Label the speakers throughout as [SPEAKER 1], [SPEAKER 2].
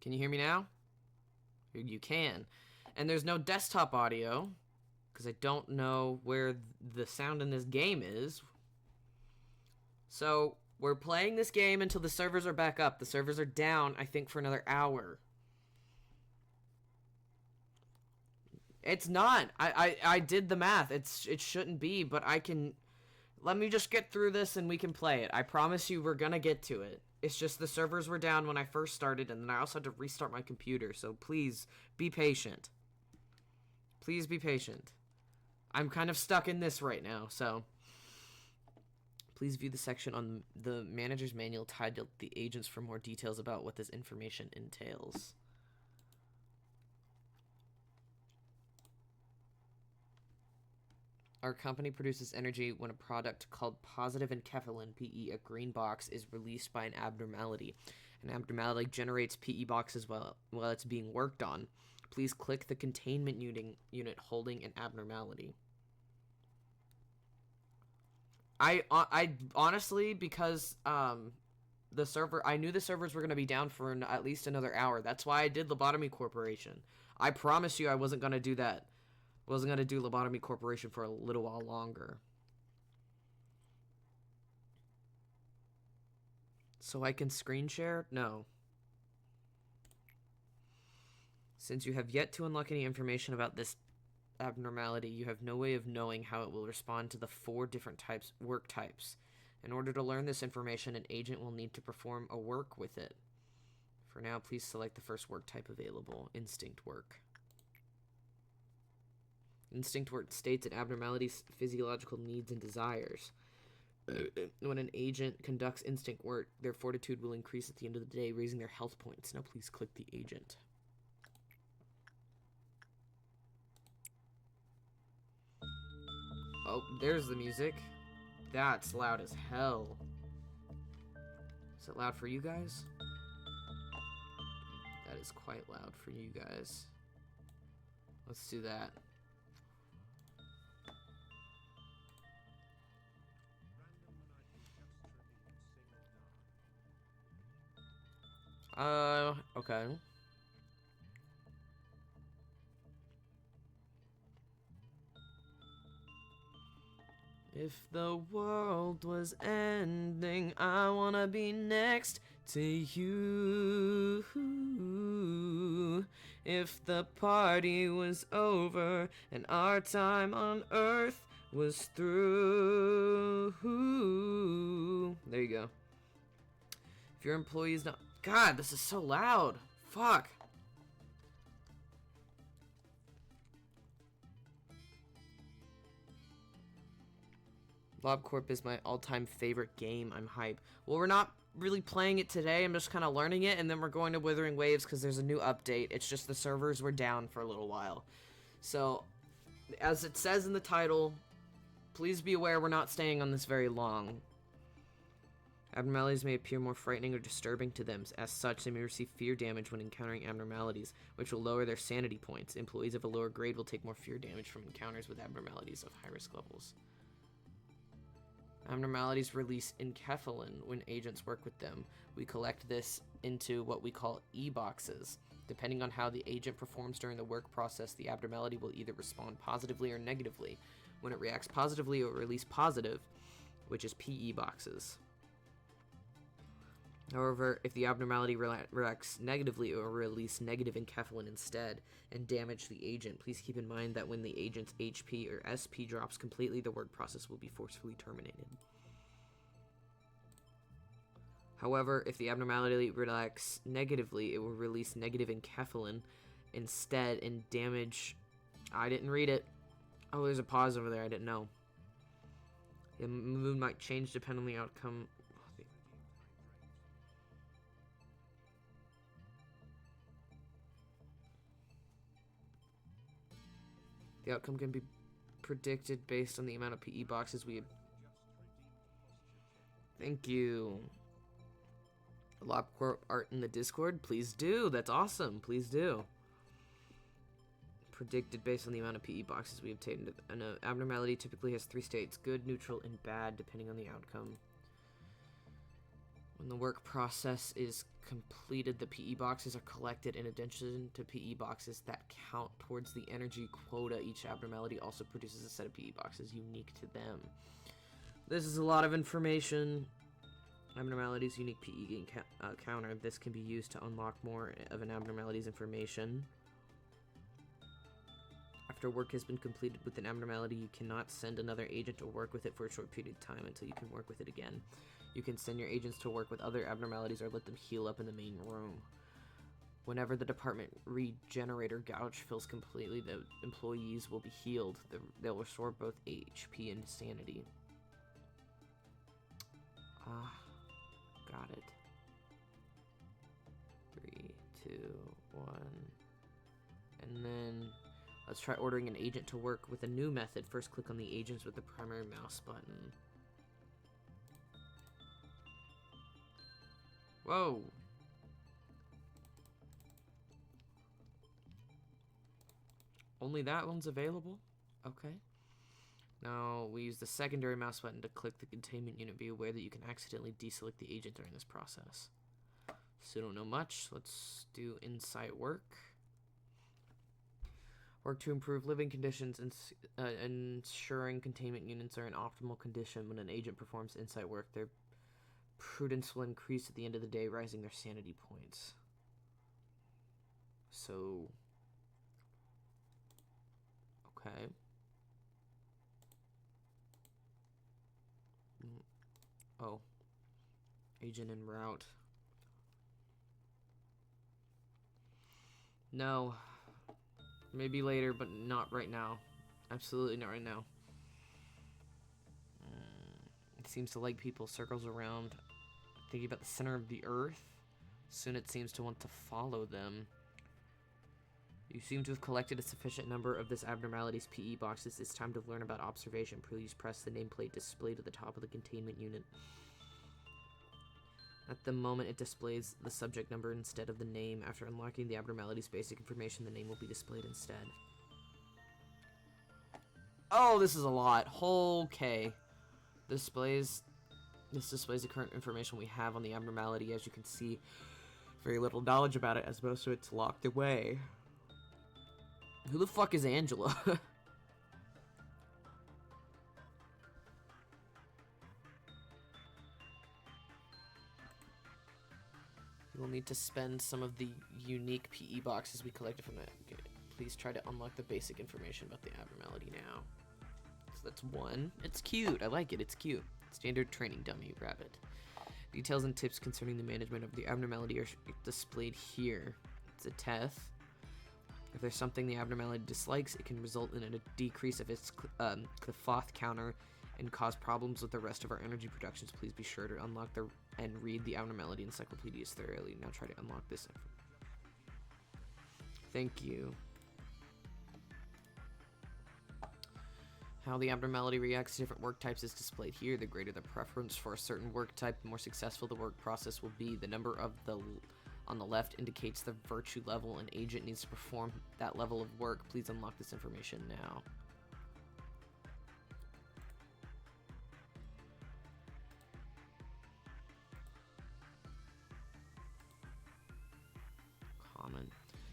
[SPEAKER 1] Can you hear me now? You can. And there's no desktop audio, because I don't know where the sound in this game is. So, we're playing this game until the servers are back up. The servers are down, I think, for another hour. It's not. I did the math. It shouldn't be, but I can... Let me just get through this and we can play it. I promise you we're gonna get to it. It's just the servers were down when I first started, and then I also had to restart my computer, so please be patient. Please be patient. I'm kind of stuck in this right now, so... Please view the section on the manager's manual titled The Agents for more details about what this information entails. Our company produces energy when a product called positive enkephalin, PE, a green box, is released by an abnormality. An abnormality generates PE boxes while it's being worked on. Please click the containment unit holding an abnormality. I honestly, because I knew the servers were going to be down for at least another hour. That's why I did Lobotomy Corporation. I promise you I wasn't going to do that. Wasn't going to do Lobotomy Corporation for a little while longer. So I can screen share? No. Since you have yet to unlock any information about this abnormality, you have no way of knowing how it will respond to the 4 different work types. In order to learn this information, an agent will need to perform a work with it. For now, please select the first work type available, instinct work. Instinct work states an abnormality's physiological needs and desires. When an agent conducts instinct work, their fortitude will increase at the end of the day, raising their health points. Now please click the agent. Oh, there's the music. That's loud as hell. Is it loud for you guys? That is quite loud for you guys. Let's do that. Okay. If the world was ending, I wanna be next to you. If the party was over and our time on Earth was through. There you go. If your employee is not... God, this is so loud. Fuck. LobCorp is my all-time favorite game. I'm hype. Well, we're not really playing it today. I'm just kind of learning it, and then we're going to Withering Waves because there's a new update. It's just the servers were down for a little while. So, as it says in the title, please be aware we're not staying on this very long. Abnormalities may appear more frightening or disturbing to them. As such, they may receive fear damage when encountering abnormalities, which will lower their sanity points. Employees of a lower grade will take more fear damage from encounters with abnormalities of high-risk levels. Abnormalities release enkephalin when agents work with them. We collect this into what we call E-boxes. Depending on how the agent performs during the work process, the abnormality will either respond positively or negatively. When it reacts positively, it will release positive, which is PE boxes. However, if the abnormality reacts negatively, it will release negative enkephalin instead and damage the agent. Please keep in mind that when the agent's HP or SP drops completely, the work process will be forcefully terminated. However, if the abnormality reacts negatively, it will release negative enkephalin instead and damage... I didn't read it. Oh, there's a pause over there. I didn't know. The mood might change depending on the outcome. The outcome can be predicted based on the amount of PE boxes we... Thank you. LobCorp art in the Discord? Please do. That's awesome. Please do. Predicted based on the amount of PE boxes we obtained. An abnormality typically has 3 states. Good, neutral, and bad, depending on the outcome. When the work process is completed, the PE boxes are collected. In addition to PE boxes that count towards the energy quota, each abnormality also produces a set of PE boxes unique to them. This is a lot of information. Abnormalities, unique PE gain counter. This can be used to unlock more of an abnormality's information. After work has been completed with an abnormality, you cannot send another agent to work with it for a short period of time until you can work with it again. You can send your agents to work with other abnormalities or let them heal up in the main room. Whenever the department regenerator gouge fills completely, the employees will be healed. They'll restore both HP and sanity. Got it. 3, 2, 1. And then let's try ordering an agent to work with a new method. First, click on the agents with the primary mouse button. Whoa! Only that one's available? Okay. Now, we use the secondary mouse button to click the containment unit. Be aware that you can accidentally deselect the agent during this process. So don't know much. Let's do insight work. Work to improve living conditions and ensuring containment units are in optimal condition. When an agent performs insight work, their prudence will increase at the end of the day, rising their sanity points. So, okay. Oh. Agent en route. No. Maybe later, but not right now. Absolutely not right now. It seems to like people, circles around, thinking about the center of the earth. Soon it seems to want to follow them. You seem to have collected a sufficient number of this abnormality's PE boxes. It's time to learn about observation. Please press the nameplate displayed at the top of the containment unit. At the moment, it displays the subject number instead of the name. After unlocking the abnormality's basic information, the name will be displayed instead. Oh, this is a lot. Okay. This displays the current information we have on the abnormality. As you can see, very little knowledge about it, as most of it's locked away. Who the fuck is Angela? You'll need to spend some of the unique PE boxes we collected from it. Okay. Please try to unlock the basic information about the abnormality now. So that's 1. It's cute. I like it. It's cute. Standard training dummy rabbit. Details and tips concerning the management of the abnormality are displayed here. It's a test. If there's something the abnormality dislikes, it can result in a decrease of its cloth counter and cause problems with the rest of our energy productions. Please be sure to unlock and read the abnormality encyclopedias thoroughly. Now try to unlock this. Thank you. How the abnormality reacts to different work types is displayed here. The greater the preference for a certain work type, the more successful the work process will be. The number of on the left indicates the virtue level an agent needs to perform that level of work. Please unlock this information now. Common.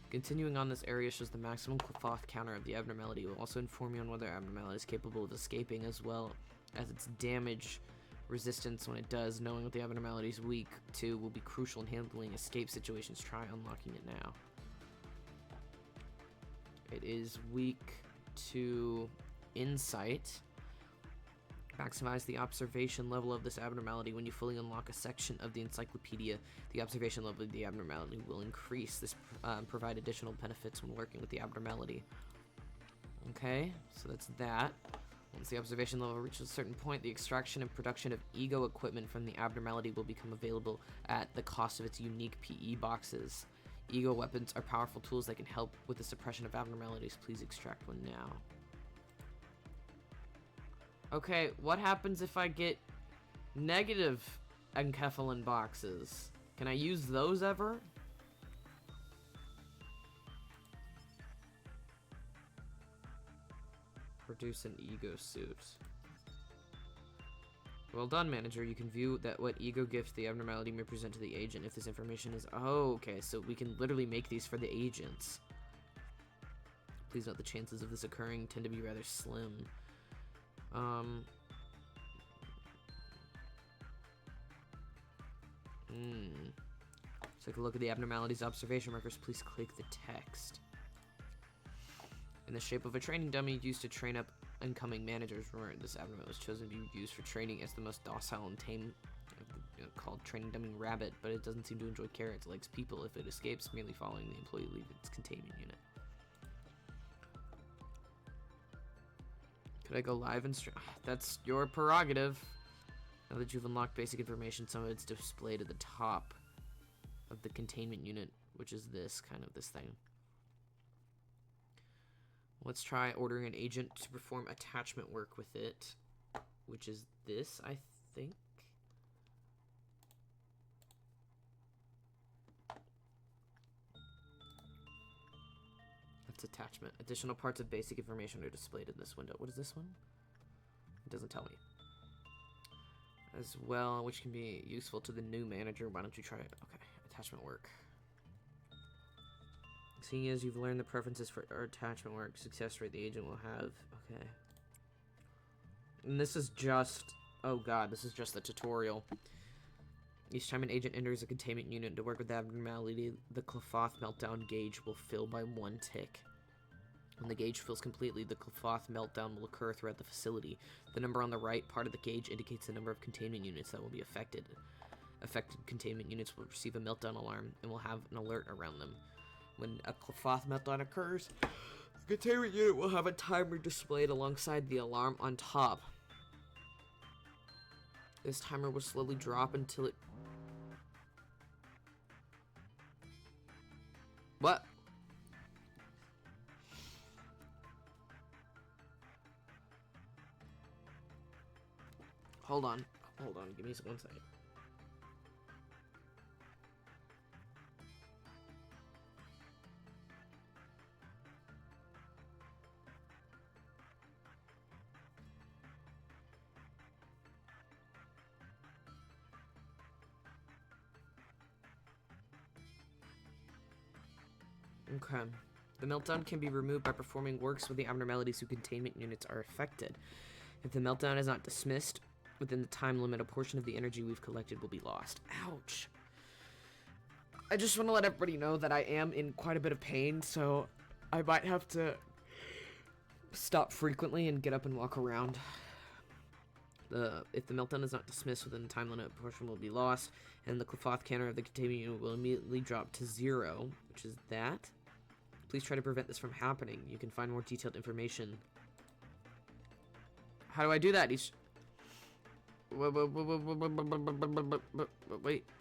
[SPEAKER 1] Continuing on, this area shows the maximum cloth counter of the abnormality. It will also inform you on whether abnormality is capable of escaping, as well as its damage resistance when it does. Knowing what the abnormality is weak to will be crucial in handling escape situations. Try unlocking it now. It is weak to insight. Maximize the observation level of this abnormality. When you fully unlock a section of the encyclopedia, the observation level of the abnormality will increase. This provide additional benefits when working with the abnormality. Okay, so that's that. Once the observation level reaches a certain point, the extraction and production of ego equipment from the abnormality will become available at the cost of its unique PE boxes. Ego weapons are powerful tools that can help with the suppression of abnormalities. Please extract one now. Okay, what happens if I get negative enkephalin boxes? Can I use those ever? Produce an ego suit. Well done, manager. You can view that what ego gift the abnormality may present to the agent if this information is... Oh, okay, so we can literally make these for the agents. Please note the chances of this occurring tend to be rather slim. Let's take a look at the abnormalities observation markers. Please click the text. In the shape of a training dummy used to train up incoming managers. Remember, this abnormality was chosen to be used for training as the most docile and tame, called training dummy rabbit, but it doesn't seem to enjoy carrots. It likes people. If it escapes, merely following the employee leave its containment unit. Could I go live and stream? That's your prerogative. Now that you've unlocked basic information, some of it's displayed at the top of the containment unit, which is this thing. Let's try ordering an agent to perform attachment work with it, which is this, I think. That's attachment. Additional parts of basic information are displayed in this window. What is this one? It doesn't tell me. As well, which can be useful to the new manager. Why don't you try it? Okay, attachment work. Seeing as you've learned the preferences for our attachment work, success rate the agent will have. Okay. And this is just... Oh god, this is just the tutorial. Each time an agent enters a containment unit to work with the abnormality, the cloth meltdown gauge will fill by 1 tick. When the gauge fills completely, the cloth meltdown will occur throughout the facility. The number on the right part of the gauge indicates the number of containment units that will be affected. Affected containment units will receive a meltdown alarm and will have an alert around them. When a cloth meltdown occurs, the containment unit will have a timer displayed alongside the alarm on top. This timer will slowly drop until it... What? Hold on, give me 1 second. Okay. The meltdown can be removed by performing works with the abnormalities whose containment units are affected. If the meltdown is not dismissed within the time limit, a portion of the energy we've collected will be lost. Ouch. I just want to let everybody know that I am in quite a bit of pain, so I might have to stop frequently and get up and walk around. If the meltdown is not dismissed within the time limit, a portion will be lost, and the cloth counter of the containment unit will immediately drop to 0, which is that. Please try to prevent this from happening. You can find more detailed information. How do I do that?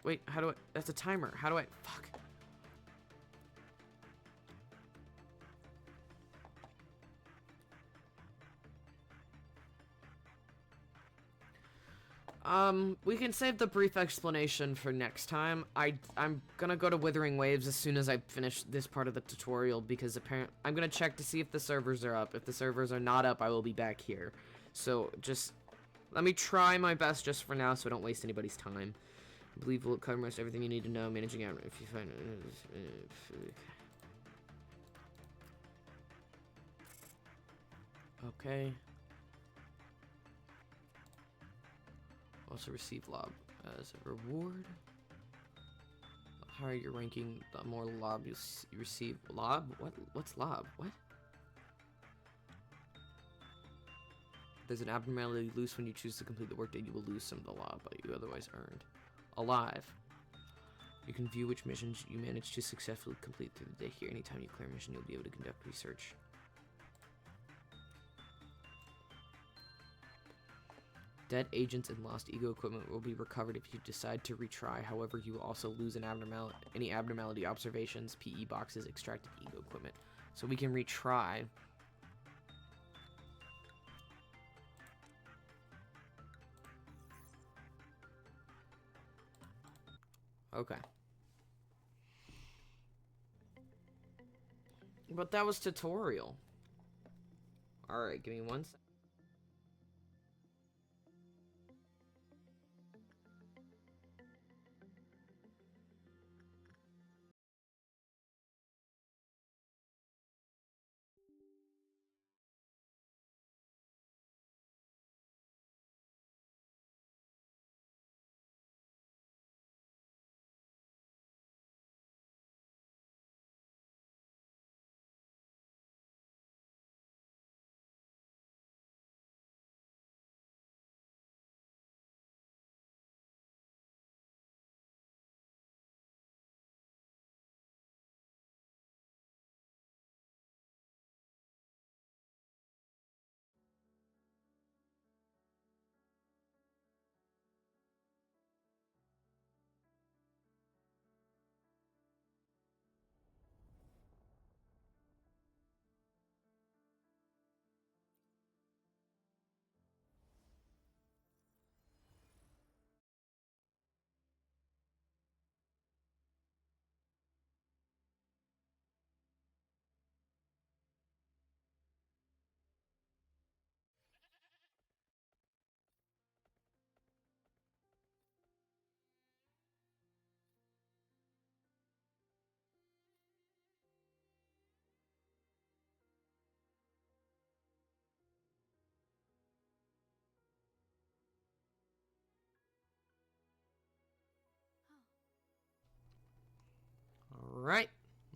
[SPEAKER 1] Wait, how do I... That's a timer. How do I... Fuck. We can save the brief explanation for next time. I'm gonna go to Withering Waves as soon as I finish this part of the tutorial, because apparently I'm gonna check to see if the servers are up. If the servers are not up, I will be back here. So just let me try my best just for now, so I don't waste anybody's time. I believe we'll cover most everything you need to know. Managing out if you find. Okay. Also receive lob as a reward. The higher your ranking, the more lob you receive. Lob? What? What's lob? What? There's an abnormality loose when you choose to complete the workday. You will lose some of the lob that you otherwise earned. Alive. You can view which missions you managed to successfully complete through the day here. Anytime you clear a mission, you'll be able to conduct research. Dead agents and lost ego equipment will be recovered if you decide to retry. However, you will also lose any abnormality observations, PE boxes, extracted ego equipment. So we can retry. Okay. But that was tutorial. Alright, give me 1 second.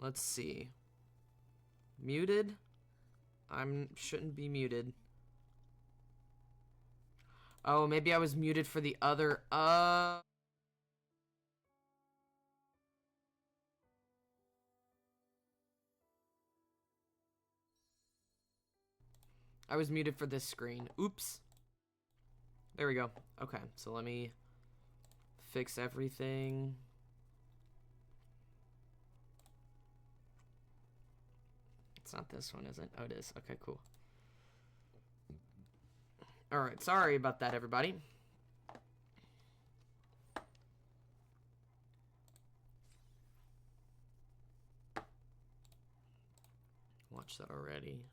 [SPEAKER 1] Let's see. Muted? Shouldn't be muted. Oh, maybe I was muted for the other, I was muted for this screen. Oops. There we go. Okay, so let me fix everything. It's not this one, is it? Oh, it is. Okay, cool. Alright, sorry about that, everybody. Watch that already.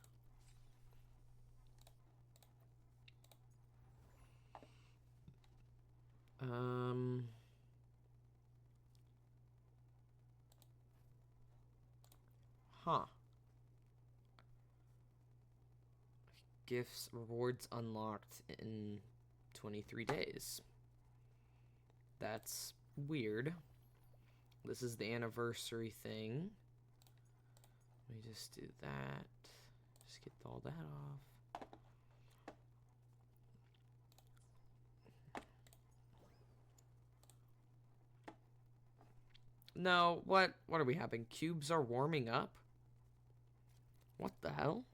[SPEAKER 1] Huh. Gifts, rewards unlocked in 23 days. That's weird. This is the anniversary thing. Let me just do that. Just get all that off. No, what are we having? Cubes are warming up? What the hell?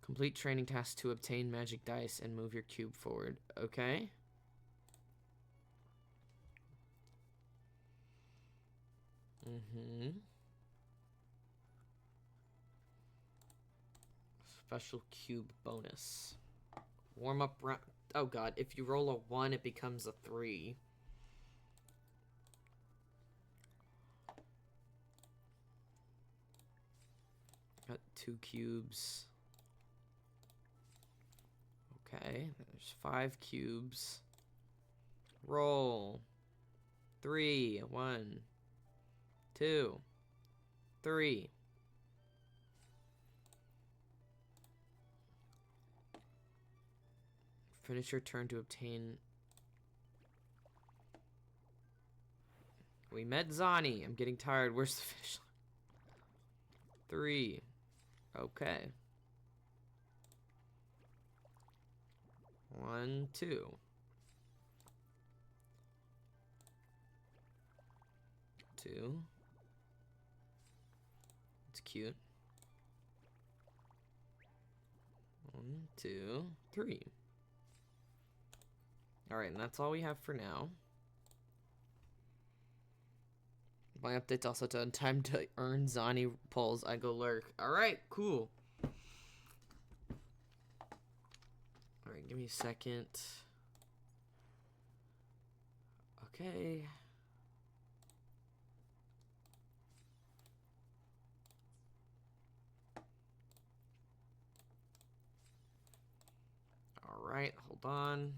[SPEAKER 1] Complete training task to obtain magic dice and move your cube forward. Okay. Special cube bonus. Warm up round. Oh god, if you roll a 1, it becomes a 3. Got 2 cubes. Okay, there's 5 cubes. Roll. 3. 1, 2, 3. Finish your turn to obtain. We met Zani. I'm getting tired. Where's the fish? 3. Okay. 1, 2. 2. It's cute. 1, 2, 3. Alright, and that's all we have for now. My update's also done. Time to earn Zani pulls. I go lurk. Alright, cool. Alright, give me a second. Okay. Alright, hold on.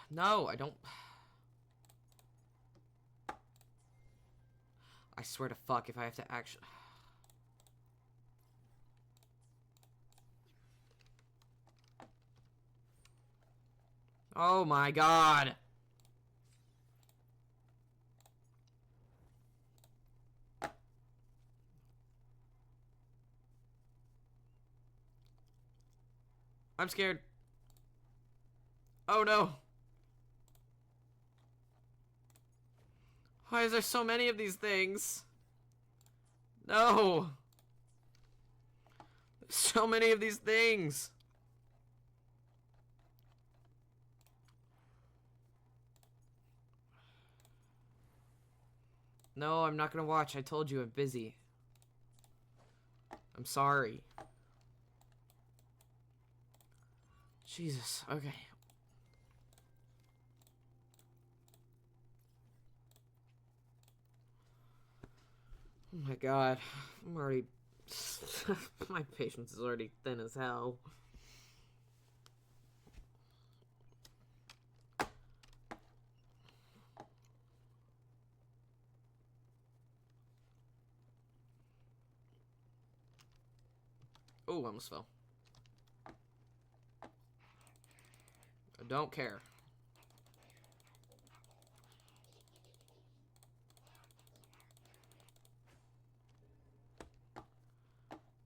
[SPEAKER 1] No, I don't. I swear to fuck if I have to actually. Oh my god. I'm scared. Oh no. Why is there so many of these things? No. There's so many of these things. No, I'm not gonna watch. I told you I'm busy. I'm sorry. Jesus, okay. Oh my god. I'm already... My patience is already thin as hell. Oh, I almost fell. I don't care.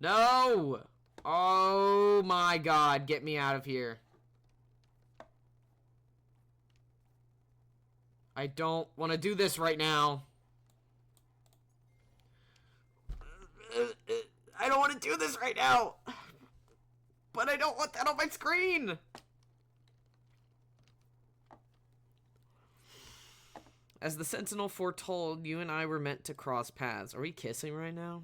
[SPEAKER 1] No! Oh my god, get me out of here. I don't want to do this right now. I don't want to do this right now. But I don't want that on my screen. As the Sentinel foretold, you and I were meant to cross paths. Are we kissing right now?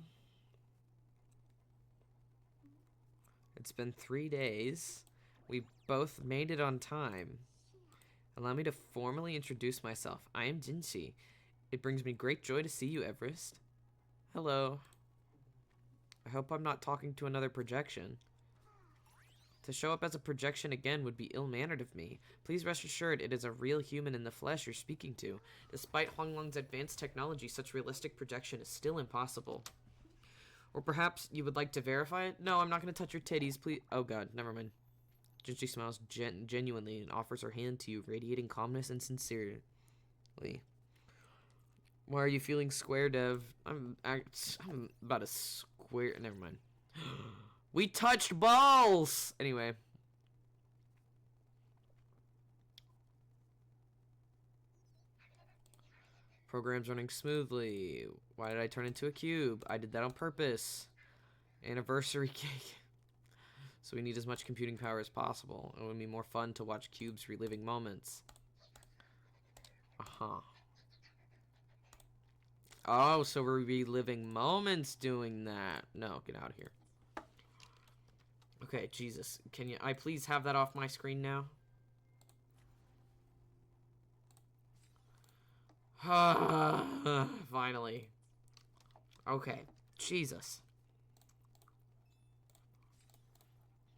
[SPEAKER 1] It's been 3 days. We both made it on time. Allow me to formally introduce myself. I am Jinshi. It brings me great joy to see you, Everest. Hello. I hope I'm not talking to another projection. To show up as a projection again would be ill-mannered of me. Please rest assured it is a real human in the flesh you're speaking to. Despite Huanglong's advanced technology, such realistic projection is still impossible. Or perhaps you would like to verify it? No, I'm not going to touch your titties, please. Oh god, never mind. Jinshi smiles genuinely and offers her hand to you, radiating calmness and sincerity. Why are you feeling square, Dev? I'm about to square... Never mind. We touched balls! Anyway. Program's running smoothly. Why did I turn into a cube? I did that on purpose. Anniversary cake. So we need as much computing power as possible. It would be more fun to watch cubes reliving moments. Uh-huh. Oh, so we're reliving moments doing that. No, get out of here. Okay, Jesus. Can I please have that off my screen now? Finally. Okay. Jesus.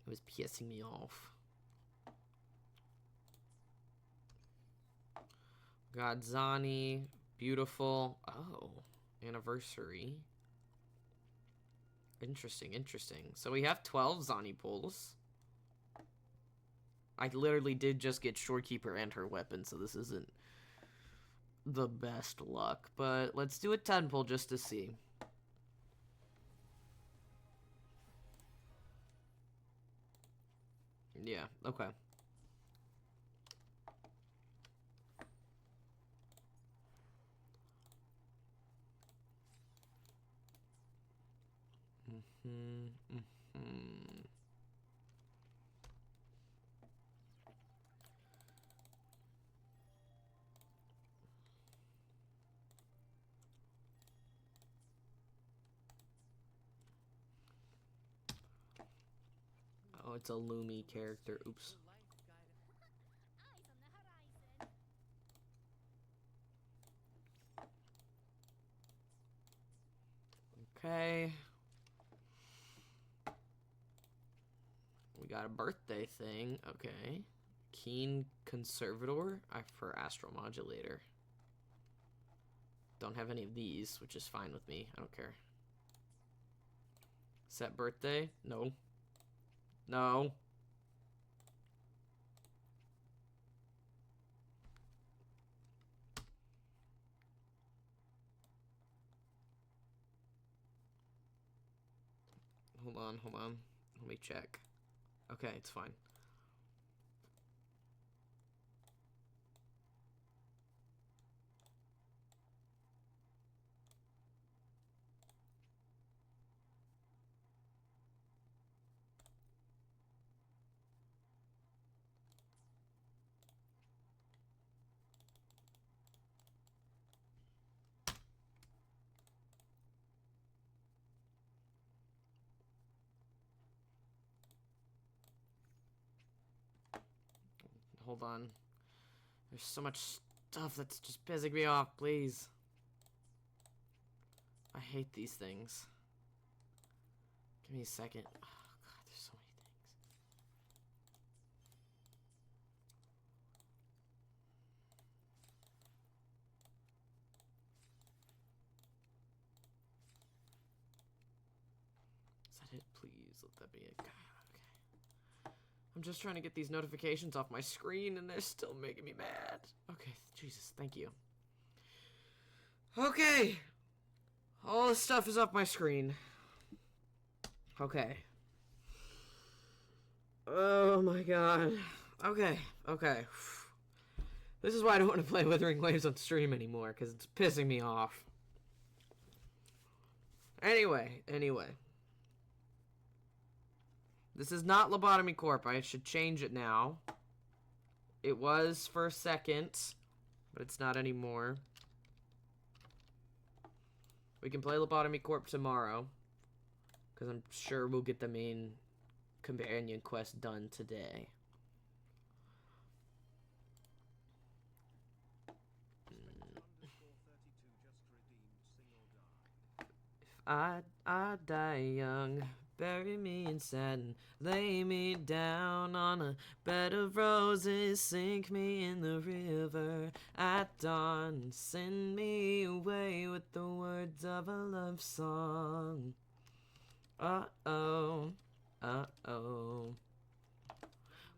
[SPEAKER 1] It was pissing me off. Godzani. Beautiful. Oh. Anniversary. Interesting, interesting. So we have 12 Zani pulls. I literally did just get Shorekeeper and her weapon, so this isn't the best luck. But let's do a 10 pull just to see. Yeah, okay. Oh, it's a Lumi character. Oops. Okay. We got a birthday thing. Okay. Keen Conservator for Astromodulator. Don't have any of these, which is fine with me. I don't care. Set birthday? No. No. Hold on, hold on. Let me check. Okay, it's fine. Hold on. There's so much stuff that's just pissing me off, please. I hate these things. Give me a second. Oh, God, there's so many things. Is that it? Please, let that be it. God, okay. I'm just trying to get these notifications off my screen, and they're still making me mad. Okay, Jesus, thank you. Okay. All this stuff is off my screen. Okay. Oh my god. Okay. Okay. This is why I don't want to play Withering Waves on stream anymore, because it's pissing me off. Anyway. This is not Lobotomy Corp. I should change it now. It was for a second, but it's not anymore. We can play Lobotomy Corp tomorrow, because I'm sure we'll get the main companion quest done today. If I die young, bury me in satin, lay me down on a bed of roses, sink me in the river at dawn, send me away with the words of a love song. Uh-oh, uh-oh.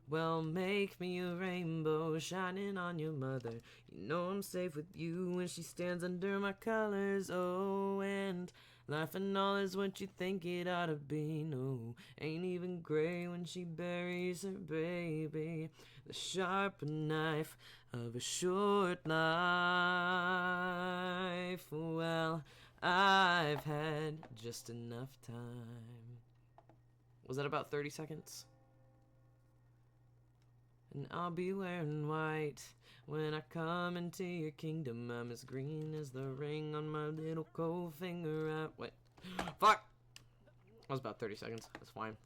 [SPEAKER 1] Well, make me a rainbow shining on your mother. You know I'm safe with you when she stands under my colors. Oh, and life and all is what you think it ought to be. No, ain't even gray when she buries her baby. The sharp knife of a short life. Well, I've had just enough time. Was that about 30 seconds? And I'll be wearing white when I come into your kingdom. I'm as green as the ring on my little cold finger. Wait. Fuck! That was about 30 seconds. That's fine.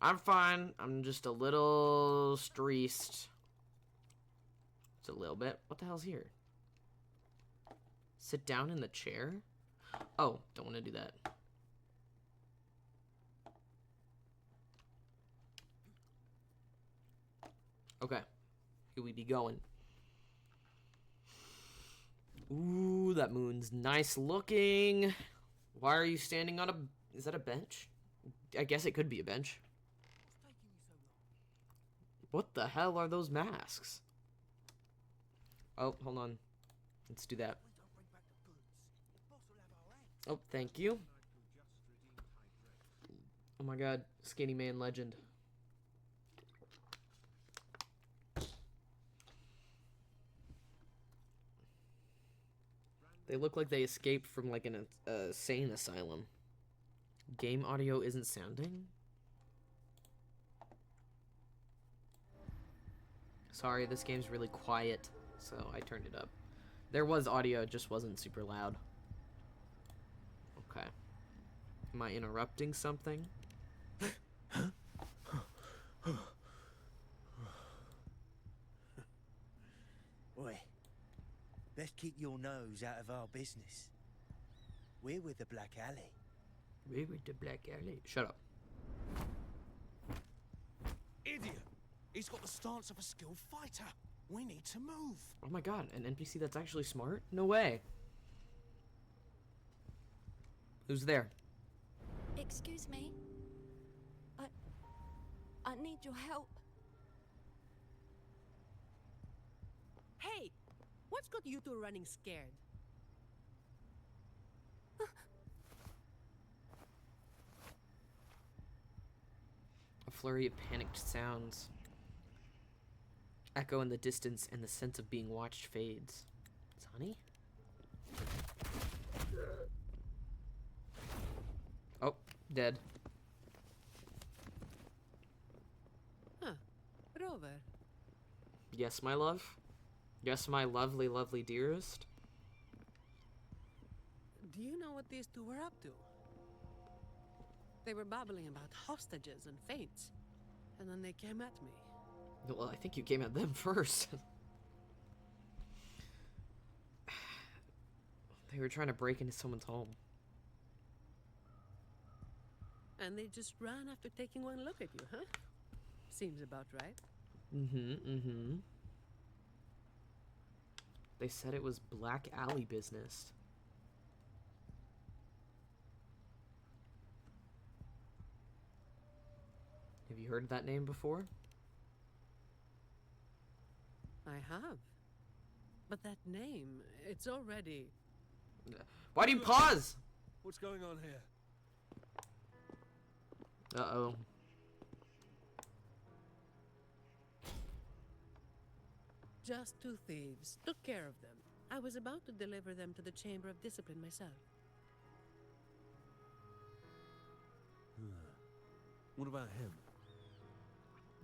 [SPEAKER 1] I'm fine. I'm just a little stressed. Just a little bit. What the hell's here? Sit down in the chair? Oh, don't want to do that. Okay, here we be going. Ooh, that moon's nice looking. Why are you standing on a... Is that a bench? I guess it could be a bench. What the hell are those masks? Oh, hold on. Let's do that. Oh, thank you. Oh my god, skinny man legend. They look like they escaped from like an insane asylum. Game audio isn't sounding? Sorry, this game's really quiet, so I turned it up. There was audio, it just wasn't super loud. Okay. Am I interrupting something?
[SPEAKER 2] Oi. Best keep your nose out of our business. We're with the Black Alley.
[SPEAKER 1] We're with the Black Alley. Shut up.
[SPEAKER 3] Idiot! He's got the stance of a skilled fighter. We need to move.
[SPEAKER 1] Oh my god, an NPC that's actually smart? No way. Who's there?
[SPEAKER 4] Excuse me. I need your help.
[SPEAKER 5] Hey! What's got you two running scared?
[SPEAKER 1] A flurry of panicked sounds echo in the distance, and the sense of being watched fades. It's Honey? Oh, dead.
[SPEAKER 5] Huh. Rover.
[SPEAKER 1] Yes, my love? Yes, my lovely, lovely dearest?
[SPEAKER 5] Do you know what these two were up to? They were babbling about hostages and fates. And then they came at me.
[SPEAKER 1] Well, I think you came at them first. They were trying to break into someone's home.
[SPEAKER 5] And they just ran after taking one look at you, huh? Seems about right.
[SPEAKER 1] Mm-hmm. They said it was Black Alley business. Have you heard that name before?
[SPEAKER 5] I have. But that name, it's already...
[SPEAKER 1] Why do you pause?
[SPEAKER 3] What's going on here?
[SPEAKER 1] Uh-oh.
[SPEAKER 5] Just two thieves. Took care of them. I was about to deliver them to the Chamber of Discipline myself.
[SPEAKER 3] What about him?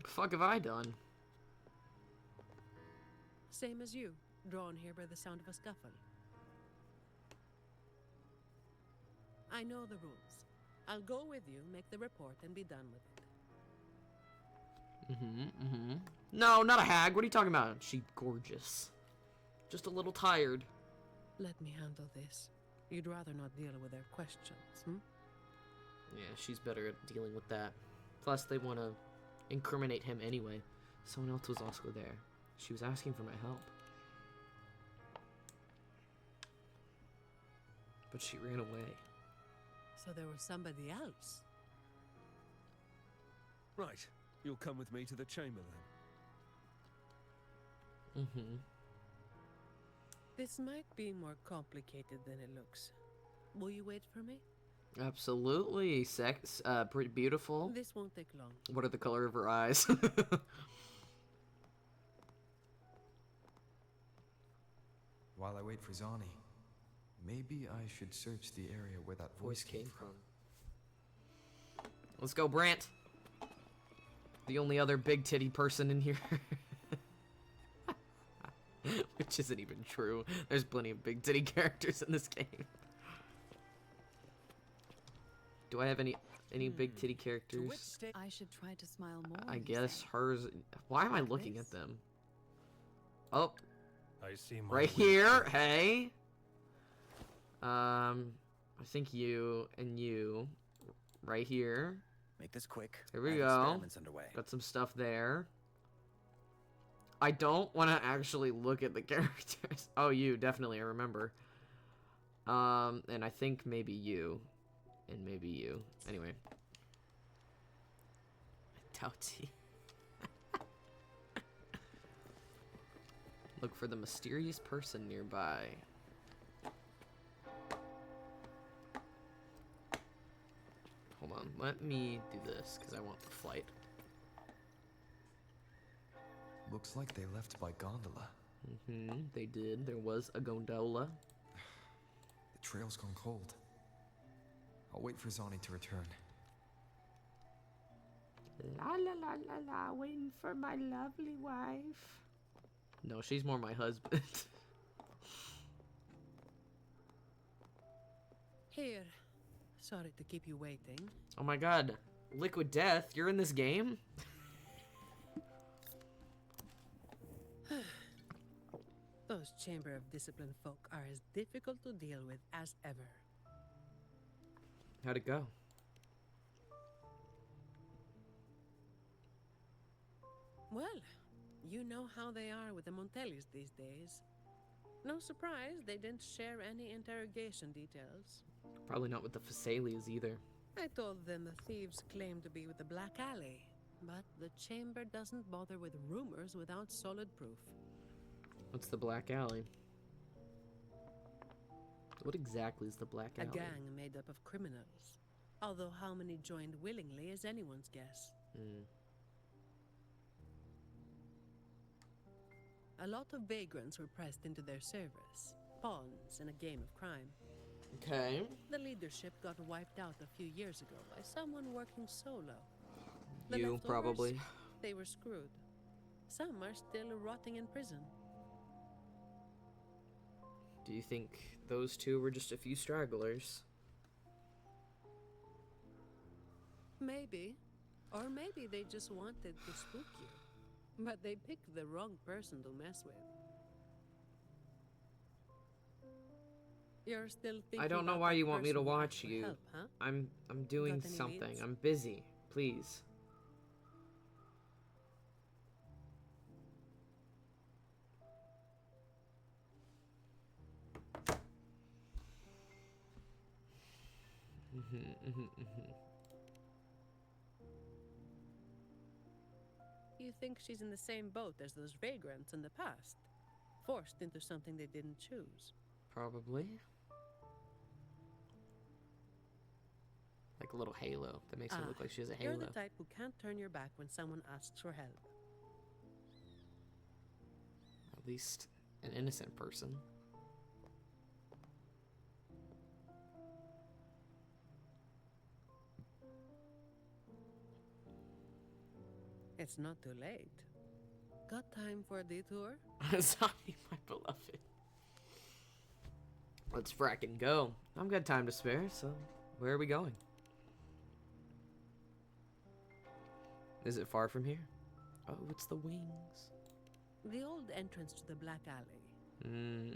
[SPEAKER 1] The fuck have I done?
[SPEAKER 5] Same as you, drawn here by the sound of a scuffle. I know the rules. I'll go with you, make the report, and be done with it.
[SPEAKER 1] No, not a hag. What are you talking about? She's gorgeous. Just a little tired.
[SPEAKER 5] Let me handle this. You'd rather not deal with their questions, hmm?
[SPEAKER 1] Yeah, she's better at dealing with that. Plus, they want to incriminate him anyway. Someone else was also there. She was asking for my help. But she ran away.
[SPEAKER 5] So there was somebody else.
[SPEAKER 3] Right. You'll come with me to the chamber then.
[SPEAKER 5] This might be more complicated than it looks. Will you wait for me?
[SPEAKER 1] Absolutely. Pretty beautiful.
[SPEAKER 5] This won't take long.
[SPEAKER 1] What are the color of her eyes?
[SPEAKER 6] While I wait for Zani, maybe I should search the area where that voice came from.
[SPEAKER 1] Let's go, Brant. The only other big titty person in here. Which isn't even true. There's plenty of big titty characters in this game. Do I have any big titty characters?
[SPEAKER 7] I should try to smile more.
[SPEAKER 1] I
[SPEAKER 7] you
[SPEAKER 1] guess
[SPEAKER 7] say.
[SPEAKER 1] hers. Why am I looking at them? Oh,
[SPEAKER 3] I see my
[SPEAKER 1] right here. Hey. I think you and you, right here.
[SPEAKER 2] Make this quick.
[SPEAKER 1] Here we
[SPEAKER 2] I have
[SPEAKER 1] go.
[SPEAKER 2] Experiments underway.
[SPEAKER 1] Got some stuff there. I don't want to actually look at the characters. Oh, you, definitely, I remember. And I think maybe you. And maybe you. Anyway. Doughty. Look for the mysterious person nearby. Hold on, let me do this, because I want the flight.
[SPEAKER 6] Looks like they left by gondola.
[SPEAKER 1] They did. There was a gondola.
[SPEAKER 6] The trail's gone cold. I'll wait for Zani to return.
[SPEAKER 1] La la la la la, waiting for my lovely wife. No, she's more my husband.
[SPEAKER 5] Here. Sorry to keep you waiting.
[SPEAKER 1] Oh my god. Liquid Death, you're in this game?
[SPEAKER 5] Those Chamber of Discipline folk are as difficult to deal with as ever.
[SPEAKER 1] How'd it go?
[SPEAKER 5] Well, you know how they are with the Montellis these days. No surprise they didn't share any interrogation details.
[SPEAKER 1] Probably not with the Phasaelias either.
[SPEAKER 5] I told them the thieves claimed to be with the Black Alley, but the Chamber doesn't bother with rumors without solid proof.
[SPEAKER 1] What's the Black Alley? What exactly is the Black
[SPEAKER 5] A
[SPEAKER 1] Alley?
[SPEAKER 5] gang made up of criminals. Although how many joined willingly is anyone's guess. A lot of vagrants were pressed into their service, pawns in a game of crime.
[SPEAKER 1] Okay.
[SPEAKER 5] The leadership got wiped out a few years ago by someone working solo. The
[SPEAKER 1] You,
[SPEAKER 5] leftovers,
[SPEAKER 1] probably.
[SPEAKER 5] They were screwed. Some are still rotting in prison.
[SPEAKER 1] Do you think those two were just a few stragglers?
[SPEAKER 5] Maybe. Or maybe they just wanted to spook you. But they picked the wrong person to mess with. You're still thinking
[SPEAKER 1] I don't know
[SPEAKER 5] about
[SPEAKER 1] why
[SPEAKER 5] that
[SPEAKER 1] you want me to
[SPEAKER 5] person who asked
[SPEAKER 1] watch
[SPEAKER 5] for
[SPEAKER 1] you.
[SPEAKER 5] help, huh?
[SPEAKER 1] I'm doing
[SPEAKER 5] Got any
[SPEAKER 1] something.
[SPEAKER 5] leads?
[SPEAKER 1] I'm busy. Please.
[SPEAKER 5] You think she's in the same boat as those vagrants in the past? Forced into something they didn't choose.
[SPEAKER 1] Probably. Like a little halo that makes her look like she has a halo.
[SPEAKER 5] You're the type who can't turn your back when someone asks for help.
[SPEAKER 1] At least an innocent person.
[SPEAKER 5] It's not too late. Got time for a detour?
[SPEAKER 1] Sorry, my beloved. Let's fracking go. I've got time to spare, so where are we going? Is it far from here? Oh, it's the wings.
[SPEAKER 5] The old entrance to the Black Alley.
[SPEAKER 1] Hmm.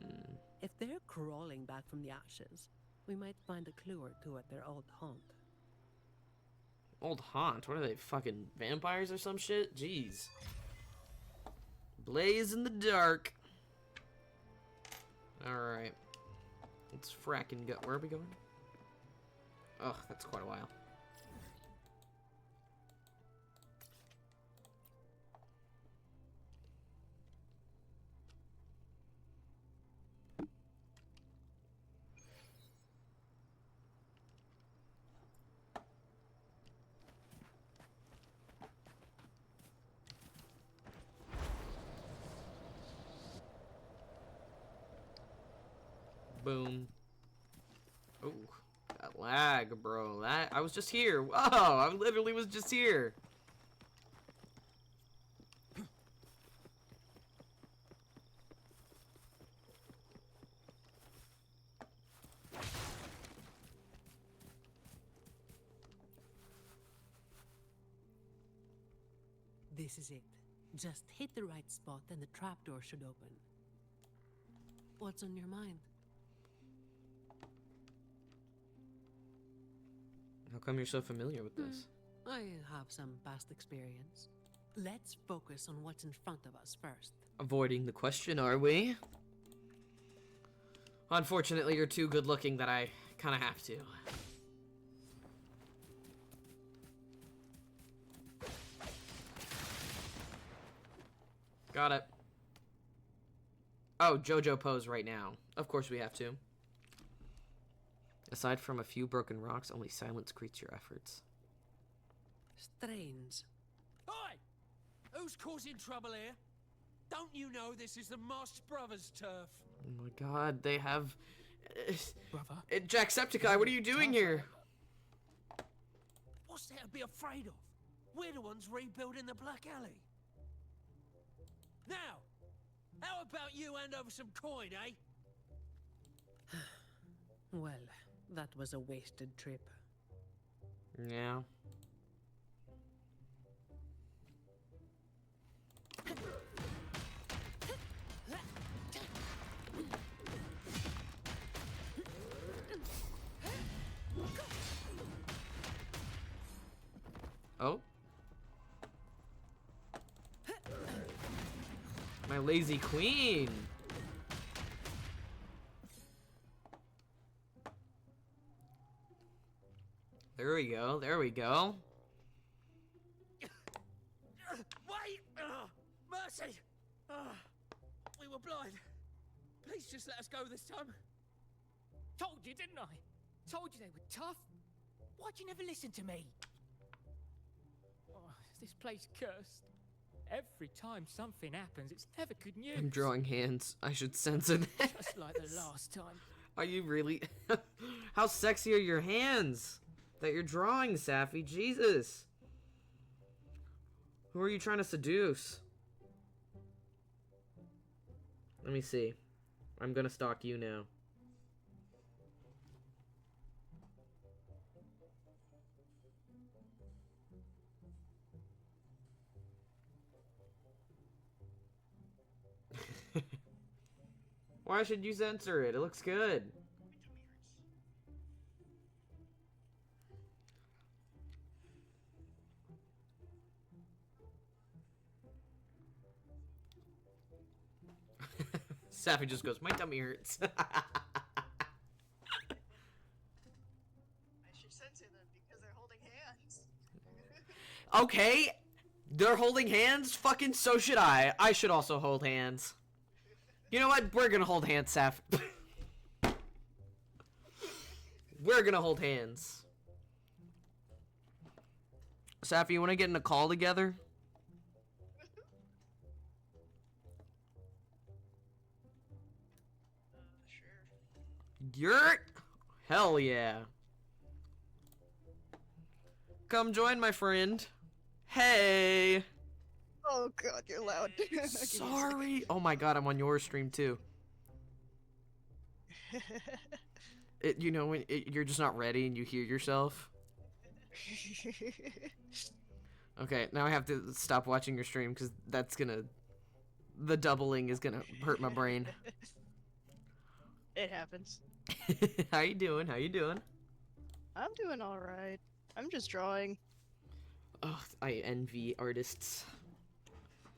[SPEAKER 5] If they're crawling back from the ashes, we might find a clue or two at their old haunt.
[SPEAKER 1] Old haunt? What are they, fucking vampires or some shit? Jeez. Blaze in the dark. Alright. Let's fracking go. Where are we going? Oh, that's quite a while. Boom. Oh, that lag, bro. That I was just here. Whoa, I literally was just here.
[SPEAKER 5] This is it. Just hit the right spot and the trapdoor should open. What's on your mind?
[SPEAKER 1] How come you're so familiar with this?
[SPEAKER 5] I have some past experience. Let's focus on what's in front of us first.
[SPEAKER 1] Avoiding the question, are we? Unfortunately, you're too good looking that I kind of have to. Got it. Oh, JoJo pose right now. Of course we have to. Aside from a few broken rocks, only silence greets your efforts.
[SPEAKER 5] Strange.
[SPEAKER 3] Oi! Who's causing trouble here? Don't you know this is the Marsh Brothers' turf?
[SPEAKER 1] Oh my god, they have...
[SPEAKER 3] Brother?
[SPEAKER 1] Jacksepticeye, what are you doing here?
[SPEAKER 3] What's there to be afraid of? We're the ones rebuilding the Black Alley. Now, how about you hand over some coin, eh?
[SPEAKER 5] Well, that was a wasted trip.
[SPEAKER 1] Yeah. Oh. My lazy queen. There we go. There we go.
[SPEAKER 3] Wait! Mercy! We were blind. Please just let us go this time.
[SPEAKER 8] Told you, didn't I? Told you they were tough. Why'd you never listen to me? Oh, is this place cursed? Every time something happens, it's never good news.
[SPEAKER 1] I'm drawing hands. I should censor that.
[SPEAKER 8] Just like the last time.
[SPEAKER 1] Are you really? How sexy are your hands that you're drawing, Safi? Jesus. Who are you trying to seduce? Let me see. I'm gonna stalk you now. Why should you censor it? It looks good. Safi just goes, my tummy hurts.
[SPEAKER 9] I should censor them because they're holding hands.
[SPEAKER 1] Okay, they're holding hands? Fucking so should I. I should also hold hands. You know what? We're gonna hold hands, Saf. We're gonna hold hands. Safi, you want to get in a call together?
[SPEAKER 9] Sure.
[SPEAKER 1] Yurt! Hell yeah. Come join, my friend. Hey!
[SPEAKER 9] Oh god, you're loud. Give me a second.
[SPEAKER 1] Sorry. Oh my god, I'm on your stream too. You know, when you're just not ready and you hear yourself. Okay, now I have to stop watching your stream because that's gonna... The doubling is gonna hurt my brain.
[SPEAKER 9] It happens.
[SPEAKER 1] How you doing? How you doing?
[SPEAKER 9] I'm doing alright. I'm just drawing.
[SPEAKER 1] Oh, I envy artists.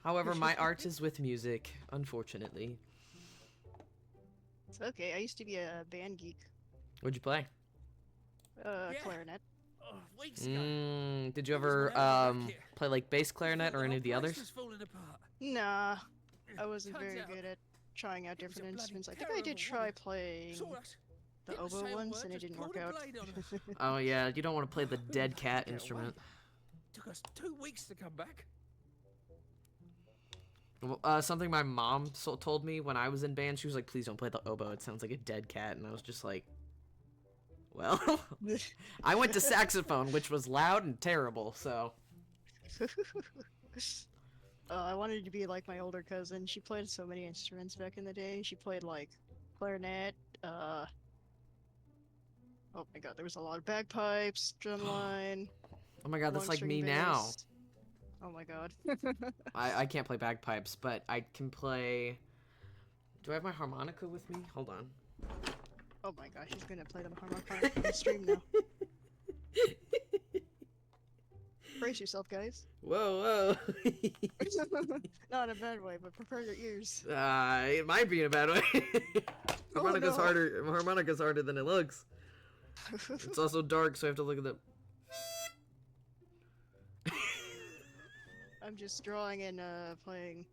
[SPEAKER 1] However, my art is with music, unfortunately.
[SPEAKER 9] It's okay, I used to be a band geek.
[SPEAKER 1] What'd you play?
[SPEAKER 3] Yeah.
[SPEAKER 9] Clarinet.
[SPEAKER 3] Oh, weeks ago.
[SPEAKER 1] Did you
[SPEAKER 3] It was
[SPEAKER 1] ever,
[SPEAKER 3] when I was back here.
[SPEAKER 1] play, like, bass clarinet or
[SPEAKER 3] The
[SPEAKER 1] any
[SPEAKER 3] whole
[SPEAKER 1] of the
[SPEAKER 3] place
[SPEAKER 1] others?
[SPEAKER 3] was falling apart.
[SPEAKER 9] Nah, I wasn't
[SPEAKER 3] Turns
[SPEAKER 9] very
[SPEAKER 3] out
[SPEAKER 9] good at trying out
[SPEAKER 3] it was a
[SPEAKER 9] different
[SPEAKER 3] bloody
[SPEAKER 9] instruments. I think I did
[SPEAKER 3] terrible
[SPEAKER 9] try
[SPEAKER 3] woman.
[SPEAKER 9] playing
[SPEAKER 3] Saw us,
[SPEAKER 9] the
[SPEAKER 3] didn't say
[SPEAKER 9] oboe
[SPEAKER 3] a
[SPEAKER 9] once
[SPEAKER 3] word,
[SPEAKER 9] and it
[SPEAKER 3] just
[SPEAKER 9] didn't
[SPEAKER 3] pulled
[SPEAKER 9] work
[SPEAKER 3] a
[SPEAKER 9] out.
[SPEAKER 3] blade on us.
[SPEAKER 1] Oh, yeah, you don't want to play the dead cat
[SPEAKER 3] Get away.
[SPEAKER 1] instrument.
[SPEAKER 3] Took us 2 weeks to come back.
[SPEAKER 1] Well, something my mom told me when I was in band, she was like, please don't play the oboe, it sounds like a dead cat, and I was just like, well, I went to saxophone, which was loud and terrible, so...
[SPEAKER 9] I wanted to be like my older cousin. She played so many instruments back in the day. She played like clarinet, oh my god, there was a lot of bagpipes, drumline.
[SPEAKER 1] Oh my god, that's like
[SPEAKER 9] long
[SPEAKER 1] me
[SPEAKER 9] string
[SPEAKER 1] now.
[SPEAKER 9] bass. Oh my god.
[SPEAKER 1] I can't play bagpipes, but I can play... Do I have my harmonica with me? Hold on.
[SPEAKER 9] Oh my gosh, he's gonna play the harmonica on the stream now. Brace yourself, guys.
[SPEAKER 1] Whoa, whoa.
[SPEAKER 9] Not in a bad way, but prepare your ears.
[SPEAKER 1] It might be in a bad way. Harmonica's
[SPEAKER 9] no.
[SPEAKER 1] harder. Harmonica's harder than it looks. It's also dark, so I have to look at the...
[SPEAKER 9] I'm just drawing and playing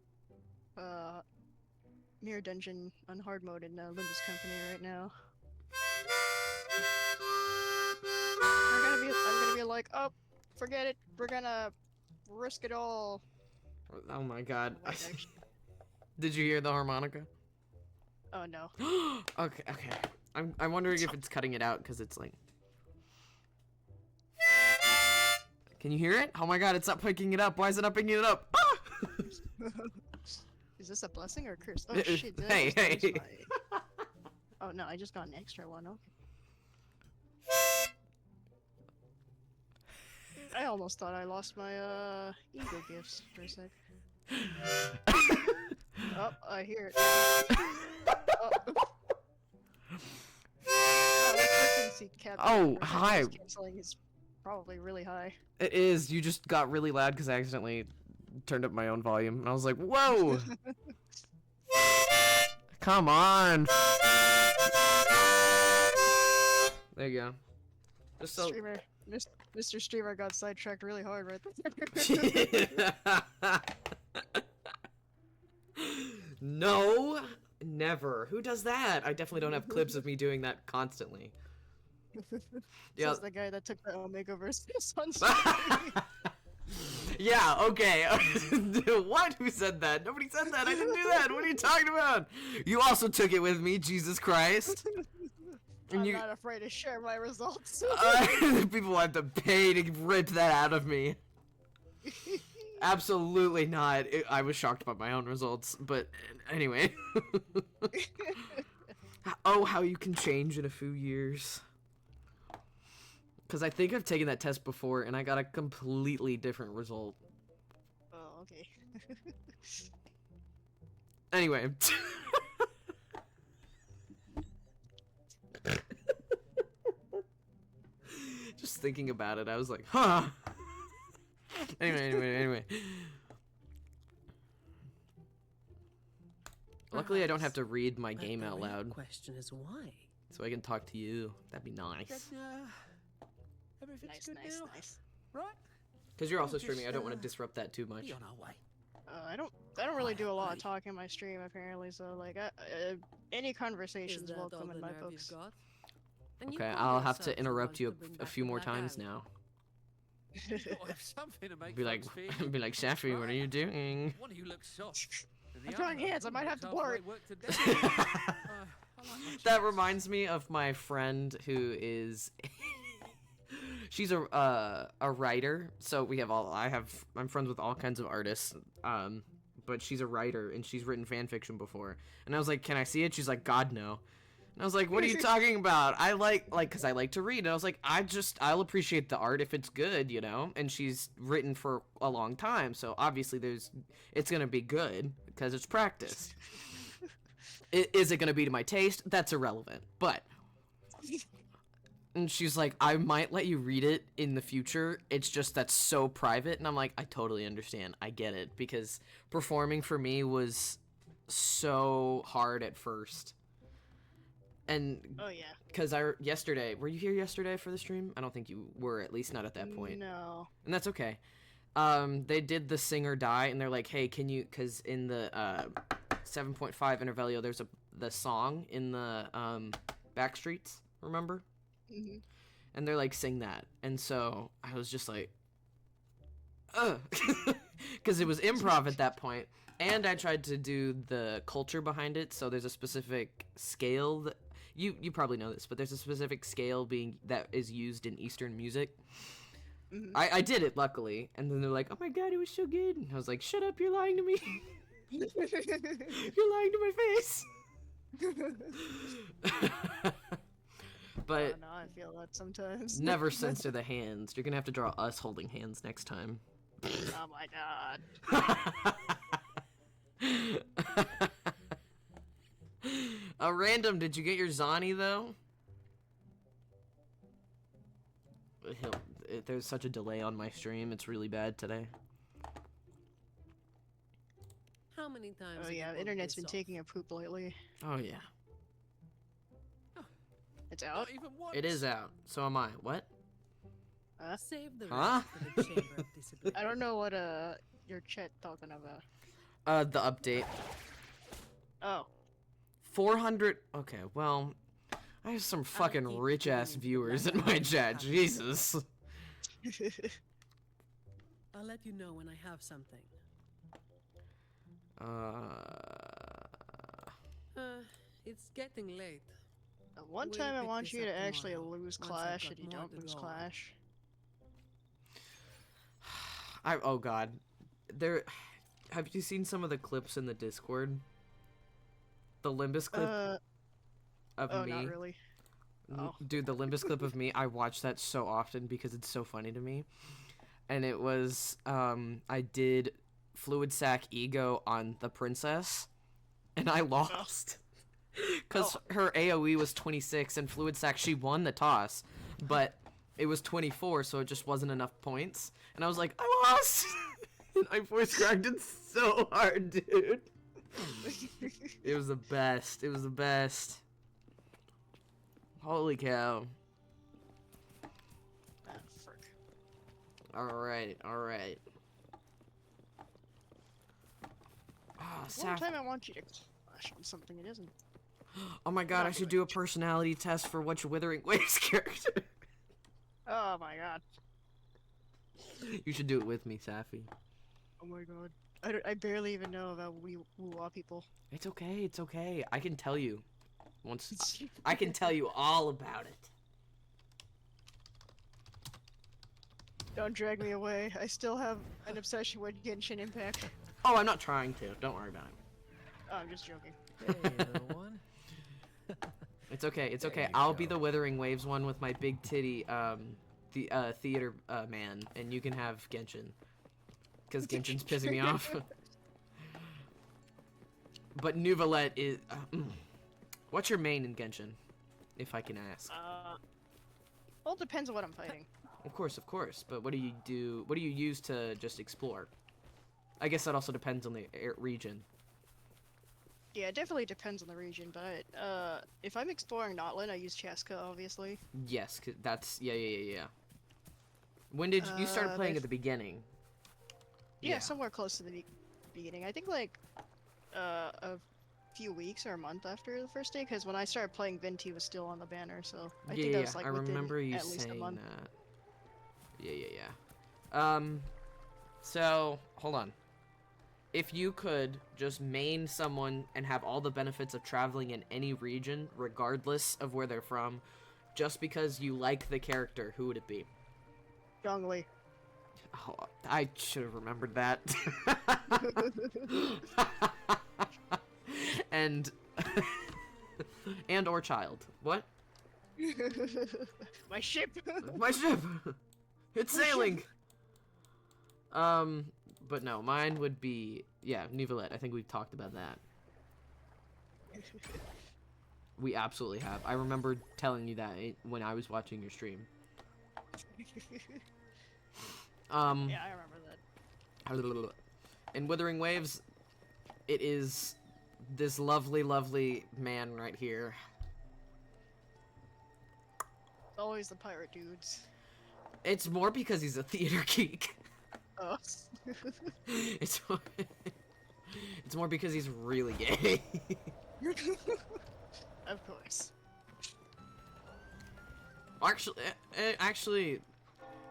[SPEAKER 9] Mirror Dungeon on hard mode in Linda's company right now. I'm gonna be like, oh, forget it. We're gonna risk it all.
[SPEAKER 1] Oh my god.
[SPEAKER 9] Wait, actually-
[SPEAKER 1] Did you hear the harmonica?
[SPEAKER 9] Oh no.
[SPEAKER 1] Okay, okay. I'm wondering if it's cutting it out because it's like... Can you hear it? Oh my god, it's not picking it up. Why is it not picking it up? Ah!
[SPEAKER 9] Is this a blessing or a curse? Oh
[SPEAKER 1] It-
[SPEAKER 9] shit, did I
[SPEAKER 1] hey,
[SPEAKER 9] just lose
[SPEAKER 1] hey.
[SPEAKER 9] my- Oh no, I just got an extra one, okay. I almost thought I lost my ego gifts for a sec. Oh, I hear it. Oh. The frequency cap
[SPEAKER 1] Oh,
[SPEAKER 9] for
[SPEAKER 1] hi.
[SPEAKER 9] noise canceling is probably really high.
[SPEAKER 1] It is. You just got really loud because I accidentally turned up my own volume. And I was like, whoa! Come on! There you go. Just so...
[SPEAKER 9] Streamer, Mr. Streamer got sidetracked really hard right there.
[SPEAKER 1] No! Never. Who does that? I definitely don't have clips of me doing that constantly. Yeah.
[SPEAKER 9] Says the guy that took the Omega versus on stream.
[SPEAKER 1] Yeah, okay. What? Who said that? Nobody said that. I didn't do that. What are you talking about? You also took it with me, Jesus Christ. And
[SPEAKER 9] I'm
[SPEAKER 1] you...
[SPEAKER 9] not afraid to share my results.
[SPEAKER 1] People have to pay to rip that out of me. Absolutely not. I was shocked by my own results, but anyway. Oh, how you can change in a few years. Because I think I've taken that test before, and I got a completely different result.
[SPEAKER 9] Oh, okay.
[SPEAKER 1] Anyway. Just thinking about it, I was like, huh. Anyway. Luckily, I don't have to read my
[SPEAKER 5] But
[SPEAKER 1] game
[SPEAKER 5] the
[SPEAKER 1] out
[SPEAKER 5] real
[SPEAKER 1] loud,
[SPEAKER 5] question is why?
[SPEAKER 1] so I can talk to you. That'd be nice.
[SPEAKER 3] Everything's
[SPEAKER 9] Nice,
[SPEAKER 3] good
[SPEAKER 9] nice,
[SPEAKER 3] now,
[SPEAKER 9] nice.
[SPEAKER 3] right?
[SPEAKER 1] Because you're also
[SPEAKER 3] Just,
[SPEAKER 1] streaming, I don't want to disrupt that too much.
[SPEAKER 3] Be on our way.
[SPEAKER 9] I don't really do a lot of
[SPEAKER 3] Right.
[SPEAKER 9] talking in my stream apparently, so like any
[SPEAKER 5] Is
[SPEAKER 9] conversations
[SPEAKER 5] that all
[SPEAKER 9] welcome
[SPEAKER 5] the
[SPEAKER 9] in my
[SPEAKER 5] nerve you've
[SPEAKER 9] books.
[SPEAKER 5] got? And you
[SPEAKER 1] Okay,
[SPEAKER 5] call
[SPEAKER 1] I'll have to
[SPEAKER 5] yourself the
[SPEAKER 1] interrupt
[SPEAKER 5] one
[SPEAKER 1] you
[SPEAKER 5] bring
[SPEAKER 1] a
[SPEAKER 5] back
[SPEAKER 1] few
[SPEAKER 5] the
[SPEAKER 1] more
[SPEAKER 5] Black
[SPEAKER 1] times
[SPEAKER 5] Alley.
[SPEAKER 1] now.
[SPEAKER 3] Gotta have something to make
[SPEAKER 1] Be like,
[SPEAKER 3] folks feel.
[SPEAKER 1] be like, Safi, what are you doing?
[SPEAKER 3] One of you looks soft. and the
[SPEAKER 9] I'm drawing
[SPEAKER 3] other
[SPEAKER 9] hands, I might have to
[SPEAKER 3] looks
[SPEAKER 9] blur
[SPEAKER 3] halfway
[SPEAKER 9] it.
[SPEAKER 3] worked to death. I like my
[SPEAKER 1] That
[SPEAKER 3] chance.
[SPEAKER 1] reminds me of my friend who is. She's a writer, so I'm friends with all kinds of artists, but she's a writer and she's written fan fiction before. And I was like, "Can I see it?" She's like, "God, no." And I was like, "What are you talking about? I because I like to read." And I was like, I'll appreciate the art if it's good, you know." And she's written for a long time, so obviously it's gonna be good because it's practiced. Is it gonna be to my taste? That's irrelevant, but. And she's like, I might let you read it in the future. It's just that's so private. And I'm like, I totally understand. I get it. Because performing for me was so hard at first. And
[SPEAKER 9] Oh yeah.
[SPEAKER 1] because yesterday, were you here yesterday for the stream? I don't think you were, at least not at that point.
[SPEAKER 9] No.
[SPEAKER 1] And that's okay. They did the sing or die, and they're like, hey, can you, because in the 7.5 Intervelio, there's the song in the Backstreets, remember?
[SPEAKER 9] Mm-hmm.
[SPEAKER 1] And they're like, sing that. And so I was just like, ugh. Because it was improv at that point. And I tried to do the culture behind it. So there's a specific scale that, you probably know this, but there's a specific scale that is used in Eastern music.
[SPEAKER 9] Mm-hmm.
[SPEAKER 1] I did it, luckily. And then they're like, oh my god, it was so good. And I was like, shut up, you're lying to me. You're lying to my face. But
[SPEAKER 9] Oh, no, I feel that sometimes.
[SPEAKER 1] never censor the hands. You're gonna have to draw us holding hands next time.
[SPEAKER 9] Oh my god.
[SPEAKER 1] Random, did you get your Zani though? There's such a delay on my stream. It's really bad today.
[SPEAKER 5] How many times?
[SPEAKER 9] Oh
[SPEAKER 5] have you
[SPEAKER 9] yeah, the
[SPEAKER 5] pulled
[SPEAKER 9] internet's
[SPEAKER 5] this
[SPEAKER 9] been
[SPEAKER 5] off?
[SPEAKER 9] taking a poop lately.
[SPEAKER 1] Oh yeah,
[SPEAKER 9] It's out.
[SPEAKER 3] Not even once.
[SPEAKER 1] it is out. So am I. What?
[SPEAKER 5] Save the
[SPEAKER 1] Huh?
[SPEAKER 5] rest for the chamber of discipline.
[SPEAKER 9] I don't know what your chat talking about.
[SPEAKER 1] The update.
[SPEAKER 9] Oh.
[SPEAKER 1] 400. Okay, well, I have some fucking
[SPEAKER 5] keep
[SPEAKER 1] rich ass
[SPEAKER 5] doing
[SPEAKER 1] viewers
[SPEAKER 5] like
[SPEAKER 1] in my
[SPEAKER 5] I
[SPEAKER 1] chat.
[SPEAKER 5] have.
[SPEAKER 1] Jesus.
[SPEAKER 5] I'll let you know when I have something. It's getting late.
[SPEAKER 9] One
[SPEAKER 5] We'll
[SPEAKER 9] time I
[SPEAKER 5] pick
[SPEAKER 9] want
[SPEAKER 5] this
[SPEAKER 9] you
[SPEAKER 5] up
[SPEAKER 9] to actually
[SPEAKER 5] tomorrow,
[SPEAKER 9] lose
[SPEAKER 5] once I've
[SPEAKER 9] Clash,
[SPEAKER 5] got
[SPEAKER 9] and you
[SPEAKER 5] more
[SPEAKER 9] don't
[SPEAKER 5] to
[SPEAKER 9] lose
[SPEAKER 5] go on.
[SPEAKER 9] Clash.
[SPEAKER 1] Oh god. Have you seen some of the clips in the Discord? The Limbus clip of
[SPEAKER 9] Oh,
[SPEAKER 1] me.
[SPEAKER 9] not really. Oh.
[SPEAKER 1] Dude, the Limbus clip of me, I watch that so often because it's so funny to me. And it was, I did Fluid Sack Ego on the princess, and I lost. Because her AoE was 26, and Fluid Sack, she won the toss, but it was 24, so it just wasn't enough points. And I was like, I lost! And I voice cracked it so hard, dude. It was the best. It was the best. Holy cow.
[SPEAKER 9] Ah, frick.
[SPEAKER 1] Alright, alright. Oh,
[SPEAKER 9] One time I want you to clash on something it isn't.
[SPEAKER 1] oh my god, I should do a personality test for which Withering Waves character.
[SPEAKER 9] Oh my god.
[SPEAKER 1] You should do it with me, Safi.
[SPEAKER 9] Oh my god. I barely even know about woo-wah people.
[SPEAKER 1] It's okay, it's okay. I can tell you. I can tell you all about it.
[SPEAKER 9] Don't drag me away. I still have an obsession with Genshin Impact.
[SPEAKER 1] Oh, I'm not trying to. Don't worry about it.
[SPEAKER 9] Oh, I'm just joking.
[SPEAKER 6] Hey, little one.
[SPEAKER 1] It's okay, it's
[SPEAKER 6] There
[SPEAKER 1] okay.
[SPEAKER 6] you
[SPEAKER 1] I'll be
[SPEAKER 6] go.
[SPEAKER 1] the Withering Waves one with my big titty, theater man, and you can have Genshin. Because Genshin's pissing me off. But Nuvalette is... what's your main in Genshin? If I can ask.
[SPEAKER 9] Well, it depends on what I'm fighting.
[SPEAKER 1] Of course, but what do you do? What do you use to just explore? I guess that also depends on the region.
[SPEAKER 9] Yeah, it definitely depends on the region, but if I'm exploring Notland, I use Cheska, obviously.
[SPEAKER 1] Yes, 'cause that's yeah. When did you start playing at the beginning?
[SPEAKER 9] Yeah, somewhere close to the beginning. I think like a few weeks or a month after the first day, because when I started playing, Venti was still on the banner, so I think that was like
[SPEAKER 1] I
[SPEAKER 9] within
[SPEAKER 1] remember you
[SPEAKER 9] at least a
[SPEAKER 1] saying
[SPEAKER 9] month.
[SPEAKER 1] that. Yeah. So, hold on. If you could just main someone and have all the benefits of traveling in any region, regardless of where they're from, just because you like the character, who would it be?
[SPEAKER 9] Zhongli.
[SPEAKER 1] Oh, I should have remembered that. and or child. What?
[SPEAKER 9] My ship.
[SPEAKER 1] My ship. It's sailing. But no, mine would be Nivelette. I think we've talked about that. We absolutely have. I remember telling you that when I was watching your stream.
[SPEAKER 9] Yeah, I remember that.
[SPEAKER 1] In Withering Waves, it is this lovely, lovely man right here.
[SPEAKER 9] It's always the pirate dudes.
[SPEAKER 1] It's more because he's a theater geek.
[SPEAKER 9] Oh.
[SPEAKER 1] It's more because he's really gay.
[SPEAKER 9] Of course.
[SPEAKER 1] Actually,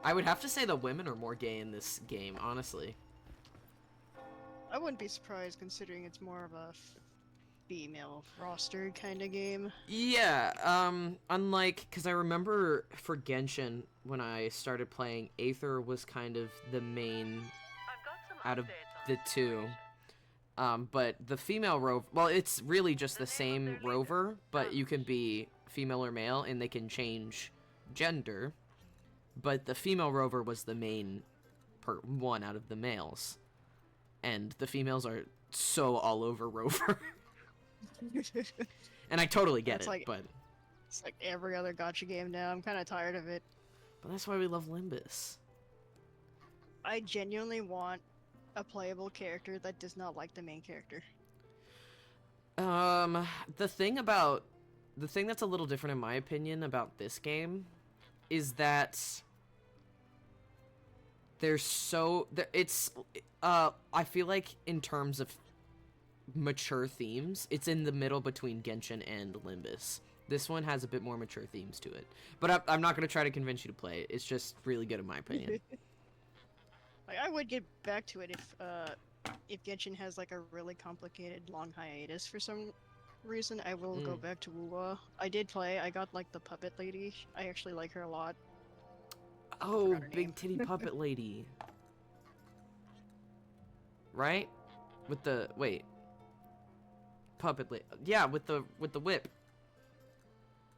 [SPEAKER 1] I would have to say the women are more gay in this game, honestly.
[SPEAKER 9] I wouldn't be surprised considering it's more of a female roster kind of game.
[SPEAKER 1] Yeah, unlike, because I remember for Genshin, when I started playing, Aether was kind of the main out of the two. But the female rover, well, it's really just the same rover, but you can be female or male, and they can change gender. But the female rover was the main one out of the males. And the females are so all over rover. And I totally get it, but...
[SPEAKER 9] It's like every other gacha game now. I'm kind of tired of it.
[SPEAKER 1] But that's why we love Limbus.
[SPEAKER 9] I genuinely want a playable character that does not like the main character.
[SPEAKER 1] The thing that's a little different in my opinion about this game is that I feel like in terms of mature themes, it's in the middle between Genshin and Limbus. This one has a bit more mature themes to it. But I'm not going to try to convince you to play it. It's just really good in my opinion.
[SPEAKER 9] Like, I would get back to it if Genshin has like a really complicated long hiatus for some reason. I will go back to Wuwa. I did play. I got like the puppet lady. I actually like her a lot.
[SPEAKER 1] Oh, big titty puppet lady. Right? With the puppet lady. Yeah, with the whip.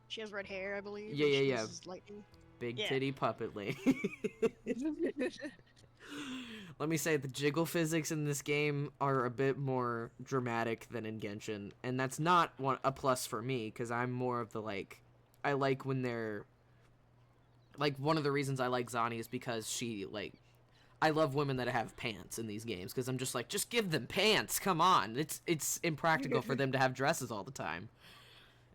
[SPEAKER 9] She has red hair, I believe.
[SPEAKER 1] Yeah.
[SPEAKER 9] Lightning.
[SPEAKER 1] Big titty puppet lady. Let me say, the jiggle physics in this game are a bit more dramatic than in Genshin, and that's not a plus for me, because I'm more of the, I like when they're, one of the reasons I like Zani is because she, I love women that have pants in these games, because I'm just like, just give them pants, come on, it's impractical for them to have dresses all the time,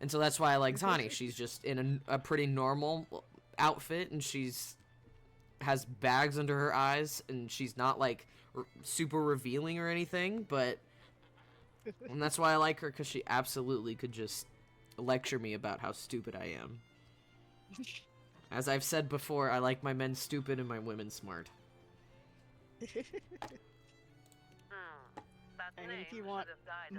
[SPEAKER 1] and so that's why I like Zani. She's just in a pretty normal outfit, and has bags under her eyes, and she's not super revealing or anything, but and that's why I like her, because she absolutely could just lecture me about how stupid I am. As I've said before, I like my men stupid and my women smart.
[SPEAKER 9] I mean, if you want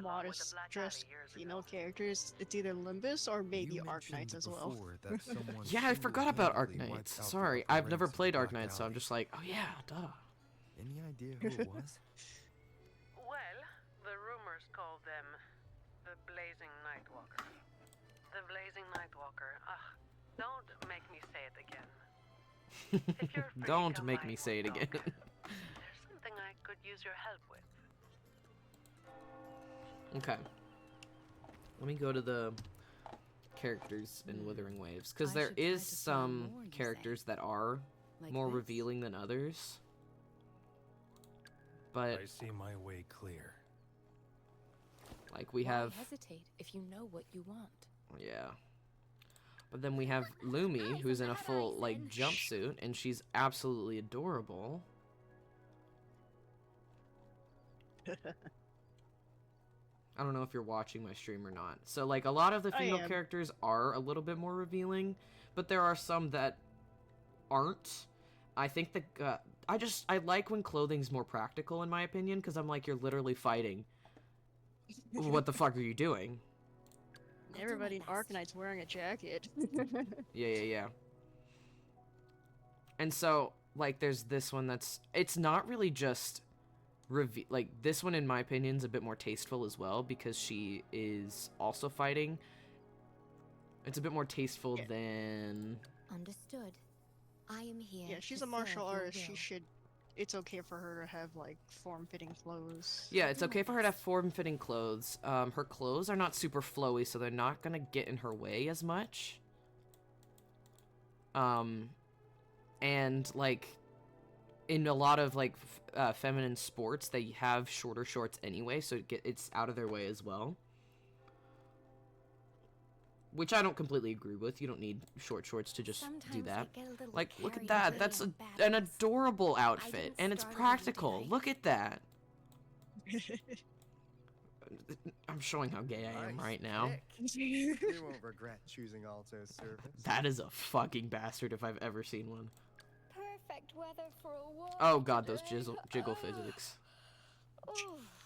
[SPEAKER 9] modest dressed female characters, it's either Limbus or maybe Arknights as well.
[SPEAKER 1] Yeah, I forgot about Arknights. Sorry, I've never played Arknights, so I'm just like, oh yeah, duh.
[SPEAKER 6] Any idea who it was?
[SPEAKER 5] Well, the rumors call them the Blazing Nightwalker. The Blazing Nightwalker. Don't make me say it again. If you're free,
[SPEAKER 1] Don't
[SPEAKER 5] come
[SPEAKER 1] make
[SPEAKER 5] by
[SPEAKER 1] me
[SPEAKER 5] and
[SPEAKER 1] say it
[SPEAKER 5] we'll
[SPEAKER 1] again.
[SPEAKER 5] talk. There's something I could use your help with.
[SPEAKER 1] Okay. Let me go to the characters in Withering Waves, because there is some characters that are more revealing than others. But
[SPEAKER 10] I see my way clear.
[SPEAKER 1] we have
[SPEAKER 4] hesitate if you know what you want.
[SPEAKER 1] yeah. But then we have Lumi, who's in a full jumpsuit, and she's absolutely adorable. I don't know if you're watching my stream or not. So, a lot of the female characters are a little bit more revealing, but there are some that aren't. I think I like when clothing's more practical in my opinion, because I'm like, you're literally fighting. What the fuck are you doing?
[SPEAKER 9] Everybody in Arcanite's wearing a jacket.
[SPEAKER 1] Yeah. And so, like, there's this one it's not really just like, this one in my opinion is a bit more tasteful as well, because she is also fighting. It's a bit more tasteful than...
[SPEAKER 4] Understood. I am here.
[SPEAKER 9] Yeah, she's
[SPEAKER 4] to
[SPEAKER 9] a martial
[SPEAKER 4] serve your
[SPEAKER 9] artist. She
[SPEAKER 4] will.
[SPEAKER 9] should. It's okay for her to have like form-fitting clothes.
[SPEAKER 1] Yeah, it's okay for her to have form-fitting clothes. Her clothes are not super flowy, so they're not gonna get in her way as much. And, like, in a lot of, like, feminine sports, they have shorter shorts anyway, so it's out of their way as well. Which I don't completely agree with. You don't need short shorts to just do that. Like, look at that. That's an adorable outfit, and it's practical. Look at that. I'm showing how gay I am right now.
[SPEAKER 6] You won't regret choosing Alto's service.
[SPEAKER 1] That is a fucking bastard if I've ever seen one.
[SPEAKER 4] Perfect weather for a walk.
[SPEAKER 1] Oh god, those jiggle physics.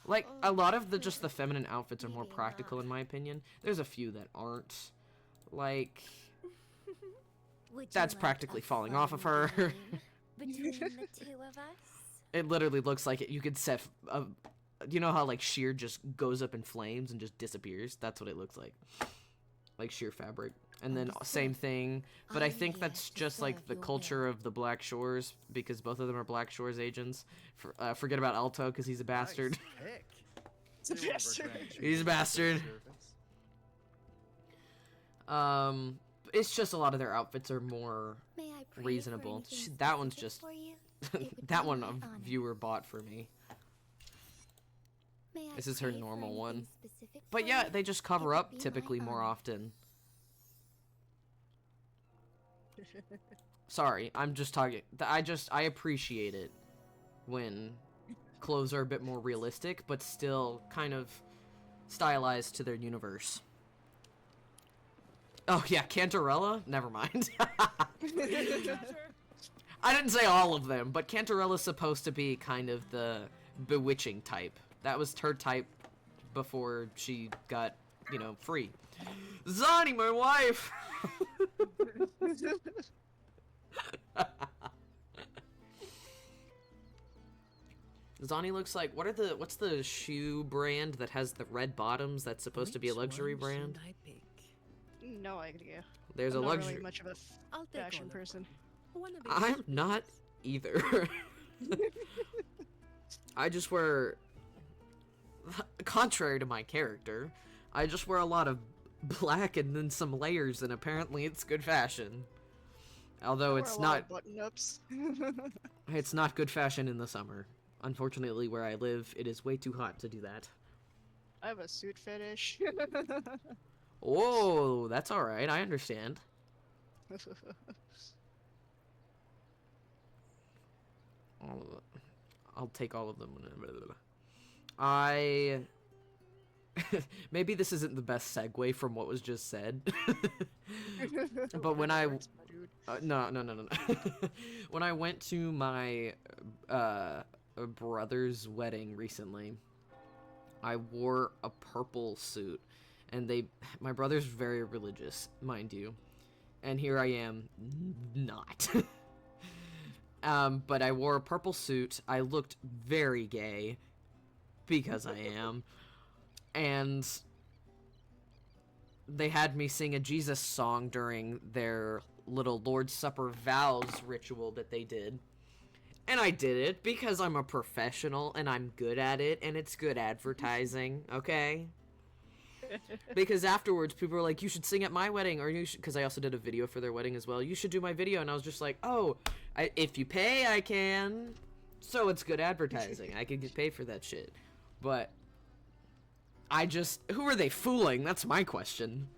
[SPEAKER 1] Like, a lot of the feminine outfits are more practical in my opinion. There's a few that aren't. Like, that's practically falling off of her.
[SPEAKER 4] Between the two of us?
[SPEAKER 1] It literally looks like you could set you know how, like, sheer just goes up in flames and just disappears? That's what it looks like. Like sheer fabric. And then same thing, but I think that's just like the culture of the Black Shores, because both of them are Black Shores agents. Forget about Alto because he's a bastard.
[SPEAKER 9] It's a bastard.
[SPEAKER 1] He's a bastard. It's just a lot of their outfits are more reasonable. That one's just that one a viewer bought for me. This is her normal one. But yeah, they just cover up typically more often. Sorry, I'm just talking. I appreciate it when clothes are a bit more realistic, but still kind of stylized to their universe. Oh yeah, Cantarella? Never mind. I didn't say all of them, but Cantarella's supposed to be kind of the bewitching type. That was her type before she got, you know, free. Zani, my wife! Zani looks like, what's the shoe brand that has the red bottoms that's supposed to be a luxury brand?
[SPEAKER 9] No idea.
[SPEAKER 1] There's
[SPEAKER 9] I'm
[SPEAKER 1] a
[SPEAKER 9] not
[SPEAKER 1] luxury.
[SPEAKER 9] Really much of a fashion person.
[SPEAKER 1] I'm not either. I just wear, contrary to my character, I just wear a lot of black and then some layers, and apparently it's good fashion. Although it's not
[SPEAKER 9] button-ups.
[SPEAKER 1] It's not good fashion in the summer. Unfortunately, where I live, it is way too hot to do that.
[SPEAKER 9] I have a suit fetish.
[SPEAKER 1] Oh, that's alright, I understand. I'll take all of them. Maybe this isn't the best segue from what was just said. But when I... No. When I went to my brother's wedding recently, I wore a purple suit. And my brother's very religious, mind you. And here I am, not. But I wore a purple suit. I looked very gay, because I am. And they had me sing a Jesus song during their little Lord's Supper vows ritual that they did. And I did it because I'm a professional and I'm good at it, and it's good advertising, okay? Because afterwards, people were like, you should sing at my wedding, or you should, because I also did a video for their wedding as well. You should do my video, and I was just like, oh, if you pay, I can. So it's good advertising. I can get paid for that shit. But who are they fooling? That's my question.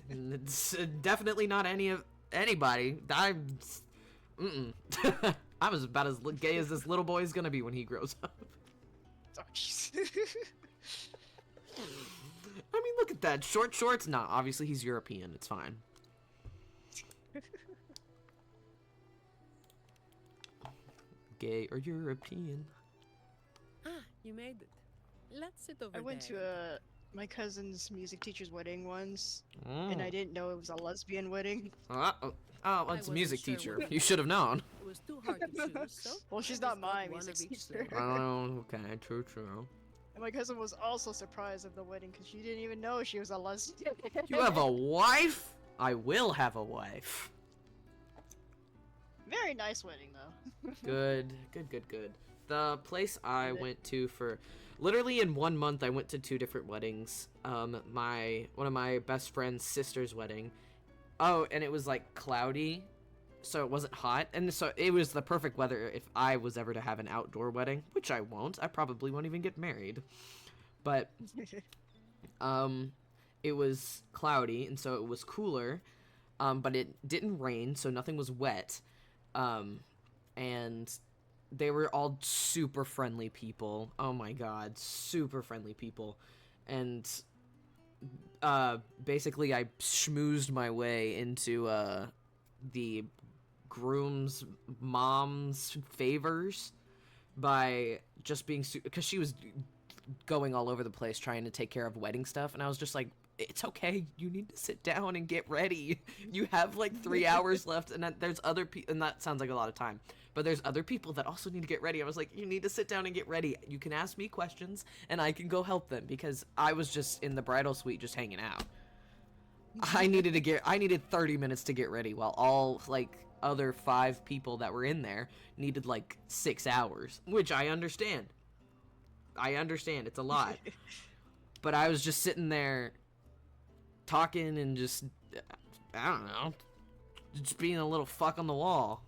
[SPEAKER 1] It's definitely not anybody. I'm as about as gay as this little boy is gonna be when he grows up.
[SPEAKER 9] Oh, jeez.
[SPEAKER 1] I mean, look at that. Short shorts? Nah, obviously he's European. It's fine. gay or European.
[SPEAKER 7] Ah, you made it. Let's sit over
[SPEAKER 9] I went
[SPEAKER 7] there.
[SPEAKER 9] to my cousin's music teacher's wedding once, and I didn't know it was a lesbian wedding.
[SPEAKER 1] Oh, it's a
[SPEAKER 7] wasn't
[SPEAKER 1] music
[SPEAKER 7] sure
[SPEAKER 1] teacher.
[SPEAKER 7] what
[SPEAKER 1] You should have known.
[SPEAKER 7] It was too hard to choose, so
[SPEAKER 9] Well, she's
[SPEAKER 7] I
[SPEAKER 9] not
[SPEAKER 7] just got
[SPEAKER 9] my
[SPEAKER 7] one
[SPEAKER 9] music
[SPEAKER 7] of each
[SPEAKER 9] teacher.
[SPEAKER 7] flavor.
[SPEAKER 1] Oh, okay, true.
[SPEAKER 9] And my cousin was also surprised at the wedding because she didn't even know she was a lesbian.
[SPEAKER 1] You have a wife? I will have a wife.
[SPEAKER 9] Very nice wedding, though.
[SPEAKER 1] Good. The place I went to for literally in 1 month, I went to 2 different weddings. One of my best friend's sister's wedding. Oh, and it was like cloudy, so it wasn't hot, and so it was the perfect weather if I was ever to have an outdoor wedding, which I won't. I probably won't even get married. But it was cloudy, and so it was cooler. But it didn't rain, so nothing was wet. And they were all super friendly people. Oh my god, super friendly people. And basically I schmoozed my way into the groom's mom's favors by just being because she was going all over the place trying to take care of wedding stuff, and I was just like, it's okay, you need to sit down and get ready. You have like 3 hours left, and there's other people, and that sounds like a lot of time, but there's other people that also need to get ready. I was like, you need to sit down and get ready. You can ask me questions and I can go help them, because I was just in the bridal suite just hanging out. I needed 30 minutes to get ready, while all like other 5 people that were in there needed like 6 hours, which I understand. It's a lot. But I was just sitting there talking and just, I don't know, just being a little fuck on the wall.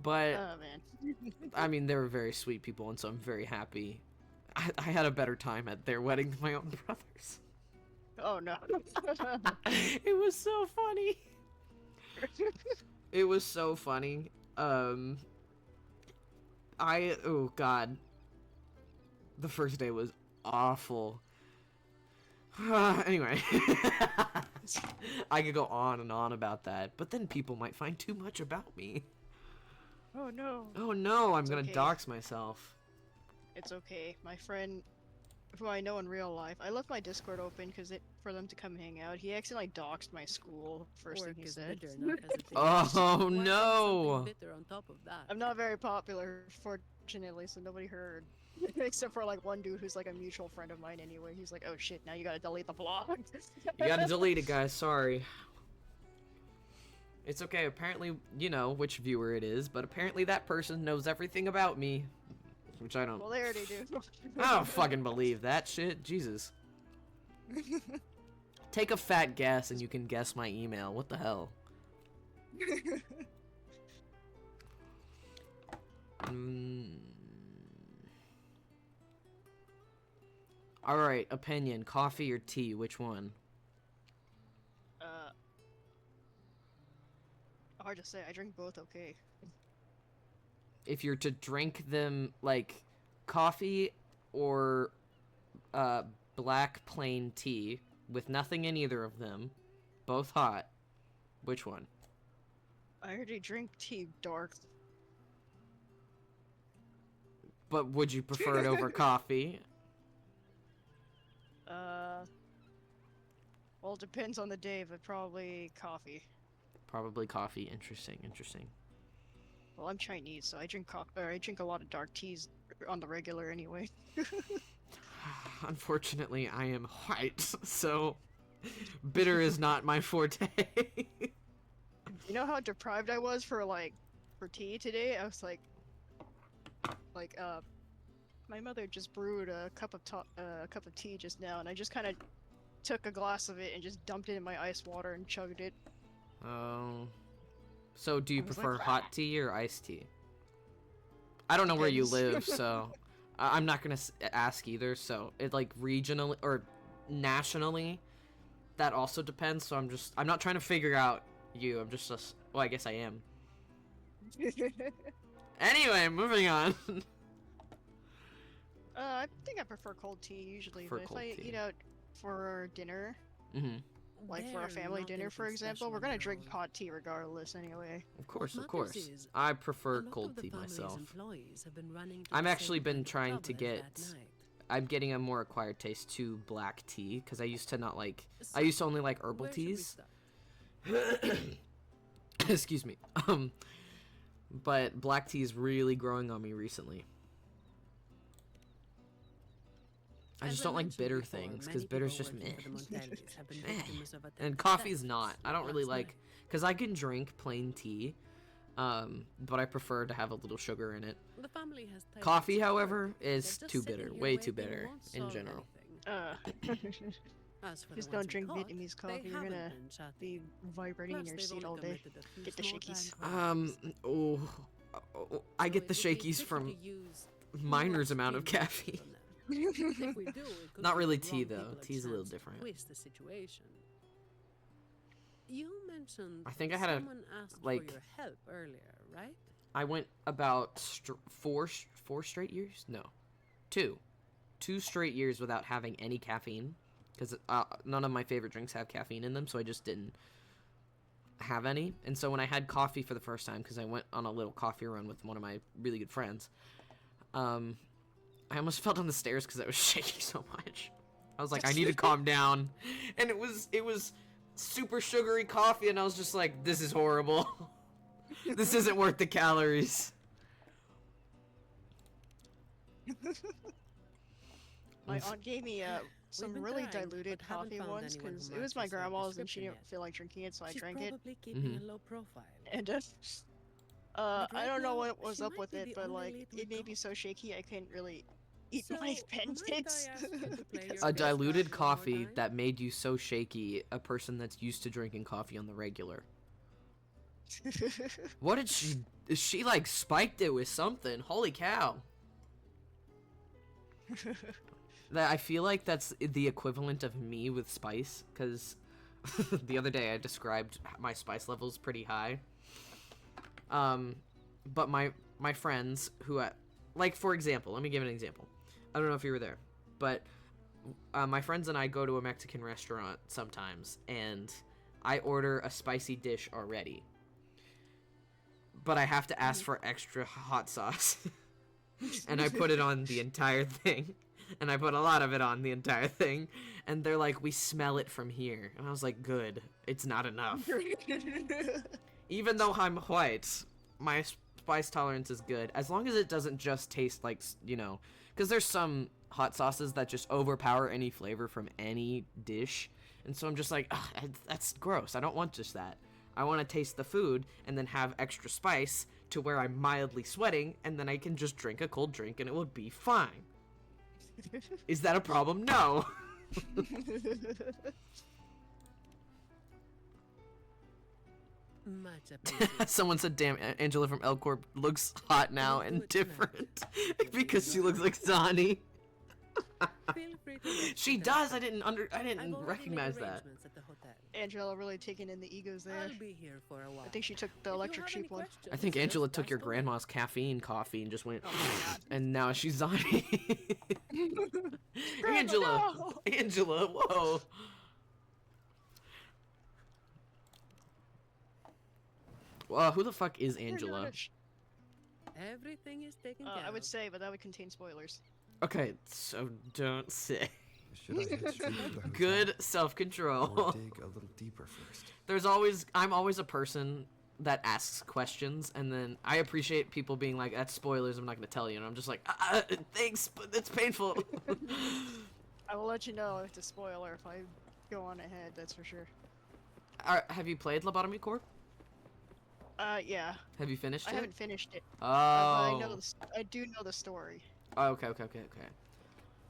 [SPEAKER 1] But,
[SPEAKER 9] Oh, man.
[SPEAKER 1] I mean, they were very sweet people, and so I'm very happy. I had a better time at their wedding than my own brother's.
[SPEAKER 9] Oh, no.
[SPEAKER 1] It was so funny. It was so funny. Oh god. The first day was awful. Anyway. I could go on and on about that, but then people might find too much about me.
[SPEAKER 9] Oh, no.
[SPEAKER 1] Oh no, I'm
[SPEAKER 9] It's
[SPEAKER 1] gonna
[SPEAKER 9] okay.
[SPEAKER 1] dox myself.
[SPEAKER 9] It's okay. My friend, who I know in real life, I left my Discord open for them to come hang out. He accidentally doxed my school, first thing
[SPEAKER 7] Work
[SPEAKER 9] he
[SPEAKER 7] is
[SPEAKER 9] said.
[SPEAKER 7] bitter, not hesitation.
[SPEAKER 1] Oh,
[SPEAKER 7] Why add
[SPEAKER 1] no.
[SPEAKER 7] something bitter on top of that?
[SPEAKER 9] I'm not very popular, fortunately, so nobody heard. Except for like one dude who's like a mutual friend of mine anyway. He's like, oh shit, now you gotta delete the blog.
[SPEAKER 1] You gotta delete it, guys, sorry. It's okay, apparently, you know which viewer it is, but apparently that person knows everything about me. Which I don't.
[SPEAKER 9] Well, they already do.
[SPEAKER 1] I don't fucking believe that shit. Jesus. Take a fat guess and you can guess my email. What the hell? Alright, opinion. Coffee or tea? Which one?
[SPEAKER 9] Hard to say. I drink both okay.
[SPEAKER 1] If you're to drink them, like, coffee or black plain tea with nothing in either of them, both hot, which one?
[SPEAKER 9] I already drink tea dark.
[SPEAKER 1] But would you prefer it over coffee?
[SPEAKER 9] Well, it depends on the day, but probably coffee.
[SPEAKER 1] Probably coffee. Interesting.
[SPEAKER 9] Well, I'm Chinese, so I drink I drink a lot of dark teas on the regular anyway.
[SPEAKER 1] Unfortunately, I am white, so bitter is not my forte.
[SPEAKER 9] You know how deprived I was for tea today? I was like, my mother just brewed a cup of tea just now, and I just kind of took a glass of it and just dumped it in my ice water and chugged it.
[SPEAKER 1] Oh. So do you
[SPEAKER 9] I was like,
[SPEAKER 1] prefer hot tea or iced tea? I don't know where you
[SPEAKER 9] Depends.
[SPEAKER 1] live, so I'm not gonna ask either. So it like regionally or nationally, that also depends. So I'm not trying to figure out you. I'm just well, I guess I am. Anyway, moving on.
[SPEAKER 9] I think I prefer cold tea usually,
[SPEAKER 1] For
[SPEAKER 9] but if
[SPEAKER 1] cold
[SPEAKER 9] I
[SPEAKER 1] tea.
[SPEAKER 9] eat out for dinner,
[SPEAKER 1] Mm-hmm.
[SPEAKER 9] Like for a
[SPEAKER 7] They're
[SPEAKER 9] family
[SPEAKER 7] not
[SPEAKER 9] dinner, for
[SPEAKER 7] anything
[SPEAKER 9] example,
[SPEAKER 7] special
[SPEAKER 9] we're
[SPEAKER 7] on
[SPEAKER 9] gonna
[SPEAKER 7] their
[SPEAKER 9] drink
[SPEAKER 7] own.
[SPEAKER 9] hot tea regardless anyway.
[SPEAKER 1] Of course,
[SPEAKER 7] What
[SPEAKER 1] of course.
[SPEAKER 7] matters is
[SPEAKER 1] I
[SPEAKER 7] a
[SPEAKER 1] prefer
[SPEAKER 7] lot
[SPEAKER 1] cold
[SPEAKER 7] of the
[SPEAKER 1] tea
[SPEAKER 7] family's
[SPEAKER 1] myself.
[SPEAKER 7] employees have been running to
[SPEAKER 1] I'm
[SPEAKER 7] the
[SPEAKER 1] actually
[SPEAKER 7] same
[SPEAKER 1] been
[SPEAKER 7] kind of
[SPEAKER 1] trying to
[SPEAKER 7] trouble as
[SPEAKER 1] get.
[SPEAKER 7] that night.
[SPEAKER 1] I'm getting a more acquired taste to black tea because I used to not like. I used to only like herbal
[SPEAKER 7] Where should we
[SPEAKER 1] teas.
[SPEAKER 7] start?
[SPEAKER 1] Excuse me. But black tea is really growing on me recently. I
[SPEAKER 7] As
[SPEAKER 1] just don't like
[SPEAKER 7] mentioned
[SPEAKER 1] bitter
[SPEAKER 7] before,
[SPEAKER 1] things
[SPEAKER 7] many
[SPEAKER 1] because bitter's
[SPEAKER 7] people
[SPEAKER 1] just meh.
[SPEAKER 7] working for the Montellis have been
[SPEAKER 1] Meh.
[SPEAKER 7] victims of
[SPEAKER 1] And
[SPEAKER 7] attempted
[SPEAKER 1] coffee's
[SPEAKER 7] thefts
[SPEAKER 1] not. I don't really
[SPEAKER 7] last
[SPEAKER 1] like
[SPEAKER 7] night.
[SPEAKER 1] because I can drink plain tea, but I prefer to have a little sugar in it.
[SPEAKER 7] The family has taken
[SPEAKER 1] Coffee,
[SPEAKER 7] support.
[SPEAKER 1] however,
[SPEAKER 7] They're
[SPEAKER 1] is
[SPEAKER 7] just
[SPEAKER 1] too
[SPEAKER 7] sitting
[SPEAKER 1] bitter,
[SPEAKER 7] here
[SPEAKER 1] way too
[SPEAKER 7] waiting
[SPEAKER 1] bitter
[SPEAKER 7] won't
[SPEAKER 1] in
[SPEAKER 7] solve
[SPEAKER 1] general.
[SPEAKER 7] anything. As for the
[SPEAKER 9] Just
[SPEAKER 7] ones
[SPEAKER 9] don't
[SPEAKER 7] we
[SPEAKER 9] drink
[SPEAKER 7] caught,
[SPEAKER 9] Vietnamese
[SPEAKER 7] they
[SPEAKER 9] coffee. You're
[SPEAKER 7] haven't
[SPEAKER 9] gonna
[SPEAKER 7] been chatty.
[SPEAKER 9] be vibrating in
[SPEAKER 7] Plus,
[SPEAKER 9] your
[SPEAKER 7] they've
[SPEAKER 9] seat
[SPEAKER 7] only
[SPEAKER 9] all day.
[SPEAKER 7] committed a few
[SPEAKER 9] Get the
[SPEAKER 7] small-time
[SPEAKER 9] shakies.
[SPEAKER 7] crimes.
[SPEAKER 1] I
[SPEAKER 7] So
[SPEAKER 1] get the
[SPEAKER 7] it would be
[SPEAKER 1] shakies
[SPEAKER 7] tricky
[SPEAKER 1] from
[SPEAKER 7] to use
[SPEAKER 1] minor's
[SPEAKER 7] more
[SPEAKER 1] amount of
[SPEAKER 7] stimulants
[SPEAKER 1] caffeine.
[SPEAKER 7] on them. If we do, it could
[SPEAKER 1] Not
[SPEAKER 7] give
[SPEAKER 1] really
[SPEAKER 7] the
[SPEAKER 1] tea,
[SPEAKER 7] wrong
[SPEAKER 1] though.
[SPEAKER 7] people
[SPEAKER 1] Tea's a little
[SPEAKER 7] chance to
[SPEAKER 1] different.
[SPEAKER 7] twist the situation. You mentioned
[SPEAKER 1] I think I had a,
[SPEAKER 7] someone asked
[SPEAKER 1] like-
[SPEAKER 7] for your help earlier, right?
[SPEAKER 1] I went about four straight years? No, two straight years without having any caffeine because none of my favorite drinks have caffeine in them, so I just didn't have any. And so when I had coffee for the first time, because I went on a little coffee run with one of my really good friends, I almost fell down the stairs because I was shaking so much. I was like, I need to calm down, and it was super sugary coffee, and I was just like, this is horrible. This isn't worth the calories.
[SPEAKER 9] My aunt gave me some
[SPEAKER 7] been
[SPEAKER 9] really
[SPEAKER 7] trying,
[SPEAKER 9] diluted
[SPEAKER 7] but haven't
[SPEAKER 9] coffee
[SPEAKER 7] found
[SPEAKER 9] once
[SPEAKER 7] anyone who
[SPEAKER 9] because it was my
[SPEAKER 7] matches your
[SPEAKER 9] grandma's and she
[SPEAKER 7] description
[SPEAKER 9] didn't
[SPEAKER 7] yet.
[SPEAKER 9] feel like drinking it, so I
[SPEAKER 7] She's
[SPEAKER 9] drank it.
[SPEAKER 7] probably keeping a low profile.
[SPEAKER 9] And
[SPEAKER 7] But
[SPEAKER 9] I
[SPEAKER 7] right
[SPEAKER 9] don't know
[SPEAKER 7] now,
[SPEAKER 9] what was
[SPEAKER 7] she
[SPEAKER 9] up
[SPEAKER 7] might
[SPEAKER 9] with
[SPEAKER 7] be
[SPEAKER 9] it,
[SPEAKER 7] the
[SPEAKER 9] but
[SPEAKER 7] only
[SPEAKER 9] like
[SPEAKER 7] lead we
[SPEAKER 9] it made me
[SPEAKER 7] got.
[SPEAKER 9] so shaky I couldn't really eat
[SPEAKER 7] So,
[SPEAKER 9] my
[SPEAKER 7] might I
[SPEAKER 9] pancakes.
[SPEAKER 7] ask you to play
[SPEAKER 9] because
[SPEAKER 7] your
[SPEAKER 1] A
[SPEAKER 7] best
[SPEAKER 1] diluted
[SPEAKER 7] card one more
[SPEAKER 1] coffee
[SPEAKER 7] time?
[SPEAKER 1] that made you so shaky, a person that's used to drinking coffee on the regular. What did she like spiked it with something? Holy cow. That I feel like that's the equivalent of me with spice, because the other day I described my spice levels pretty high. But my friends who, like for example, let me give an example. I don't know if you were there, but my friends and I go to a Mexican restaurant sometimes, and I order a spicy dish already. But I have to ask for extra hot sauce. And I put it on the entire thing. And I put a lot of it on the entire thing. And they're like, we smell it from here. And I was like, good. It's not enough. Even though I'm white, my spice tolerance is good. As long as it doesn't just taste like, you know, because there's some hot sauces that just overpower any flavor from any dish. And so I'm just like, that's gross. I don't want just that. I want to taste the food and then have extra spice to where I'm mildly sweating, and then I can just drink a cold drink and it will be fine. Is that a problem? No.
[SPEAKER 7] Much appreciated.
[SPEAKER 1] Someone said, damn, Angela from L Corp looks hot now
[SPEAKER 7] We'll do
[SPEAKER 1] and
[SPEAKER 7] it tonight.
[SPEAKER 1] different. Because she looks like Zani.
[SPEAKER 7] Feel free to rest
[SPEAKER 1] She
[SPEAKER 7] until
[SPEAKER 1] does. I
[SPEAKER 7] I've
[SPEAKER 1] didn't
[SPEAKER 7] already
[SPEAKER 1] recognize
[SPEAKER 7] made
[SPEAKER 1] that.
[SPEAKER 7] arrangements at the hotel.
[SPEAKER 9] Angela really taking in the egos there.
[SPEAKER 7] I'll be here for a while.
[SPEAKER 9] I think she took the
[SPEAKER 7] If you
[SPEAKER 9] electric
[SPEAKER 7] have any
[SPEAKER 9] sheep one.
[SPEAKER 7] questions,
[SPEAKER 1] I think
[SPEAKER 7] just
[SPEAKER 1] Angela took
[SPEAKER 7] ask
[SPEAKER 1] your
[SPEAKER 7] away.
[SPEAKER 1] grandma's caffeine coffee and just went,
[SPEAKER 9] Oh my god.
[SPEAKER 1] and now she's Zani.
[SPEAKER 9] Grandma,
[SPEAKER 1] Angela,
[SPEAKER 9] no!
[SPEAKER 1] Angela, whoa. Well, who the fuck is Angela?
[SPEAKER 7] Everything is taken care
[SPEAKER 9] I would
[SPEAKER 7] of.
[SPEAKER 9] say, but that would contain spoilers.
[SPEAKER 1] Okay, so don't say.
[SPEAKER 6] Should I head straight to the hotel?
[SPEAKER 1] Good
[SPEAKER 6] Or
[SPEAKER 1] self-control.
[SPEAKER 6] dig a little deeper first?
[SPEAKER 1] I'm always a person that asks questions, and then I appreciate people being like, that's spoilers, I'm not gonna tell you, and I'm just like, thanks, but it's painful.
[SPEAKER 9] I will let you know if it's a spoiler if I go on ahead, that's for sure.
[SPEAKER 1] Have you played Lobotomy Corp?
[SPEAKER 9] Yeah.
[SPEAKER 1] Have you finished
[SPEAKER 9] I
[SPEAKER 1] it?
[SPEAKER 9] haven't finished it.
[SPEAKER 1] Oh.
[SPEAKER 9] I do know the story,
[SPEAKER 1] Oh, okay.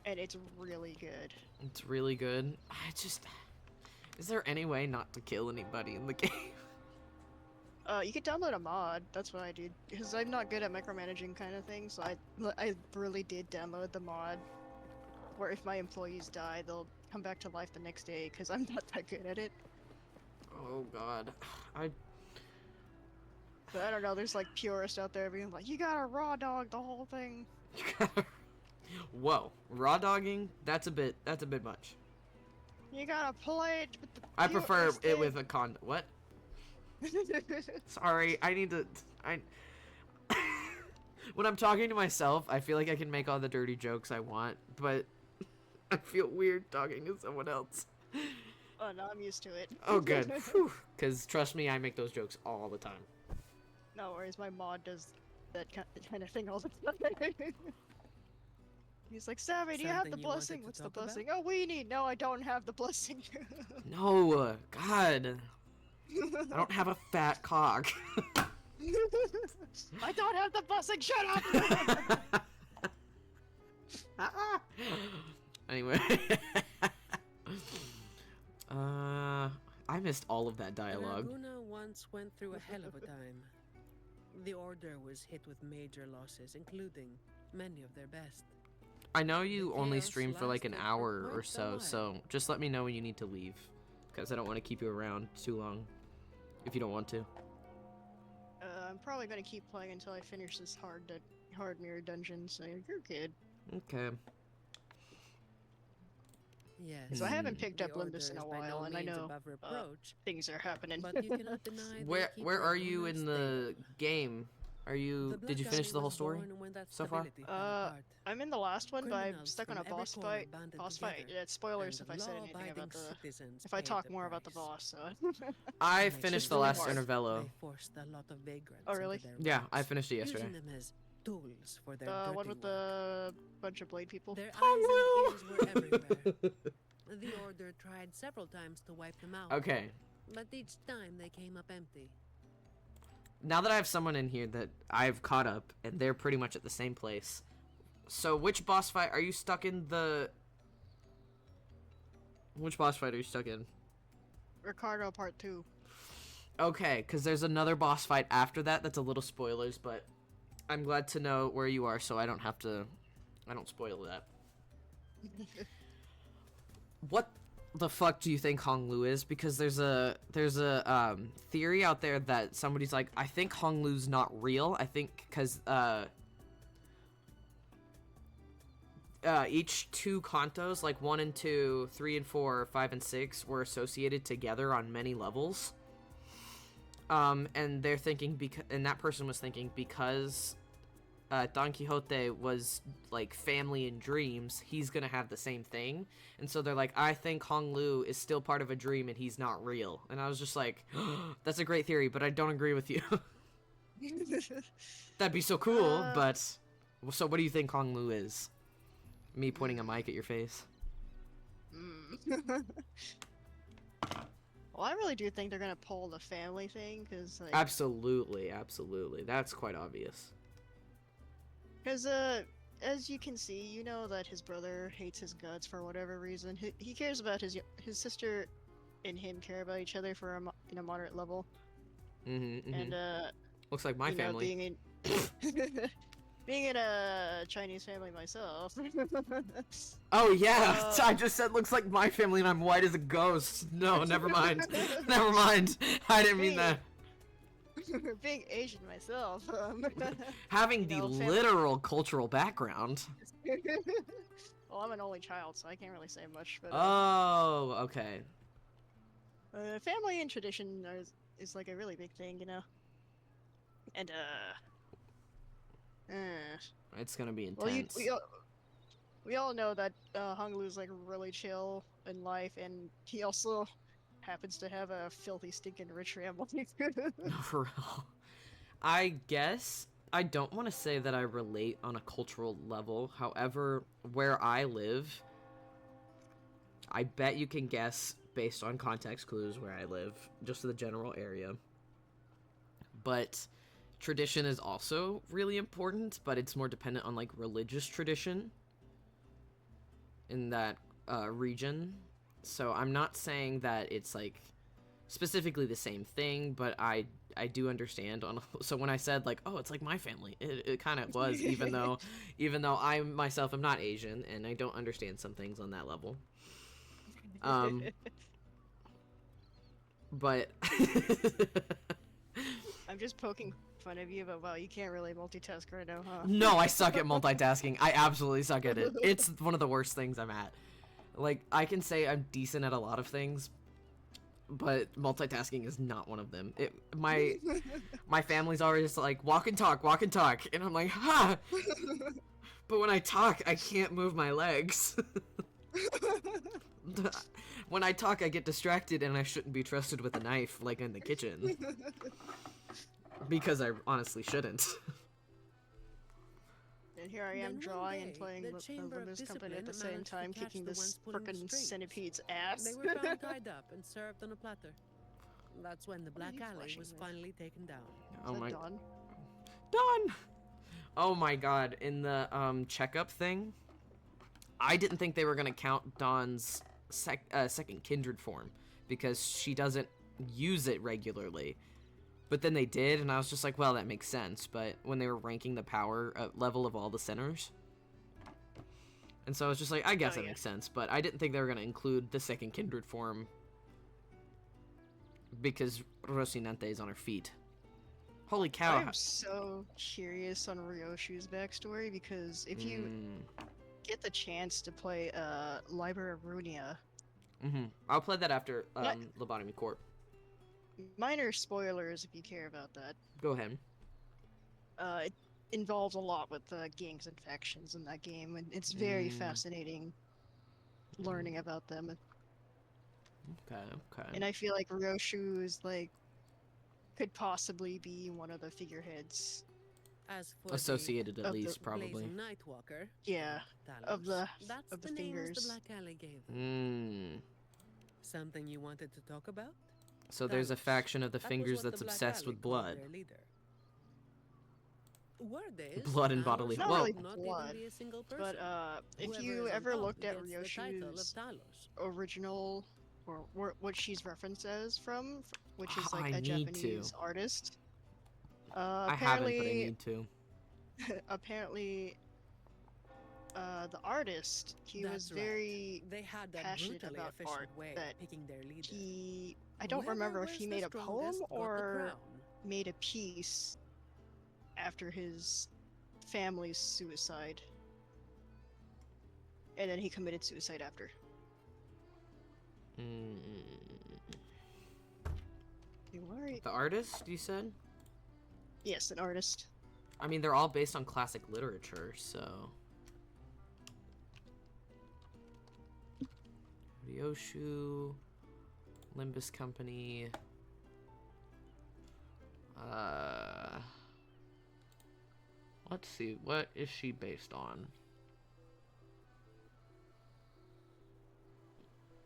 [SPEAKER 9] and it's really good.
[SPEAKER 1] It's really good. Is there any way not to kill anybody in the game?
[SPEAKER 9] You could download a mod. That's what I did because I'm not good at micromanaging kind of things. So I really did download the mod, where if my employees die, they'll come back to life the next day because I'm not that good at it.
[SPEAKER 1] Oh god.
[SPEAKER 9] But I don't know. There's like purists out there being like, "You gotta raw dog the whole thing."
[SPEAKER 1] Whoa, raw dogging? That's a bit much.
[SPEAKER 9] You gotta play it with the.
[SPEAKER 1] I prefer
[SPEAKER 9] cutest
[SPEAKER 1] it
[SPEAKER 9] thing.
[SPEAKER 1] with a con. What? Sorry, I need to. When I'm talking to myself, I feel like I can make all the dirty jokes I want, but I feel weird talking to someone else.
[SPEAKER 9] Oh no, I'm used to it.
[SPEAKER 1] Oh, good. Because trust me, I make those jokes all the time.
[SPEAKER 9] No worries, my mod does that kind of thing all the time. He's like, Savvy, do you have
[SPEAKER 7] Something
[SPEAKER 9] the
[SPEAKER 7] you wanted
[SPEAKER 9] blessing?
[SPEAKER 7] to
[SPEAKER 9] What's the
[SPEAKER 7] talk about?
[SPEAKER 9] blessing? Oh, weenie! No, I don't have the blessing.
[SPEAKER 1] No, God. I don't have a fat cock.
[SPEAKER 9] I don't have the blessing. Shut up.
[SPEAKER 1] Anyway. I missed all of that dialogue.
[SPEAKER 7] Laguna once went through a hell of a time. The Order was hit with major losses, including many of their best.
[SPEAKER 1] I know you
[SPEAKER 7] The
[SPEAKER 1] only
[SPEAKER 7] chaos
[SPEAKER 1] stream for like an
[SPEAKER 7] lasted for
[SPEAKER 1] hour or
[SPEAKER 7] quite a
[SPEAKER 1] so,
[SPEAKER 7] while.
[SPEAKER 1] so just let me know when you need to leave. Because I don't want to keep you around too long. If you don't want to.
[SPEAKER 9] I'm probably gonna keep playing until I finish this hard mirror dungeon. So you're good.
[SPEAKER 1] Okay.
[SPEAKER 7] Yes.
[SPEAKER 9] So I haven't picked
[SPEAKER 7] the
[SPEAKER 9] up Limbus in
[SPEAKER 7] Order
[SPEAKER 9] a
[SPEAKER 7] is by
[SPEAKER 9] while,
[SPEAKER 7] no
[SPEAKER 9] and I
[SPEAKER 7] means
[SPEAKER 9] know
[SPEAKER 7] above reproach,
[SPEAKER 9] things are happening.
[SPEAKER 7] but you cannot deny they
[SPEAKER 1] Where
[SPEAKER 7] keep
[SPEAKER 1] are
[SPEAKER 7] their
[SPEAKER 1] you in
[SPEAKER 7] rumors
[SPEAKER 1] the game? Are you?
[SPEAKER 7] The
[SPEAKER 1] Did you
[SPEAKER 7] Black
[SPEAKER 1] finish
[SPEAKER 7] Army
[SPEAKER 1] the whole
[SPEAKER 7] was
[SPEAKER 1] story
[SPEAKER 7] born when that
[SPEAKER 1] so far?
[SPEAKER 7] stability fell apart.
[SPEAKER 9] I'm in the last one, but I'm
[SPEAKER 7] Criminals
[SPEAKER 9] stuck on a
[SPEAKER 7] from every
[SPEAKER 9] boss
[SPEAKER 7] corner
[SPEAKER 9] fight.
[SPEAKER 7] banded
[SPEAKER 9] Boss fight.
[SPEAKER 7] together,
[SPEAKER 9] Yeah, spoilers
[SPEAKER 7] and
[SPEAKER 9] if I said anything
[SPEAKER 7] law-abiding
[SPEAKER 9] about the.
[SPEAKER 7] citizens
[SPEAKER 9] If I
[SPEAKER 7] paid
[SPEAKER 9] talk
[SPEAKER 7] the
[SPEAKER 9] more about the
[SPEAKER 7] price.
[SPEAKER 9] boss, so.
[SPEAKER 1] I
[SPEAKER 7] To make
[SPEAKER 1] finished the
[SPEAKER 7] sure
[SPEAKER 1] last
[SPEAKER 9] hard.
[SPEAKER 1] Intervello.
[SPEAKER 7] They forced a lot of vagrants
[SPEAKER 9] Oh, really?
[SPEAKER 7] into their
[SPEAKER 1] Yeah, I
[SPEAKER 7] ranks,
[SPEAKER 1] finished it yesterday.
[SPEAKER 7] using them as tools for their
[SPEAKER 9] The
[SPEAKER 7] dirty
[SPEAKER 9] one with
[SPEAKER 7] work.
[SPEAKER 9] the bunch of blade people.
[SPEAKER 7] Their eyes and ears were everywhere. The Order tried several times to wipe them out,
[SPEAKER 1] Okay.
[SPEAKER 7] but each time they came up empty.
[SPEAKER 1] Now that I have someone in here that I've caught up, and they're pretty much at the same place. So which boss fight are you stuck in? Which boss fight are you stuck in?
[SPEAKER 9] Ricardo Part 2.
[SPEAKER 1] Okay, because there's another boss fight after that that's a little spoilers, but I'm glad to know where you are so I don't have to... I don't spoil that. What the fuck do you think Hong Lu is? Because there's a theory out there that somebody's like, I think Hong Lu's not real. I think because each two kantos, like 1 and 2, 3 and 4, 5 and 6, were associated together on many levels. And they're thinking and that person was thinking because Don Quixote was like family in dreams, he's gonna have the same thing. And so they're like, I think Hong Lu is still part of a dream and he's not real. And I was just like, that's a great theory, but I don't agree with you. That'd be so cool, but so what do you think Hong Lu is? Me pointing a mic at your face.
[SPEAKER 9] Well, I really do think they're gonna pull the family thing, because like,
[SPEAKER 1] Absolutely, absolutely. That's quite obvious.
[SPEAKER 9] because as you can see, you know that his brother hates his guts for whatever reason. He cares about his sister and him care about each other for in a moderate level. And
[SPEAKER 1] Looks like my
[SPEAKER 9] you know,
[SPEAKER 1] family.
[SPEAKER 9] being in being in a Chinese family myself.
[SPEAKER 1] Oh yeah, I just said looks like my family and I'm white as a ghost. No, never mind. Never mind. I didn't mean that.
[SPEAKER 9] Being Asian myself.
[SPEAKER 1] Having
[SPEAKER 9] you
[SPEAKER 1] the
[SPEAKER 9] know, family-
[SPEAKER 1] literal cultural background.
[SPEAKER 9] Well, I'm an only child, so I can't really say much. But
[SPEAKER 1] Oh, okay.
[SPEAKER 9] family and tradition is like a really big thing, you know. And
[SPEAKER 1] It's gonna be
[SPEAKER 9] well,
[SPEAKER 1] intense.
[SPEAKER 9] we all know that Hong Lu's like really chill in life, and he also happens to have a filthy, stinking rich family.
[SPEAKER 1] For real. I guess I don't want to say that I relate on a cultural level. However, where I live, I bet you can guess based on context clues where I live, just the general area. But tradition is also really important, but it's more dependent on like religious tradition in that region. So I'm not saying that it's like specifically the same thing, but I do understand on. So when I said like, oh, it's like my family, it kind of was, even though I myself am not Asian and I don't understand some things on that level. But
[SPEAKER 9] I'm just poking fun of you, but wow, you can't really multitask right now, huh?
[SPEAKER 1] no, I suck at multitasking. I absolutely suck at it. It's one of the worst things I'm at. Like, I can say I'm decent at a lot of things, but multitasking is not one of them. My family's always just like, walk and talk, and I'm like, ha! But when I talk, I can't move my legs. When I talk, I get distracted, and I shouldn't be trusted with a knife, like in the kitchen. Because I honestly shouldn't.
[SPEAKER 9] And here I am
[SPEAKER 7] Then one
[SPEAKER 9] drawing and
[SPEAKER 7] day,
[SPEAKER 9] playing
[SPEAKER 7] the
[SPEAKER 9] the
[SPEAKER 7] Chamber of
[SPEAKER 9] Limbus company at
[SPEAKER 7] Discipline
[SPEAKER 9] the same
[SPEAKER 7] managed to
[SPEAKER 9] time,
[SPEAKER 7] catch
[SPEAKER 9] kicking
[SPEAKER 7] the
[SPEAKER 9] this
[SPEAKER 7] ones pulling
[SPEAKER 9] frickin'
[SPEAKER 7] strings.
[SPEAKER 9] centipede's ass.
[SPEAKER 7] They were found tied up and served on a platter. That's when the
[SPEAKER 9] What are
[SPEAKER 7] Black
[SPEAKER 9] you
[SPEAKER 7] Alley
[SPEAKER 9] flushing
[SPEAKER 7] was
[SPEAKER 9] with?
[SPEAKER 7] finally taken down.
[SPEAKER 1] Oh
[SPEAKER 9] Is
[SPEAKER 1] my...
[SPEAKER 9] that done?
[SPEAKER 1] Done! Oh my god, in the checkup thing, I didn't think they were gonna count Dawn's second kindred form, because she doesn't use it regularly. But then they did, and I was just like, well, that makes sense. But when they were ranking the power level of all the centers, and so I was just like, I guess that makes sense. But I didn't think they were going to include the second kindred form, because Rocinante is on her feet. Holy cow.
[SPEAKER 9] I'm so curious on Ryoshu's backstory, because if you get the chance to play Liber of Runia...
[SPEAKER 1] I'll play that after
[SPEAKER 9] What?
[SPEAKER 1] Lobotomy Corp.
[SPEAKER 9] Minor spoilers if you care about that.
[SPEAKER 1] Go ahead.
[SPEAKER 9] It involves a lot with gangs and factions in that game, and it's very fascinating learning about them.
[SPEAKER 1] Okay.
[SPEAKER 9] And I feel like Ryoshu is like could possibly be one of the figureheads.
[SPEAKER 7] As for
[SPEAKER 1] Associated, at
[SPEAKER 9] of
[SPEAKER 1] least,
[SPEAKER 9] the
[SPEAKER 1] probably.
[SPEAKER 7] Blazing Nightwalker,
[SPEAKER 9] Yeah, of
[SPEAKER 7] Talos,
[SPEAKER 9] the
[SPEAKER 7] that's
[SPEAKER 9] of the
[SPEAKER 7] names
[SPEAKER 9] fingers.
[SPEAKER 7] the Black Alley gave them. Something you wanted to talk about?
[SPEAKER 1] So there's a
[SPEAKER 7] Talos.
[SPEAKER 1] faction of the
[SPEAKER 7] That was
[SPEAKER 1] fingers
[SPEAKER 7] what
[SPEAKER 1] that's
[SPEAKER 7] the Black
[SPEAKER 1] obsessed
[SPEAKER 7] Alley
[SPEAKER 1] with
[SPEAKER 7] called
[SPEAKER 1] blood.
[SPEAKER 7] their leader. Word is,
[SPEAKER 1] Blood and bodily...
[SPEAKER 7] Talos
[SPEAKER 9] Not
[SPEAKER 1] Whoa!
[SPEAKER 9] really
[SPEAKER 7] not
[SPEAKER 9] blood,
[SPEAKER 7] even be a single person.
[SPEAKER 9] but if
[SPEAKER 7] Whoever
[SPEAKER 9] you
[SPEAKER 7] is on
[SPEAKER 9] ever
[SPEAKER 7] top
[SPEAKER 9] looked at
[SPEAKER 7] gets the title of
[SPEAKER 9] Ryoshu's
[SPEAKER 7] Talos.
[SPEAKER 9] original, or what she's referenced as from, which is like
[SPEAKER 1] I
[SPEAKER 9] a
[SPEAKER 1] need
[SPEAKER 9] Japanese
[SPEAKER 1] to.
[SPEAKER 9] artist.
[SPEAKER 1] I haven't, but I
[SPEAKER 9] Apparently,
[SPEAKER 1] need to.
[SPEAKER 9] apparently, the artist, he was
[SPEAKER 7] That's right.
[SPEAKER 9] very
[SPEAKER 7] They had that
[SPEAKER 9] passionate
[SPEAKER 7] brutally
[SPEAKER 9] about
[SPEAKER 7] efficient
[SPEAKER 9] art
[SPEAKER 7] way
[SPEAKER 9] that
[SPEAKER 7] of picking their leader.
[SPEAKER 9] I don't
[SPEAKER 7] Whoever
[SPEAKER 9] remember if
[SPEAKER 7] was
[SPEAKER 9] he
[SPEAKER 7] the
[SPEAKER 9] made a poem
[SPEAKER 7] strongest got the
[SPEAKER 9] or
[SPEAKER 7] crown.
[SPEAKER 9] made a piece after his family's suicide. And then he committed suicide after. You worry?
[SPEAKER 1] The artist, you said?
[SPEAKER 9] Yes, an artist.
[SPEAKER 1] I mean, they're all based on classic literature, so... Ryoshu... Limbus Company... Let's see, what is she based on?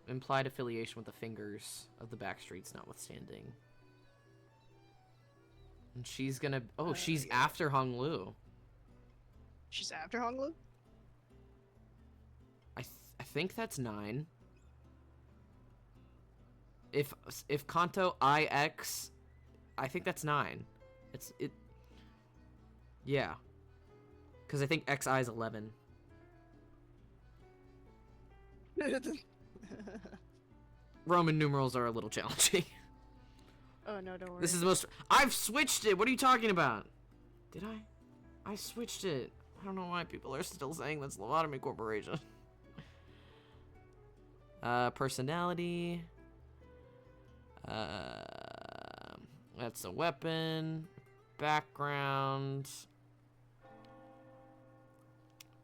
[SPEAKER 1] Implied affiliation with the fingers of the Backstreets notwithstanding. And she's gonna... Oh, she's after Hong Lu.
[SPEAKER 9] She's after Honglu?
[SPEAKER 1] I think that's 9. If Kanto IX, I think that's 9. Yeah. Because I think XI is 11. Roman numerals are a little challenging.
[SPEAKER 9] Oh no, don't worry.
[SPEAKER 1] This is the most... I've switched it! What are you talking about? Did I? I switched it. I don't know why people are still saying that's Lobotomy Corporation. Personality. That's a weapon. Background.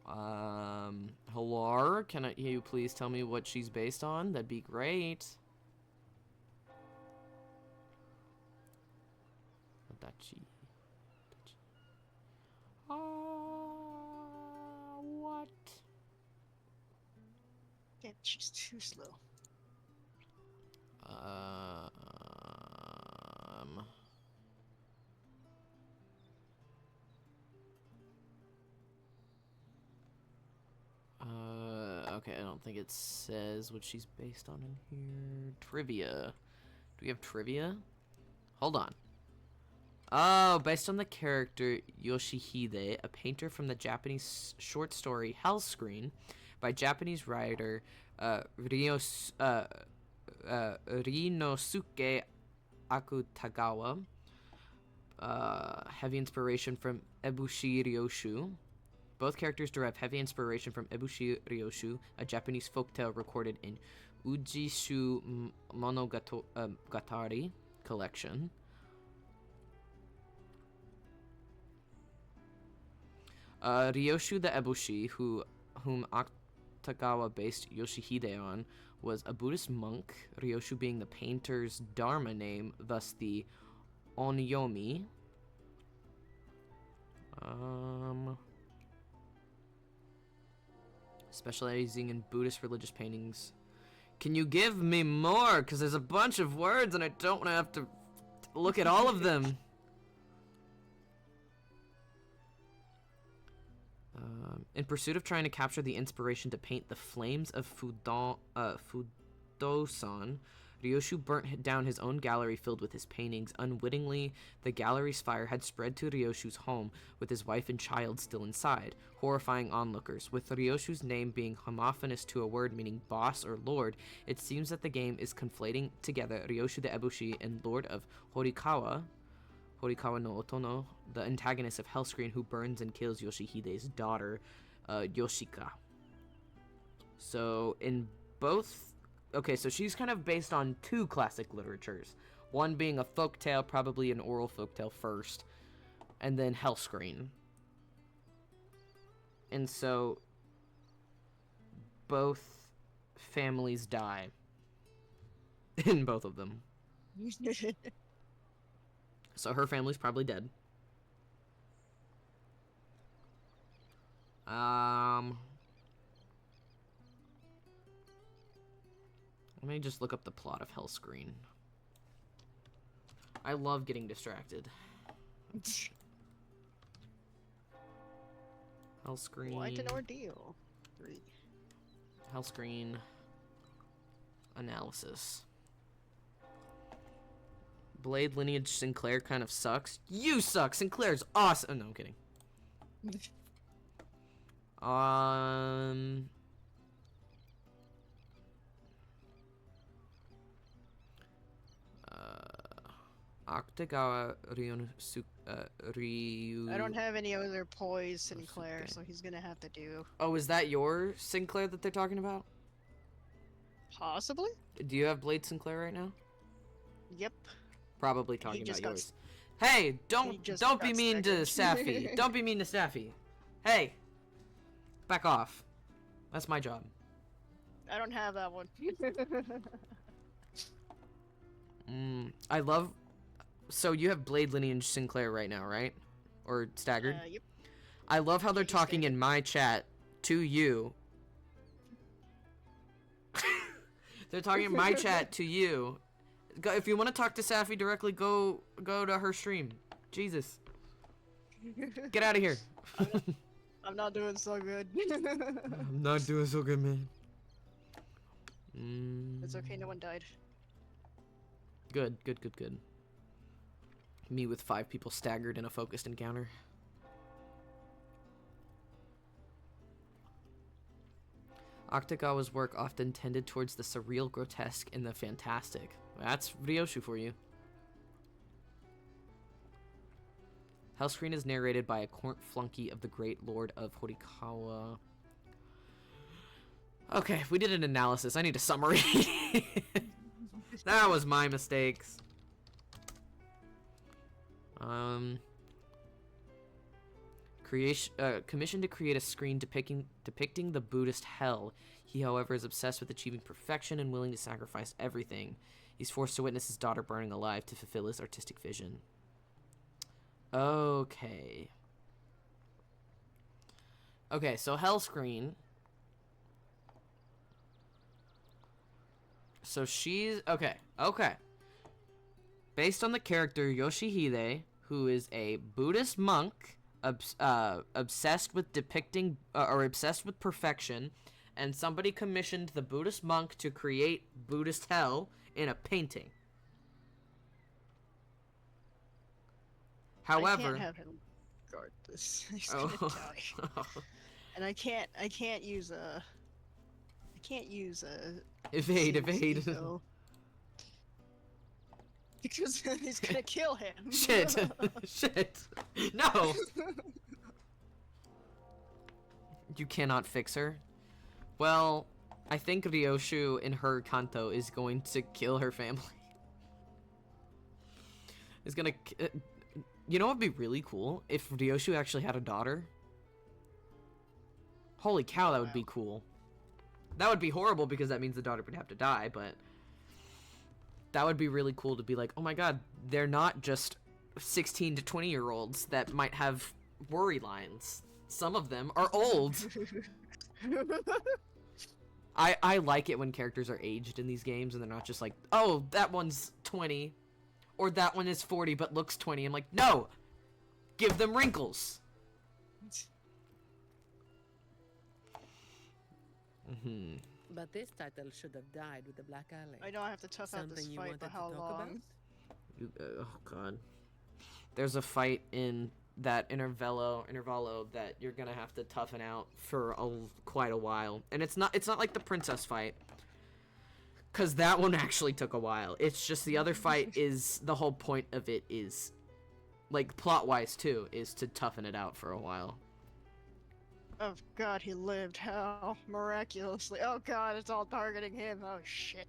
[SPEAKER 1] Hello, can you please tell me what she's based on? That'd be great. Dachi. What?
[SPEAKER 9] Yeah, she's too slow.
[SPEAKER 1] Okay, I don't think it says what she's based on in here. Trivia. Do we have trivia? Hold on. Oh, based on the character Yoshihide, a painter from the Japanese short story Hellscreen by Japanese writer Rinosuke Akutagawa. Heavy inspiration from Ebushi Ryoshu. Both characters derive heavy inspiration from Ebushi Ryoshu, a Japanese folktale recorded in Ujishu Monogatari collection. Ryoshu the Ebushi, whom Akutagawa based Yoshihide on, was a Buddhist monk, Ryoshu being the painter's dharma name, thus the onyomi. Specializing in Buddhist religious paintings. Can you give me more? Because there's a bunch of words and I don't want to have to look at all of them. In pursuit of trying to capture the inspiration to paint the flames of Fudosan, Ryoshu burnt down his own gallery filled with his paintings. Unwittingly, the gallery's fire had spread to Ryoshu's home, with his wife and child still inside, horrifying onlookers. With Ryoshu's name being homophonous to a word meaning boss or lord, it seems that the game is conflating together Ryoshu the Ebushi and Lord of Horikawa no Otono, the antagonist of Hellscreen who burns and kills Yoshihide's daughter, Yoshika. So, in both... Okay, so she's kind of based on two classic literatures. One being a folktale, probably an oral folktale first, and then Hellscreen. And so, both families die. In both of them. So her family's probably dead. Let me just look up the plot of Hellscreen. I love getting distracted. Hellscreen.
[SPEAKER 9] What an ordeal. 3.
[SPEAKER 1] Hellscreen analysis. Blade lineage Sinclair kind of sucks. You suck. Sinclair's awesome. Oh, no, I'm kidding. Akutagawa Ryu.
[SPEAKER 9] I don't have any other poise Sinclair, so he's gonna have to do.
[SPEAKER 1] Oh, is that your Sinclair that they're talking about?
[SPEAKER 9] Possibly?
[SPEAKER 1] Do you have Blade Sinclair right now?
[SPEAKER 9] Yep.
[SPEAKER 1] Probably talking about yours. Hey, don't be mean to Safi. Don't be mean to Safi. Hey, back off. That's my job.
[SPEAKER 9] I don't have that one.
[SPEAKER 1] I love. So you have Blade lineage Sinclair right now, right? Or staggered?
[SPEAKER 9] Yep.
[SPEAKER 1] I love how they're talking in my chat to you. They're talking in my chat to you. If you want to talk to Safi directly, go to her stream. Jesus. Get out of here.
[SPEAKER 9] I'm not doing so good.
[SPEAKER 1] I'm not doing so good, man.
[SPEAKER 9] It's okay, no one died.
[SPEAKER 1] Good. Me with 5 people staggered in a focused encounter. Akutagawa's work often tended towards the surreal, grotesque, and the fantastic. That's Ryoshu for you. Hellscreen is narrated by a court flunky of the great lord of Horikawa. Okay, we did an analysis. I need a summary. That was my mistakes. Commissioned to create a screen depicting the Buddhist hell. He, however, is obsessed with achieving perfection and willing to sacrifice everything. He's forced to witness his daughter burning alive to fulfill his artistic vision. Okay. Okay, so Hellscreen. So she's... Okay. Based on the character Yoshihide, who is a Buddhist monk, obsessed with depicting... or obsessed with perfection, and somebody commissioned the Buddhist monk to create Buddhist hell in a painting. However,
[SPEAKER 9] I can't have him guard this. He's gonna die. And I can't use a. I can't use a.
[SPEAKER 1] Evade.
[SPEAKER 9] Because he's gonna kill him.
[SPEAKER 1] Shit. No. You cannot fix her? Well, I think Ryoshu in her Kanto is going to kill her family. Is gonna... you know what would be really cool? If Ryoshu actually had a daughter? Holy cow, that would be cool. That would be horrible because that means the daughter would have to die, but... that would be really cool to be like, oh my god, they're not just 16 to 20-year-olds that might have worry lines. Some of them are old. I like it when characters are aged in these games and they're not just like, oh, that one's 20. Or that one is 40 but looks 20. I'm like, no! Give them wrinkles!
[SPEAKER 7] But this title should have died with the Black Alley.
[SPEAKER 9] I know I have to tough out this
[SPEAKER 7] Something you
[SPEAKER 9] fight,
[SPEAKER 7] wanted
[SPEAKER 9] but
[SPEAKER 7] to
[SPEAKER 9] how
[SPEAKER 7] talk about?
[SPEAKER 9] long?
[SPEAKER 1] Oh god. There's a fight in that intervallo that you're gonna have to toughen out for quite a while. And it's not like the princess fight. Cause that one actually took a while. It's just the other fight is, the whole point of it is, like plot-wise too, is to toughen it out for a while.
[SPEAKER 9] Oh god, he lived. How miraculously. Oh god, it's all targeting him. Oh shit.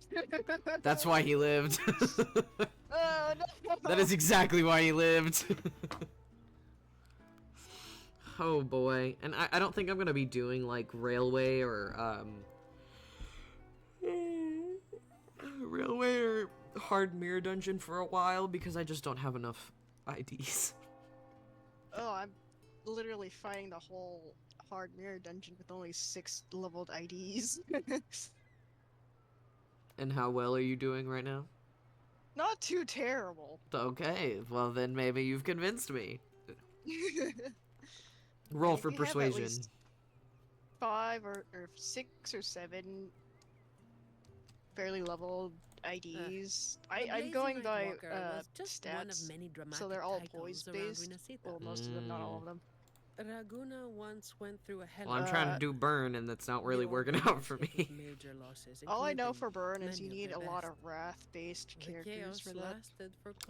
[SPEAKER 1] That's why he lived.
[SPEAKER 9] Oh no.
[SPEAKER 1] That is exactly why he lived. Oh boy. And I don't think I'm gonna be doing like railway or hard mirror dungeon for a while because I just don't have enough IDs.
[SPEAKER 9] Oh, I'm literally fighting the whole hard mirror dungeon with only 6 leveled IDs.
[SPEAKER 1] And how well are you doing right now?
[SPEAKER 9] Not too terrible.
[SPEAKER 1] Okay, well then maybe you've convinced me. Roll
[SPEAKER 9] If
[SPEAKER 1] for
[SPEAKER 9] you have at
[SPEAKER 1] persuasion.
[SPEAKER 9] least 5 or 6 or 7 fairly leveled IDs. I'm going by stats, so they're all poise based. Well, most of them, not all of them.
[SPEAKER 7] Raguna once went through a hell
[SPEAKER 1] Well, I'm trying to do burn, and that's not really working out for me.
[SPEAKER 9] All I know for burn is you need a lot of wrath-based characters for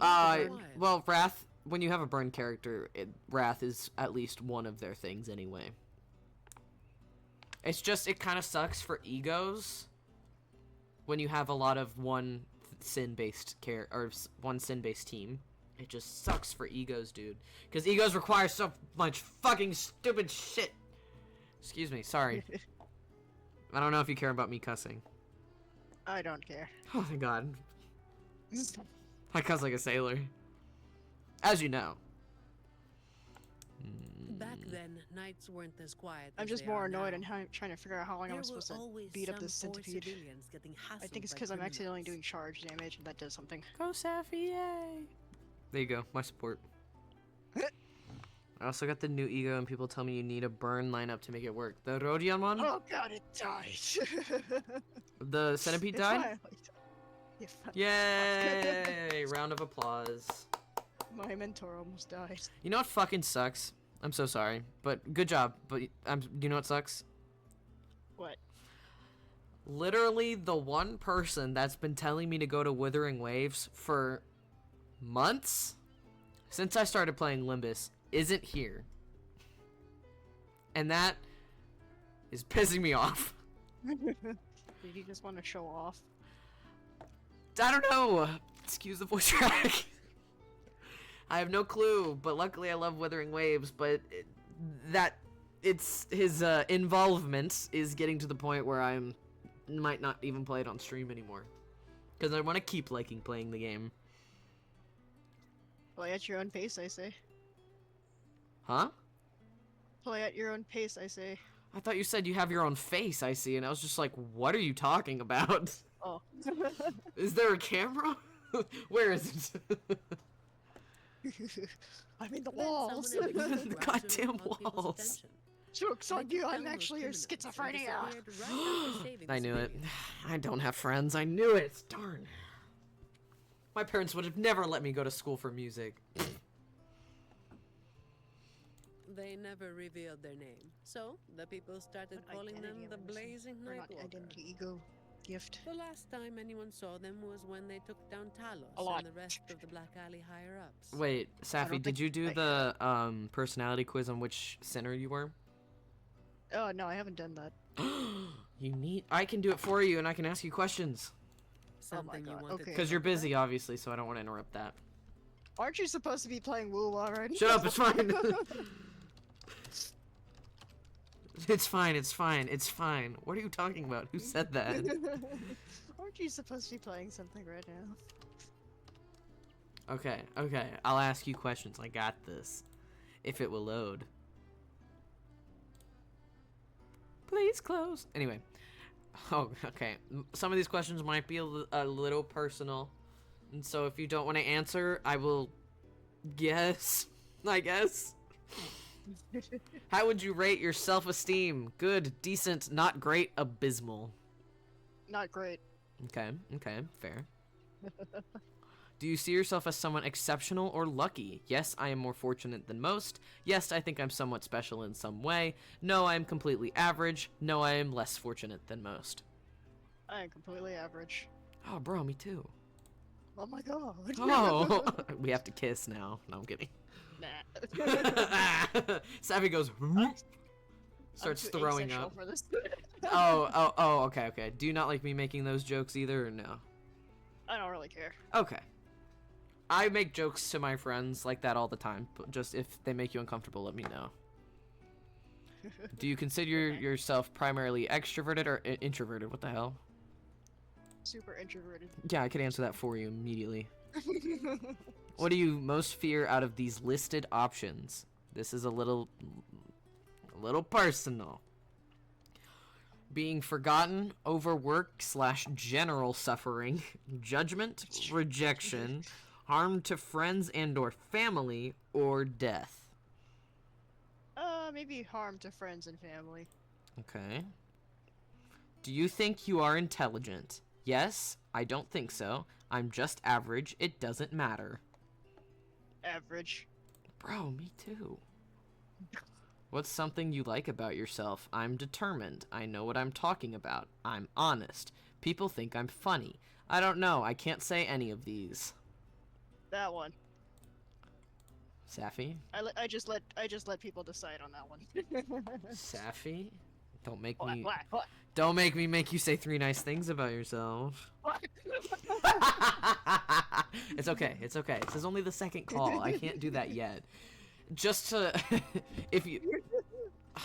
[SPEAKER 9] that.
[SPEAKER 1] Well, Wrath, when you have a burn character, Wrath is at least one of their things anyway. It's just, it kind of sucks for egos when you have a lot of one sin-based one sin-based team. It just sucks for egos, dude. Because egos require so much fucking stupid shit. Excuse me, sorry. I don't know if you care about me cussing.
[SPEAKER 9] I don't care.
[SPEAKER 1] Oh my god. I cuss like a sailor. As you know.
[SPEAKER 7] Back then, nights weren't as quiet.
[SPEAKER 9] I'm
[SPEAKER 7] as
[SPEAKER 9] just
[SPEAKER 7] they
[SPEAKER 9] more
[SPEAKER 7] are
[SPEAKER 9] annoyed
[SPEAKER 7] now.
[SPEAKER 9] and trying to figure out how long
[SPEAKER 7] There
[SPEAKER 9] I'm
[SPEAKER 7] were
[SPEAKER 9] supposed to
[SPEAKER 7] always
[SPEAKER 9] beat up
[SPEAKER 7] some
[SPEAKER 9] this
[SPEAKER 7] poor
[SPEAKER 9] centipede.
[SPEAKER 7] civilians getting
[SPEAKER 9] I think it's
[SPEAKER 7] hassled by
[SPEAKER 9] because I'm accidentally
[SPEAKER 7] criminals.
[SPEAKER 9] doing charge damage and that does something.
[SPEAKER 1] Go Safi, yay! There you go, my support. I also got the new ego, and people tell me you need a burn lineup to make it work. The Rodion one?
[SPEAKER 9] Oh god, it died!
[SPEAKER 1] The centipede
[SPEAKER 9] It
[SPEAKER 1] died?
[SPEAKER 9] finally died. Yeah,
[SPEAKER 1] Yay! Round of applause.
[SPEAKER 9] My mentor almost died.
[SPEAKER 1] You know what fucking sucks? I'm so sorry, but good job. But you know what sucks?
[SPEAKER 9] What?
[SPEAKER 1] Literally the one person that's been telling me to go to Withering Waves for months since I started playing Limbus isn't here. And that is pissing me off.
[SPEAKER 9] Did you just want to show off?
[SPEAKER 1] I don't know. Excuse the voice crack. I have no clue, but luckily I love Withering Waves, but his involvement is getting to the point where I might not even play it on stream anymore. Because I want to keep liking playing the game.
[SPEAKER 9] Play at your own pace, I say.
[SPEAKER 1] Huh?
[SPEAKER 9] Play at your own pace, I say.
[SPEAKER 1] I thought you said you have your own face, I see, and I was just like, what are you talking about?
[SPEAKER 9] Oh.
[SPEAKER 1] Is there a camera? Where is it?
[SPEAKER 9] I'm in the
[SPEAKER 7] Then
[SPEAKER 9] walls.
[SPEAKER 7] someone in
[SPEAKER 1] The
[SPEAKER 7] Bluesky
[SPEAKER 1] goddamn
[SPEAKER 7] grabbed people's
[SPEAKER 1] walls.
[SPEAKER 7] attention.
[SPEAKER 9] Joke's on
[SPEAKER 7] They
[SPEAKER 9] you,
[SPEAKER 7] took
[SPEAKER 9] I'm
[SPEAKER 7] down
[SPEAKER 9] actually
[SPEAKER 7] those
[SPEAKER 9] your
[SPEAKER 7] criminals and
[SPEAKER 9] schizophrenia.
[SPEAKER 7] disappeared right after saving
[SPEAKER 1] I
[SPEAKER 7] the
[SPEAKER 1] knew it.
[SPEAKER 7] civilians.
[SPEAKER 1] I don't have friends. I knew it. Darn. My parents would have never let me go to school for music.
[SPEAKER 7] They never revealed their name, so the people started calling them
[SPEAKER 9] Identity
[SPEAKER 7] the
[SPEAKER 9] of innocence.
[SPEAKER 7] Blazing
[SPEAKER 9] Or not
[SPEAKER 7] Nightwalker.
[SPEAKER 9] identity, ego, gift.
[SPEAKER 7] The last time anyone saw them was when they took down
[SPEAKER 9] A
[SPEAKER 7] Talos
[SPEAKER 9] lot.
[SPEAKER 7] and the rest of the Black Alley higher-ups.
[SPEAKER 1] Wait, Safi,
[SPEAKER 9] don't
[SPEAKER 1] did
[SPEAKER 9] think
[SPEAKER 1] you do
[SPEAKER 9] I
[SPEAKER 1] the personality quiz on which sinner you were?
[SPEAKER 9] Oh no, I haven't done that.
[SPEAKER 1] You need. I can do it for you, and I can ask you questions.
[SPEAKER 7] Something you
[SPEAKER 9] God,
[SPEAKER 7] wanted
[SPEAKER 9] okay.
[SPEAKER 7] to
[SPEAKER 1] Because you're
[SPEAKER 7] talk about?
[SPEAKER 1] busy, obviously, so I don't want to interrupt that.
[SPEAKER 9] Aren't you supposed to be playing Woo already?
[SPEAKER 1] Shut up, it's fine. It's fine, it's fine, it's fine. What are you talking about? Who said that?
[SPEAKER 9] Aren't you supposed to be playing something right now?
[SPEAKER 1] Okay, okay. I'll ask you questions. I got this. If it will load. Please close. Anyway. Oh, okay. Some of these questions might be a little personal. And so if you don't want to answer, I will guess. I guess. How would you rate your self-esteem? Good, decent, not great, abysmal.
[SPEAKER 9] Not great.
[SPEAKER 1] Okay, okay, fair. Do you see yourself as someone exceptional or lucky? Yes, I am more fortunate than most. Yes, I think I'm somewhat special in some way. No, I am completely average. No, I am less fortunate than most.
[SPEAKER 9] I am completely average.
[SPEAKER 1] Oh, bro, me too.
[SPEAKER 9] Oh my god.
[SPEAKER 1] Oh, we have to kiss now. No, I'm kidding.
[SPEAKER 9] Nah.
[SPEAKER 1] Savvy goes, starts
[SPEAKER 9] I'm too
[SPEAKER 1] throwing
[SPEAKER 9] asexual
[SPEAKER 1] up.
[SPEAKER 9] for this.
[SPEAKER 1] Oh, okay, okay. Do you not like me making those jokes either, or no?
[SPEAKER 9] I don't really care.
[SPEAKER 1] Okay. I make jokes to my friends like that all the time, but just if they make you uncomfortable, let me know. Do you consider yourself primarily extroverted or introverted? What the hell?
[SPEAKER 9] Super introverted.
[SPEAKER 1] Yeah, I could answer that for you immediately. What do you most fear out of these listed options? This is a little personal. Being forgotten, overwork / general suffering, judgment, rejection, harm to friends and or family, or death.
[SPEAKER 9] Maybe harm to friends and family.
[SPEAKER 1] Okay. Do you think you are intelligent? Yes, I don't think so. I'm just average. It doesn't matter.
[SPEAKER 9] Average.
[SPEAKER 1] Bro, me too. What's something you like about yourself? I'm determined. I know what I'm talking about. I'm honest. People think I'm funny. I don't know. I can't say any of these.
[SPEAKER 9] That one.
[SPEAKER 1] Safi?
[SPEAKER 9] I just let people decide on that one.
[SPEAKER 1] Safi? Don't make me
[SPEAKER 9] What?
[SPEAKER 1] Don't make me make you say 3 nice things about yourself.
[SPEAKER 9] What?
[SPEAKER 1] It's okay. It's okay. This is only the second call. I can't do that yet. Just to if you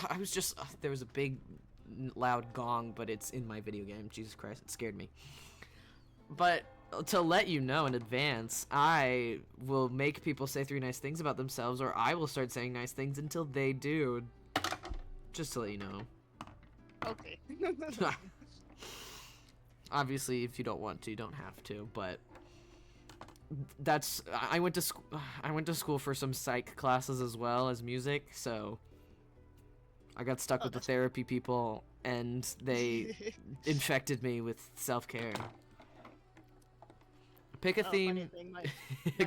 [SPEAKER 1] I was just there was a big loud gong, but it's in my video game. Jesus Christ, it scared me. But to let you know in advance, I will make people say 3 nice things about themselves, or I will start saying nice things until they do. Just to let you know.
[SPEAKER 9] Okay.
[SPEAKER 1] Obviously, if you don't want to, you don't have to, but that's I went to school for some psych classes as well as music, so I got stuck with the therapy people, and they infected me with self-care. Pick a theme.
[SPEAKER 9] Funny thing, my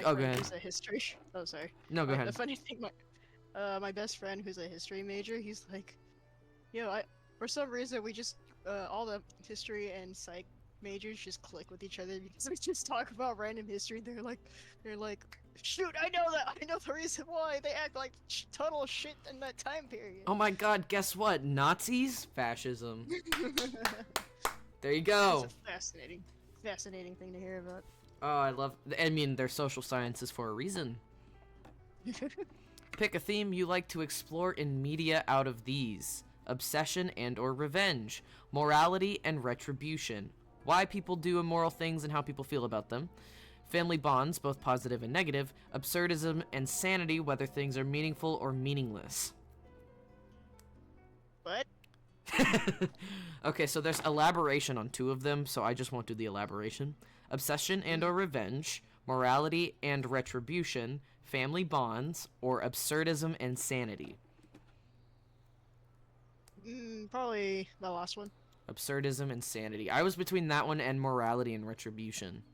[SPEAKER 1] Oh, go
[SPEAKER 9] friend
[SPEAKER 1] ahead.
[SPEAKER 9] who's a history. Oh, sorry.
[SPEAKER 1] No, go
[SPEAKER 9] The
[SPEAKER 1] ahead.
[SPEAKER 9] funny thing, my best friend who's a history major, he's like, for some reason we just all the history and psych majors just click with each other because we just talk about random history. They're like, shoot, I know that. I know the reason why they act like total shit in that time period.
[SPEAKER 1] Oh my God! Guess what? Nazis, fascism. There you go.
[SPEAKER 9] It's a fascinating thing to hear about.
[SPEAKER 1] Oh, I mean, they're social sciences for a reason. Pick a theme you like to explore in media out of these. Obsession and or revenge. Morality and retribution. Why people do immoral things and how people feel about them. Family bonds, both positive and negative. Absurdism and sanity, whether things are meaningful or meaningless.
[SPEAKER 9] What?
[SPEAKER 1] Okay, so there's elaboration on 2 of them, so I just won't do the elaboration. Obsession and or revenge, morality and retribution, family bonds, or absurdism and sanity.
[SPEAKER 9] Probably the last one.
[SPEAKER 1] Absurdism and sanity. I was between that one and morality and retribution.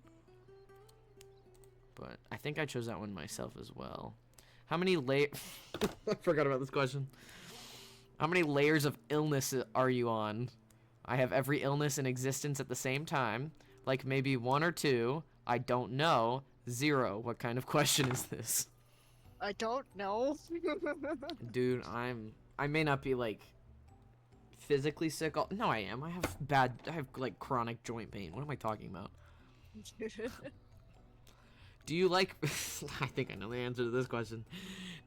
[SPEAKER 1] But I think I chose that one myself as well. How many I forgot about this question. How many layers of illness are you on? I have every illness in existence at the same time. Like maybe 1 or 2. I don't know. 0. What kind of question is this?
[SPEAKER 9] I don't know.
[SPEAKER 1] Dude, I may not be like physically sick. No, I am. I have like chronic joint pain. What am I talking about? Do you like... I think I know the answer to this question.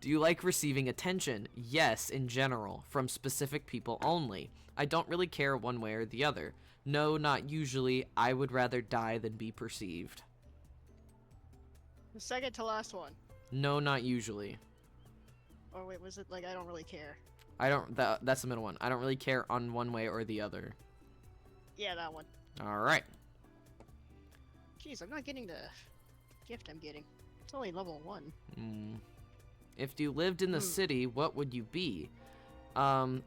[SPEAKER 1] Do you like receiving attention? Yes, in general, from specific people only. I don't really care one way or the other. No, not usually. I would rather die than be perceived.
[SPEAKER 9] The second to last one.
[SPEAKER 1] No, not usually.
[SPEAKER 9] Or wait, was it like I don't really care?
[SPEAKER 1] I don't... that's the middle one. I don't really care on one way or the other.
[SPEAKER 9] Yeah, that one.
[SPEAKER 1] Alright.
[SPEAKER 9] Jeez, I'm not getting the gift I'm getting. It's only level 1.
[SPEAKER 1] If you lived in the city, what would you be? A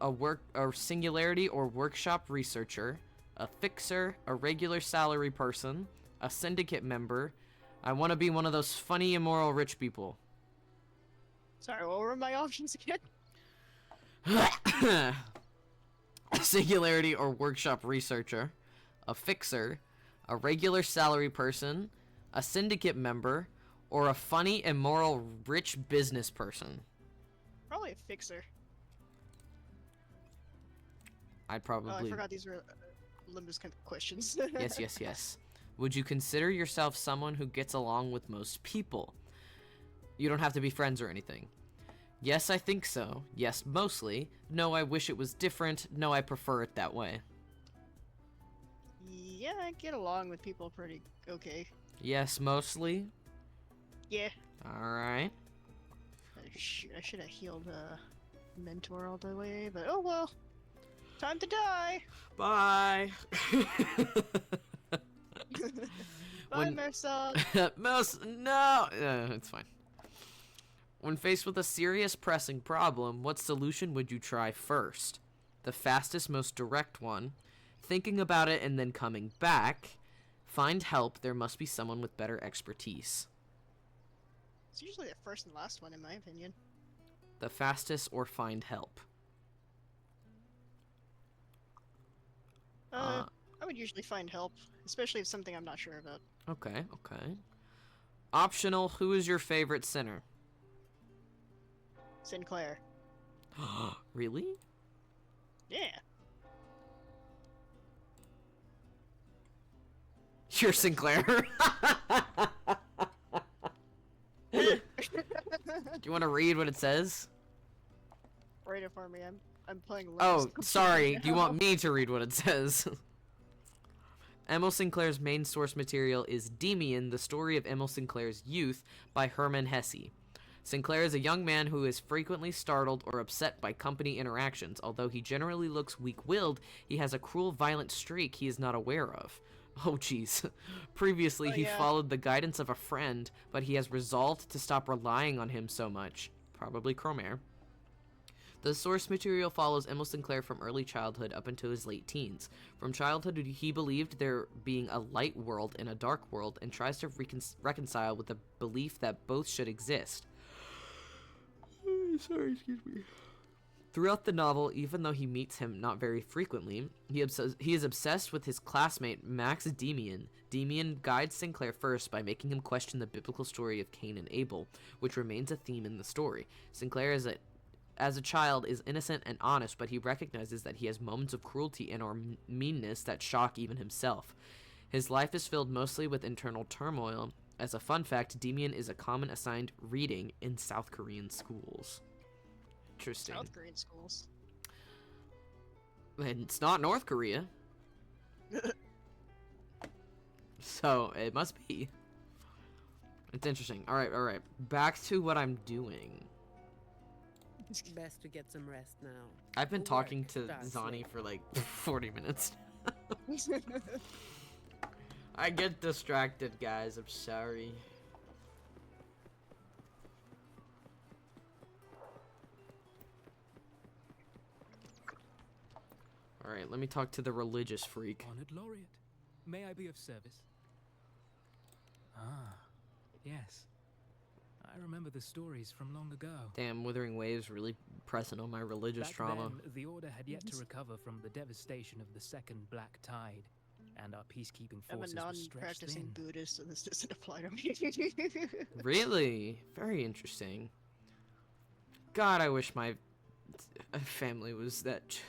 [SPEAKER 1] singularity or workshop researcher, a fixer, a regular salary person, a syndicate member. I want to be one of those funny, immoral rich people.
[SPEAKER 9] Sorry, what were my options again?
[SPEAKER 1] A singularity or workshop researcher, a fixer, a regular salary person, a syndicate member, or a funny, immoral, rich business person.
[SPEAKER 9] Probably a fixer.
[SPEAKER 1] I'd probably...
[SPEAKER 9] Oh, I forgot these were Limbus kind of questions.
[SPEAKER 1] Yes. Would you consider yourself someone who gets along with most people? You don't have to be friends or anything. Yes, I think so. Yes, mostly. No, I wish it was different. No, I prefer it that way.
[SPEAKER 9] Yeah, I get along with people pretty okay.
[SPEAKER 1] Yes, mostly.
[SPEAKER 9] Yeah.
[SPEAKER 1] Alright.
[SPEAKER 9] Shoot, I should have healed Mentor all the way, but oh well. Time to die!
[SPEAKER 1] Bye!
[SPEAKER 9] Bye, Mercer!
[SPEAKER 1] No! It's fine. When faced with a serious pressing problem, what solution would you try first? The fastest, most direct one. Thinking about it and then coming back. Find help. There must be someone with better expertise.
[SPEAKER 9] It's usually the first and last one, in my opinion.
[SPEAKER 1] The fastest or find help.
[SPEAKER 9] I would usually find help, especially if something I'm not sure about.
[SPEAKER 1] Okay. Optional, who is your favorite sinner?
[SPEAKER 9] Sinclair.
[SPEAKER 1] Really?
[SPEAKER 9] Yeah.
[SPEAKER 1] You're Sinclair. Do you want to read what it says?
[SPEAKER 9] Read it for me. I'm playing.
[SPEAKER 1] Oh, sorry. Do you want me to read what it says? Emil Sinclair's main source material is Demian, the story of Emil Sinclair's youth by Hermann Hesse. Sinclair is a young man who is frequently startled or upset by company interactions. Although he generally looks weak-willed, he has a cruel, violent streak he is not aware of. Oh, jeez. Previously, he followed the guidance of a friend, but he has resolved to stop relying on him so much. Probably Cromer. The source material follows Emil Sinclair from early childhood up into his late teens. From childhood, he believed there being a light world and a dark world, and tries to reconcile with the belief that both should exist. Sorry, excuse me. Throughout the novel, even though he meets him not very frequently, he is obsessed with his classmate, Max Demian. Demian guides Sinclair first by making him question the biblical story of Cain and Abel, which remains a theme in the story. Sinclair, as a child, is innocent and honest, but he recognizes that he has moments of cruelty and or meanness that shock even himself. His life is filled mostly with internal turmoil. As a fun fact, Demian is a common assigned reading in South Korean schools. Interesting.
[SPEAKER 9] South Korean schools.
[SPEAKER 1] And it's not North Korea. So, it must be. It's interesting. Alright. Back to what I'm doing.
[SPEAKER 7] It's best to get some rest now.
[SPEAKER 1] I've been talking to
[SPEAKER 7] That's
[SPEAKER 1] Zani
[SPEAKER 7] it.
[SPEAKER 1] for like 40 minutes. I get distracted, guys. I'm sorry. Alright, let me talk to the religious freak.
[SPEAKER 8] Honored laureate, may I be of service? Ah, yes. I remember the stories from long ago.
[SPEAKER 1] Damn, Withering Waves really pressing on my religious
[SPEAKER 8] Back
[SPEAKER 1] trauma.
[SPEAKER 8] then, the Order had yet to recover from the devastation of the Second Black Tide, and our peacekeeping
[SPEAKER 9] I'm a
[SPEAKER 8] forces were stretched
[SPEAKER 9] non-practicing
[SPEAKER 8] thin.
[SPEAKER 9] Buddhist, so this doesn't apply to me.
[SPEAKER 1] Really? Very interesting. God, I wish my family was that chill.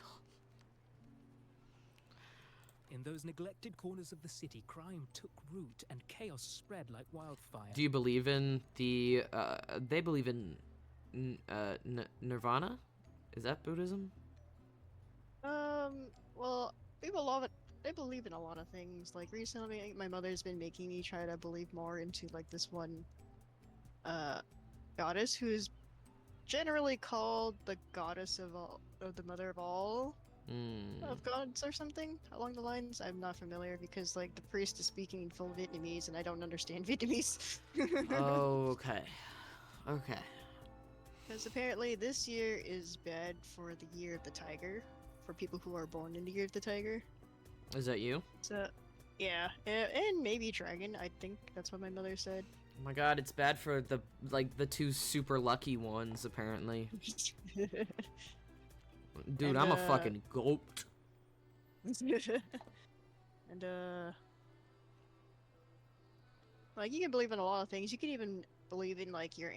[SPEAKER 8] In those neglected corners of the city, crime took root and chaos spread like wildfire.
[SPEAKER 1] Do you believe in the, they believe in, Nirvana? Is that Buddhism?
[SPEAKER 9] Well, they believe in a lot of things. Like recently, my mother's been making me try to believe more into like this one, goddess who's generally called the goddess of all, or the mother of all of gods or something along the lines. I'm not familiar because like the priest is speaking in full Vietnamese and I don't understand Vietnamese.
[SPEAKER 1] Okay. Okay.
[SPEAKER 9] Because apparently this year is bad for the year of the tiger, for people who are born in the year of the tiger.
[SPEAKER 1] Is that you?
[SPEAKER 9] So, yeah, and maybe dragon. I think that's what my mother said.
[SPEAKER 1] Oh my god, it's bad for the, like, the 2 super lucky ones, apparently. Dude,
[SPEAKER 9] And,
[SPEAKER 1] I'm a fucking goat.
[SPEAKER 9] And like you can believe in a lot of things. You can even believe in like your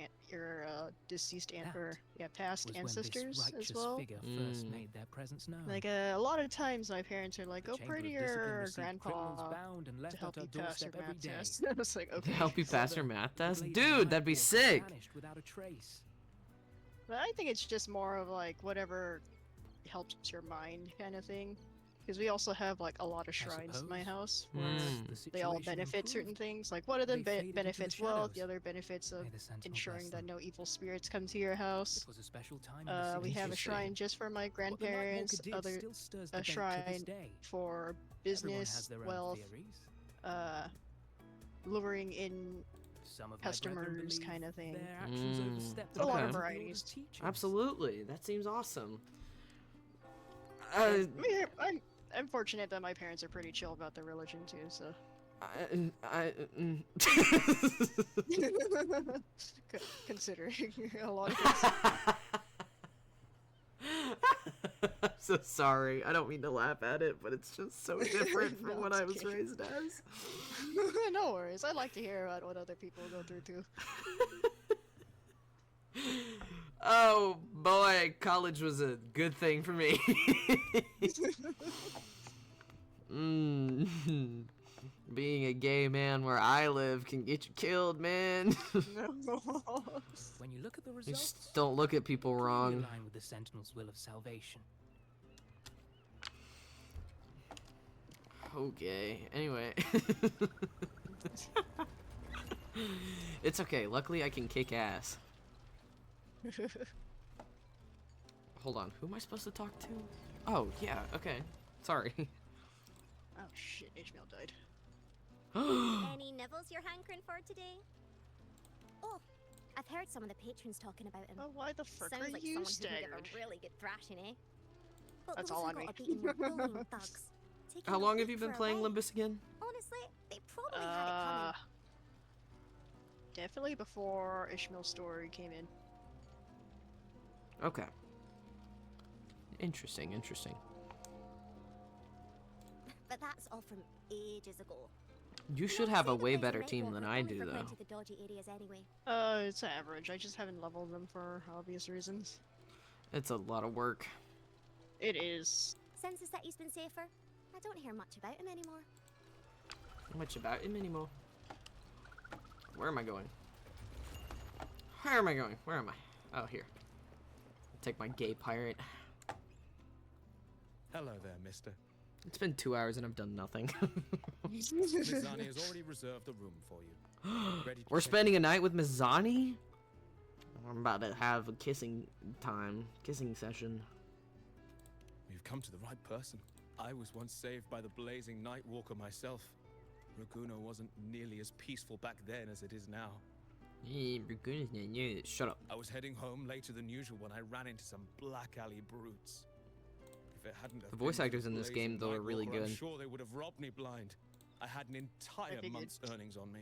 [SPEAKER 9] deceased or past
[SPEAKER 8] Was when
[SPEAKER 9] ancestors
[SPEAKER 8] this
[SPEAKER 9] as
[SPEAKER 8] righteous
[SPEAKER 9] well.
[SPEAKER 8] figure first made their presence known.
[SPEAKER 9] Like a lot of times my parents are like,
[SPEAKER 8] The
[SPEAKER 9] "Go
[SPEAKER 8] Chamber
[SPEAKER 9] pray to
[SPEAKER 8] of Discipline
[SPEAKER 9] your
[SPEAKER 8] received criminals
[SPEAKER 9] grandpa
[SPEAKER 8] bound and
[SPEAKER 9] to
[SPEAKER 8] left
[SPEAKER 9] help
[SPEAKER 8] at
[SPEAKER 9] you
[SPEAKER 8] our
[SPEAKER 9] pass your
[SPEAKER 8] doorstep every
[SPEAKER 9] math
[SPEAKER 8] day."
[SPEAKER 9] test." I was like,
[SPEAKER 1] To
[SPEAKER 9] okay.
[SPEAKER 1] help you pass your
[SPEAKER 8] The
[SPEAKER 1] math test?
[SPEAKER 8] blazing
[SPEAKER 1] Dude, that'd be
[SPEAKER 8] Nightwalker
[SPEAKER 1] sick!
[SPEAKER 8] vanished without a trace.
[SPEAKER 9] But I think it's just more of like whatever helps your mind kind of thing. Because we also have like a lot of shrines in my
[SPEAKER 8] suppose.
[SPEAKER 9] house where
[SPEAKER 8] The
[SPEAKER 9] they all
[SPEAKER 8] situation
[SPEAKER 9] benefit certain
[SPEAKER 8] improved.
[SPEAKER 9] things. Like one of them
[SPEAKER 8] They faded into the
[SPEAKER 9] benefits wealth, the
[SPEAKER 8] shadows.
[SPEAKER 9] other benefits of
[SPEAKER 8] May the Sentinel
[SPEAKER 9] ensuring
[SPEAKER 8] bless
[SPEAKER 9] that
[SPEAKER 8] them.
[SPEAKER 9] no evil spirits come to your house.
[SPEAKER 8] It was a special time in the
[SPEAKER 9] We
[SPEAKER 8] city's
[SPEAKER 9] have a
[SPEAKER 8] history.
[SPEAKER 9] shrine just for my
[SPEAKER 8] What the Nightwalker
[SPEAKER 9] grandparents,
[SPEAKER 8] did
[SPEAKER 9] other
[SPEAKER 8] still stirs
[SPEAKER 9] a
[SPEAKER 8] debate to this
[SPEAKER 9] shrine
[SPEAKER 8] day.
[SPEAKER 9] for
[SPEAKER 8] Everyone
[SPEAKER 9] business,
[SPEAKER 8] has their own
[SPEAKER 9] wealth,
[SPEAKER 8] theories.
[SPEAKER 9] luring in
[SPEAKER 8] Some of my brethren
[SPEAKER 9] customers
[SPEAKER 8] believe
[SPEAKER 9] kind of thing.
[SPEAKER 8] their actions overstepped
[SPEAKER 9] It's a lot
[SPEAKER 8] the
[SPEAKER 9] of
[SPEAKER 8] bounds the
[SPEAKER 9] varieties.
[SPEAKER 8] Order's teachings.
[SPEAKER 1] Absolutely, that seems awesome.
[SPEAKER 9] I mean, I'm fortunate that my parents are pretty chill about their religion too, so. Considering a lot of things.
[SPEAKER 1] I'm so sorry. I don't mean to laugh at it, but it's just so different from
[SPEAKER 9] No,
[SPEAKER 1] what
[SPEAKER 9] it's
[SPEAKER 1] I was
[SPEAKER 9] okay.
[SPEAKER 1] raised as.
[SPEAKER 9] No worries. I like to hear about what other people go through too.
[SPEAKER 1] Oh boy, college was a good thing for me. Being a gay man where I live can get you killed, man.
[SPEAKER 8] When you look at the
[SPEAKER 1] You
[SPEAKER 8] results,
[SPEAKER 1] just don't look at people
[SPEAKER 8] clearly
[SPEAKER 1] wrong.
[SPEAKER 8] align with the Sentinel's will of salvation.
[SPEAKER 1] Okay, anyway. It's okay, luckily I can kick ass. Hold on, who am I supposed to talk to? Oh, yeah, okay. Sorry.
[SPEAKER 9] Oh shit, Ishmael died.
[SPEAKER 4] Any nibbles you're hankering for today? Oh, I've heard some of the patrons talking about him.
[SPEAKER 9] Oh, why the frick
[SPEAKER 4] Sounds
[SPEAKER 9] are
[SPEAKER 4] like
[SPEAKER 9] you
[SPEAKER 4] someone who can give
[SPEAKER 9] staggered?
[SPEAKER 4] a really good thrashing, eh? But
[SPEAKER 9] That's
[SPEAKER 4] those
[SPEAKER 9] all
[SPEAKER 4] who
[SPEAKER 9] on me.
[SPEAKER 4] got a beating were bullying thugs. Taking
[SPEAKER 1] How
[SPEAKER 4] the
[SPEAKER 1] long have
[SPEAKER 4] weak
[SPEAKER 1] you been
[SPEAKER 4] for a
[SPEAKER 1] playing
[SPEAKER 4] ride.
[SPEAKER 1] Limbus again?
[SPEAKER 4] Honestly, they probably had it coming.
[SPEAKER 9] Definitely before Ishmael's story came in.
[SPEAKER 1] Okay. Interesting, interesting.
[SPEAKER 4] But that's all from ages ago.
[SPEAKER 1] You should
[SPEAKER 4] Not
[SPEAKER 1] have
[SPEAKER 4] say
[SPEAKER 1] a
[SPEAKER 4] the
[SPEAKER 1] way
[SPEAKER 4] Blazing
[SPEAKER 1] better
[SPEAKER 4] Night
[SPEAKER 1] team
[SPEAKER 4] Walker
[SPEAKER 1] than I
[SPEAKER 4] only
[SPEAKER 1] do, though.
[SPEAKER 4] frequented the dodgy areas anyway.
[SPEAKER 9] It's average. I just haven't leveled them for obvious reasons.
[SPEAKER 1] It's a lot of work.
[SPEAKER 9] It is.
[SPEAKER 4] Since the city's been safer, I don't hear much about him anymore.
[SPEAKER 1] Not much about him anymore. Where am I going? Where am I going? Where am I? Oh, here. I'll take my gay pirate.
[SPEAKER 10] Hello there, mister.
[SPEAKER 1] It's been 2 hours and I've done nothing.
[SPEAKER 10] Miss Zani has already reserved a room for you. Ready to
[SPEAKER 1] We're
[SPEAKER 10] check
[SPEAKER 1] spending a night with Miss Zani? I'm about to have a kissing session.
[SPEAKER 10] You've come to the right person. I was once saved by the blazing Nightwalker myself. Raguna wasn't nearly as peaceful back then as it is now.
[SPEAKER 1] Shut up.
[SPEAKER 10] I was heading home later than usual when I ran into some black alley brutes. If it hadn't have
[SPEAKER 1] The voice
[SPEAKER 10] been for
[SPEAKER 1] actors in this
[SPEAKER 10] blazing
[SPEAKER 1] game, though, are really
[SPEAKER 10] Nightwalker, I'm
[SPEAKER 1] good.
[SPEAKER 10] sure they would have robbed me blind. I had an entire
[SPEAKER 9] figured.
[SPEAKER 10] month's earnings on me.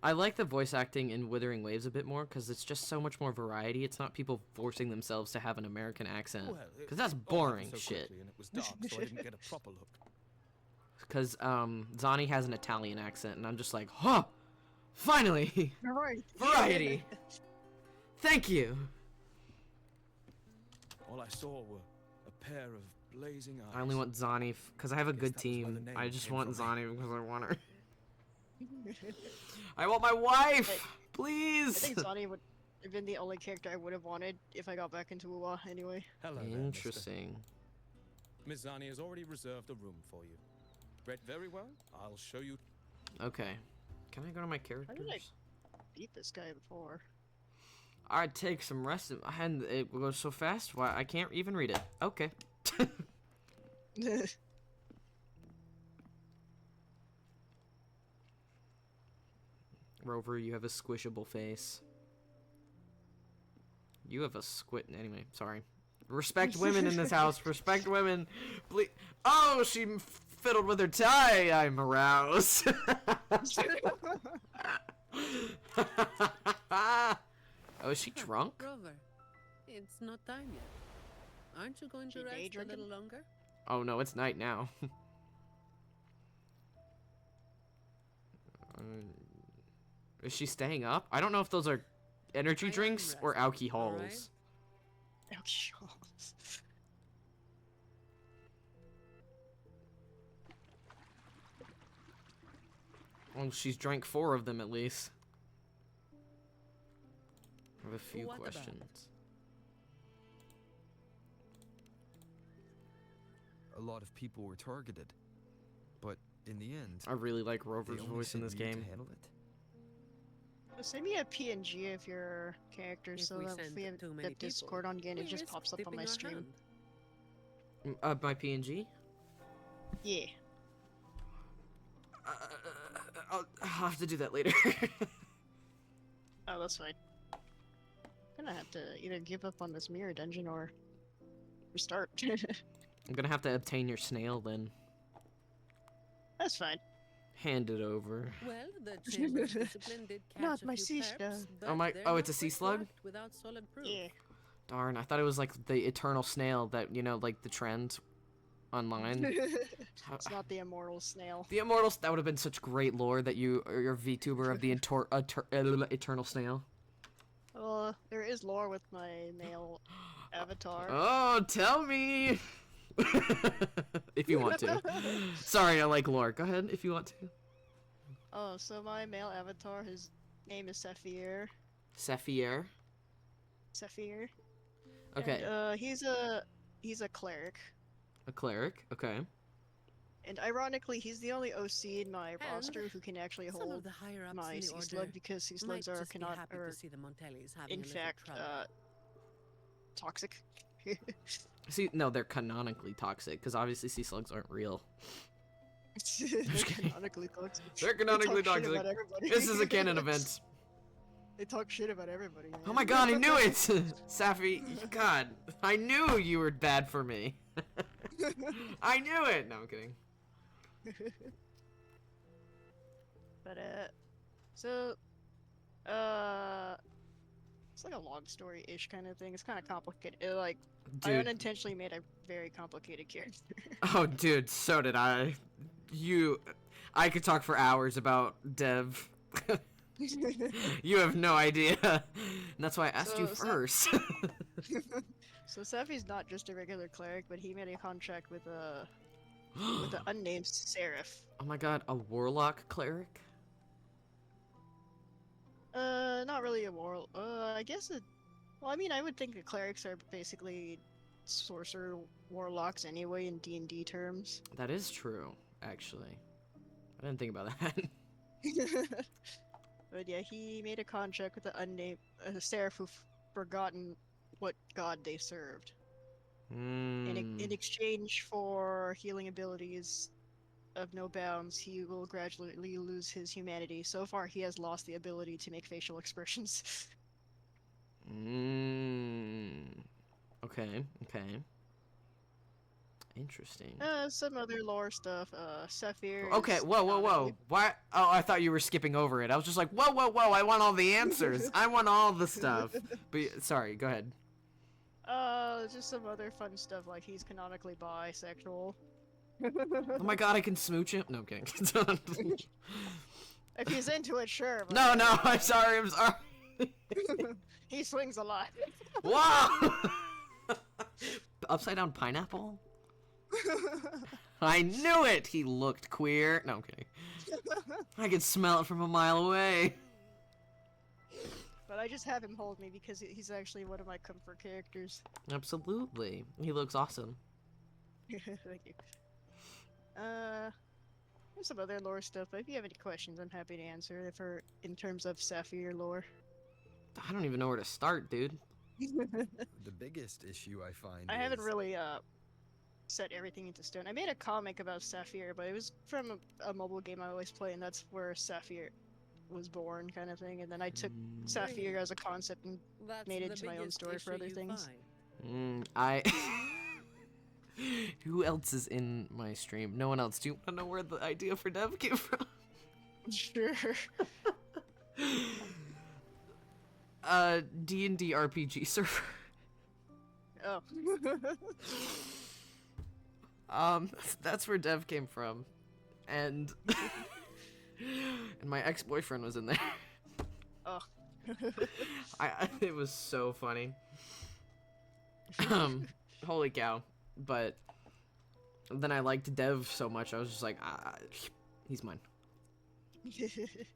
[SPEAKER 1] I like the voice acting in Withering Waves a bit more because it's just so much more variety. It's not people forcing themselves to have an American accent.
[SPEAKER 10] Well,
[SPEAKER 1] Because that's
[SPEAKER 10] it all
[SPEAKER 1] boring
[SPEAKER 10] happened so
[SPEAKER 1] shit.
[SPEAKER 10] quickly and it was dark, so I didn't get a proper look.
[SPEAKER 1] Because Zani has an Italian accent, and I'm just like, huh! Finally!
[SPEAKER 9] Right.
[SPEAKER 1] Variety! Thank you!
[SPEAKER 10] All I saw were a pair of blazing eyes.
[SPEAKER 1] I only want Zani because I have a
[SPEAKER 10] Guess
[SPEAKER 1] good
[SPEAKER 10] that was where the
[SPEAKER 1] team.
[SPEAKER 10] name
[SPEAKER 1] I just
[SPEAKER 10] came
[SPEAKER 1] want
[SPEAKER 10] from, eh?
[SPEAKER 1] Zani because I want her. I want my wife!
[SPEAKER 9] I
[SPEAKER 1] Please!
[SPEAKER 9] think Zani would have been the only character I would have wanted if I got back into UA anyway.
[SPEAKER 10] Hello there, mister.
[SPEAKER 1] Interesting.
[SPEAKER 10] Miss Zani has already reserved a room for you. Read very well. I'll show you.
[SPEAKER 1] Okay. Can I go to my
[SPEAKER 9] How did I
[SPEAKER 1] characters?
[SPEAKER 9] beat this guy before?
[SPEAKER 1] I'd take some rest. And it goes so fast. Why I can't even read it. Okay. Rover, you have a squishable face. You have a squid. Anyway, sorry. Respect women in this house. Respect women. Please. Oh, she fiddled with her tie. I'm aroused. Oh, is she drunk?
[SPEAKER 7] Rover, it's not time yet. Aren't you going to
[SPEAKER 9] She day
[SPEAKER 7] rest a
[SPEAKER 9] drinking?
[SPEAKER 7] little longer?
[SPEAKER 1] Oh no, it's night now. Is she staying up? I don't know if those are energy
[SPEAKER 7] I am
[SPEAKER 1] drinks or
[SPEAKER 7] resting,
[SPEAKER 1] alcohols.
[SPEAKER 7] alright?
[SPEAKER 1] Well, she's drank 4 of them at least. I have a few
[SPEAKER 7] What about?
[SPEAKER 1] questions.
[SPEAKER 6] A lot of people were targeted, but in the end,
[SPEAKER 1] I really like
[SPEAKER 6] they
[SPEAKER 1] Rover's
[SPEAKER 6] only
[SPEAKER 1] voice in
[SPEAKER 6] sent
[SPEAKER 1] this
[SPEAKER 6] me to
[SPEAKER 1] game.
[SPEAKER 6] handle it.
[SPEAKER 9] Send me a PNG of your character
[SPEAKER 7] If
[SPEAKER 9] so
[SPEAKER 7] we
[SPEAKER 9] that
[SPEAKER 7] send
[SPEAKER 9] if we have
[SPEAKER 7] too
[SPEAKER 9] the
[SPEAKER 7] many people,
[SPEAKER 9] Discord on again,
[SPEAKER 7] we
[SPEAKER 9] it just
[SPEAKER 7] risk
[SPEAKER 9] pops up on
[SPEAKER 7] tipping
[SPEAKER 9] my
[SPEAKER 7] our
[SPEAKER 9] stream.
[SPEAKER 7] hand.
[SPEAKER 1] My PNG?
[SPEAKER 9] Yeah.
[SPEAKER 1] I'll have to do that later.
[SPEAKER 9] Oh, that's fine. I'm gonna have to either give up on this mirror dungeon or restart.
[SPEAKER 1] I'm gonna have to obtain your snail then.
[SPEAKER 9] That's fine.
[SPEAKER 1] Hand it over.
[SPEAKER 7] Well, the Chamber of Discipline did catch
[SPEAKER 9] Not
[SPEAKER 7] a
[SPEAKER 9] my
[SPEAKER 7] few
[SPEAKER 9] sea
[SPEAKER 7] perps,
[SPEAKER 9] slug.
[SPEAKER 7] but
[SPEAKER 1] Oh my-
[SPEAKER 7] they're
[SPEAKER 1] oh, it's
[SPEAKER 7] not
[SPEAKER 1] a sea
[SPEAKER 7] quick to
[SPEAKER 1] slug?
[SPEAKER 7] act without solid proof.
[SPEAKER 9] Yeah.
[SPEAKER 1] Darn, I thought it was like the eternal snail that, you know, like the trend online.
[SPEAKER 9] It's not the immortal snail.
[SPEAKER 1] The Immortals, that would have been such great lore that you're a VTuber of the eternal snail.
[SPEAKER 9] Well, there is lore with my male avatar.
[SPEAKER 1] Oh, tell me! If you want to. Sorry, I like lore. Go ahead if you want to.
[SPEAKER 9] Oh, so my male avatar, his name is Sephir.
[SPEAKER 1] Sephier.
[SPEAKER 9] Sephir.
[SPEAKER 1] Okay,
[SPEAKER 9] And, he's a cleric.
[SPEAKER 1] a cleric. Okay.
[SPEAKER 9] And ironically, he's the only OC in my
[SPEAKER 7] And
[SPEAKER 9] roster who can actually
[SPEAKER 7] Some
[SPEAKER 9] hold
[SPEAKER 7] of the higher ups
[SPEAKER 9] my
[SPEAKER 7] in the
[SPEAKER 9] sea
[SPEAKER 7] order
[SPEAKER 9] slug because sea
[SPEAKER 7] might
[SPEAKER 9] slugs are
[SPEAKER 7] just be
[SPEAKER 9] cannot
[SPEAKER 7] happy
[SPEAKER 9] or
[SPEAKER 7] to see the Montellis having
[SPEAKER 9] in
[SPEAKER 7] a little
[SPEAKER 9] fact
[SPEAKER 7] trouble.
[SPEAKER 9] toxic.
[SPEAKER 1] See, no, they're canonically toxic because obviously sea slugs aren't real.
[SPEAKER 9] They're
[SPEAKER 1] kidding.
[SPEAKER 9] canonically toxic.
[SPEAKER 1] They're
[SPEAKER 9] They
[SPEAKER 1] canonically
[SPEAKER 9] talk shit
[SPEAKER 1] toxic.
[SPEAKER 9] about everybody.
[SPEAKER 1] This is a canon event.
[SPEAKER 9] They talk shit about everybody.
[SPEAKER 1] Oh my god, I knew it! Safi, god, I knew you were bad for me. I knew it! No, I'm kidding.
[SPEAKER 9] But it's like a long story-ish kind of thing. It's kind of complicated. I
[SPEAKER 1] Dude.
[SPEAKER 9] unintentionally made a very complicated character.
[SPEAKER 1] Oh, dude, so did I. I could talk for hours about Dev. You have no idea. And that's why I asked you
[SPEAKER 9] So-
[SPEAKER 1] first.
[SPEAKER 9] So Safi's not just a regular cleric, but he made a contract with an unnamed seraph.
[SPEAKER 1] Oh my god, a warlock cleric?
[SPEAKER 9] Not really a war. I guess it. Well, I mean, I would think the clerics are basically sorcerer warlocks anyway in D&D terms.
[SPEAKER 1] That is true, actually. I didn't think about that.
[SPEAKER 9] But yeah, he made a contract with the unnamed seraph who've forgotten what god they served. In exchange for healing abilities of no bounds, he will gradually lose his humanity. So far, he has lost the ability to make facial expressions.
[SPEAKER 1] Okay, okay. Interesting.
[SPEAKER 9] Some other lore stuff. Saphir.
[SPEAKER 1] Okay, whoa. Why? Oh, I thought you were skipping over it. I was just like, whoa. I want all the answers. I want all the stuff. But sorry, go ahead.
[SPEAKER 9] Just some other fun stuff like he's canonically bisexual.
[SPEAKER 1] Oh my god, I can smooch him. No, I'm kidding.
[SPEAKER 9] If he's into it, sure. But
[SPEAKER 1] No, I'm sorry.
[SPEAKER 9] he swings a lot.
[SPEAKER 1] Wow! Upside down pineapple? I knew it! He looked queer. No, I'm kidding. I could smell it from a mile away.
[SPEAKER 9] But I just have him hold me because he's actually one of my comfort characters.
[SPEAKER 1] Absolutely. He looks awesome.
[SPEAKER 9] Thank you. There's some other lore stuff, but if you have any questions, I'm happy to answer for in terms of Sapphire lore.
[SPEAKER 1] I don't even know where to start, dude.
[SPEAKER 6] The biggest issue I find
[SPEAKER 9] I haven't
[SPEAKER 6] is-
[SPEAKER 9] really set everything into stone. I made a comic about Sapphire, but it was from a mobile game I always play, and that's where Sapphire was born, kind of thing. And then I took Sapphire as a concept and
[SPEAKER 7] That's
[SPEAKER 9] made it
[SPEAKER 7] the
[SPEAKER 9] into my own
[SPEAKER 7] biggest
[SPEAKER 9] story for
[SPEAKER 7] issue
[SPEAKER 9] other
[SPEAKER 7] you
[SPEAKER 9] things.
[SPEAKER 7] find.
[SPEAKER 1] Who else is in my stream? No one else. Do you want to know where the idea for Dev came from?
[SPEAKER 9] Sure.
[SPEAKER 1] D&D RPG server.
[SPEAKER 9] Oh.
[SPEAKER 1] That's where Dev came from. And and my ex-boyfriend was in there.
[SPEAKER 9] Oh.
[SPEAKER 1] It was so funny. Holy cow. But then I liked Dev so much, I was just like, he's mine.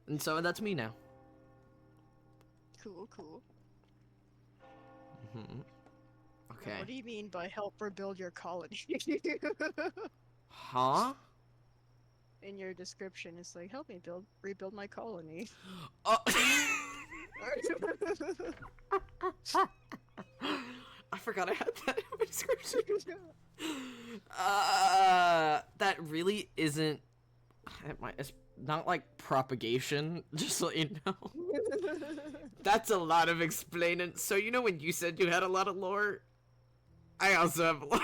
[SPEAKER 1] And so that's me now.
[SPEAKER 9] Cool.
[SPEAKER 1] Mm-hmm. Okay.
[SPEAKER 9] What do you mean by help rebuild your colony?
[SPEAKER 1] Huh?
[SPEAKER 9] In your description, it's like, help me rebuild my colony.
[SPEAKER 1] Oh. I forgot I had that in my description. That really isn't. It's not like propagation, just so you know. That's a lot of explaining. So, you know when you said you had a lot of lore? I also have a lot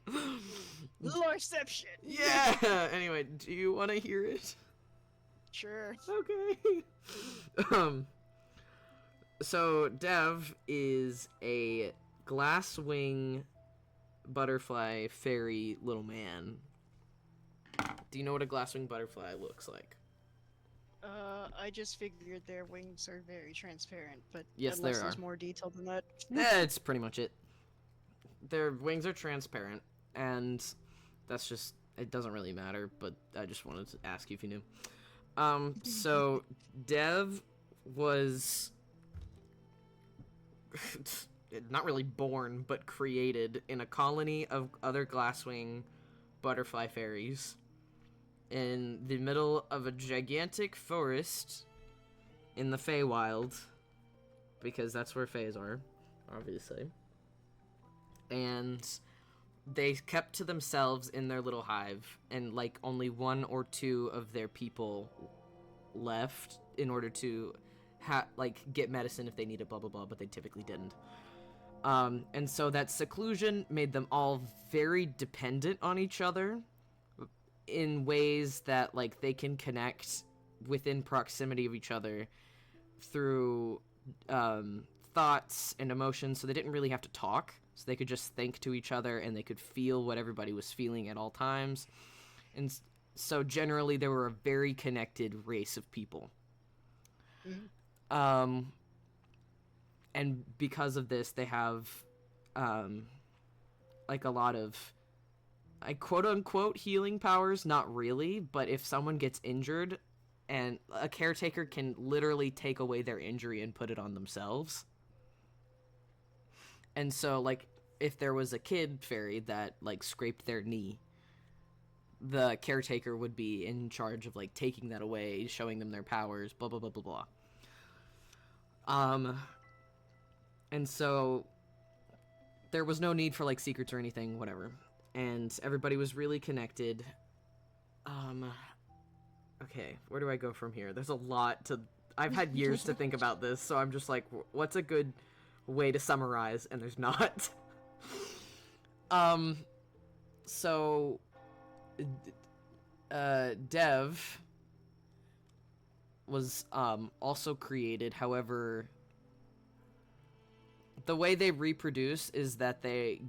[SPEAKER 1] of lore.
[SPEAKER 9] Loreception!
[SPEAKER 1] Yeah! Anyway, do you want to hear it?
[SPEAKER 9] Sure.
[SPEAKER 1] Okay. So Dev is a glasswing butterfly fairy little man. Do you know what a glasswing butterfly looks like?
[SPEAKER 9] I just figured their wings are very transparent, but
[SPEAKER 1] Yes,
[SPEAKER 9] unless
[SPEAKER 1] they
[SPEAKER 9] there's
[SPEAKER 1] are.
[SPEAKER 9] more detail than that.
[SPEAKER 1] That's pretty much it. Their wings are transparent, and that's just, it doesn't really matter, but I just wanted to ask you if you knew. So Dev was not really born, but created in a colony of other glasswing butterfly fairies in the middle of a gigantic forest in the Feywild, because that's where Feys are, obviously. And they kept to themselves in their little hive, and like only one or two of their people left in order to get medicine if they needed, blah blah blah, but they typically didn't. And so that seclusion made them all very dependent on each other in ways that like they can connect within proximity of each other through thoughts and emotions. So they didn't really have to talk, so they could just think to each other and they could feel what everybody was feeling at all times. And so generally they were a very connected race of people.
[SPEAKER 9] Mm-hmm.
[SPEAKER 1] And because of this, they have, like a lot of, quote unquote healing powers. Not really, but if someone gets injured, and a caretaker can literally take away their injury and put it on themselves. And so, like, if there was a kid fairy that, like, scraped their knee, the caretaker would be in charge of, like, taking that away, showing them their powers, blah, blah, blah, blah, blah. And so there was no need for, like, secrets or anything, whatever. And everybody was really connected. Okay, where do I go from here? There's a lot to... I've had years to think about this, so I'm just like, what's a good way to summarize? And there's not. So... Dev was, also created, however... The way they reproduce is that they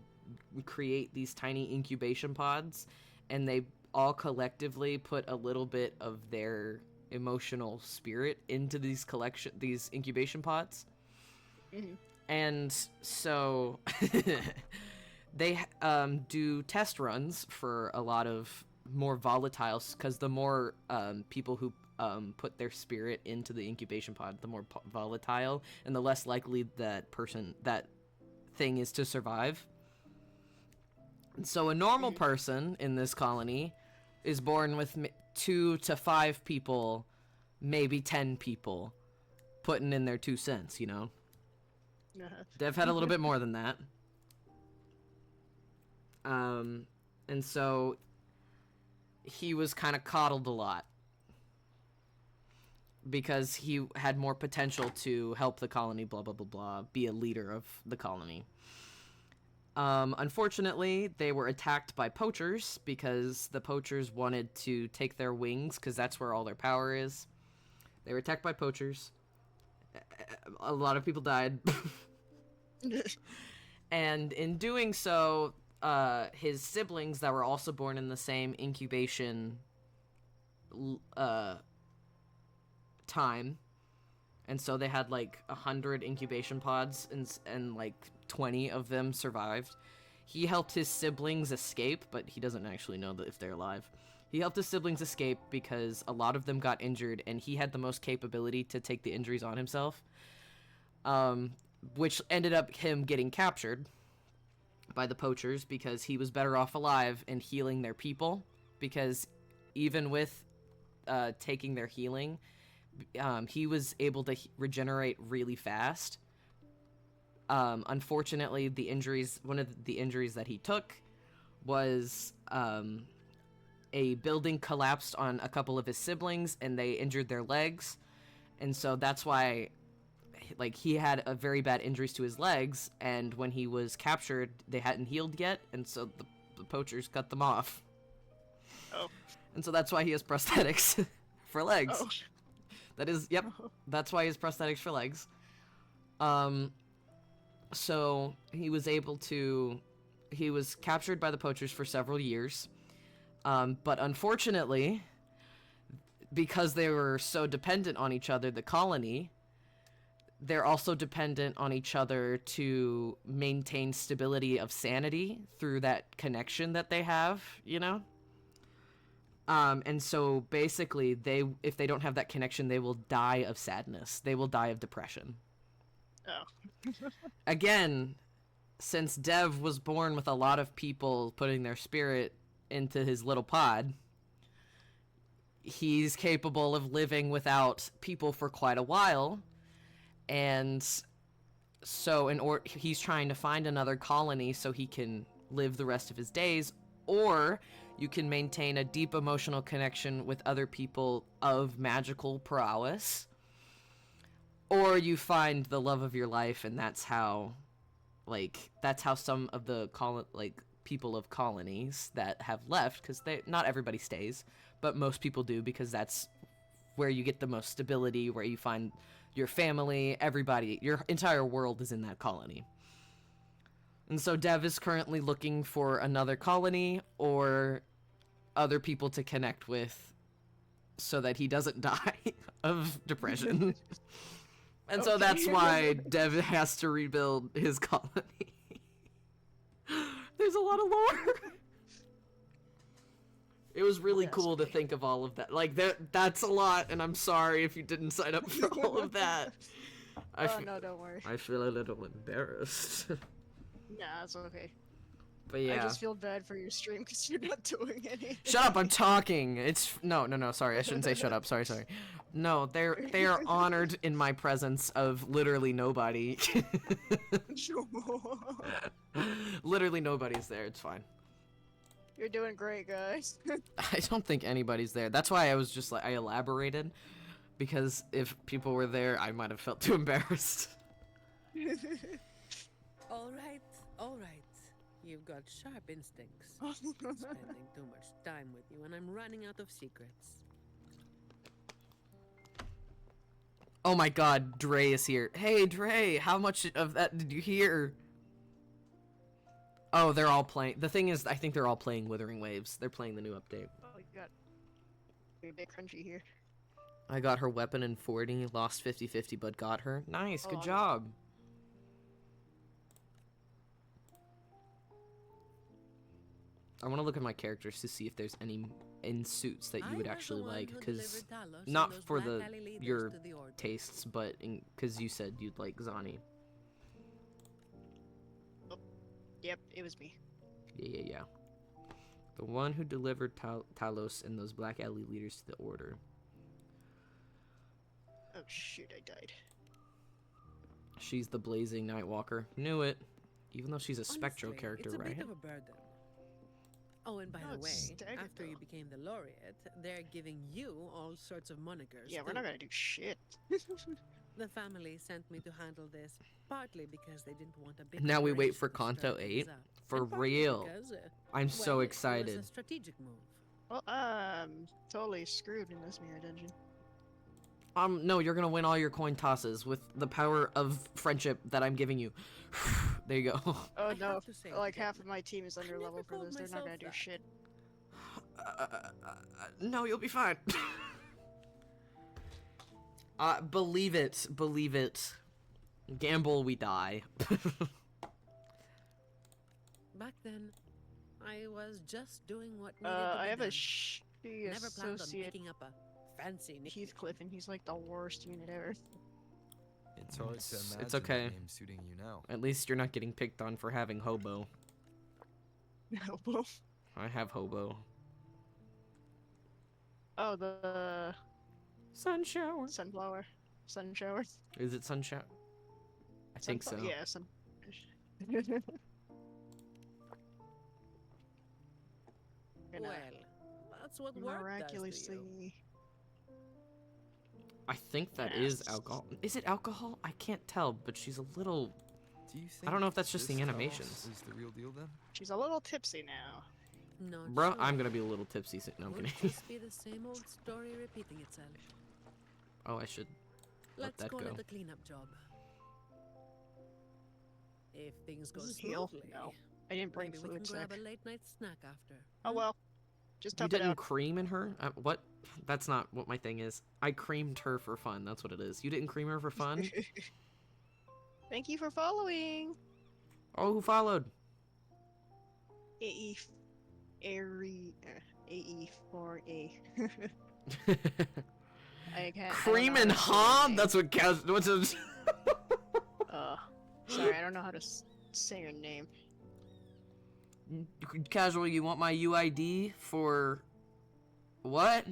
[SPEAKER 1] create these tiny incubation pods, and they all collectively put a little bit of their emotional spirit into these incubation pods.
[SPEAKER 9] Mm-hmm.
[SPEAKER 1] And so they do test runs for a lot of more volatiles, because the more people who put their spirit into the incubation pod, the more volatile and the less likely that thing is to survive. And so a normal person in this colony is born with 2 to 5 people, maybe 10 people, putting in their 2 cents, you know? Dev had a little bit more than that. And so he was kind of coddled a lot because he had more potential to help the colony, blah, blah, blah, blah, be a leader of the colony. Unfortunately, they were attacked by poachers because the poachers wanted to take their wings because that's where all their power is. They were attacked by poachers. A lot of people died. And in doing so, his siblings that were also born in the same incubation time, and so they had like 100 incubation pods, and like 20 of them survived. He helped his siblings escape, but he doesn't actually know if they're alive. He helped his siblings escape because a lot of them got injured, and he had the most capability to take the injuries on himself, which ended up him getting captured by the poachers because he was better off alive and healing their people, because even with taking their healing, he was able to regenerate really fast. Unfortunately, one of the injuries that he took was a building collapsed on a couple of his siblings and they injured their legs, and so that's why he had a very bad injuries to his legs, and when he was captured they hadn't healed yet, and so the poachers cut them off.
[SPEAKER 9] Oh.
[SPEAKER 1] And so that's why he has prosthetics for legs.
[SPEAKER 9] Oh.
[SPEAKER 1] That is, yep, that's why he has prosthetics for legs. So he was captured by the poachers for several years, but unfortunately, because they were so dependent on each other, the colony, they're also dependent on each other to maintain stability of sanity through that connection that they have, you know? And so basically, if they don't have that connection, they will die of sadness. They will die of depression.
[SPEAKER 9] Oh.
[SPEAKER 1] Again, since Dev was born with a lot of people putting their spirit into his little pod, he's capable of living without people for quite a while. And so he's trying to find another colony so he can live the rest of his days, or you can maintain a deep emotional connection with other people of magical prowess, or you find the love of your life, and that's how some of the people of colonies that have left, because not everybody stays, but most people do, because that's where you get the most stability, where you find your family, everybody, your entire world is in that colony. And so Dev is currently looking for another colony or other people to connect with so that he doesn't die of depression. And so that's why Dev has to rebuild his colony. There's a lot of lore. It was really cool to think of all of that. That's a lot, and I'm sorry if you didn't sign up for all of that.
[SPEAKER 9] No, don't worry.
[SPEAKER 1] I feel a little embarrassed.
[SPEAKER 9] Nah, it's okay.
[SPEAKER 1] But yeah.
[SPEAKER 9] I just feel bad for your stream because you're not doing anything.
[SPEAKER 1] Shut up, I'm talking! No, sorry, I shouldn't say shut up, sorry. No, they are honored in my presence of literally nobody. Literally nobody's there, it's fine.
[SPEAKER 9] You're doing great, guys.
[SPEAKER 1] I don't think anybody's there. That's why I was just I elaborated, because if people were there, I might have felt too embarrassed.
[SPEAKER 7] All right. You've got sharp instincts. Spending too much time with you, and I'm running out of secrets.
[SPEAKER 1] Oh my god, Dre is here. Hey, Dre, how much of that did you hear? Oh, they're all playing. The thing is, I think they're all playing Withering Waves. They're playing the new update.
[SPEAKER 9] Oh, you got a bit crunchy here.
[SPEAKER 1] I got her weapon in 40, lost 50-50, but got her. Nice, good job. I want to look at my characters to see if there's any in suits that you would actually like, because
[SPEAKER 7] Talos
[SPEAKER 1] not
[SPEAKER 7] and those
[SPEAKER 1] for
[SPEAKER 7] black
[SPEAKER 1] the
[SPEAKER 7] alley leaders
[SPEAKER 1] your
[SPEAKER 7] to the Order.
[SPEAKER 1] tastes, but because you said you'd like Zani.
[SPEAKER 9] Yep, it was me.
[SPEAKER 1] Yeah. The one who delivered Talos and those black alley leaders to the Order.
[SPEAKER 9] Oh shoot, I died.
[SPEAKER 1] She's the blazing Nightwalker. Knew it. Even though she's a spectral
[SPEAKER 7] Honestly,
[SPEAKER 1] character,
[SPEAKER 7] it's a
[SPEAKER 1] right?
[SPEAKER 7] bit of a burden. Oh, and by
[SPEAKER 9] No,
[SPEAKER 7] the
[SPEAKER 9] it's
[SPEAKER 7] way,
[SPEAKER 9] staggered,
[SPEAKER 7] after you
[SPEAKER 9] though.
[SPEAKER 7] became the laureate, they're giving you all sorts of monikers.
[SPEAKER 9] Yeah, we're
[SPEAKER 7] too.
[SPEAKER 9] not gonna do shit.
[SPEAKER 7] The family sent me to handle this, partly because they didn't want a big
[SPEAKER 1] Now we wait
[SPEAKER 7] operation
[SPEAKER 1] for
[SPEAKER 7] to start
[SPEAKER 1] Kanto
[SPEAKER 7] things
[SPEAKER 1] 8.
[SPEAKER 7] up,
[SPEAKER 1] For
[SPEAKER 7] and partly
[SPEAKER 1] real.
[SPEAKER 7] because,
[SPEAKER 1] I'm so
[SPEAKER 7] well,
[SPEAKER 1] excited.
[SPEAKER 7] It was a strategic move.
[SPEAKER 9] Well, totally screwed in this mirror dungeon.
[SPEAKER 1] No, you're gonna win all your coin tosses with the power of friendship that I'm giving you. There you go.
[SPEAKER 9] Oh
[SPEAKER 7] I
[SPEAKER 9] no,
[SPEAKER 7] have to say,
[SPEAKER 9] like
[SPEAKER 7] again,
[SPEAKER 9] half of my team is under
[SPEAKER 7] never
[SPEAKER 9] level for
[SPEAKER 7] called
[SPEAKER 9] this. They're not gonna
[SPEAKER 7] myself
[SPEAKER 9] do
[SPEAKER 7] that.
[SPEAKER 9] shit.
[SPEAKER 1] No, you'll be fine. Believe it. Believe it. Gamble, we die.
[SPEAKER 7] Back then, I was just doing what needed to be
[SPEAKER 9] I have
[SPEAKER 7] done.
[SPEAKER 9] a shitty
[SPEAKER 7] Never planned on
[SPEAKER 9] associate,
[SPEAKER 7] picking up a fancy nickname.
[SPEAKER 9] Heathcliff, and he's like the worst unit ever.
[SPEAKER 6] It's hard to
[SPEAKER 1] It's
[SPEAKER 6] imagine
[SPEAKER 1] okay.
[SPEAKER 6] that name suiting you now.
[SPEAKER 1] At least you're not getting picked on for having hobo.
[SPEAKER 9] No.
[SPEAKER 1] I have hobo.
[SPEAKER 9] Oh, the
[SPEAKER 1] Sun shower.
[SPEAKER 9] sunflower, sun shower.
[SPEAKER 1] Is it sun shower? I think so.
[SPEAKER 9] Yeah, sun.
[SPEAKER 7] Well, that's what work does to you.
[SPEAKER 9] Miraculously.
[SPEAKER 1] I think that is alcohol. Is it alcohol? I can't tell, but she's a little...
[SPEAKER 6] Do you think
[SPEAKER 1] I don't know if that's just
[SPEAKER 6] this
[SPEAKER 1] the
[SPEAKER 6] Talos
[SPEAKER 1] animations.
[SPEAKER 6] is the real deal then?
[SPEAKER 9] She's a little tipsy now.
[SPEAKER 7] Not
[SPEAKER 1] Bro,
[SPEAKER 7] sure.
[SPEAKER 1] I'm gonna be a little tipsy. No, I'm
[SPEAKER 7] Would
[SPEAKER 1] kidding.
[SPEAKER 7] just be the same old story repeating itself.
[SPEAKER 1] Oh, I should let
[SPEAKER 7] Let's
[SPEAKER 1] that
[SPEAKER 7] call
[SPEAKER 1] go.
[SPEAKER 7] it a cleanup job. If things go
[SPEAKER 9] This is heal.
[SPEAKER 7] smoothly,
[SPEAKER 9] No, I didn't bring
[SPEAKER 7] maybe we
[SPEAKER 9] fluid
[SPEAKER 7] can grab
[SPEAKER 9] sack.
[SPEAKER 7] a late night snack after.
[SPEAKER 9] Oh well, just
[SPEAKER 1] You
[SPEAKER 9] tough it
[SPEAKER 1] didn't
[SPEAKER 9] out.
[SPEAKER 1] cream in her? What? That's not what my thing is. I creamed her for fun. That's what it is. You didn't cream her for fun?
[SPEAKER 9] Thank you for following.
[SPEAKER 1] Oh, who followed?
[SPEAKER 9] AE4A. I can't.
[SPEAKER 1] Cream
[SPEAKER 9] I
[SPEAKER 1] and
[SPEAKER 9] don't know how to say your
[SPEAKER 1] Hob?
[SPEAKER 9] name.
[SPEAKER 1] That's what Kaz... What's a...
[SPEAKER 9] Sorry, I don't know how to say your name.
[SPEAKER 1] Casual, you want my UID for... What?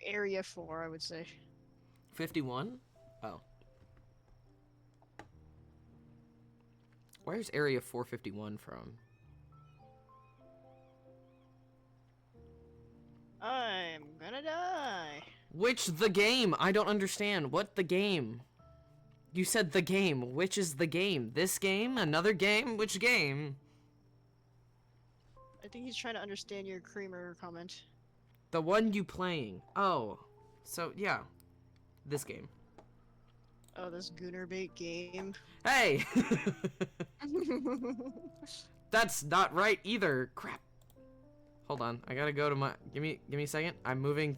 [SPEAKER 9] Area 4, I would say.
[SPEAKER 1] 51? Oh. Where's Area 451 from?
[SPEAKER 9] I'm gonna die.
[SPEAKER 1] Which the game? I don't understand. What the game? You said the game. Which is the game? This game? Another game? Which game?
[SPEAKER 9] I think he's trying to understand your creamer comment.
[SPEAKER 1] The one you playing. Oh. So, yeah. This game.
[SPEAKER 9] Oh, this Gooner bait game.
[SPEAKER 1] Hey! That's not right either. Crap. Hold on. I gotta go to my... Give me a second. I'm moving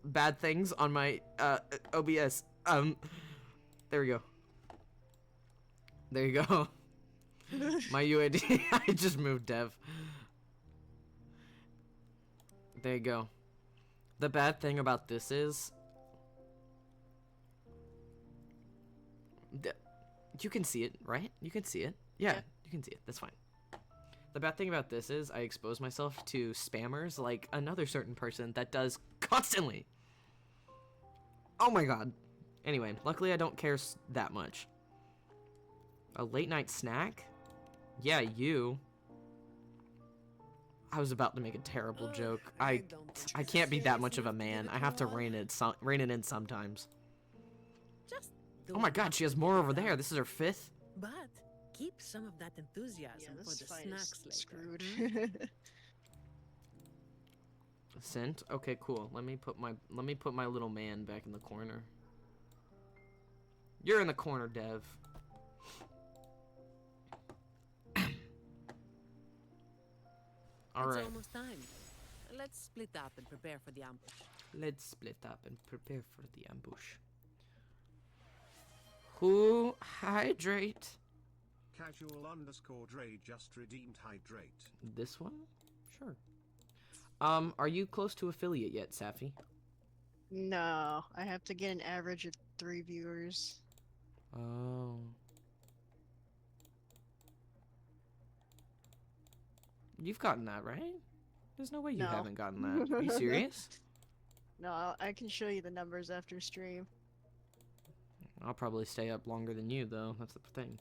[SPEAKER 1] bad things on my OBS. There we go. There you go. My UID. I just moved dev. There you go. The bad thing about this is... You can see it, right? You can see it. Yeah, you can see it. That's fine. The bad thing about this is I expose myself to spammers like another certain person that does constantly. Oh my god. Anyway, luckily I don't care that much. A late night snack? Yeah, you. I was about to make a terrible joke. I can't be that much of a man. I have to rein it in sometimes.
[SPEAKER 7] Just
[SPEAKER 1] Oh my god, she has more over there. This is her 5th.
[SPEAKER 7] But keep some of that enthusiasm
[SPEAKER 9] Yeah,
[SPEAKER 7] for
[SPEAKER 9] this
[SPEAKER 7] the
[SPEAKER 9] fight is
[SPEAKER 7] snacks later. Hmm?
[SPEAKER 9] screwed.
[SPEAKER 1] Scent? Okay, cool. Let me put my little man back in the corner. You're in the corner, Dev. All
[SPEAKER 7] It's
[SPEAKER 1] right.
[SPEAKER 7] almost time. Let's split up and prepare for the ambush.
[SPEAKER 1] Let's split up and prepare for the ambush. Who hydrate?
[SPEAKER 11] Casual_Dre just redeemed hydrate.
[SPEAKER 1] This one? Sure. Are you close to affiliate yet, Safi?
[SPEAKER 9] No, I have to get an average of 3 viewers.
[SPEAKER 1] Oh. You've gotten that, right? There's no way you
[SPEAKER 9] No.
[SPEAKER 1] haven't gotten that. Are you serious?
[SPEAKER 9] No, I can show you the numbers after stream.
[SPEAKER 1] I'll probably stay up longer than you, though. That's the thing.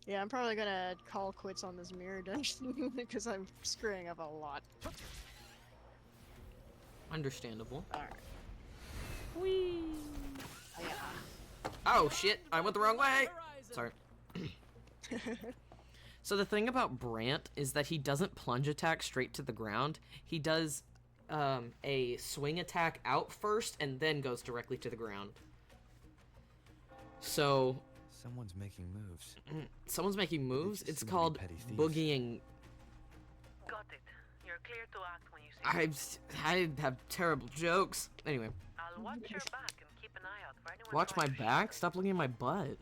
[SPEAKER 9] Yeah, I'm probably gonna call quits on this mirror dungeon because I'm screwing up a lot.
[SPEAKER 1] Understandable.
[SPEAKER 9] Alright.
[SPEAKER 1] Whee!
[SPEAKER 9] Oh, yeah.
[SPEAKER 1] Oh, shit! I went the wrong way! Sorry. So the thing about Brant is that he doesn't plunge attack straight to the ground. He does a swing attack out first and then goes directly to the ground. So...
[SPEAKER 6] Someone's making moves.
[SPEAKER 1] Someone's making moves?
[SPEAKER 6] just
[SPEAKER 1] It's
[SPEAKER 6] seem to be
[SPEAKER 1] called
[SPEAKER 6] petty thieves.
[SPEAKER 1] boogieing.
[SPEAKER 5] Got it. You're clear to act when you see
[SPEAKER 1] I have terrible jokes. Anyway,
[SPEAKER 5] I'll watch your back and keep an eye out for anyone
[SPEAKER 1] watch my
[SPEAKER 5] trying to
[SPEAKER 1] back?
[SPEAKER 5] shoot.
[SPEAKER 1] Stop looking at my butt.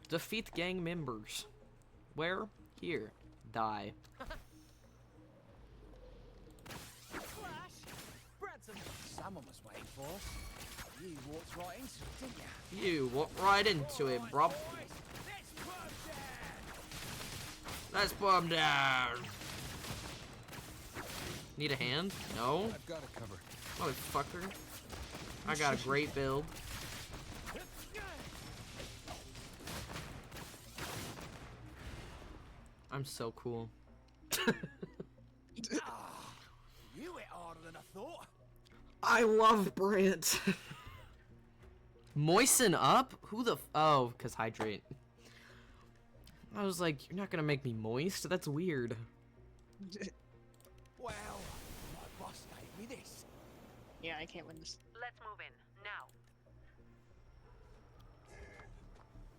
[SPEAKER 1] Defeat gang members. Where? Here. Die.
[SPEAKER 3] Someone was waiting for us. You walked right into it, didn't you?
[SPEAKER 1] You walk right into it, bro. Let's put 'em down. Need a hand? No?
[SPEAKER 6] I've got a cover.
[SPEAKER 1] Motherfucker. I got a great build. I'm so cool.
[SPEAKER 3] You hit harder than I thought.
[SPEAKER 1] I love Brant. Moisten up? Who the oh, cause hydrate. I was like, you're not gonna make me moist? That's weird.
[SPEAKER 3] Well, my boss gave me this.
[SPEAKER 9] Yeah, I can't win this.
[SPEAKER 5] Let's move in now.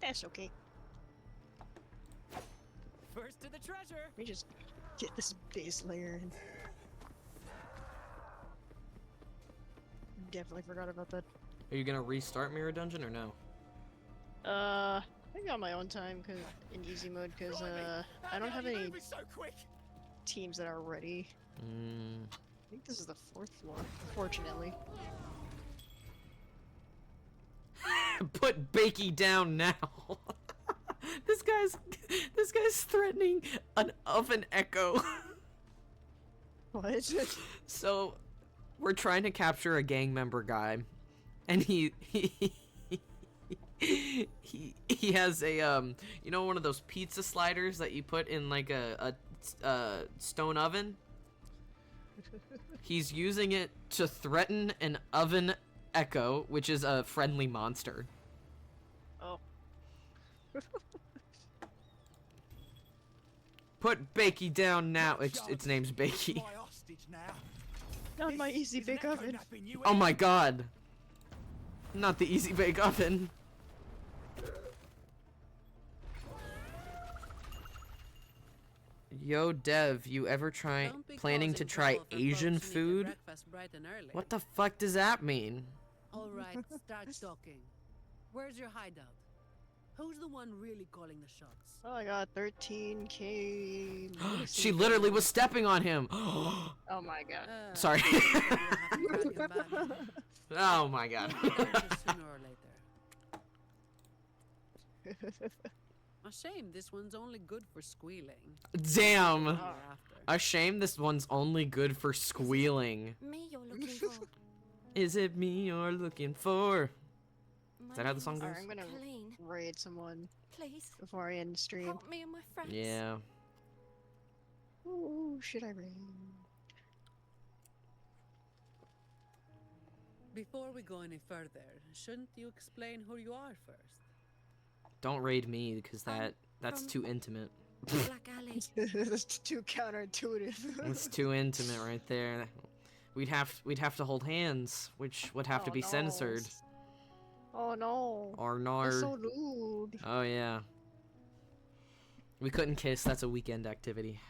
[SPEAKER 9] That's okay.
[SPEAKER 3] First to the treasure.
[SPEAKER 9] Let me just get this base layer in. Definitely forgot about that.
[SPEAKER 1] Are you gonna restart Mirror Dungeon or no?
[SPEAKER 9] Maybe on my own time, cause in easy mode, cause I don't have any
[SPEAKER 3] So quick.
[SPEAKER 9] teams that are ready.
[SPEAKER 1] Mm.
[SPEAKER 9] I think this is the 4th floor, fortunately.
[SPEAKER 1] Put Bakey down now. This guy's threatening an oven echo.
[SPEAKER 9] What?
[SPEAKER 1] So, we're trying to capture a gang member guy, and he has a you know, one of those pizza sliders that you put in like a stone oven. He's using it to threaten an oven echo, which is a friendly monster.
[SPEAKER 9] Oh.
[SPEAKER 1] Put Bakey down now. Its name's Bakey.
[SPEAKER 3] My hostage now.
[SPEAKER 9] Not my easy
[SPEAKER 3] This
[SPEAKER 9] bake
[SPEAKER 3] isn't
[SPEAKER 9] oven.
[SPEAKER 3] kidnapping you,
[SPEAKER 1] Oh
[SPEAKER 3] eh?
[SPEAKER 1] my god. Not the easy bake oven. Yo, Dev, you ever
[SPEAKER 7] Don't be
[SPEAKER 1] planning to
[SPEAKER 7] causing
[SPEAKER 1] try
[SPEAKER 7] trouble for
[SPEAKER 1] Asian
[SPEAKER 7] folks who need
[SPEAKER 1] food?
[SPEAKER 7] their breakfast bright and early.
[SPEAKER 1] What the fuck does that mean?
[SPEAKER 7] All right, start talking. Where's your hideout? Who's the one really calling the shots?
[SPEAKER 9] Oh, I got 13k.
[SPEAKER 1] She literally was stepping on him.
[SPEAKER 9] Oh my god.
[SPEAKER 1] Sorry.
[SPEAKER 7] you'll have to drag him back.
[SPEAKER 1] Oh my god.
[SPEAKER 7] He'll be down just sooner or later. A shame this one's only good for squealing.
[SPEAKER 1] Damn.
[SPEAKER 7] After.
[SPEAKER 1] A shame this one's only good for squealing.
[SPEAKER 4] Me you're looking for.
[SPEAKER 1] Is it me you're looking for?
[SPEAKER 4] My
[SPEAKER 1] Is that how the
[SPEAKER 4] name's
[SPEAKER 1] song goes?
[SPEAKER 9] Alright, I'm gonna
[SPEAKER 4] Colleen.
[SPEAKER 9] raid someone
[SPEAKER 4] Please,
[SPEAKER 9] before I end stream.
[SPEAKER 4] help me and my friends.
[SPEAKER 1] Yeah.
[SPEAKER 9] Ooh, should I raid?
[SPEAKER 7] Before we go any further, shouldn't you explain who you are first?
[SPEAKER 1] Don't raid me because that's
[SPEAKER 4] from-
[SPEAKER 1] too intimate.
[SPEAKER 4] Black Alley.
[SPEAKER 9] That's too counterintuitive.
[SPEAKER 1] It's too intimate right there. We'd have to hold hands, which would have to
[SPEAKER 9] Oh,
[SPEAKER 1] be
[SPEAKER 9] no.
[SPEAKER 1] censored.
[SPEAKER 9] Oh no.
[SPEAKER 1] Or
[SPEAKER 9] That's
[SPEAKER 1] nard.
[SPEAKER 9] so rude.
[SPEAKER 1] Oh yeah. We couldn't kiss. That's a weekend activity.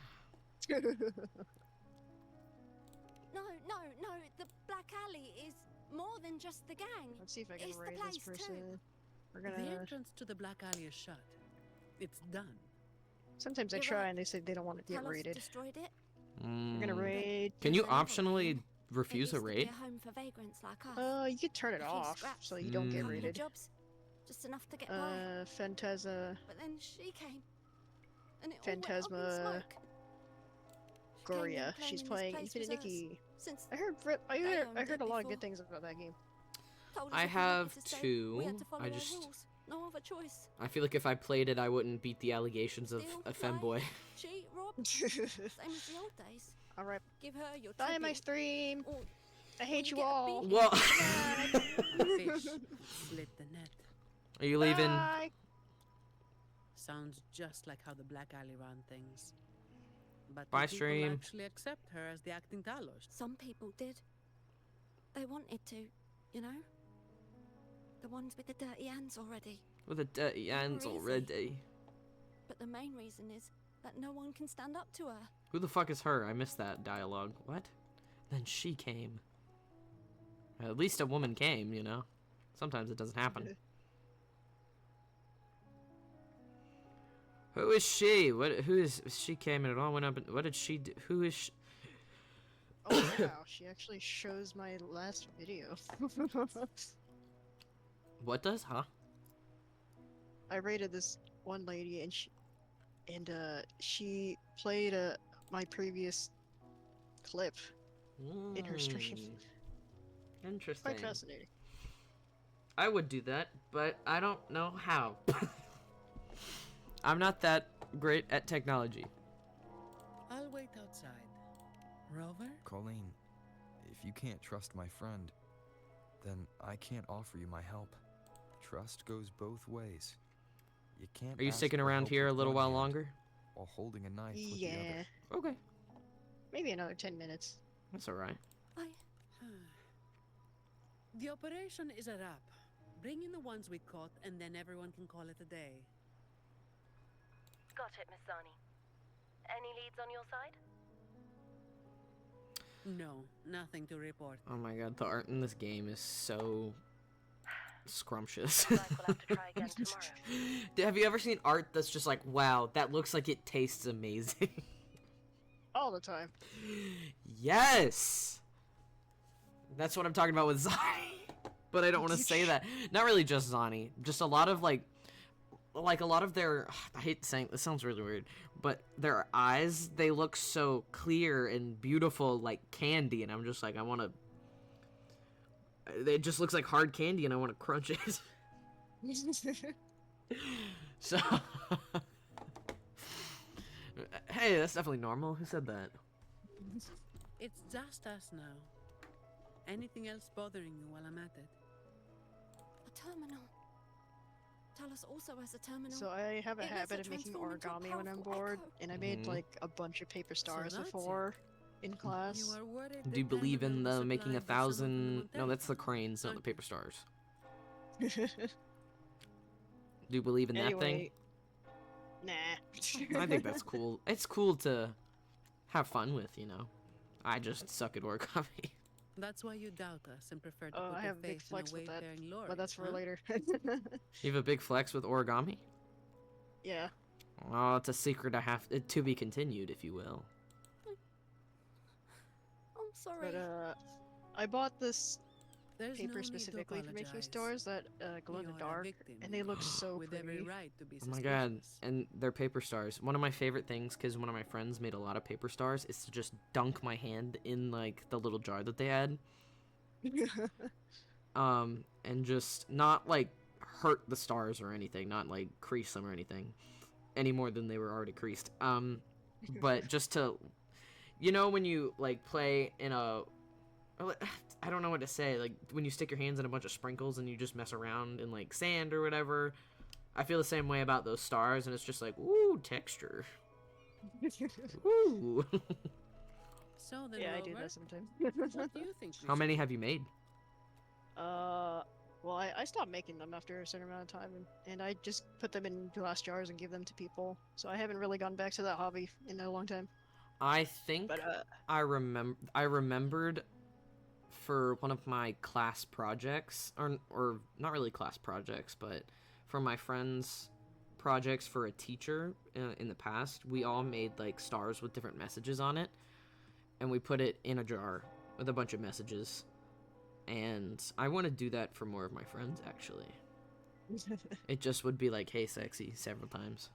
[SPEAKER 4] No, the Black Alley is more than just the gang.
[SPEAKER 9] Let's see if I can
[SPEAKER 4] It's the
[SPEAKER 9] raid this
[SPEAKER 4] place, too.
[SPEAKER 9] person. We're
[SPEAKER 7] The
[SPEAKER 9] gonna.
[SPEAKER 7] entrance to the Black Alley is shut. It's done.
[SPEAKER 9] Sometimes I
[SPEAKER 4] You're
[SPEAKER 9] try
[SPEAKER 4] right.
[SPEAKER 9] and they say they don't want it to get
[SPEAKER 4] Talos
[SPEAKER 9] raided.
[SPEAKER 4] destroyed it.
[SPEAKER 9] We're gonna raid.
[SPEAKER 1] Can you
[SPEAKER 4] There's another
[SPEAKER 1] optionally
[SPEAKER 4] one.
[SPEAKER 1] refuse
[SPEAKER 4] It
[SPEAKER 1] a
[SPEAKER 4] used to be
[SPEAKER 1] raid?
[SPEAKER 4] a home for vagrants like us.
[SPEAKER 9] You could turn it
[SPEAKER 4] A few
[SPEAKER 9] off
[SPEAKER 4] scraps,
[SPEAKER 9] so you don't get
[SPEAKER 4] couple of
[SPEAKER 9] raided.
[SPEAKER 4] jobs, just enough to get by.
[SPEAKER 9] Phantasa,
[SPEAKER 4] But then she came, and it all went up in
[SPEAKER 9] Phantasma,
[SPEAKER 4] smoke. She came in
[SPEAKER 9] Gloria. She's
[SPEAKER 4] claiming
[SPEAKER 9] playing
[SPEAKER 4] this place
[SPEAKER 9] Infinite
[SPEAKER 4] was hers,
[SPEAKER 9] Nikki.
[SPEAKER 4] since
[SPEAKER 9] I heard
[SPEAKER 4] owned
[SPEAKER 9] a
[SPEAKER 4] it
[SPEAKER 9] lot of
[SPEAKER 4] before.
[SPEAKER 9] good things about that game.
[SPEAKER 4] told us
[SPEAKER 1] I
[SPEAKER 4] if we wanted
[SPEAKER 1] have
[SPEAKER 4] to stay,
[SPEAKER 1] two.
[SPEAKER 4] we had to follow
[SPEAKER 1] I
[SPEAKER 4] our
[SPEAKER 1] just-
[SPEAKER 4] rules. No other choice.
[SPEAKER 1] I feel like if I played it, I wouldn't beat the allegations of
[SPEAKER 4] Steal,
[SPEAKER 1] a
[SPEAKER 4] lie,
[SPEAKER 1] femboy.
[SPEAKER 4] cheat, rob, same as the old days.
[SPEAKER 9] Alright,
[SPEAKER 4] Give her your
[SPEAKER 9] bye my
[SPEAKER 4] tribute,
[SPEAKER 9] stream.
[SPEAKER 4] or
[SPEAKER 9] I hate
[SPEAKER 4] you
[SPEAKER 9] you
[SPEAKER 4] get a
[SPEAKER 9] all.
[SPEAKER 4] beating.
[SPEAKER 1] Well,
[SPEAKER 7] A fish slit the net.
[SPEAKER 1] are you leaving?
[SPEAKER 9] Bye.
[SPEAKER 7] Sounds just like how the Black Alley run things. But do
[SPEAKER 1] Bye,
[SPEAKER 7] people
[SPEAKER 1] stream.
[SPEAKER 7] actually accept her as the acting Talos?
[SPEAKER 4] Some people did. They wanted to, you know? The ones with the dirty hands already.
[SPEAKER 1] With a dirty hands
[SPEAKER 4] Crazy.
[SPEAKER 1] already.
[SPEAKER 4] But the main reason is that no one can stand up to her.
[SPEAKER 1] Who the fuck is her? I missed that dialogue. What? Then she came. At least a woman came, you know? Sometimes it doesn't happen. Who is she? Who is she? Came and it all went up. What did she do? Who is she?
[SPEAKER 9] Oh wow, she actually shows my last video.
[SPEAKER 1] What does? Huh?
[SPEAKER 9] I rated this one lady and she played my previous clip in her stream.
[SPEAKER 1] Interesting.
[SPEAKER 9] Quite fascinating.
[SPEAKER 1] I would do that, but I don't know how. I'm not that great at technology.
[SPEAKER 7] I'll wait outside. Rover?
[SPEAKER 6] Colleen, if you can't trust my friend, then I can't offer you my help. Trust goes both ways. You can't.
[SPEAKER 1] Are you
[SPEAKER 6] ask
[SPEAKER 1] sticking
[SPEAKER 6] for
[SPEAKER 1] around
[SPEAKER 6] help
[SPEAKER 1] here a
[SPEAKER 6] with
[SPEAKER 1] little
[SPEAKER 6] one
[SPEAKER 1] while
[SPEAKER 6] hand
[SPEAKER 1] longer?
[SPEAKER 6] while holding a knife with the
[SPEAKER 9] Yeah,
[SPEAKER 6] other.
[SPEAKER 1] Okay,
[SPEAKER 9] maybe another 10 minutes.
[SPEAKER 1] that's all right.
[SPEAKER 4] I
[SPEAKER 7] The operation is a wrap. Bring in the ones we caught, and then everyone can call it a day.
[SPEAKER 5] Got it, Miss Zani. Any leads on your side?
[SPEAKER 7] No, nothing to report.
[SPEAKER 1] Oh my god, the art in this game is so scrumptious.
[SPEAKER 5] Like we'll have to try again tomorrow.
[SPEAKER 1] Have you ever seen art that's just like, wow, that looks like it tastes amazing?
[SPEAKER 9] All the time.
[SPEAKER 1] Yes! That's what I'm talking about with Zani. But I don't want to say that. Not really just Zani. Just a lot of like a lot of their, I hate saying, this sounds really weird, but their eyes, they look so clear and beautiful like candy, and I'm just like, I want to, it just looks like hard candy and I want to crunch it. So, hey, that's definitely normal. Who said that?
[SPEAKER 7] It's just us now. Anything else bothering you while I'm at it?
[SPEAKER 4] a terminal. Talos also has a terminal.
[SPEAKER 9] So I have a
[SPEAKER 4] It lets
[SPEAKER 9] habit
[SPEAKER 4] it
[SPEAKER 9] of making
[SPEAKER 4] transform into a
[SPEAKER 9] origami when I'm
[SPEAKER 4] powerful
[SPEAKER 9] bored,
[SPEAKER 4] echo.
[SPEAKER 9] and I made
[SPEAKER 1] Mhm.
[SPEAKER 9] like a bunch of paper stars
[SPEAKER 7] that's it.
[SPEAKER 9] before in class.
[SPEAKER 7] You are worried
[SPEAKER 1] Do you
[SPEAKER 7] the
[SPEAKER 1] believe in
[SPEAKER 7] terminal
[SPEAKER 1] the
[SPEAKER 7] was
[SPEAKER 1] making
[SPEAKER 7] supplied by someone from
[SPEAKER 1] 1,000?
[SPEAKER 7] the
[SPEAKER 1] No, that's the
[SPEAKER 7] Montana,
[SPEAKER 1] cranes, not the
[SPEAKER 7] aren't
[SPEAKER 1] paper stars. Do you believe in that thing?
[SPEAKER 9] Anyway, nah.
[SPEAKER 1] I think that's cool. It's cool to have fun with, you know. I just suck at origami.
[SPEAKER 7] That's why you doubt us and prefer to
[SPEAKER 9] Oh,
[SPEAKER 7] put
[SPEAKER 9] I
[SPEAKER 7] your
[SPEAKER 9] have a big
[SPEAKER 7] faith
[SPEAKER 9] flex
[SPEAKER 7] in a
[SPEAKER 9] with that,
[SPEAKER 7] wayfaring lorry,
[SPEAKER 9] but that's for
[SPEAKER 7] huh?
[SPEAKER 9] later.
[SPEAKER 1] You have a big flex with origami?
[SPEAKER 9] Yeah.
[SPEAKER 1] Oh, it's a secret I have to be continued, if you will.
[SPEAKER 4] I'm sorry.
[SPEAKER 9] But I bought this
[SPEAKER 7] There's no
[SPEAKER 9] paper
[SPEAKER 7] need to
[SPEAKER 9] specifically for making
[SPEAKER 7] apologize.
[SPEAKER 9] stores that glow in the
[SPEAKER 7] You're a
[SPEAKER 9] dark,
[SPEAKER 7] victim,
[SPEAKER 9] and they look so
[SPEAKER 7] with
[SPEAKER 9] pretty.
[SPEAKER 7] every right to be
[SPEAKER 1] Oh my god,
[SPEAKER 7] suspicious.
[SPEAKER 1] and they're paper stars. One of my favorite things, because one of my friends made a lot of paper stars, is to just dunk my hand in, like, the little jar that they had. And just not, like, hurt the stars or anything, not, like, crease them or anything, any more than they were already creased. But just to, you know, when you, like, play in a, I don't know what to say, like, when you stick your hands in a bunch of sprinkles and you just mess around in, like, sand or whatever, I feel the same way about those stars, and it's just like, ooh, texture. Ooh.
[SPEAKER 7] So then,
[SPEAKER 9] Yeah, I do
[SPEAKER 7] Rover,
[SPEAKER 9] that sometimes.
[SPEAKER 7] what do you think? we
[SPEAKER 1] How
[SPEAKER 7] should
[SPEAKER 1] many
[SPEAKER 7] do?
[SPEAKER 1] have you made?
[SPEAKER 9] Well, I stopped making them after a certain amount of time, and I just put them in glass jars and give them to people. So I haven't really gone back to that hobby in a long time.
[SPEAKER 1] I think
[SPEAKER 9] But
[SPEAKER 1] I remembered for one of my class projects, or not really class projects, but for my friend's projects for a teacher in the past, we all made like stars with different messages on it, and we put it in a jar with a bunch of messages. And I want to do that for more of my friends, actually. It just would be like, "Hey, sexy," several times.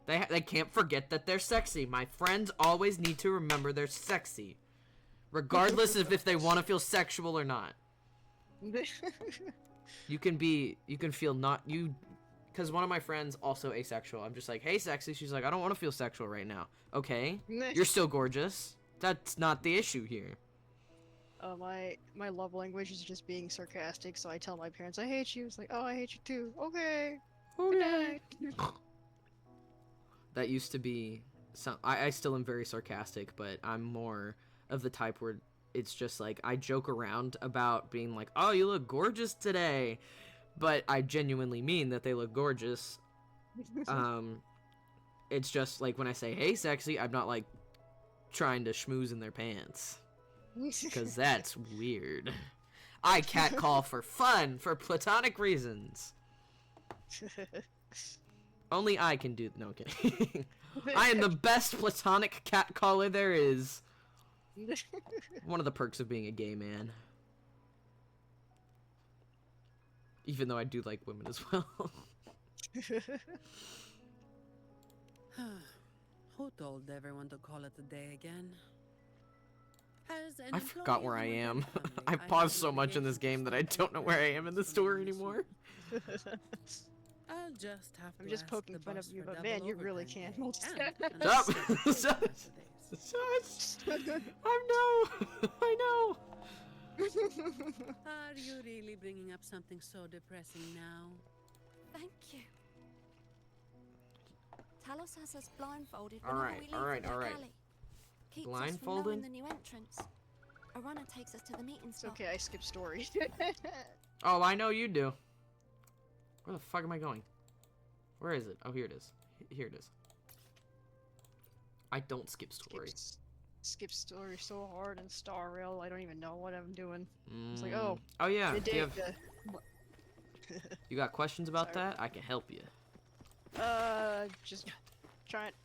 [SPEAKER 1] They can't forget that they're sexy. My friends always need to remember they're sexy, regardless of if they want to feel sexual or not. You can feel not you, because one of my friends also asexual. I'm just like, "Hey, sexy." She's like, "I don't want to feel sexual right now." Okay, you're still gorgeous. That's not the issue here.
[SPEAKER 9] My love language is just being sarcastic, so I tell my parents I hate you. It's like, oh, I hate you too. Okay. Good night.
[SPEAKER 1] That used to be some. I still am very sarcastic, but I'm more of the type where it's just like I joke around about being like, "Oh, you look gorgeous today," but I genuinely mean that they look gorgeous. It's just like when I say, "Hey, sexy," I'm not like trying to schmooze in their pants, because that's weird. I catcall for fun, for platonic reasons. Only I can do. No, okay. I am the best platonic catcaller there is. One of the perks of being a gay man. Even though I do like women as well.
[SPEAKER 7] Who told everyone to call it a day again?
[SPEAKER 1] I forgot where I am. I paused so much in this game that I don't know where I am in the story ananymore.
[SPEAKER 7] I'll just have to
[SPEAKER 9] I'm just
[SPEAKER 7] ask
[SPEAKER 9] poking
[SPEAKER 7] the
[SPEAKER 9] fun
[SPEAKER 7] boss
[SPEAKER 9] of you,
[SPEAKER 7] for
[SPEAKER 9] but man,
[SPEAKER 7] double
[SPEAKER 9] you really
[SPEAKER 7] overtime
[SPEAKER 9] can't.
[SPEAKER 7] pay and
[SPEAKER 1] Stop!
[SPEAKER 7] an
[SPEAKER 1] Shush! I know!
[SPEAKER 7] Are you really bringing up something so depressing now?
[SPEAKER 4] Thank you. Talos has us blindfolded
[SPEAKER 1] Alright,
[SPEAKER 4] whenever we leave the back
[SPEAKER 1] alright.
[SPEAKER 4] alley. Keeps us from
[SPEAKER 1] Blindfolded?
[SPEAKER 4] knowing the new entrance. A runner takes us to the meeting
[SPEAKER 9] It's
[SPEAKER 4] spot.
[SPEAKER 9] okay, I skipped story.
[SPEAKER 1] Oh, I know you do. Where the fuck am I going? Where is it? Oh, here it is. Here it is. I don't skip story.
[SPEAKER 9] Skip story so hard in Star Rail, I don't even know what I'm doing. It's like, oh.
[SPEAKER 1] Oh yeah.
[SPEAKER 9] the
[SPEAKER 1] Do
[SPEAKER 9] day
[SPEAKER 1] you, have,
[SPEAKER 9] the-
[SPEAKER 1] you got questions about
[SPEAKER 9] Sorry.
[SPEAKER 1] that? I can help you.
[SPEAKER 9] Just try it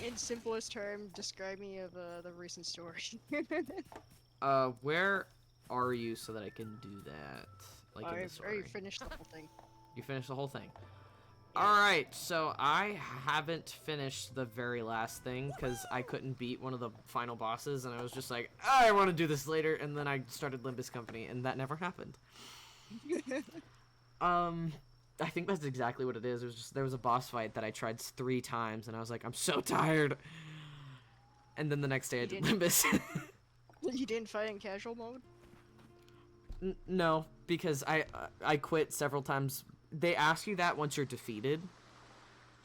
[SPEAKER 9] in simplest term. Describe me of the recent story.
[SPEAKER 1] Where are you so that I can do that? Like in the
[SPEAKER 9] I
[SPEAKER 1] story.
[SPEAKER 9] already finished the whole thing.
[SPEAKER 1] You finished the whole thing. Alright, so I haven't finished the very last thing because I couldn't beat one of the final bosses, and I was just like, I want to do this later, and then I started Limbus Company, and that never happened. I think that's exactly what it is. It was just, there was a boss fight that I tried 3 times, and I was like, I'm so tired. And then the next day I did Limbus.
[SPEAKER 9] You didn't fight in casual mode?
[SPEAKER 1] No, because I quit several times. They ask you that once you're defeated,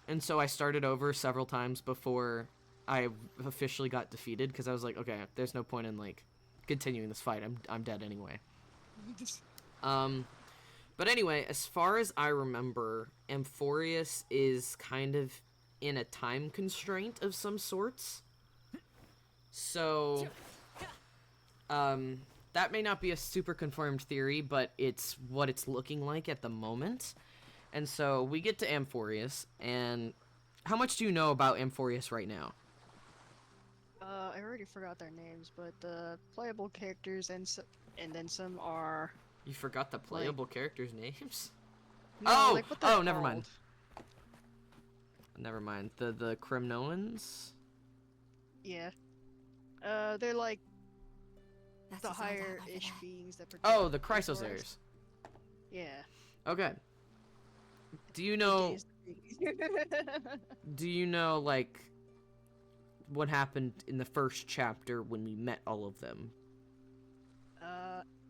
[SPEAKER 1] and so I started over several times before I officially got defeated, because I was like, okay, there's no point in like continuing this fight. I'm dead anyway. But anyway, as far as I remember, Amphorius is kind of in a time constraint of some sorts. So, that may not be a super confirmed theory, but it's what it's looking like at the moment. And so we get to Amphorius, and how much do you know about Amphorius right now?
[SPEAKER 9] I already forgot their names, but the playable characters and then some are.
[SPEAKER 1] You forgot the playable characters' names?
[SPEAKER 9] No,
[SPEAKER 1] oh,
[SPEAKER 9] like what they're
[SPEAKER 1] never mind.
[SPEAKER 9] called.
[SPEAKER 1] Never mind. The Kremnoans?
[SPEAKER 9] Yeah. They're like
[SPEAKER 4] That's
[SPEAKER 9] the
[SPEAKER 4] his hideout over
[SPEAKER 9] higher-ish
[SPEAKER 4] there.
[SPEAKER 9] beings that protect.
[SPEAKER 1] Oh, the
[SPEAKER 9] the forest.
[SPEAKER 1] Chrysosairs.
[SPEAKER 9] Yeah.
[SPEAKER 1] Okay. Do you know, like, what happened in the first chapter when we met all of them?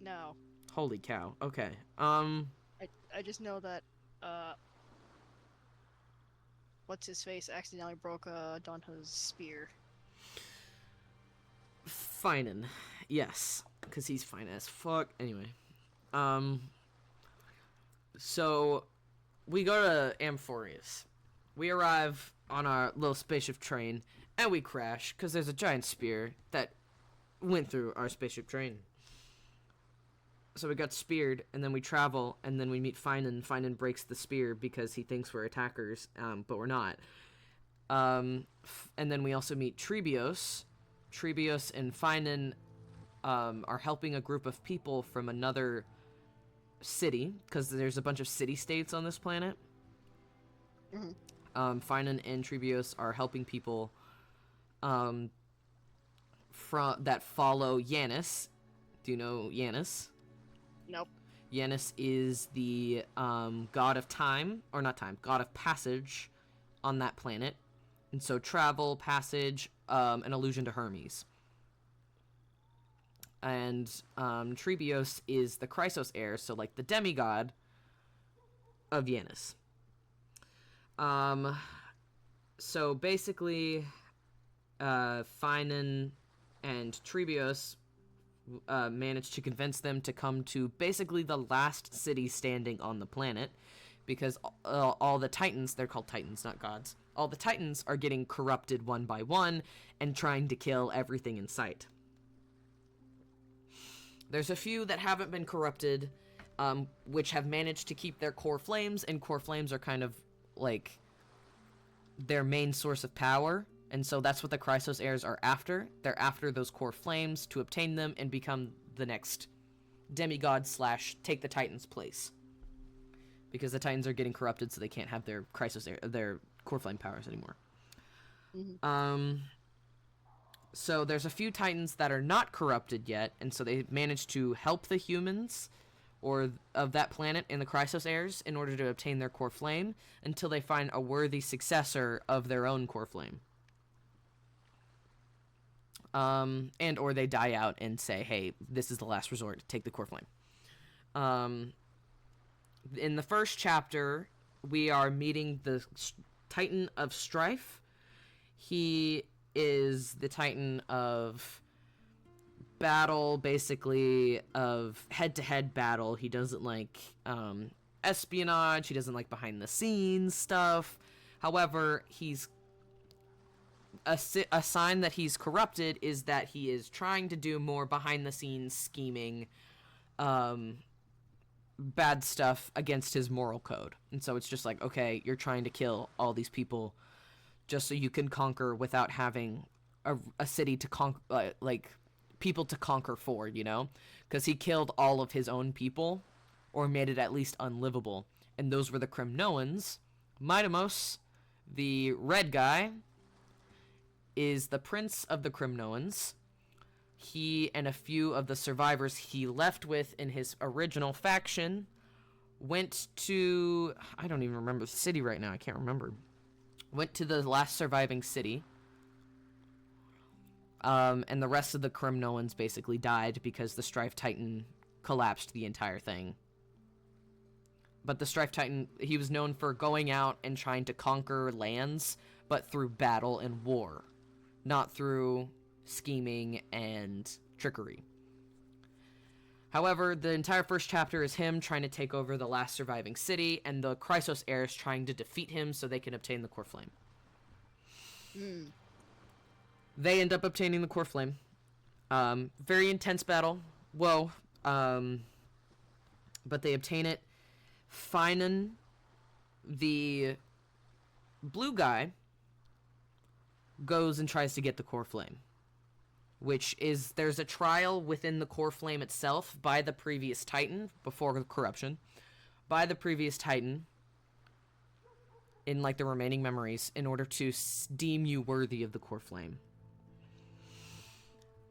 [SPEAKER 9] No.
[SPEAKER 1] Holy cow. Okay.
[SPEAKER 9] I just know that, what's his face accidentally broke, Dante's spear.
[SPEAKER 1] Finin. Yes. Because he's fine as fuck. Anyway. So, we go to Amphorius. We arrive on our little spaceship train, and we crash, because there's a giant spear that went through our spaceship train. So we got speared, and then we travel, and then we meet Finan. Finan breaks the spear because he thinks we're attackers, but we're not. And then we also meet Trebios. Trebios and Finan are helping a group of people from another city, because there's a bunch of city-states on this planet. Finan and Trebios are helping people that follow Yanis. Do you know Yanis?
[SPEAKER 9] Nope.
[SPEAKER 1] Yanis is the god of time, or not time, god of passage on that planet. And so travel, passage, an allusion to Hermes. And Trebios is the Chrysos heir, so like the demigod of Yanis. So basically, Finan and Trebios managed to convince them to come to basically the last city standing on the planet, because all the titans, they're called titans, not gods, all the titans are getting corrupted one by one and trying to kill everything in sight. There's a few that haven't been corrupted, which have managed to keep their core flames, and core flames are kind of like their main source of power. And so that's what the Chrysos heirs are after. They're after those core flames to obtain them and become the next demigod / take the Titans' place. Because the Titans are getting corrupted, so they can't have their their core flame powers anymore. So there's a few Titans that are not corrupted yet, and so they managed to help the humans of that planet and the Chrysos heirs in order to obtain their core flame until they find a worthy successor of their own core flame. And or they die out and say, hey, this is the last resort, take the core flame. In the first chapter, we are meeting the Titan of Strife. He is the Titan of battle, basically, of head-to-head battle. He doesn't like espionage, he doesn't like behind-the-scenes stuff. However, he's a sign that he's corrupted is that he is trying to do more behind-the-scenes scheming, bad stuff against his moral code. And so it's just like, okay, you're trying to kill all these people just so you can conquer without having a city to conquer, like people to conquer for, you know? Because he killed all of his own people, or made it at least unlivable. And those were the Kremnoans. Midamos, the red guy, is the prince of the Kremnoans. He and a few of the survivors he left with in his original faction went to... I don't even remember the city right now. I can't remember. Went to the last surviving city. And the rest of the Kremnoans basically died because the Strife Titan collapsed the entire thing. But the Strife Titan, he was known for going out and trying to conquer lands, but through battle and war, not through scheming and trickery. However, the entire first chapter is him trying to take over the last surviving city, and the Chrysos heirs trying to defeat him so they can obtain the core flame. They end up obtaining the core flame. Very intense battle. Whoa. But they obtain it. Finan, the blue guy, goes and tries to get the core flame. Which is, there's a trial within the core flame itself by the previous Titan, before the corruption, by the previous Titan, in like the remaining memories, in order to deem you worthy of the core flame.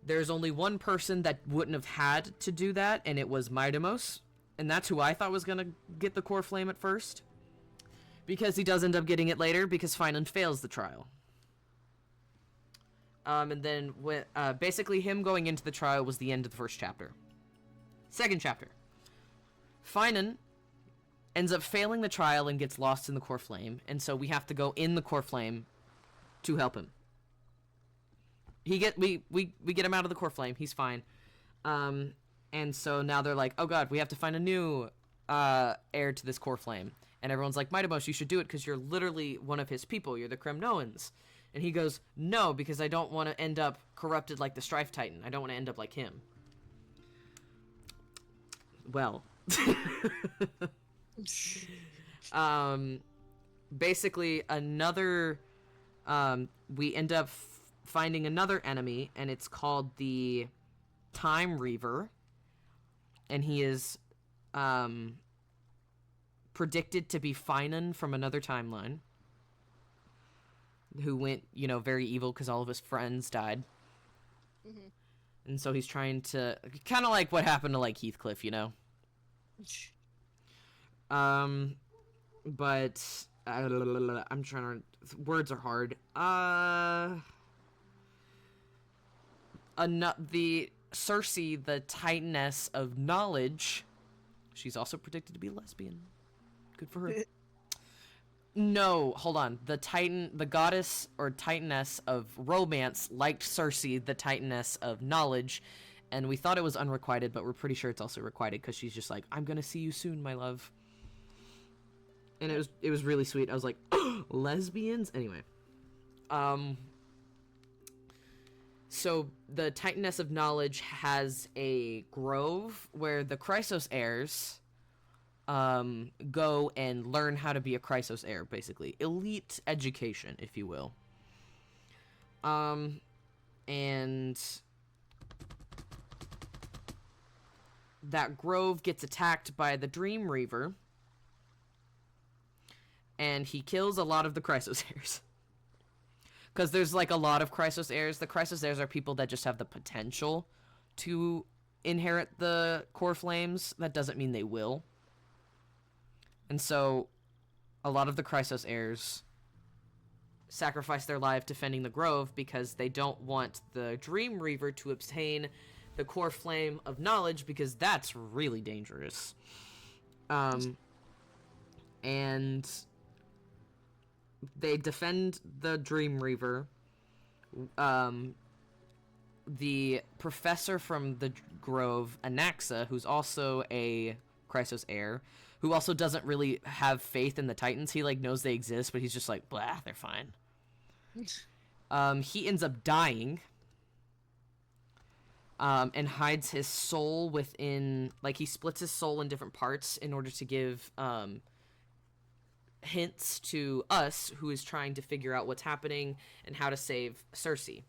[SPEAKER 1] There's only one person that wouldn't have had to do that, and it was Midamos, and that's who I thought was gonna get the core flame at first, because he does end up getting it later, because Finan fails the trial. And then, basically, him going into the trial was the end of the first chapter. Second chapter. Finan ends up failing the trial and gets lost in the core flame, and so we have to go in the core flame to help him. We get him out of the core flame. He's fine. And so now they're like, oh god, we have to find a new heir to this core flame. And everyone's like, Midamos, you should do it because you're literally one of his people. You're the Kremnoans. And he goes, no, because I don't want to end up corrupted like the Strife Titan. I don't want to end up like him. well. Basically another, we end up finding another enemy, and it's called the Time Reaver, and he is, predicted to be Finan from another timeline, who went, you know, very evil because all of his friends died.
[SPEAKER 9] Mm-hmm.
[SPEAKER 1] And so he's trying to, kind of like what happened to, like, Heathcliff, you know? But, I'm trying to, words are hard. The Cersei, the Titaness of Knowledge, she's also predicted to be lesbian. Good for her. No, hold on. The goddess or Titaness of Romance liked Cersei, the Titaness of Knowledge, and we thought it was unrequited, but we're pretty sure it's also requited because she's just like, I'm gonna see you soon, my love. And it was really sweet. I was like, lesbians? Anyway. So the Titaness of Knowledge has a grove where the Chrysos heirs go and learn how to be a Chrysos heir, basically. Elite education, if you will. And that grove gets attacked by the Dream Reaver, and he kills a lot of the Chrysos heirs. Because there's, like, a lot of Chrysos heirs. The Chrysos heirs are people that just have the potential to inherit the core flames. That doesn't mean they will. And so, a lot of the Chrysos heirs sacrifice their life defending the grove because they don't want the Dream Reaver to obtain the core flame of knowledge, because that's really dangerous. And they defend the Dream Reaver. The professor from the grove, Anaxa, who's also a Chrysos heir, who also doesn't really have faith in the Titans. He, like, knows they exist, but he's just like, blah, they're fine. He ends up dying. And hides his soul within, like, he splits his soul in different parts in order to give, hints to us, who is trying to figure out what's happening and how to save Cersei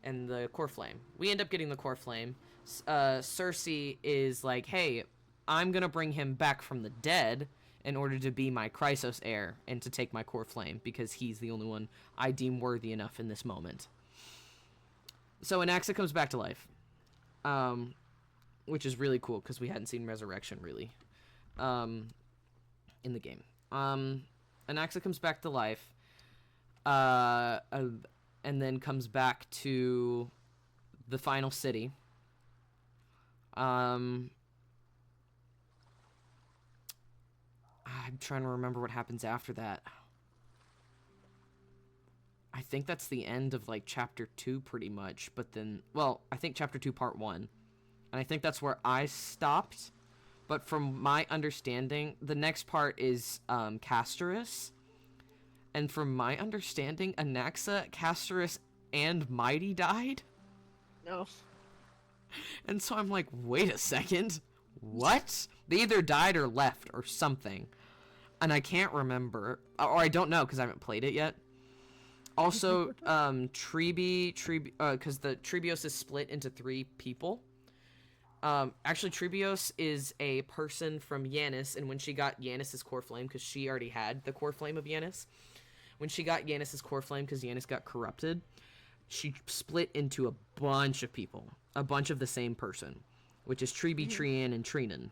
[SPEAKER 1] and the core flame. We end up getting the core flame. Cersei is like, hey, I'm gonna bring him back from the dead in order to be my Chrysos heir and to take my core flame, because he's the only one I deem worthy enough in this moment. So Anaxa comes back to life, which is really cool because we hadn't seen Resurrection really in the game. Anaxa comes back to life, and then comes back to the final city. I'm trying to remember what happens after that. I think that's the end of, like, Chapter 2, pretty much. But then, well, I think Chapter 2, Part 1. And I think that's where I stopped. But from my understanding, the next part is, Casterus. And from my understanding, Anaxa, Casterus, and Mighty died.
[SPEAKER 9] No.
[SPEAKER 1] And so I'm like, wait a second. What? They either died or left or something. And I can't remember. Or I don't know because I haven't played it yet. Also, because the Trebios is split into 3 people. Actually, Trebios is a person from Yanis, and when she got Yanis' core flame, because she already had the core flame of Yanis, when she got Yanis' core flame, because Yanis got corrupted, she split into a bunch of people. A bunch of the same person, which is Trebi, Trian, and Trinan.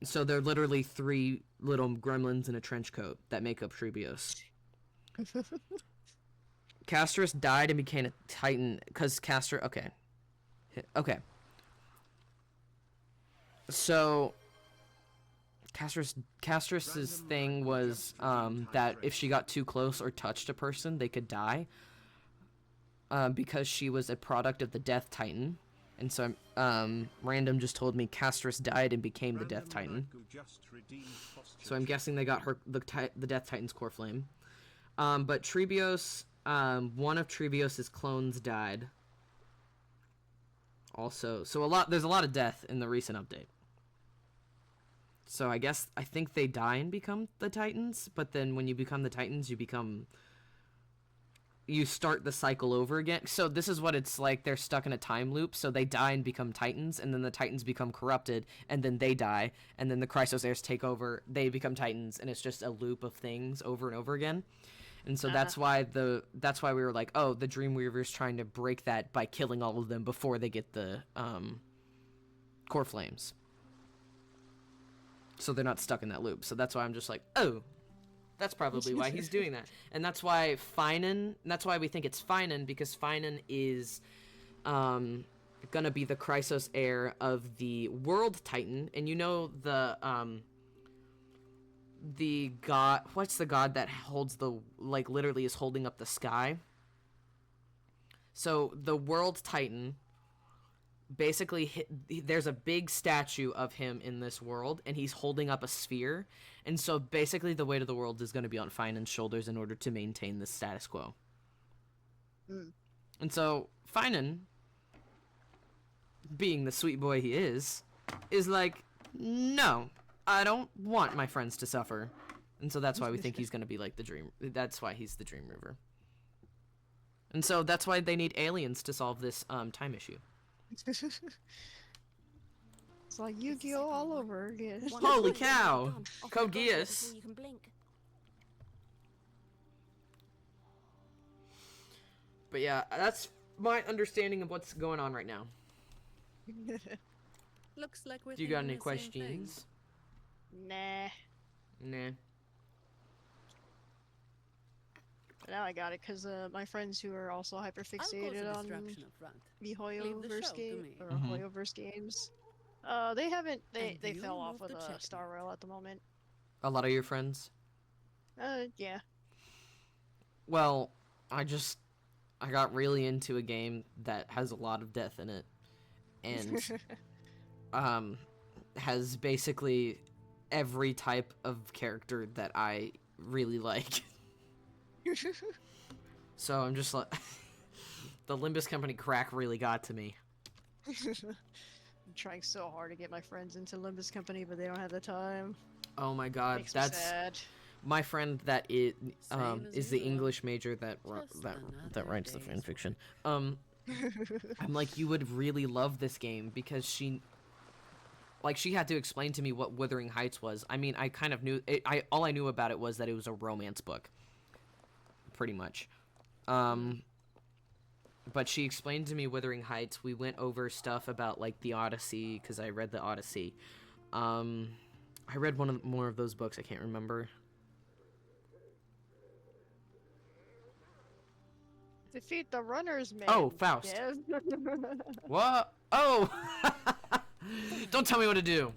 [SPEAKER 1] So they're literally 3 little gremlins in a trench coat that make up Trebios. Casterus died and became a Titan because okay. So Casterus's thing was that if she got too close or touched a person, they could die. Because she was a product of the Death Titan. And so Random just told me Casterus died and became the Death Titan. So I'm guessing they got her the Death Titan's core flame. But Trebios, one of Trebios's clones died. Also, so there's a lot of death in the recent update. So I think they die and become the Titans, but then when you become the Titans, you start the cycle over again. So this is what it's like. They're stuck in a time loop. So they die and become Titans, and then the Titans become corrupted, and then they die, and then the Chrysos heirs take over. They become Titans, and it's just a loop of things over and over again. And so that's why we were like, oh, the Dreamweaver's trying to break that by killing all of them before they get the core flames. So they're not stuck in that loop. So that's why I'm just like, oh, that's probably why he's doing that. And that's why we think it's Finan, because Finan is gonna be the Chrysos heir of the World Titan. And you know the god, what's the god that holds literally is holding up the sky? So the World Titan, basically, there's a big statue of him in this world, and he's holding up a sphere. And so basically the weight of the world is going to be on Finan's shoulders in order to maintain the status quo. And so Finan, being the sweet boy he is like, no, I don't want my friends to suffer. And so that's why we think he's going to be like that's why he's the Dreamweaver. And so that's why they need aliens to solve this time issue.
[SPEAKER 9] It's like Yu-Gi-Oh all over again.
[SPEAKER 1] Holy cow! Kogias! But yeah, that's my understanding of what's going on right now.
[SPEAKER 7] Looks like we're
[SPEAKER 1] Do you got
[SPEAKER 7] thinking
[SPEAKER 1] any
[SPEAKER 7] the same
[SPEAKER 1] questions?
[SPEAKER 9] Nah.
[SPEAKER 1] Nah.
[SPEAKER 9] But now I got it, because my friends who are also hyperfixated on the Hoyoverse game, or Hoyoverse games, they haven't, they fell off with Star Rail at the moment.
[SPEAKER 1] A lot of your friends?
[SPEAKER 9] Yeah.
[SPEAKER 1] Well, I got really into a game that has a lot of death in it, and has basically every type of character that I really like. So I'm just like, the Limbus Company crack really got to me.
[SPEAKER 9] I'm trying so hard to get my friends into Limbus Company, but they don't have the time.
[SPEAKER 1] Oh my god,
[SPEAKER 9] Makes me sad.
[SPEAKER 1] My friend that is the English major that writes the fanfiction. I'm like, you would really love this game, because she had to explain to me what Wuthering Heights was. I mean, I kind of knew it. All I knew about it was that it was a romance book, pretty much. But she explained to me Wuthering Heights. We went over stuff about like the Odyssey, because I read the Odyssey. I read more of those books. I can't remember.
[SPEAKER 9] Defeat the runners, man.
[SPEAKER 1] Oh, Faust.
[SPEAKER 9] Yes.
[SPEAKER 1] What? Oh! Don't tell me what to do.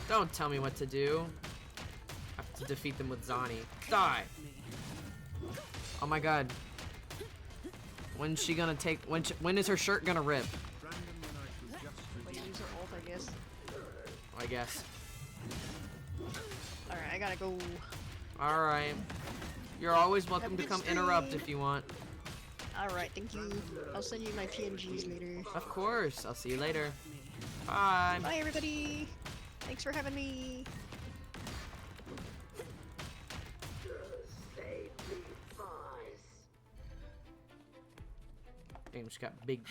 [SPEAKER 1] Don't tell me what to do. I have to defeat them with Zani. Die! Oh my god. When's she gonna take... When is her shirt gonna rip?
[SPEAKER 9] Wait, use her ult, I guess.
[SPEAKER 1] I guess.
[SPEAKER 9] Alright, I gotta go.
[SPEAKER 1] Alright. You're always welcome to come interrupt if you want.
[SPEAKER 9] Alright, thank you. I'll send you my PNGs later.
[SPEAKER 1] Of course. I'll see you later. Bye.
[SPEAKER 9] Bye, everybody. Thanks for having me.
[SPEAKER 1] Damn, she got big...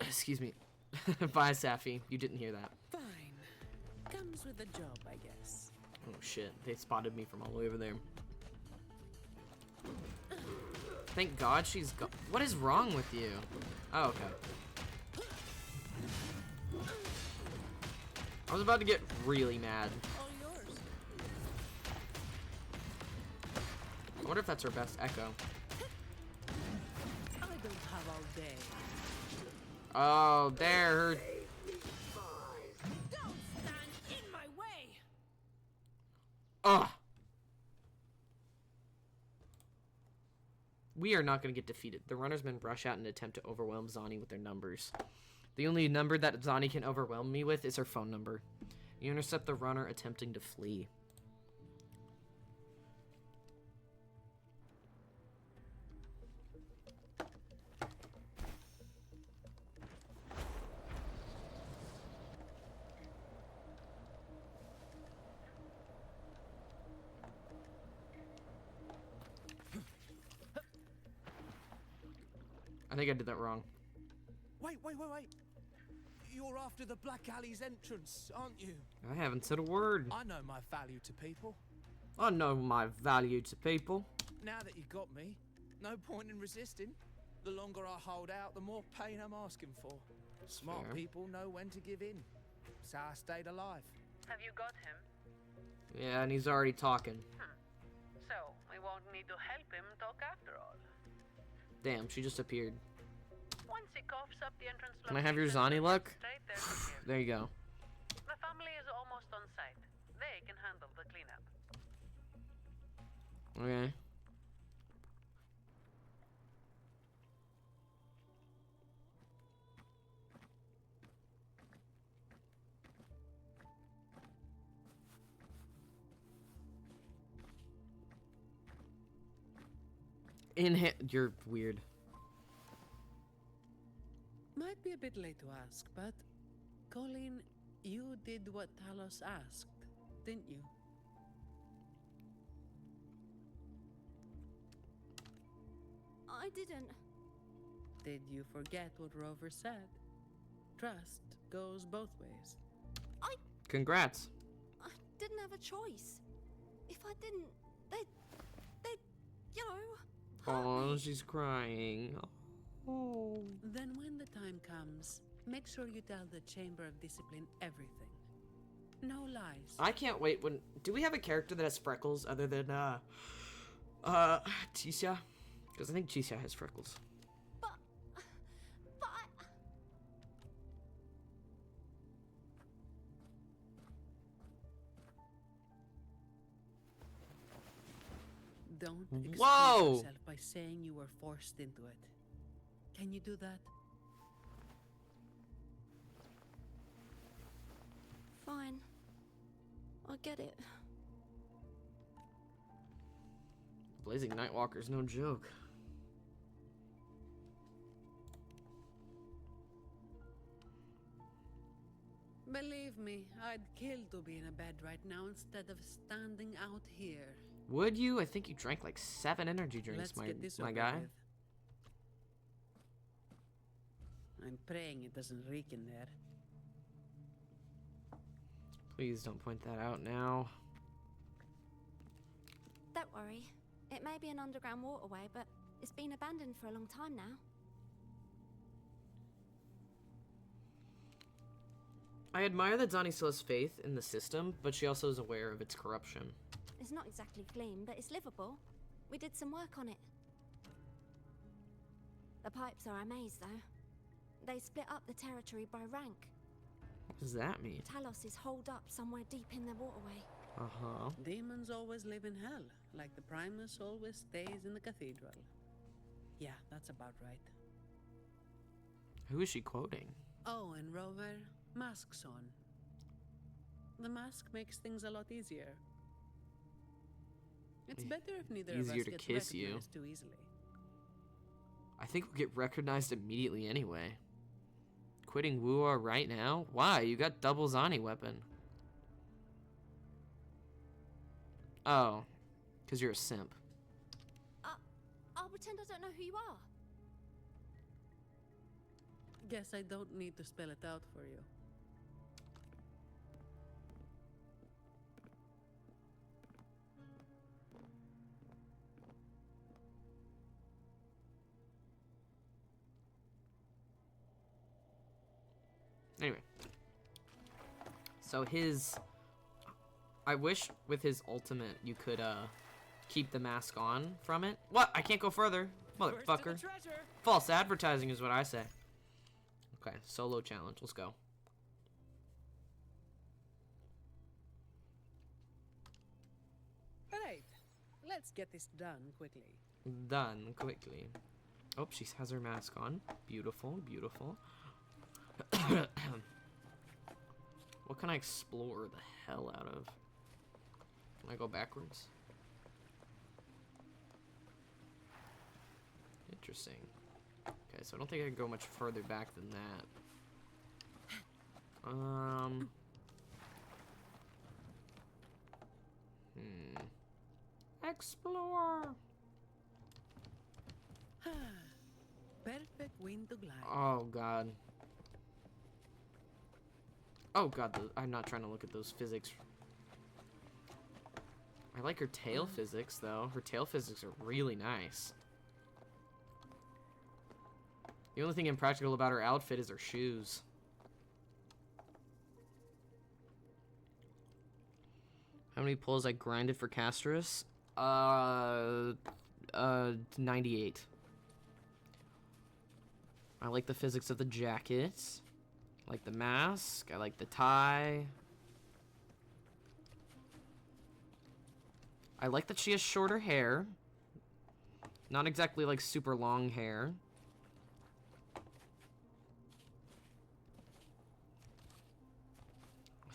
[SPEAKER 1] excuse me. Bye, Safi. You didn't hear that.
[SPEAKER 7] Fine. Comes with the job, I guess.
[SPEAKER 1] Oh shit, they spotted me from all the way over there. Thank God she's gone. What is wrong with you? Oh, okay. I was about to get really mad.
[SPEAKER 7] All yours.
[SPEAKER 1] I wonder if that's her best echo.
[SPEAKER 7] I don't have all day.
[SPEAKER 1] Oh, there, her...
[SPEAKER 7] Don't stand in my way.
[SPEAKER 1] Ugh! We are not going to get defeated. The runner's men rush out and attempt to overwhelm Zani with their numbers. The only number that Zani can overwhelm me with is her phone number. You intercept the runner attempting to flee. I think I did that wrong.
[SPEAKER 10] Wait. You're after the Black Alley's entrance, aren't you?
[SPEAKER 1] I haven't said a word.
[SPEAKER 10] I know my value to people.
[SPEAKER 1] I know my value to people.
[SPEAKER 10] Now that you got me, no point in resisting. The longer I hold out, the more pain I'm asking for. Smart
[SPEAKER 1] Fair.
[SPEAKER 10] people know when to give in. That's how I stayed alive.
[SPEAKER 5] Have you got him?
[SPEAKER 1] Yeah, and he's already talking.
[SPEAKER 5] So, we won't need to help him talk after all.
[SPEAKER 1] Damn, she just appeared.
[SPEAKER 5] Once he coughs up the entrance
[SPEAKER 1] Can I have your
[SPEAKER 5] location,
[SPEAKER 1] Zani look?
[SPEAKER 5] straight there to give.
[SPEAKER 1] There you go.
[SPEAKER 5] The family is almost on site. They can handle the cleanup.
[SPEAKER 1] Okay. You're weird.
[SPEAKER 7] Might be a bit late to ask, but Colleen, you did what Talos asked, didn't you?
[SPEAKER 4] I didn't.
[SPEAKER 7] Did you forget what Rover said? Trust goes both ways.
[SPEAKER 1] Congrats.
[SPEAKER 4] I didn't have a choice. If I didn't, they'd, you know, hurt
[SPEAKER 1] Oh,
[SPEAKER 4] me.
[SPEAKER 1] she's crying. Oh.
[SPEAKER 7] Then when the time comes, make sure you tell the Chamber of Discipline everything. No lies.
[SPEAKER 1] I can't wait when... Do we have a character that has freckles other than, Tisha? Because I think Tisha has freckles.
[SPEAKER 4] But
[SPEAKER 7] Don't excuse
[SPEAKER 1] Whoa!
[SPEAKER 7] yourself by saying you were forced into it. Can you do that?
[SPEAKER 4] fine. I get it.
[SPEAKER 1] Blazing Nightwalker's no joke.
[SPEAKER 7] Believe me, I'd kill to be in a bed right now instead of standing out here.
[SPEAKER 1] Would you? I think you drank like 7 energy drinks,
[SPEAKER 7] Let's get this
[SPEAKER 1] my
[SPEAKER 7] over
[SPEAKER 1] guy.
[SPEAKER 7] with. I'm praying it doesn't reek in there.
[SPEAKER 1] Please don't point that out now.
[SPEAKER 4] Don't worry. It may be an underground waterway, but it's been abandoned for a long time now.
[SPEAKER 1] I admire that Donnie still has faith in the system, but she also is aware of its corruption.
[SPEAKER 4] It's not exactly clean, but it's livable. We did some work on it. The pipes are a maze, though. They split up the territory by rank.
[SPEAKER 1] What does that mean?
[SPEAKER 4] Talos is holed up somewhere deep in the waterway.
[SPEAKER 1] Uh-huh.
[SPEAKER 7] Demons always live in hell, like the Primus always stays in the cathedral. Yeah, that's about right.
[SPEAKER 1] Who is she quoting?
[SPEAKER 7] Oh, and Rover, masks on. The mask makes things a lot easier. It's better if neither of
[SPEAKER 1] Easier
[SPEAKER 7] us
[SPEAKER 1] to
[SPEAKER 7] gets
[SPEAKER 1] kiss you.
[SPEAKER 7] recognized too easily.
[SPEAKER 1] I think we'll get recognized immediately anyway. Quitting Wua right now? Why? You got double Zani weapon. Oh. Because you're a simp.
[SPEAKER 4] I'll pretend I don't know who you are.
[SPEAKER 7] Guess I don't need to spell it out for you.
[SPEAKER 1] Anyway. So his... I wish with his ultimate you could, keep the mask on from it. What? I can't go further. Motherfucker. False advertising is what I say. Okay, solo challenge. Let's go.
[SPEAKER 7] Alright, let's get this done quickly.
[SPEAKER 1] Done quickly. Oh, she has her mask on. Beautiful, beautiful. What can I explore the hell out of? Can I go backwards? Interesting. Okay, so I don't think I can go much further back than that. Explore.
[SPEAKER 7] Perfect wind to glide.
[SPEAKER 1] Oh god. Oh god, I'm not trying to look at those physics. I like her tail physics though. Her tail physics are really nice. The only thing impractical about her outfit is her shoes. How many pulls I grinded for Castris? 98. I like the physics of the jacket. I like the mask. I like the tie. I like that she has shorter hair. Not exactly like super long hair.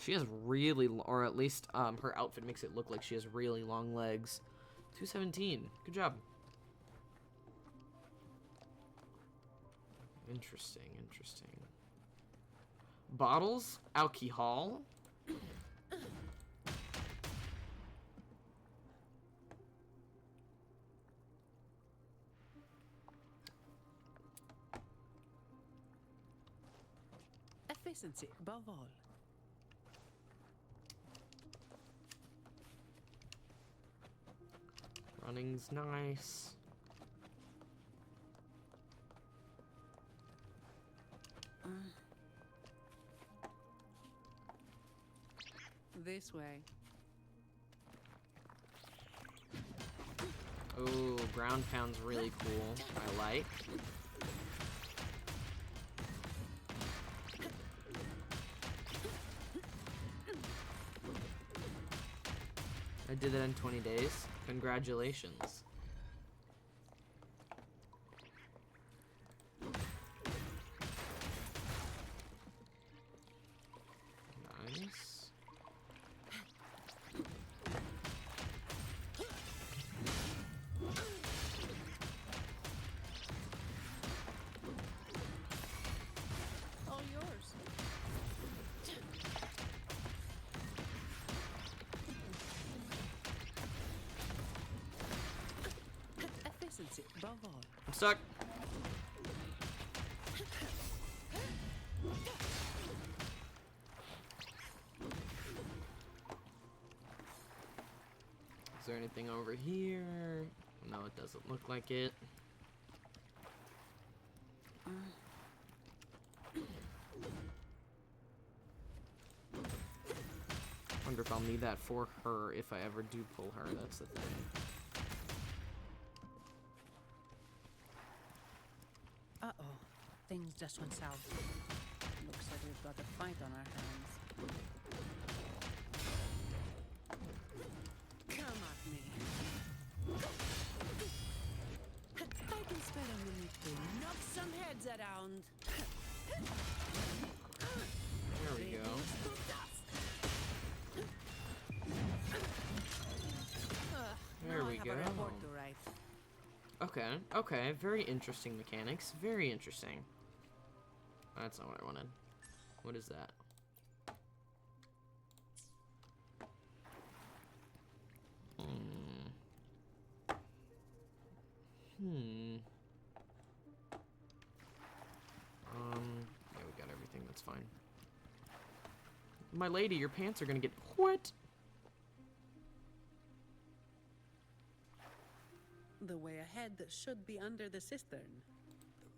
[SPEAKER 1] She has really, or at least her outfit makes it look like she has really long legs. 217. Good job. Interesting, interesting. Bottles, alcohol.
[SPEAKER 7] Efficiency above all.
[SPEAKER 1] Running's nice.
[SPEAKER 7] This way.
[SPEAKER 1] Oh, ground pound's really cool. I like. I did that in 20 days. Congratulations. Nice.
[SPEAKER 7] All yours. Efficiency above all.
[SPEAKER 1] I'm stuck. Is there anything over here? No, it doesn't look like it. Wonder if I'll need that for her if I ever do pull her. That's the thing.
[SPEAKER 7] Uh-oh. Things just went south. Looks like we've got a fight on our hands. Come at me. I can spare a minute to knock some heads around.
[SPEAKER 1] There we go. There we go. Okay, okay. Very interesting mechanics. Very interesting. That's not what I wanted. What is that? Yeah, we got everything. That's fine. My lady, your pants are gonna get what?
[SPEAKER 7] The way ahead should be under the cistern.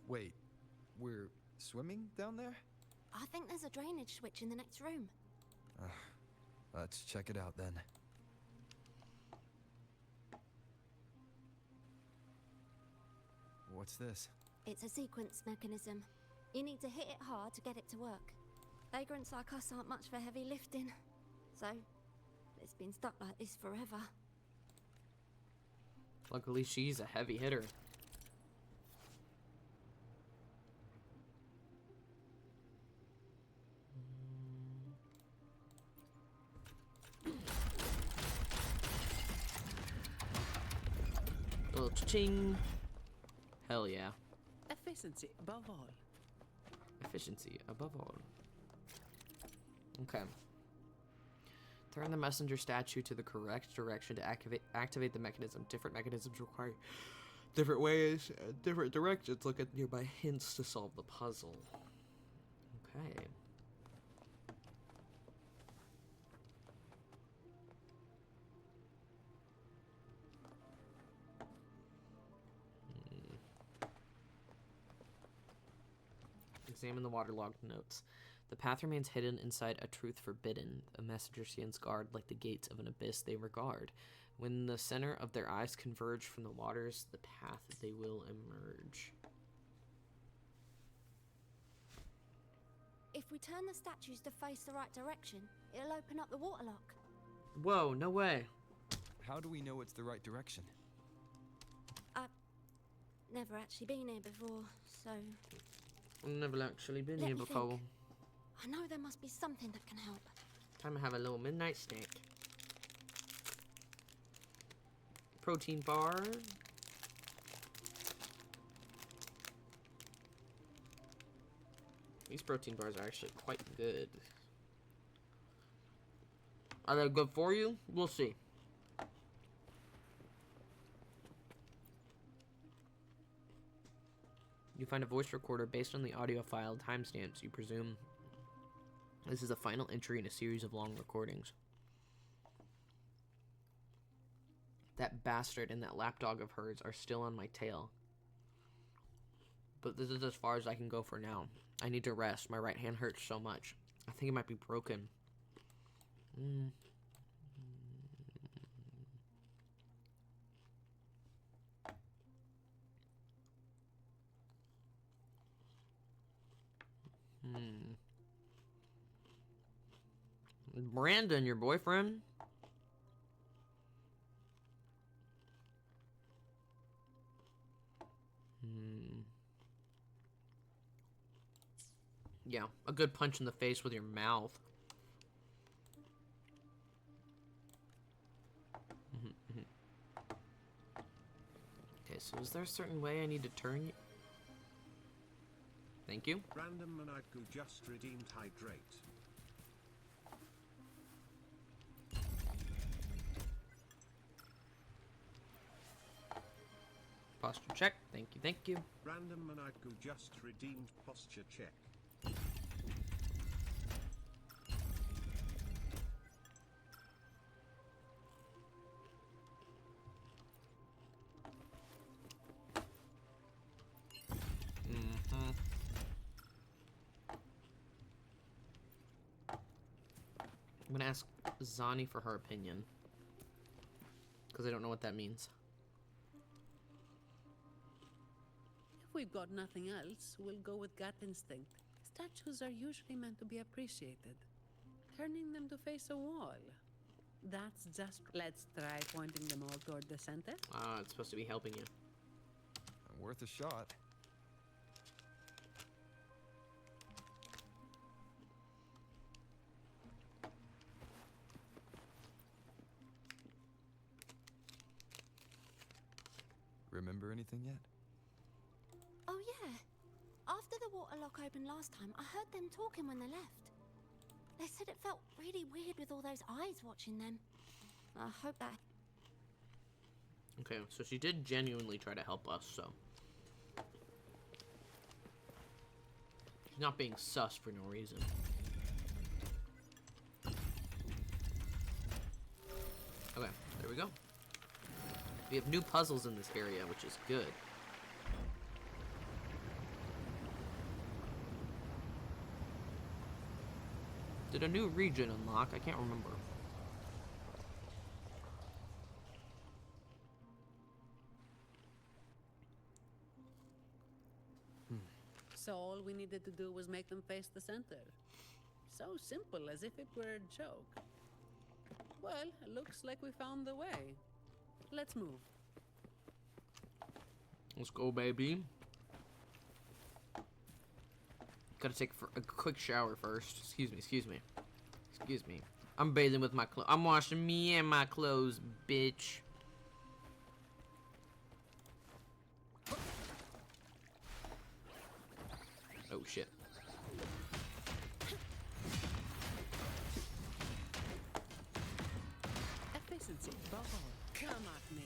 [SPEAKER 6] Wait, we're swimming down there?
[SPEAKER 4] I think there's a drainage switch in the next room.
[SPEAKER 6] Let's check it out then. What's this?
[SPEAKER 4] It's a sequence mechanism. You need to hit it hard to get it to work. Vagrants like us aren't much for heavy lifting. So, it's been stuck like this forever.
[SPEAKER 1] Luckily, she's a heavy hitter. Little ching. Hell yeah.
[SPEAKER 7] Efficiency above all.
[SPEAKER 1] Efficiency above all. Okay. Turn the messenger statue to the correct direction to activate the mechanism. Different mechanisms require different ways, different directions. Look at nearby hints to solve the puzzle. Okay. Examine the waterlogged notes. The path remains hidden inside a truth forbidden. A messenger stands guard like the gates of an abyss they regard. When the center of their eyes converge from the waters, the path they will emerge.
[SPEAKER 4] If we turn the statues to face the right direction, it'll open up the waterlock.
[SPEAKER 1] Whoa, no way.
[SPEAKER 6] How do we know it's the right direction?
[SPEAKER 4] I've never actually been here before, so
[SPEAKER 1] I've never actually been
[SPEAKER 4] Let
[SPEAKER 1] here
[SPEAKER 4] me
[SPEAKER 1] before.
[SPEAKER 4] think. I know there must be something that can help.
[SPEAKER 1] Time to have a little midnight snack. Protein bar. These protein bars are actually quite good. Are they good for you? We'll see. You find a voice recorder based on the audio file timestamps. You presume this is a final entry in a series of long recordings. That bastard and that lapdog of hers are still on my tail. But this is as far as I can go for now. I need to rest. My right hand hurts so much. I think it might be broken. Brandon, your boyfriend? Yeah, a good punch in the face with your mouth. Okay, so is there a certain way I need to turn you? Thank you.
[SPEAKER 11] Random Maniacal just redeemed hydrate.
[SPEAKER 1] Posture check. Thank you, thank you.
[SPEAKER 11] Random Maniacal just redeemed posture check.
[SPEAKER 1] I'm gonna ask Zani for her opinion, because I don't know what that means.
[SPEAKER 7] If we've got nothing else, we'll go with gut instinct. Statues are usually meant to be appreciated. Turning them to face a wall. That's just... Let's try pointing them all toward the center.
[SPEAKER 1] It's supposed to be helping you.
[SPEAKER 6] Worth a shot. Remember anything yet?
[SPEAKER 4] Oh yeah. After the waterlock opened last time, I heard them talking when they left. They said it felt really weird with all those eyes watching them. I hope that...
[SPEAKER 1] Okay, so she did genuinely try to help us, so... She's not being sus for no reason. Okay, there we go. We have new puzzles in this area, which is good. Did a new region unlock? I can't remember.
[SPEAKER 7] So all we needed to do was make them face the center. So simple, as if it were a joke. Well, it looks like we found the way. Let's move.
[SPEAKER 1] Let's go, baby. Gotta take a quick shower first. Excuse me, excuse me. Excuse me. I'm bathing with my clothes. I'm washing me and my clothes, bitch. Oh, shit.
[SPEAKER 7] Efficiency, ball. Come at me.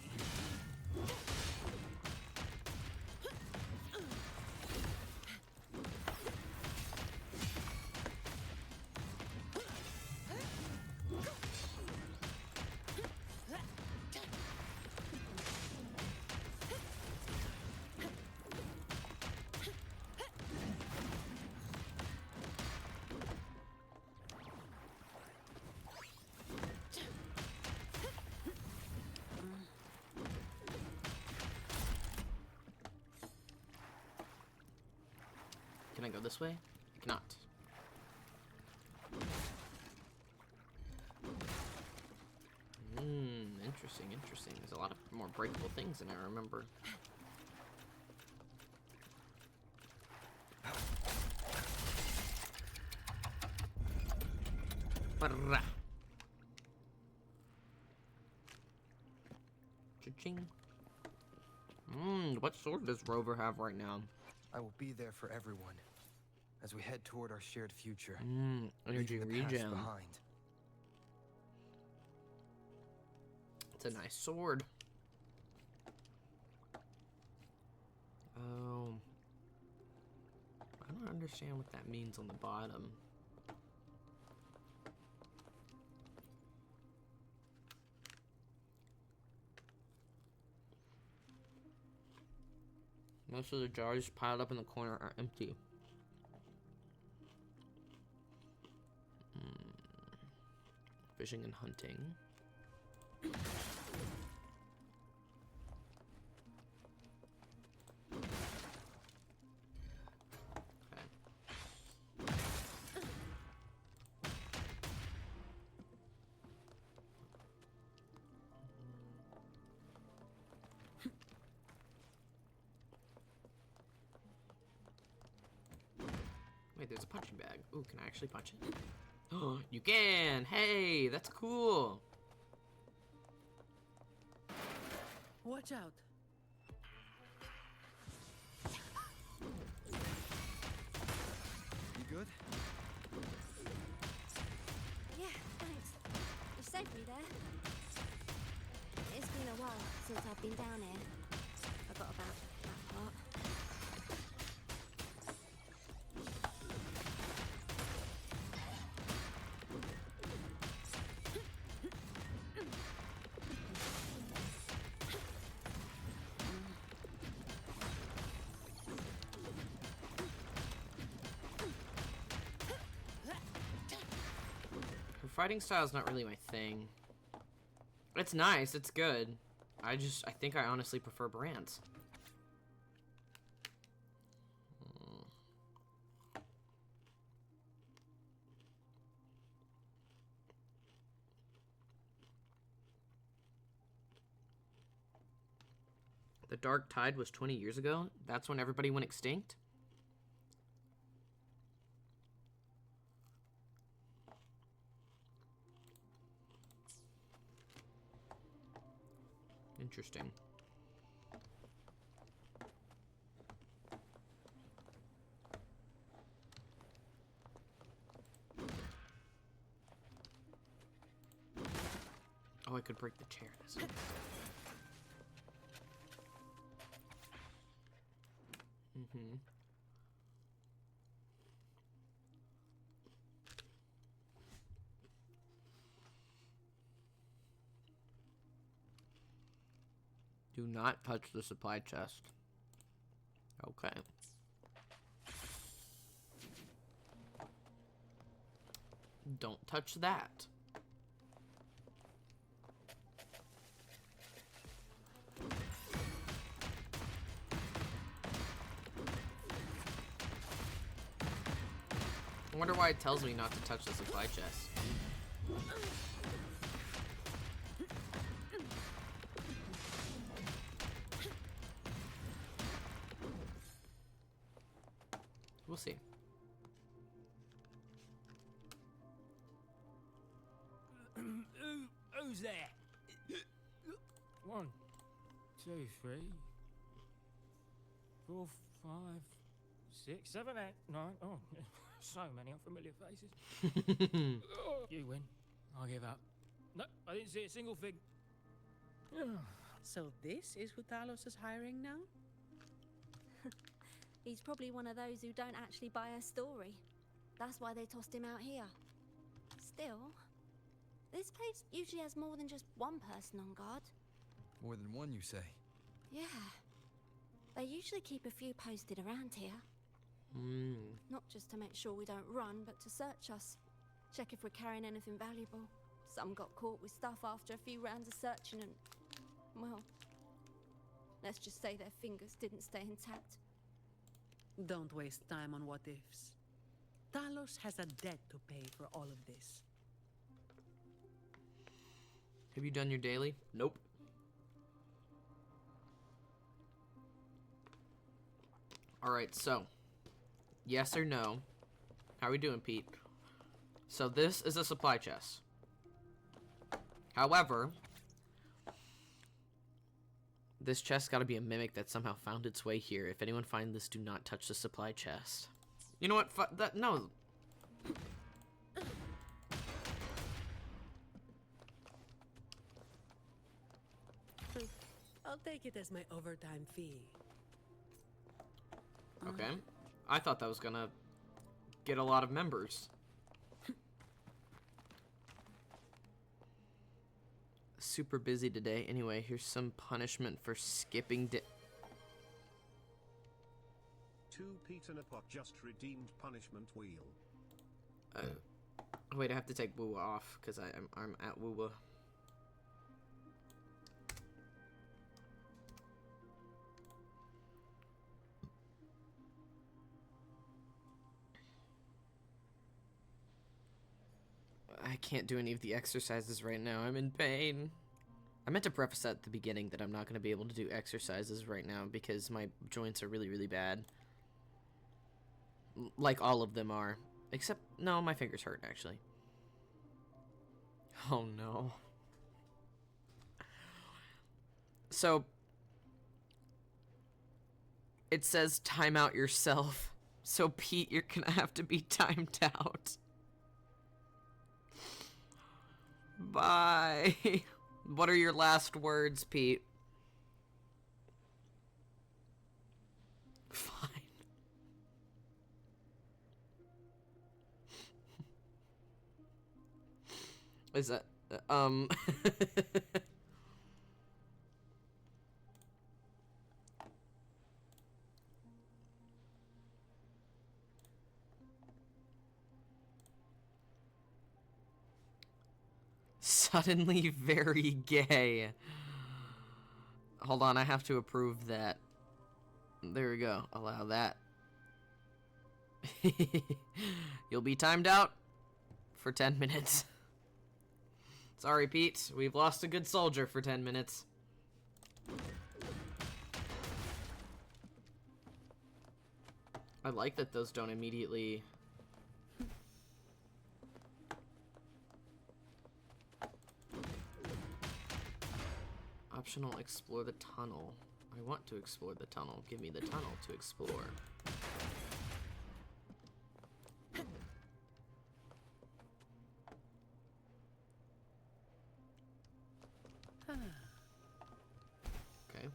[SPEAKER 1] Can I go this way? I cannot. Interesting, interesting. There's a lot of more breakable things than I remember. Barra. Cha-ching. What sword does Rover have right now?
[SPEAKER 6] I will be there for everyone as we head toward our shared future.
[SPEAKER 1] Energy
[SPEAKER 6] leaving the past
[SPEAKER 1] regen.
[SPEAKER 6] behind.
[SPEAKER 1] It's a nice sword. Oh. I don't understand what that means on the bottom. Most of the jars piled up in the corner are empty. Fishing and hunting. Wait, there's a punching bag. Ooh, can I actually punch it? Oh, you can! Hey, that's cool!
[SPEAKER 7] Watch out.
[SPEAKER 6] You good?
[SPEAKER 4] Yeah, thanks. You saved me there. It's been a while since I've been down here. I got about that part.
[SPEAKER 1] Fighting style is not really my thing. It's nice, it's good. I think I honestly prefer Brand's. The Dark Tide was 20 years ago? That's when everybody went extinct? Interesting. Oh, I could break the chair. Do not touch the supply chest. Okay. Don't touch that. I wonder why it tells me not to touch the supply chest. We'll see.
[SPEAKER 8] Who's there? 1, 2, 3, 4, 5, 6, 7, 8, 9. Oh, so many unfamiliar faces. You win. I'll give up. No, I didn't see a single thing.
[SPEAKER 7] So this is who Talos is hiring now?
[SPEAKER 4] He's probably one of those who don't actually buy a story. That's why they tossed him out here. Still, this place usually has more than just one person on guard.
[SPEAKER 6] More than one, you say?
[SPEAKER 4] Yeah. They usually keep a few posted around here. Not just to make sure we don't run, but to search us. Check if we're carrying anything valuable. Some got caught with stuff after a few rounds of searching and... well, let's just say their fingers didn't stay intact.
[SPEAKER 7] Don't waste time on what-ifs. Talos has a debt to pay for all of this.
[SPEAKER 1] Have you done your daily? Nope. Alright, so. Yes or no? How are we doing, Pete? So this is a supply chest. However, this chest got to be a mimic that somehow found its way here. If anyone finds this, do not touch the supply chest. You know what? No.
[SPEAKER 7] I'll take it as my overtime fee.
[SPEAKER 1] Okay. I thought that was gonna get a lot of members. Super busy today. Anyway, here's some punishment for skipping day.
[SPEAKER 11] 2 Pete and a pot just redeemed punishment wheel.
[SPEAKER 1] Wait, I have to take Woowa off because I'm at Woowa. I can't do any of the exercises right now. I'm in pain. I meant to preface that at the beginning that I'm not going to be able to do exercises right now because my joints are really, really bad. Like all of them are. Except, no, my fingers hurt, actually. Oh, no. So, it says time out yourself. So, Pete, you're going to have to be timed out. Bye. What are your last words, Pete? Fine. Is that, Suddenly very gay. Hold on, I have to approve that. There we go. Allow that. You'll be timed out for 10 minutes. Sorry, Pete. We've lost a good soldier for 10 minutes. I like that those don't immediately... Optional, explore the tunnel. I want to explore the tunnel. Give me the tunnel to explore. Okay,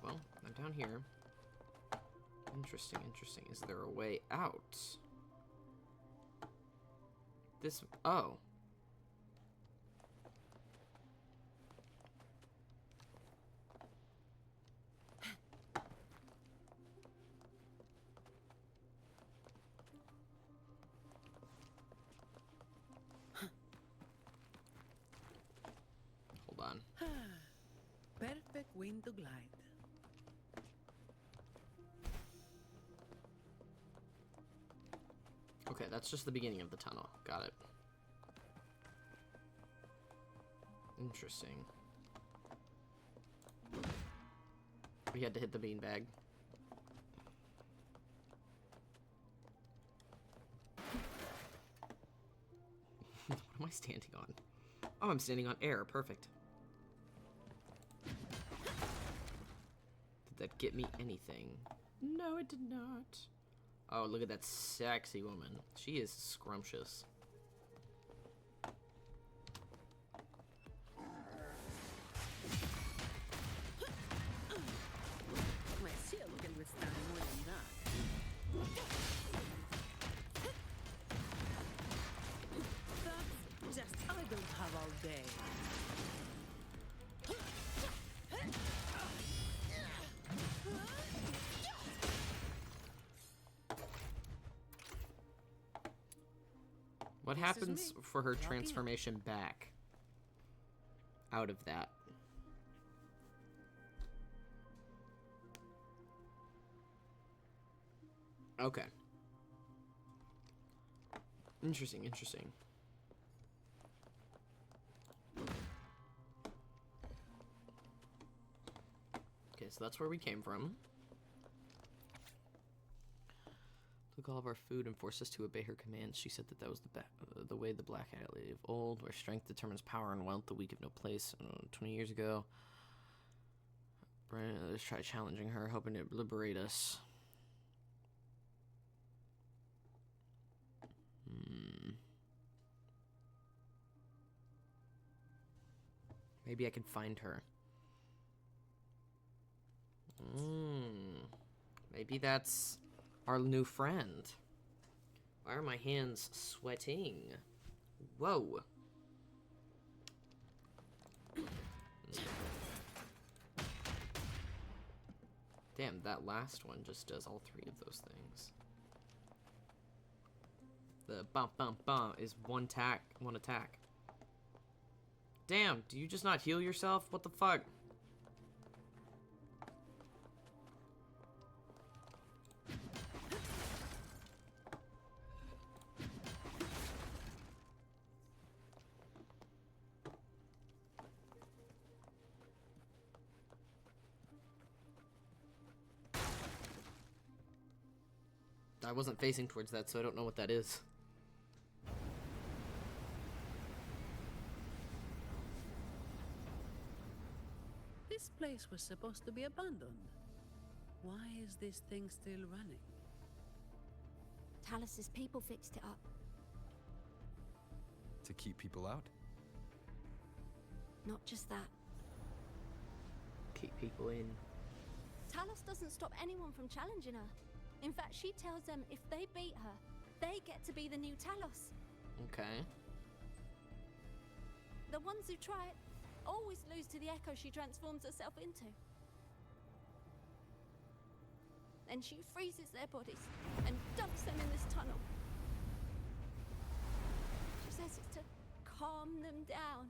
[SPEAKER 1] well, I'm down here. Interesting, interesting. Is there a way out? This... Oh.
[SPEAKER 7] Perfect wind to glide.
[SPEAKER 1] Okay, that's just the beginning of the tunnel. Got it. Interesting. We had to hit the beanbag. What am I standing on? Oh, I'm standing on air. Perfect. Did that get me anything? No, it did not. Oh, look at that sexy woman. She is scrumptious.
[SPEAKER 7] My shield can withstand more than that. That's just I don't have all day.
[SPEAKER 1] What happens for her transformation back out of that? Okay. Interesting, interesting. Okay, so that's where we came from. Took all of our food and forced us to obey her commands. She said that that was the way the Black Alley of old, where strength determines power and wealth, the weak have no place. 20 years ago, Brandon and others tried challenging her, hoping to liberate us. Maybe I can find her. Maybe that's our new friend. Why are my hands sweating? Whoa. Damn, that last one just does all three of those things. The bump bump bump is one attack. Damn, do you just not heal yourself? What the fuck? I wasn't facing towards that, so I don't know what that is.
[SPEAKER 7] This place was supposed to be abandoned. Why is this thing still running?
[SPEAKER 4] Talus's people fixed it up.
[SPEAKER 6] To keep people out?
[SPEAKER 4] Not just that.
[SPEAKER 1] Keep people in.
[SPEAKER 4] Talus doesn't stop anyone from challenging her. In fact, she tells them if they beat her, they get to be the new Talos.
[SPEAKER 1] Okay.
[SPEAKER 4] The ones who try it always lose to the echo she transforms herself into. Then she freezes their bodies and dumps them in this tunnel. She says it's to calm them down.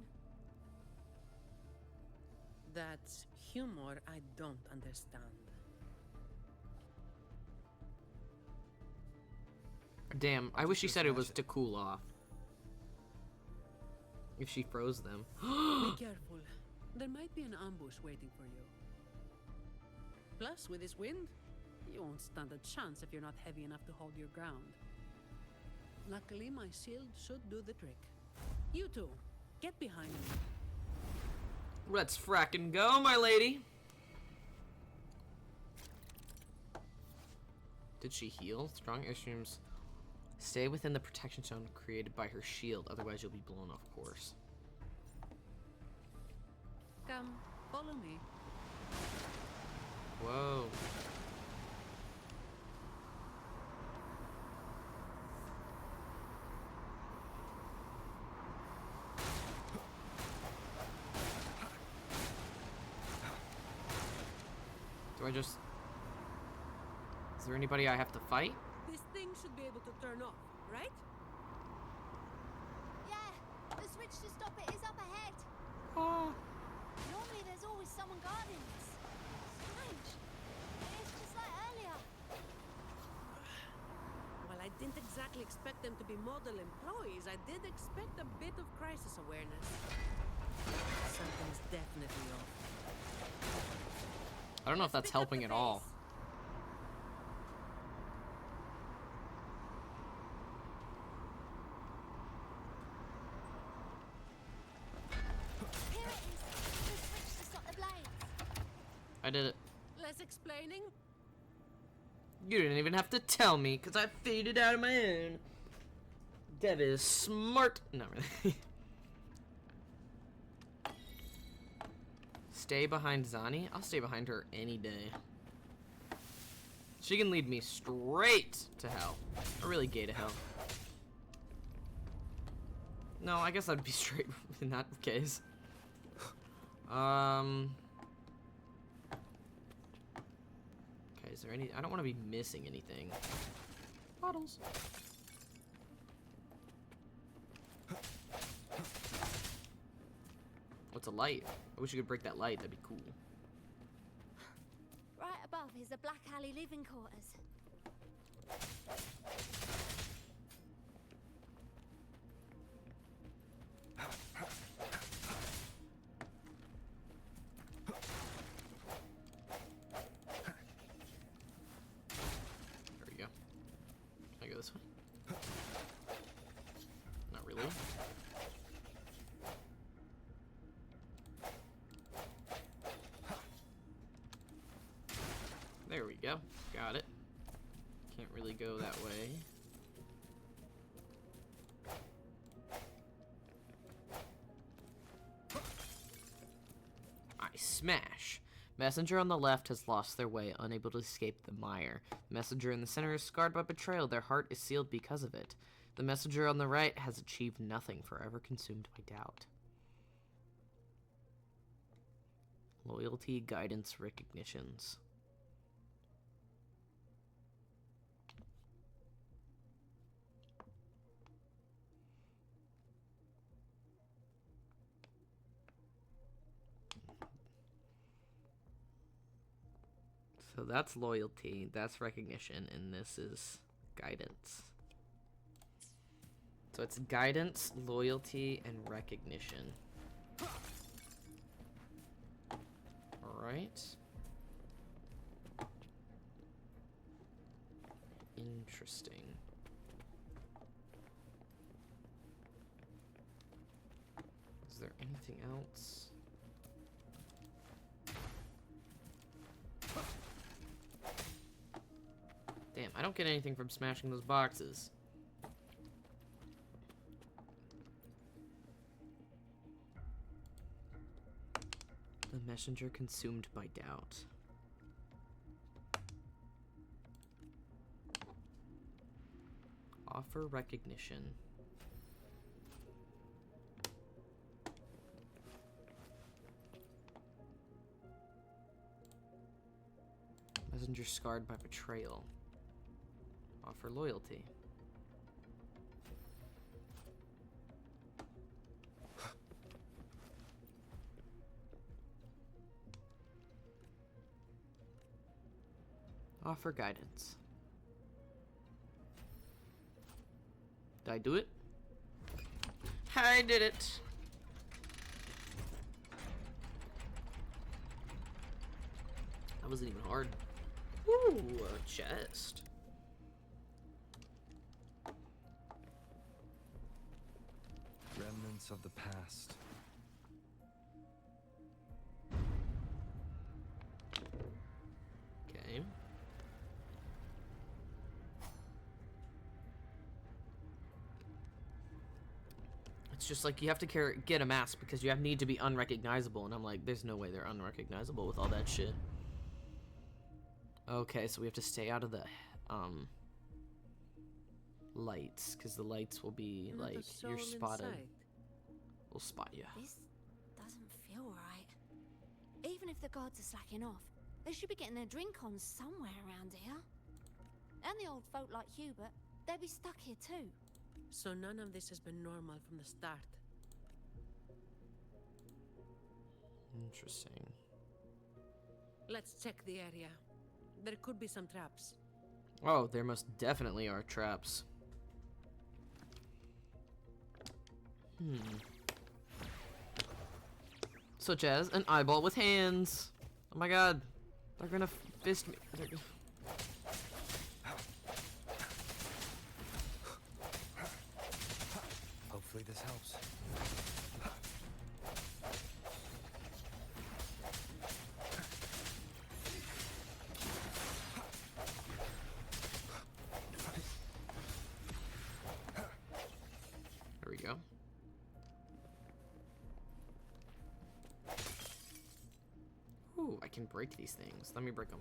[SPEAKER 7] That's humor I don't understand.
[SPEAKER 1] Damn, I wish she said it was to cool off. If she froze them.
[SPEAKER 7] Be careful. There might be an ambush waiting for you. Plus, with this wind, you won't stand a chance if you're not heavy enough to hold your ground. Luckily, my shield should do the trick. You two, get behind me.
[SPEAKER 1] Let's frackin' go, my lady. Did she heal? Strong airstreams. Stay within the protection zone created by her shield, otherwise you'll be blown off course.
[SPEAKER 7] Come, follow me.
[SPEAKER 1] Whoa. Do I just... Is there anybody I have to fight?
[SPEAKER 7] This thing should be able to turn off, right?
[SPEAKER 4] Yeah, the switch to stop it is up ahead.
[SPEAKER 1] Oh.
[SPEAKER 4] Normally there's always someone guarding us. Strange. It's just like earlier.
[SPEAKER 7] Well, I didn't exactly expect them to be model employees. I did expect a bit of crisis awareness. Something's definitely off.
[SPEAKER 1] I don't know if that's helping at all.
[SPEAKER 4] Here it is. The switch to stop the blades.
[SPEAKER 1] I did it.
[SPEAKER 7] Less explaining?
[SPEAKER 1] You didn't even have to tell me, because I figured it out on my own. Dev is smart. Not really. Stay behind Zani? I'll stay behind her any day. She can lead me straight to hell. Or really gay to hell. No, I guess I'd be straight in that case. Okay, is there any... I don't want to be missing anything. Bottles. What's a light? I wish you could break that light. That'd be cool.
[SPEAKER 4] Right above is the Black Alley living quarters.
[SPEAKER 1] go this way? Not really. There we go. Got it. Can't really go that way. I smash. Messenger on the left has lost their way, unable to escape the mire. Messenger in the center is scarred by betrayal. Their heart is sealed because of it. The messenger on the right has achieved nothing, forever consumed by doubt. Loyalty, guidance, recognitions. So that's loyalty, that's recognition, and this is guidance. So it's guidance, loyalty, and recognition. Alright. Interesting. Is there anything else? Damn, I don't get anything from smashing those boxes. The messenger consumed by doubt. Offer recognition. Messenger scarred by betrayal. Offer loyalty. Offer guidance. Did I do it? I did it! That wasn't even hard. Ooh, a chest.
[SPEAKER 6] Remnants of the past.
[SPEAKER 1] Okay. It's just like you have to get a mask because you need to be unrecognizable, and I'm like, there's no way they're unrecognizable with all that shit. Okay, so we have to stay out of the lights, because the lights will be
[SPEAKER 7] Not a
[SPEAKER 1] like
[SPEAKER 7] soul
[SPEAKER 1] you're
[SPEAKER 7] in
[SPEAKER 1] spotted.
[SPEAKER 7] sight.
[SPEAKER 1] We'll spot you.
[SPEAKER 4] This doesn't feel right. Even if the guards are slacking off, they should be getting their drink on somewhere around here. And the old folk like Hubert, they'll be stuck here too.
[SPEAKER 7] So none of this has been normal from the start.
[SPEAKER 1] Interesting.
[SPEAKER 7] Let's check the area. There could be some traps.
[SPEAKER 1] Oh, there most definitely are traps. Such as an eyeball with hands. Oh my god. They're gonna fist me.
[SPEAKER 6] Hopefully this helps.
[SPEAKER 1] There we go. Ooh, I can break these things. Let me break them.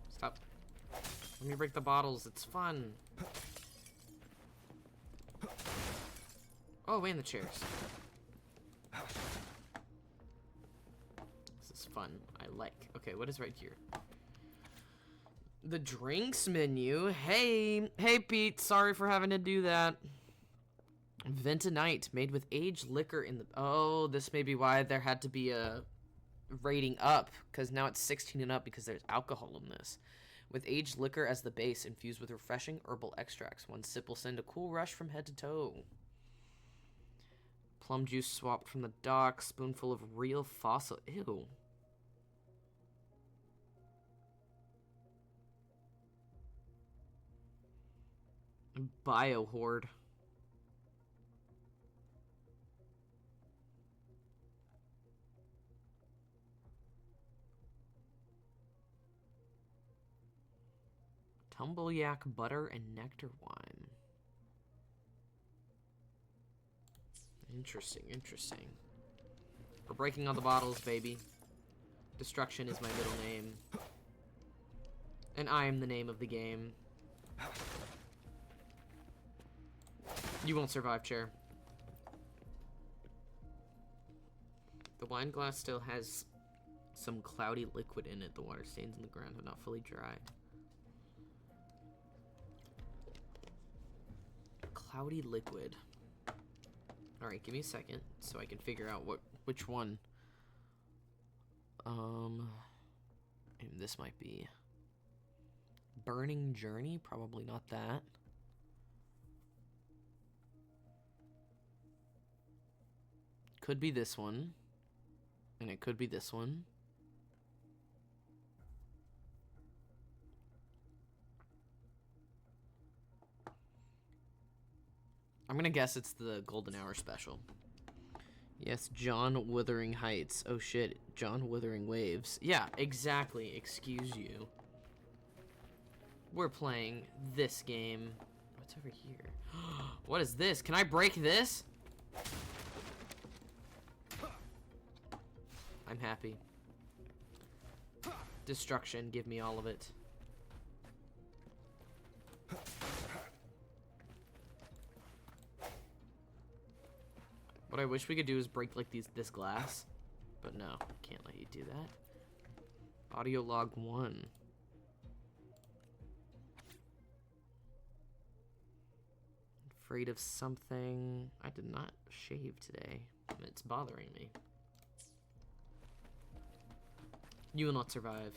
[SPEAKER 1] Stop. Let me break the bottles. It's fun. Oh, and the chairs. This is fun. I like. Okay, what is right here? The drinks menu. Hey, Pete. Sorry for having to do that. Ventonite, made with aged liquor in the... Oh, this may be why there had to be a rating up, because now it's 16 and up because there's alcohol in this. With aged liquor as the base, infused with refreshing herbal extracts. One sip will send a cool rush from head to toe. Plum juice swapped from the dock. Spoonful of real fossil... Ew. Biohorde. Tumbleyak butter and nectar wine. Interesting, interesting. We're breaking all the bottles, baby. Destruction is my middle name. And I am the name of the game. You won't survive, chair. The wine glass still has some cloudy liquid in it. The water stains in the ground have not fully dried. Cloudy liquid. Alright, give me a second so I can figure out which one. This might be Burning Journey, probably not that. Could be this one. And it could be this one. I'm gonna guess it's the Golden Hour special. Yes, John Wuthering Heights. Oh shit, John Wuthering Waves. Yeah, exactly. Excuse you. We're playing this game. What's over here? What is this? Can I break this? I'm happy. Destruction, give me all of it. What I wish we could do is break like this glass, but no, can't let you do that. Audio log 1. Afraid of something. I did not shave today. It's bothering me. You will not survive.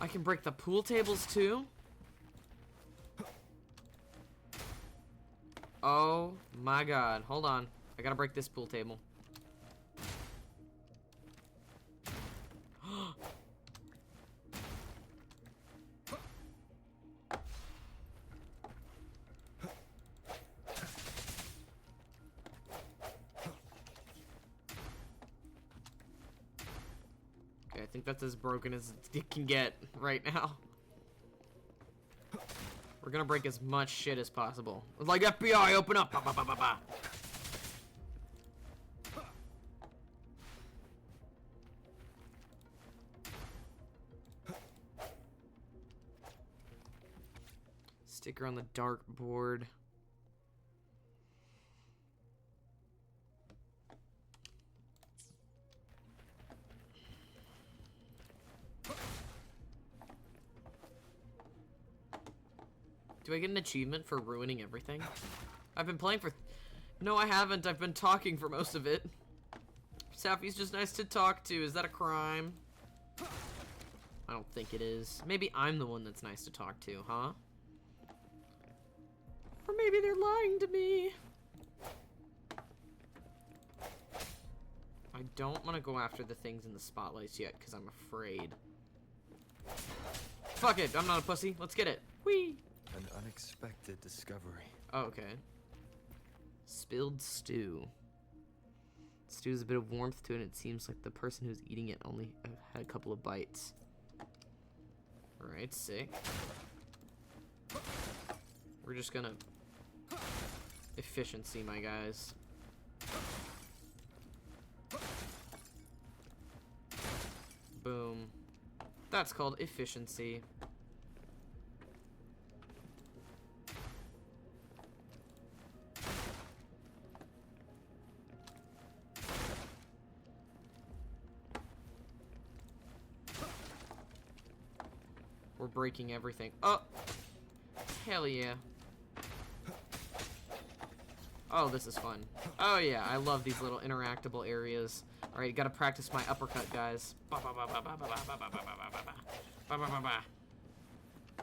[SPEAKER 1] I can break the pool tables too? Oh my god. Hold on. I gotta break this pool table. I think that's as broken as it can get right now. We're gonna break as much shit as possible. Like, FBI, open up! Ba, ba, ba, ba, ba. Sticker on the dartboard. Do I get an achievement for ruining everything? I've been playing for... No, I haven't. I've been talking for most of it. Safi's just nice to talk to. Is that a crime? I don't think it is. Maybe I'm the one that's nice to talk to, huh? Or maybe they're lying to me. I don't want to go after the things in the spotlights yet, because I'm afraid. Fuck it. I'm not a pussy. Let's get it. Whee!
[SPEAKER 6] An unexpected discovery.
[SPEAKER 1] Oh, okay. Spilled stew. Stew has a bit of warmth to it, and it seems like the person who's eating it only had a couple of bites. Alright, sick. We're just gonna... Efficiency, my guys. Boom. That's called efficiency. We're breaking everything. Oh! Hell yeah. Oh, this is fun. Oh yeah, I love these little interactable areas. Alright, gotta practice my uppercut, guys.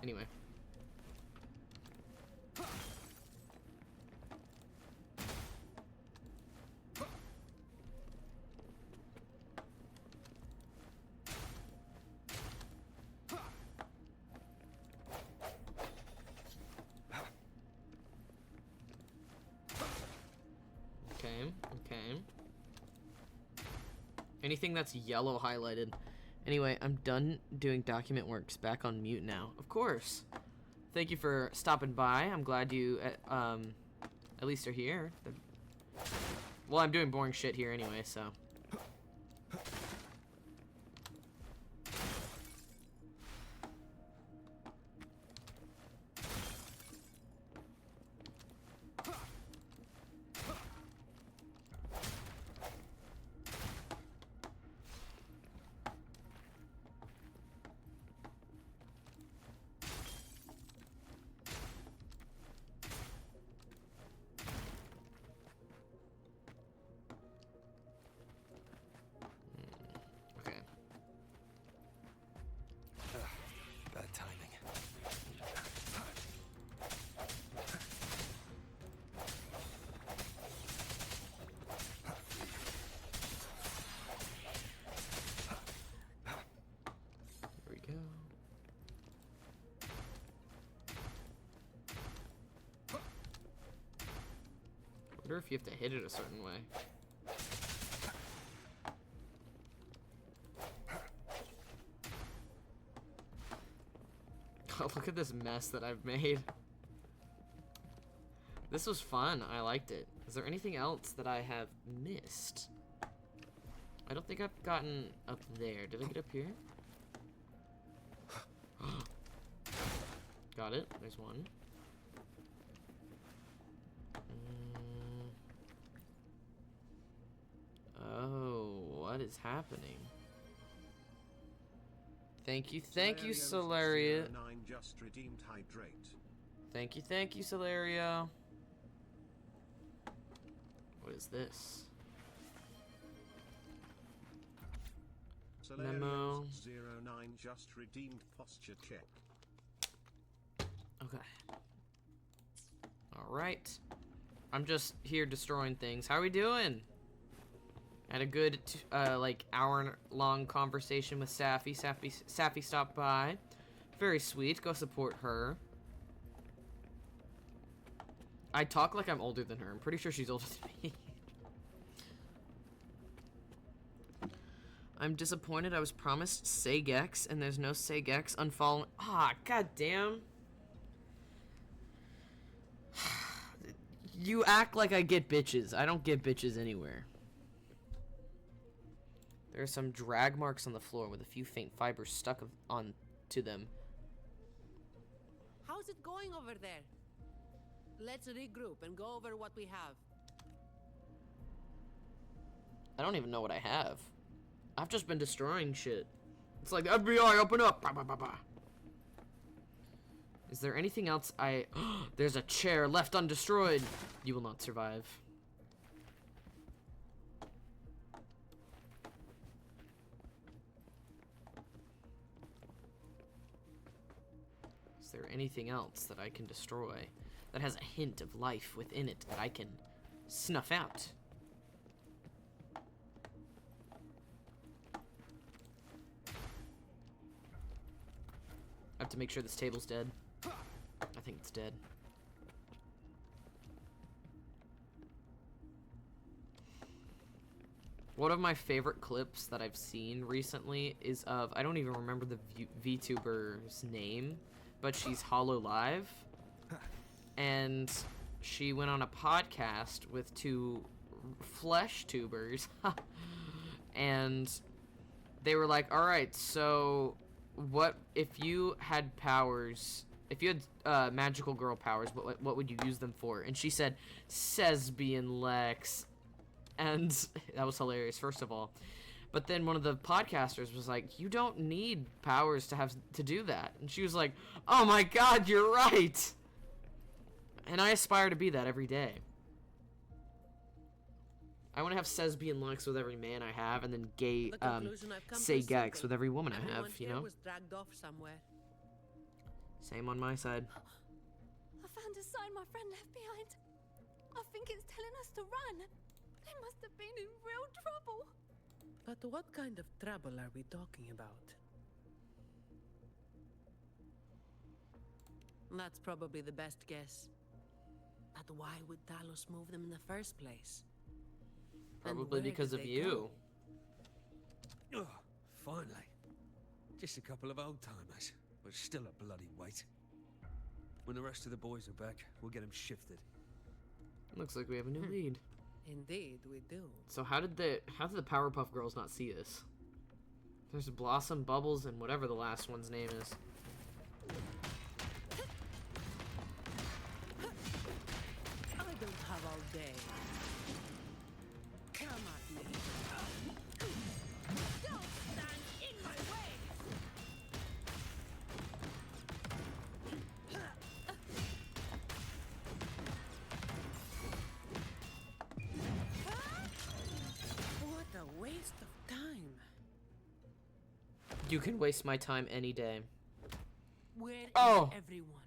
[SPEAKER 1] Anyway. Okay. Anything that's yellow highlighted. Anyway, I'm done doing document works. Back on mute now. Of course. Thank you for stopping by. I'm glad you, at least are here. Well, I'm doing boring shit here anyway, so.
[SPEAKER 6] Bad timing.
[SPEAKER 1] Here we go. I wonder if you have to hit it a certain way. Look at this mess that I've made. This was fun. I liked it. Is there anything else that I have missed? I don't think I've gotten up there. Did I get up here? Got it. There's one. Oh, what is happening? Thank you, Solaria.
[SPEAKER 11] 09 just redeemed hydrate.
[SPEAKER 1] Thank you, Solaria. What is this? Memo.
[SPEAKER 11] 09 just redeemed posture check.
[SPEAKER 1] Okay. Alright. I'm just here destroying things. How are we doing? Had a good, like, hour-long conversation with Safi. Safi stopped by. Very sweet. Go support her. I talk like I'm older than her. I'm pretty sure she's older than me. I'm disappointed. I was promised Sagex, and there's no Sagex. Unfollowing. Ah, goddamn. You act like I get bitches. I don't get bitches anywhere. There are some drag marks on the floor with a few faint fibers stuck onto them.
[SPEAKER 7] How's it going over there? Let's regroup and go over what we have.
[SPEAKER 1] I don't even know what I have. I've just been destroying shit. It's like, FBI, open up! Bah, bah, bah, bah. Is there anything else There's a chair left undestroyed. You will not survive. Is there anything else that I can destroy that has a hint of life within it that I can snuff out? I have to make sure this table's dead. I think it's dead. One of my favorite clips that I've seen recently is of, I don't even remember the VTuber's name, but she's Hollow Live. And she went on a podcast with two flesh tubers. And they were like, alright, so what if you had powers, if you had magical girl powers, what would you use them for? And she said, Sesbian Lex. And that was hilarious, first of all. But then one of the podcasters was like, you don't need powers to do that. And she was like, oh my god, you're right. And I aspire to be that every day. I want to have Sesbian Lex with every man I have, and then gay, say Gex with every woman I have, you know?
[SPEAKER 7] Was dragged off somewhere.
[SPEAKER 1] Same on my side.
[SPEAKER 4] I found a sign my friend left behind. I think it's telling us to run. They must have been in real trouble.
[SPEAKER 7] But what kind of trouble are we talking about? That's probably the best guess. But why would Talos move them in the first place?
[SPEAKER 1] Probably
[SPEAKER 7] where
[SPEAKER 1] because
[SPEAKER 7] did
[SPEAKER 1] of
[SPEAKER 7] they
[SPEAKER 1] you.
[SPEAKER 3] Oh, finally. Just a couple of old timers, but still a bloody weight. When the rest of the boys are back, we'll get them shifted.
[SPEAKER 1] Looks like we have a new lead.
[SPEAKER 7] Indeed, we do.
[SPEAKER 1] So how did the Powerpuff Girls not see this? There's Blossom, Bubbles, and whatever the last one's name is.
[SPEAKER 7] I don't have all day. Come at me. Don't stand in my way. What a waste of time.
[SPEAKER 1] You can waste my time any day.
[SPEAKER 7] Where is
[SPEAKER 1] Oh!
[SPEAKER 7] everyone?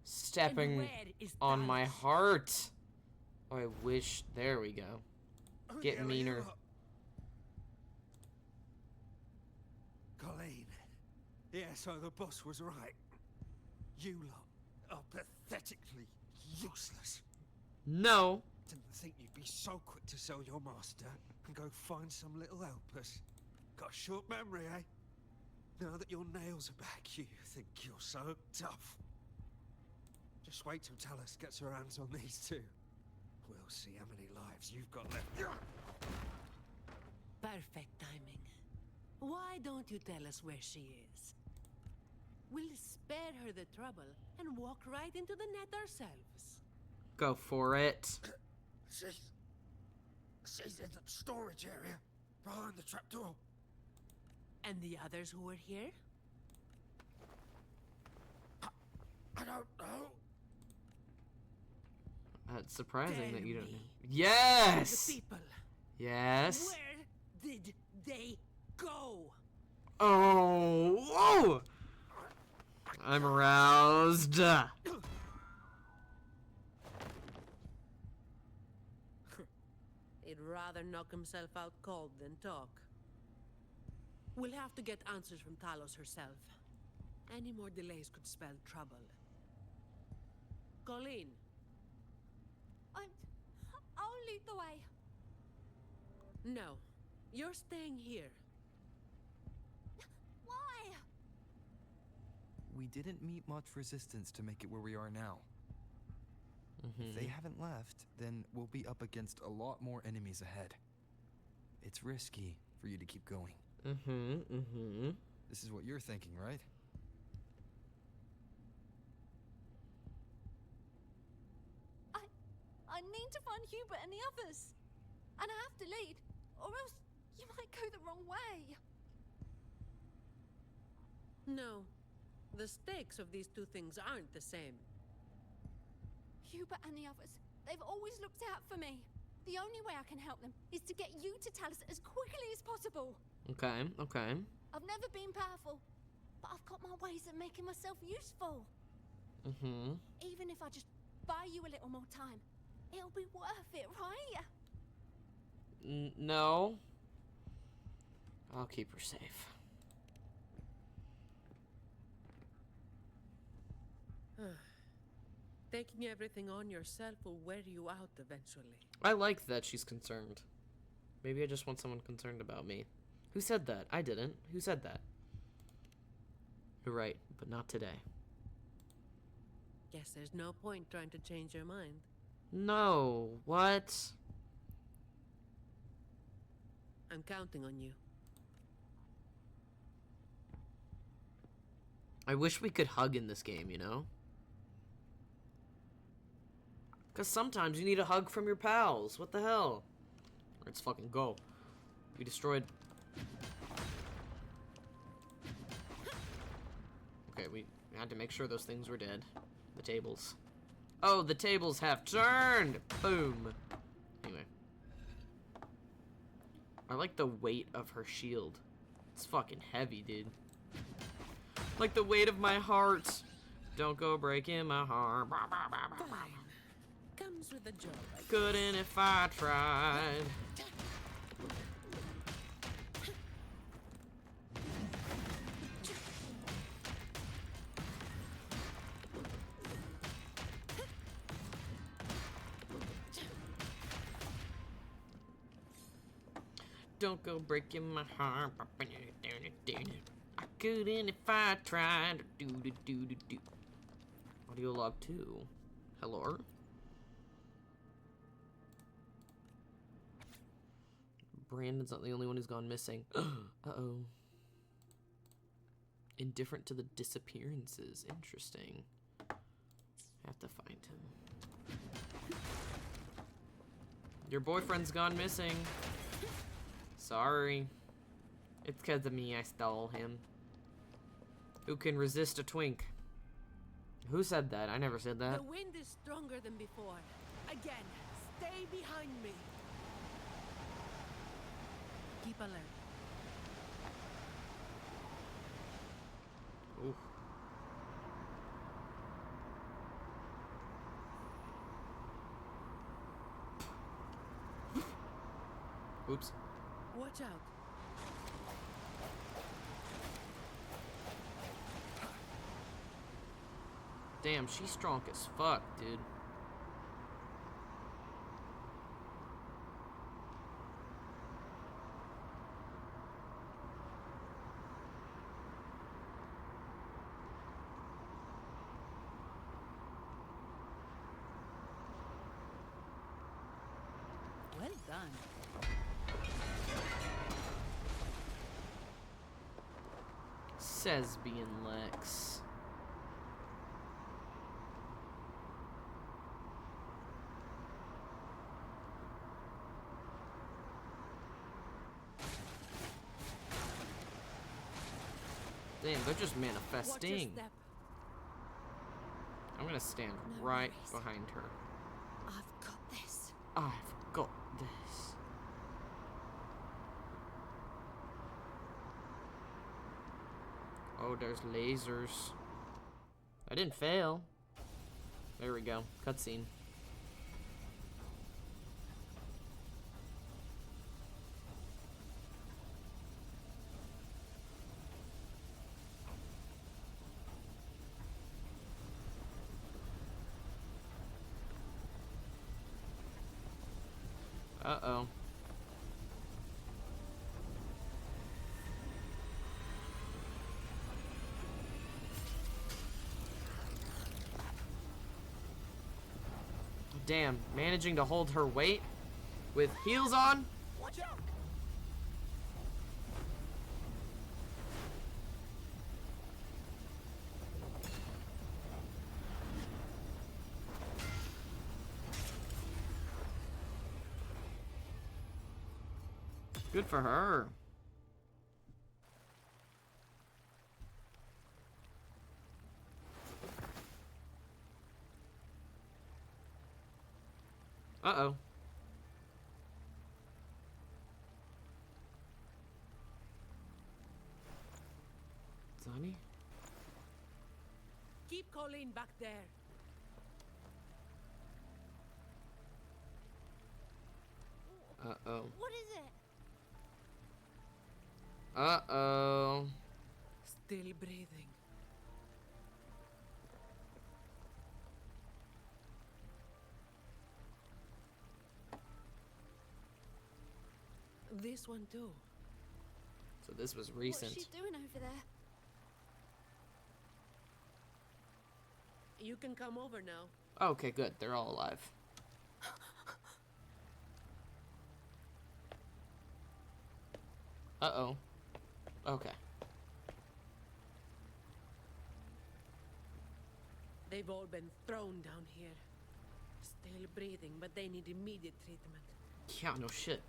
[SPEAKER 1] Stepping
[SPEAKER 7] where is
[SPEAKER 1] on my
[SPEAKER 7] Dallas?
[SPEAKER 1] heart. Oh, I wish. There we go. Get meaner.
[SPEAKER 3] Colleen. Yeah, so the boss was right. You lot are pathetically useless.
[SPEAKER 1] No.
[SPEAKER 3] Didn't think you'd be so quick to sell your master and go find some little helpers. Got a short memory, eh? Now that your nails are back, you think you're so tough. Just wait till Talus gets her hands on these two. We'll see how many lives you've got left.
[SPEAKER 7] Perfect timing. Why don't you tell us where she is? We'll spare her the trouble and walk right into the net ourselves.
[SPEAKER 1] Go for it.
[SPEAKER 3] She's in the storage area, behind the trapdoor.
[SPEAKER 7] And the others who were here?
[SPEAKER 3] I don't know.
[SPEAKER 1] That's surprising that you don't
[SPEAKER 7] Tell
[SPEAKER 1] know.
[SPEAKER 7] me.
[SPEAKER 1] Yes!
[SPEAKER 7] The people.
[SPEAKER 1] Yes!
[SPEAKER 7] Where did they go?
[SPEAKER 1] Oh! Whoa! I'm aroused.
[SPEAKER 7] He'd rather knock himself out cold than talk. We'll have to get answers from Talos herself. Any more delays could spell trouble. Colleen.
[SPEAKER 4] I'll lead the way.
[SPEAKER 7] No. You're staying here.
[SPEAKER 4] Why?
[SPEAKER 6] We didn't meet much resistance to make it where we are now. If they haven't left, then we'll be up against a lot more enemies ahead. It's risky for you to keep going. This is what you're thinking, right?
[SPEAKER 4] I need to find Hubert and the others. And I have to lead, or else you might go the wrong way.
[SPEAKER 7] No. The stakes of these two things aren't the same.
[SPEAKER 4] Hubert and the others, they've always looked out for me. The only way I can help them is to get you to Talus as quickly as possible.
[SPEAKER 1] Okay, okay.
[SPEAKER 4] I've never been powerful, but I've got my ways of making myself useful. Even if I just buy you a little more time, it'll be worth it, right?
[SPEAKER 1] No. I'll keep her safe.
[SPEAKER 7] Taking everything on yourself will wear you out eventually.
[SPEAKER 1] I like that she's concerned. Maybe I just want someone concerned about me. Who said that? I didn't. Who said that? You're right, but not today.
[SPEAKER 7] Guess there's no point trying to change your mind.
[SPEAKER 1] No. What?
[SPEAKER 7] I'm counting on you.
[SPEAKER 1] I wish we could hug in this game, you know? Because sometimes you need a hug from your pals. What the hell? Let's fucking go. We destroyed... Okay, we had to make sure those things were dead. The tables. Oh, the tables have turned! Boom. Anyway. I like the weight of her shield. It's fucking heavy, dude. Like the weight of my heart. Don't go breaking my heart.
[SPEAKER 7] Fine. Comes with the job.
[SPEAKER 1] Couldn't if I tried. don't go breaking my heart. I couldn't if I tried. Audio log 2. Hello? Brandon's not the only one who's gone missing. Uh-oh. Indifferent to the disappearances. Interesting. Have to find him. Your boyfriend's gone missing. Sorry. It's 'cause of me I stole him. Who can resist a twink? Who said that? I never said that.
[SPEAKER 7] The wind is stronger than before. Again, stay behind me. Keep alert.
[SPEAKER 1] Oof. Oops.
[SPEAKER 7] Watch out.
[SPEAKER 1] Damn, she's strong as fuck, dude.
[SPEAKER 7] Well done.
[SPEAKER 1] Says being Lex. Damn, they're just manifesting. I'm gonna stand right behind her.
[SPEAKER 4] I've got this.
[SPEAKER 1] I've got this. Oh, there's lasers. I didn't fail. There we go. Cutscene. Uh-oh. Damn, managing to hold her weight with heels on?
[SPEAKER 7] Watch out!
[SPEAKER 1] Good for her. Uh-oh. Sonny?
[SPEAKER 7] Keep Colleen back there.
[SPEAKER 1] Uh-oh.
[SPEAKER 4] What is it?
[SPEAKER 1] Uh-oh.
[SPEAKER 7] Still breathing. This one too.
[SPEAKER 1] So this was recent.
[SPEAKER 4] What's she doing over there?
[SPEAKER 7] You can come over now.
[SPEAKER 1] Okay, good. They're all alive. Uh-oh. Okay.
[SPEAKER 7] They've all been thrown down here. Still breathing, but they need immediate treatment.
[SPEAKER 1] Yeah, no shit.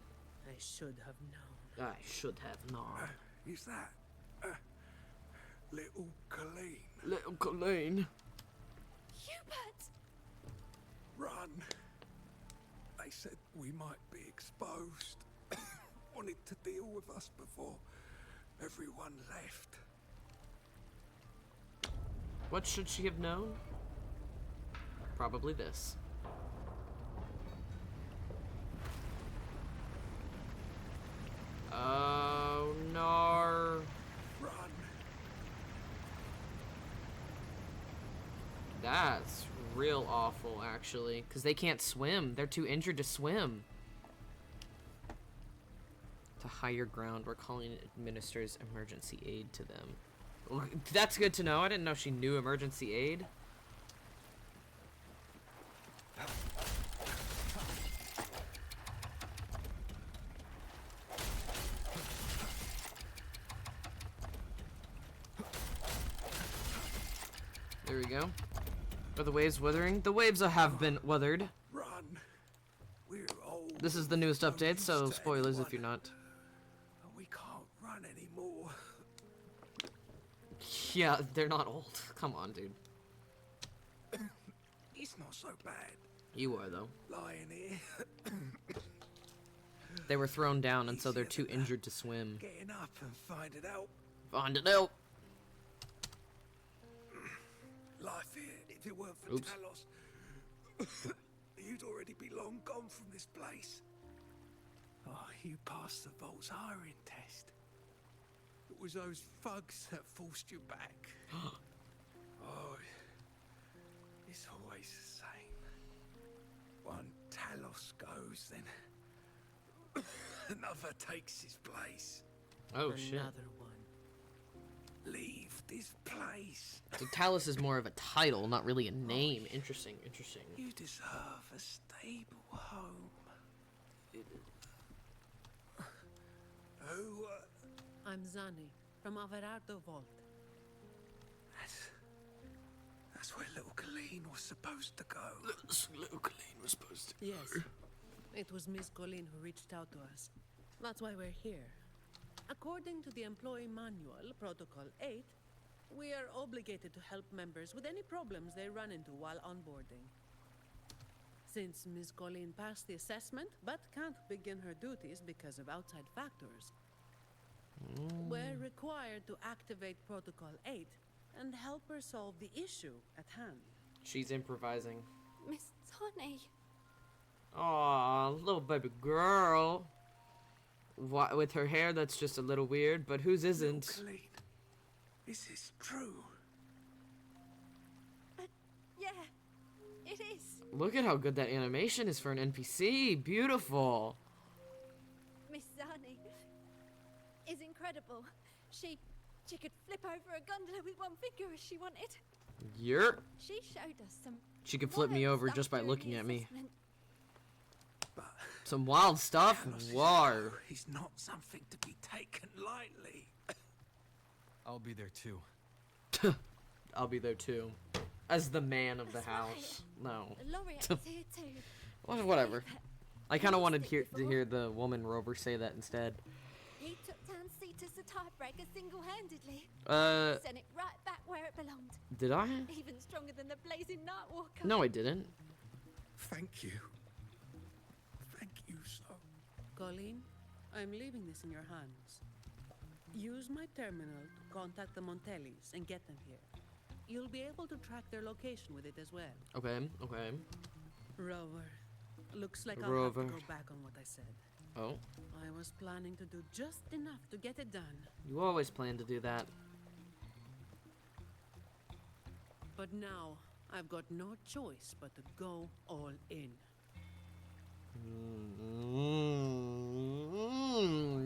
[SPEAKER 7] I should have known.
[SPEAKER 1] I should have known.
[SPEAKER 3] Is that little Colleen?
[SPEAKER 1] Little Colleen.
[SPEAKER 4] Hubert!
[SPEAKER 3] Run! They said we might be exposed. Wanted to deal with us before everyone left.
[SPEAKER 1] What should she have known? Probably this. Oh, no.
[SPEAKER 3] Run!
[SPEAKER 1] That's real awful, actually. Because they can't swim. They're too injured to swim. to higher ground where Colleen administers emergency aid to them. Well, that's good to know. I didn't know she knew emergency aid. There we go. Are the waves weathering? The waves have been weathered.
[SPEAKER 3] Run. We're old.
[SPEAKER 1] This is the newest update, so spoilers if you're not.
[SPEAKER 3] We can't run anymore.
[SPEAKER 1] Yeah, they're not old. Come on, dude.
[SPEAKER 3] It's not so bad.
[SPEAKER 1] You are, though.
[SPEAKER 3] Lying here.
[SPEAKER 1] They were thrown down, and so they're too injured to swim.
[SPEAKER 3] Getting up and finding out.
[SPEAKER 1] Find it out.
[SPEAKER 3] Life here, if it weren't for
[SPEAKER 1] Oops.
[SPEAKER 3] Talos, you'd already be long gone from this place. Oh, you passed the Vault's hiring test. It was those thugs that forced you back. Oh, it's always the same. One Talos goes, then another takes his place.
[SPEAKER 1] Oh, shit.
[SPEAKER 7] Another one.
[SPEAKER 3] Leave this place.
[SPEAKER 1] So Talos is more of a title, not really a name. Interesting, interesting.
[SPEAKER 3] You deserve a stable home. Who,
[SPEAKER 7] I'm Zani, from Averardo Vault.
[SPEAKER 3] That's where little Colleen was supposed to go.
[SPEAKER 1] Little Colleen was supposed to.
[SPEAKER 7] Yes. It was Miss Colleen who reached out to us. That's why we're here. According to the Employee Manual, Protocol 8, we are obligated to help members with any problems they run into while onboarding. Since Ms. Colleen passed the assessment, but can't begin her duties because of outside factors, we're required to activate Protocol 8 and help her solve the issue at hand.
[SPEAKER 1] She's improvising.
[SPEAKER 4] Miss Tony.
[SPEAKER 1] Aw, little baby girl. What, with her hair that's just a little weird, but whose isn't?
[SPEAKER 3] Colleen, is this true?
[SPEAKER 4] Yeah, it is.
[SPEAKER 1] Look at how good that animation is for an NPC. Beautiful.
[SPEAKER 4] Miss Zani is incredible. She could flip over a gondola with one finger if she wanted.
[SPEAKER 1] Yerp.
[SPEAKER 4] She showed us some.
[SPEAKER 1] She could flip me
[SPEAKER 4] wild
[SPEAKER 1] over
[SPEAKER 4] stuff
[SPEAKER 1] just by
[SPEAKER 4] during
[SPEAKER 1] looking
[SPEAKER 4] the
[SPEAKER 1] at me.
[SPEAKER 4] assessment.
[SPEAKER 1] Some wild stuff?
[SPEAKER 3] Talos'
[SPEAKER 1] War.
[SPEAKER 3] hero is not something to be taken lightly.
[SPEAKER 6] I'll be there too.
[SPEAKER 1] I'll be there too. As the man of the
[SPEAKER 4] That's
[SPEAKER 1] house. No.
[SPEAKER 4] The laureate is here too.
[SPEAKER 1] Well, whatever. I kind of wanted
[SPEAKER 4] Missed it
[SPEAKER 1] to
[SPEAKER 4] before.
[SPEAKER 1] hear the woman rover say that instead.
[SPEAKER 4] He took down Cetus the tiebreaker single-handedly. Sent it right back where it belonged.
[SPEAKER 1] Did I?
[SPEAKER 4] Even stronger than the blazing Nightwalker.
[SPEAKER 1] No, I didn't.
[SPEAKER 3] Thank you. Thank you so.
[SPEAKER 7] Colleen, I'm leaving this in your hands. Use my terminal to contact the Montellis and get them here. You'll be able to track their location with it as well.
[SPEAKER 1] Okay, okay.
[SPEAKER 7] Rover, looks like I'll
[SPEAKER 1] Rover.
[SPEAKER 7] have to go back on what I said.
[SPEAKER 1] Oh,
[SPEAKER 7] I was planning to do just enough to get it done.
[SPEAKER 1] you always plan to do that.
[SPEAKER 7] But now, I've got no choice but to go all in.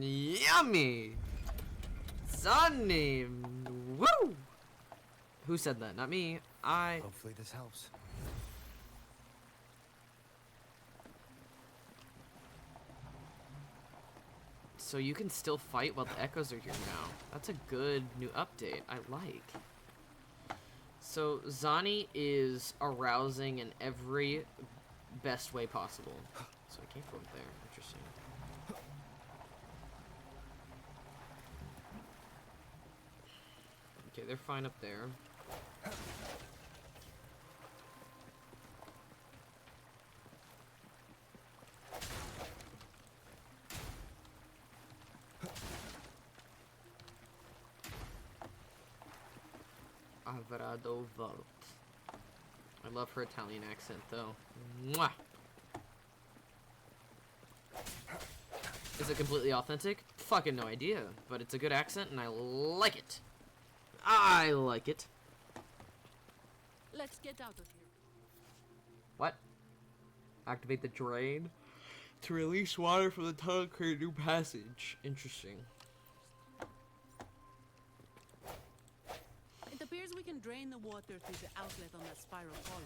[SPEAKER 1] Yummy! Sunny! Woo! Who said that? Not me.
[SPEAKER 6] Hopefully this helps.
[SPEAKER 1] So you can still fight while the echoes are here now. That's a good new update. I like. So Zani is arousing in every best way possible. So I can't go up there. Interesting. Okay, they're fine up there. Alvarado Vault. I love her Italian accent, though. Mwah! Is it completely authentic? Fucking no idea, but it's a good accent, and I like it. I like it.
[SPEAKER 7] Let's get out of here.
[SPEAKER 1] What? Activate the drain? To release water from the tunnel, create a new passage. Interesting.
[SPEAKER 7] It appears we can drain the water through the outlet on that spiral column.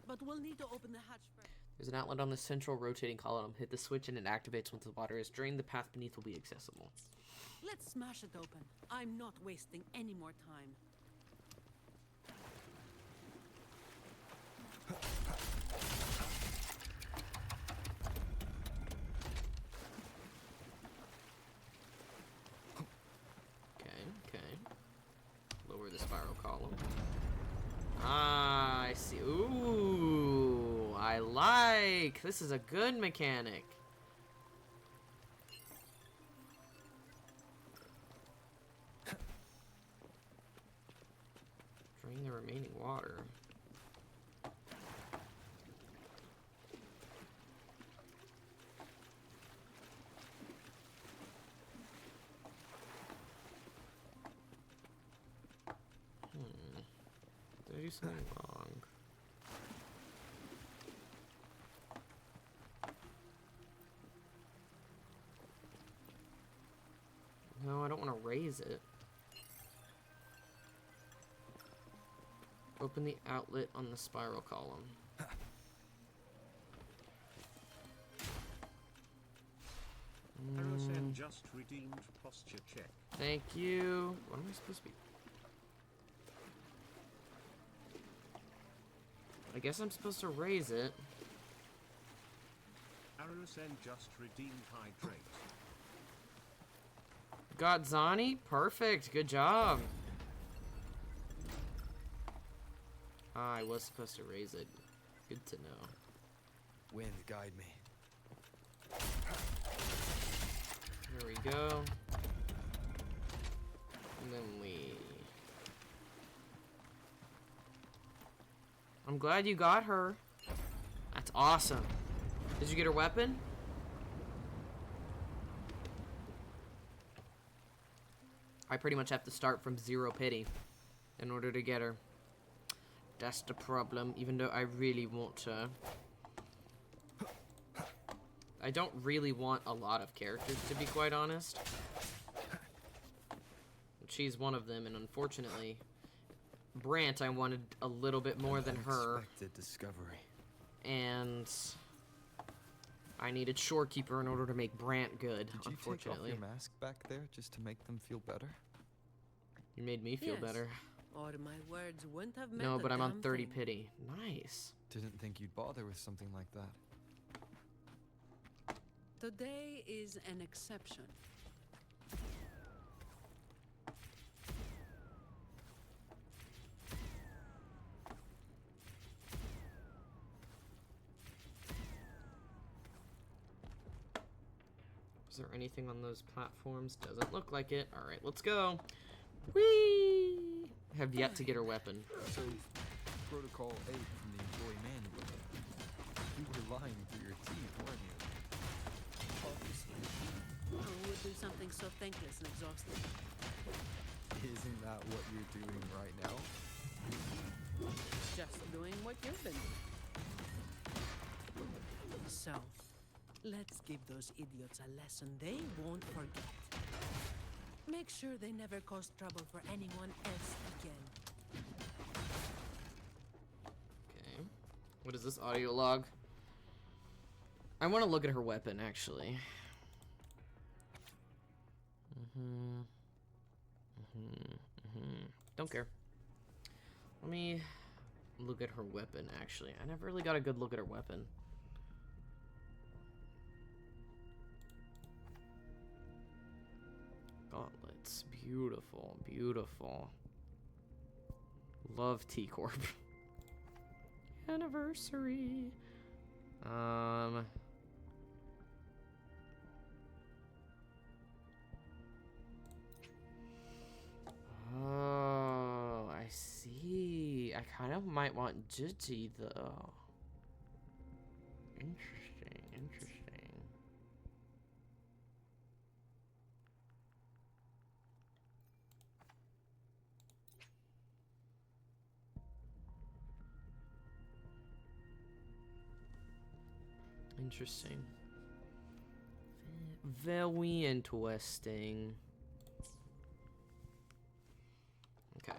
[SPEAKER 7] But we'll need to open the hatch first.
[SPEAKER 1] There's an outlet on the central rotating column. Hit the switch and it activates once the water is drained. The path beneath will be accessible.
[SPEAKER 7] Let's smash it open. I'm not wasting any more time.
[SPEAKER 1] Okay. Lower the spiral column. Ah, I see. Ooh, I like. This is a good mechanic. Drain the remaining water. Did I do something wrong? No, I don't want to raise it. Open the outlet on the spiral column.
[SPEAKER 11] Arrowsen just redeemed posture check.
[SPEAKER 1] Thank you. What am I supposed to be? I guess I'm supposed to raise it.
[SPEAKER 11] Arrowsen just redeemed hydrate.
[SPEAKER 1] Got Zani? Perfect. Good job. I was supposed to raise it. Good to know.
[SPEAKER 6] Wind, guide me.
[SPEAKER 1] There we go. And then I'm glad you got her. That's awesome. Did you get her weapon? I pretty much have to start from 0 pity in order to get her. That's the problem, even though I really want to. I don't really want a lot of characters, to be quite honest. She's one of them, and unfortunately, Brant I wanted a little bit more than her.
[SPEAKER 6] Unexpected discovery.
[SPEAKER 1] And I needed Shorekeeper in order to make Brant good,
[SPEAKER 6] Did you
[SPEAKER 1] unfortunately.
[SPEAKER 6] take off your mask back there just to make them feel better?
[SPEAKER 1] You made me feel
[SPEAKER 7] Yes.
[SPEAKER 1] better.
[SPEAKER 7] Or my words wouldn't have meant
[SPEAKER 1] No,
[SPEAKER 7] a
[SPEAKER 1] but I'm on
[SPEAKER 7] damn
[SPEAKER 1] 30
[SPEAKER 7] thing.
[SPEAKER 1] pity. Nice.
[SPEAKER 6] Didn't think you'd bother with something like that.
[SPEAKER 7] Today is an exception.
[SPEAKER 1] Is there anything on those platforms? Doesn't look like it. Alright, let's go. Whee! Have yet to get her weapon.
[SPEAKER 6] So, Protocol 8 from the employee manual. You were lying through your teeth, weren't you?
[SPEAKER 7] Obviously. Who would do something so thankless and exhausting?
[SPEAKER 6] Isn't that what you're doing right now?
[SPEAKER 7] Just doing what you've been doing. So, let's give those idiots a lesson they won't forget. Make sure they never cause trouble for anyone else again.
[SPEAKER 1] Okay. What is this audio log? I want to look at her weapon, actually. Don't care. Let me look at her weapon, actually. I never really got a good look at her weapon. Gauntlets. Beautiful, beautiful. Love T-Corp. Anniversary. Oh, I see. I kind of might want Jitty though. Interesting, interesting. Interesting. Very interesting. Okay.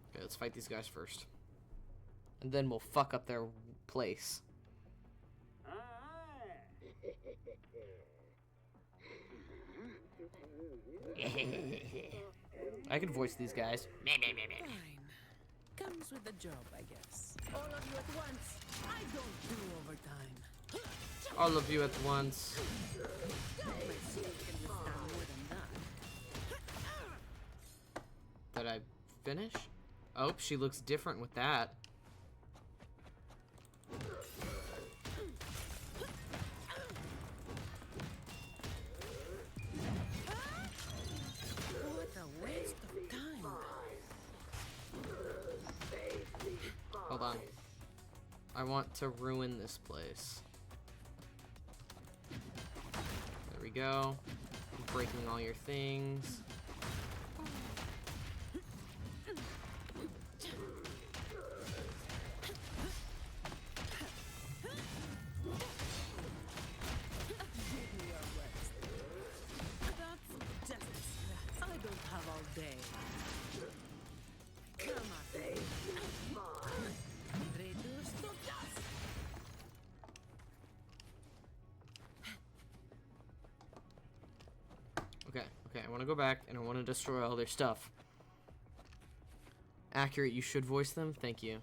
[SPEAKER 1] Okay, let's fight these guys first. And then we'll fuck up their place. I could voice these guys.
[SPEAKER 7] Fine. Comes with the job, I guess. All of you at once. I don't do overtime.
[SPEAKER 1] All of you at once.
[SPEAKER 7] My suit can withstand more than that.
[SPEAKER 1] Did I finish? Oh, she looks different with that.
[SPEAKER 7] What a waste of time.
[SPEAKER 1] Hold on. I want to ruin this place. There we go. I'm breaking all your things.
[SPEAKER 7] That's just a scratch. I don't have all day. Come on. Traitors to dust.
[SPEAKER 1] Okay, I want to go back and I want to destroy all their stuff. Accurate, you should voice them. Thank you.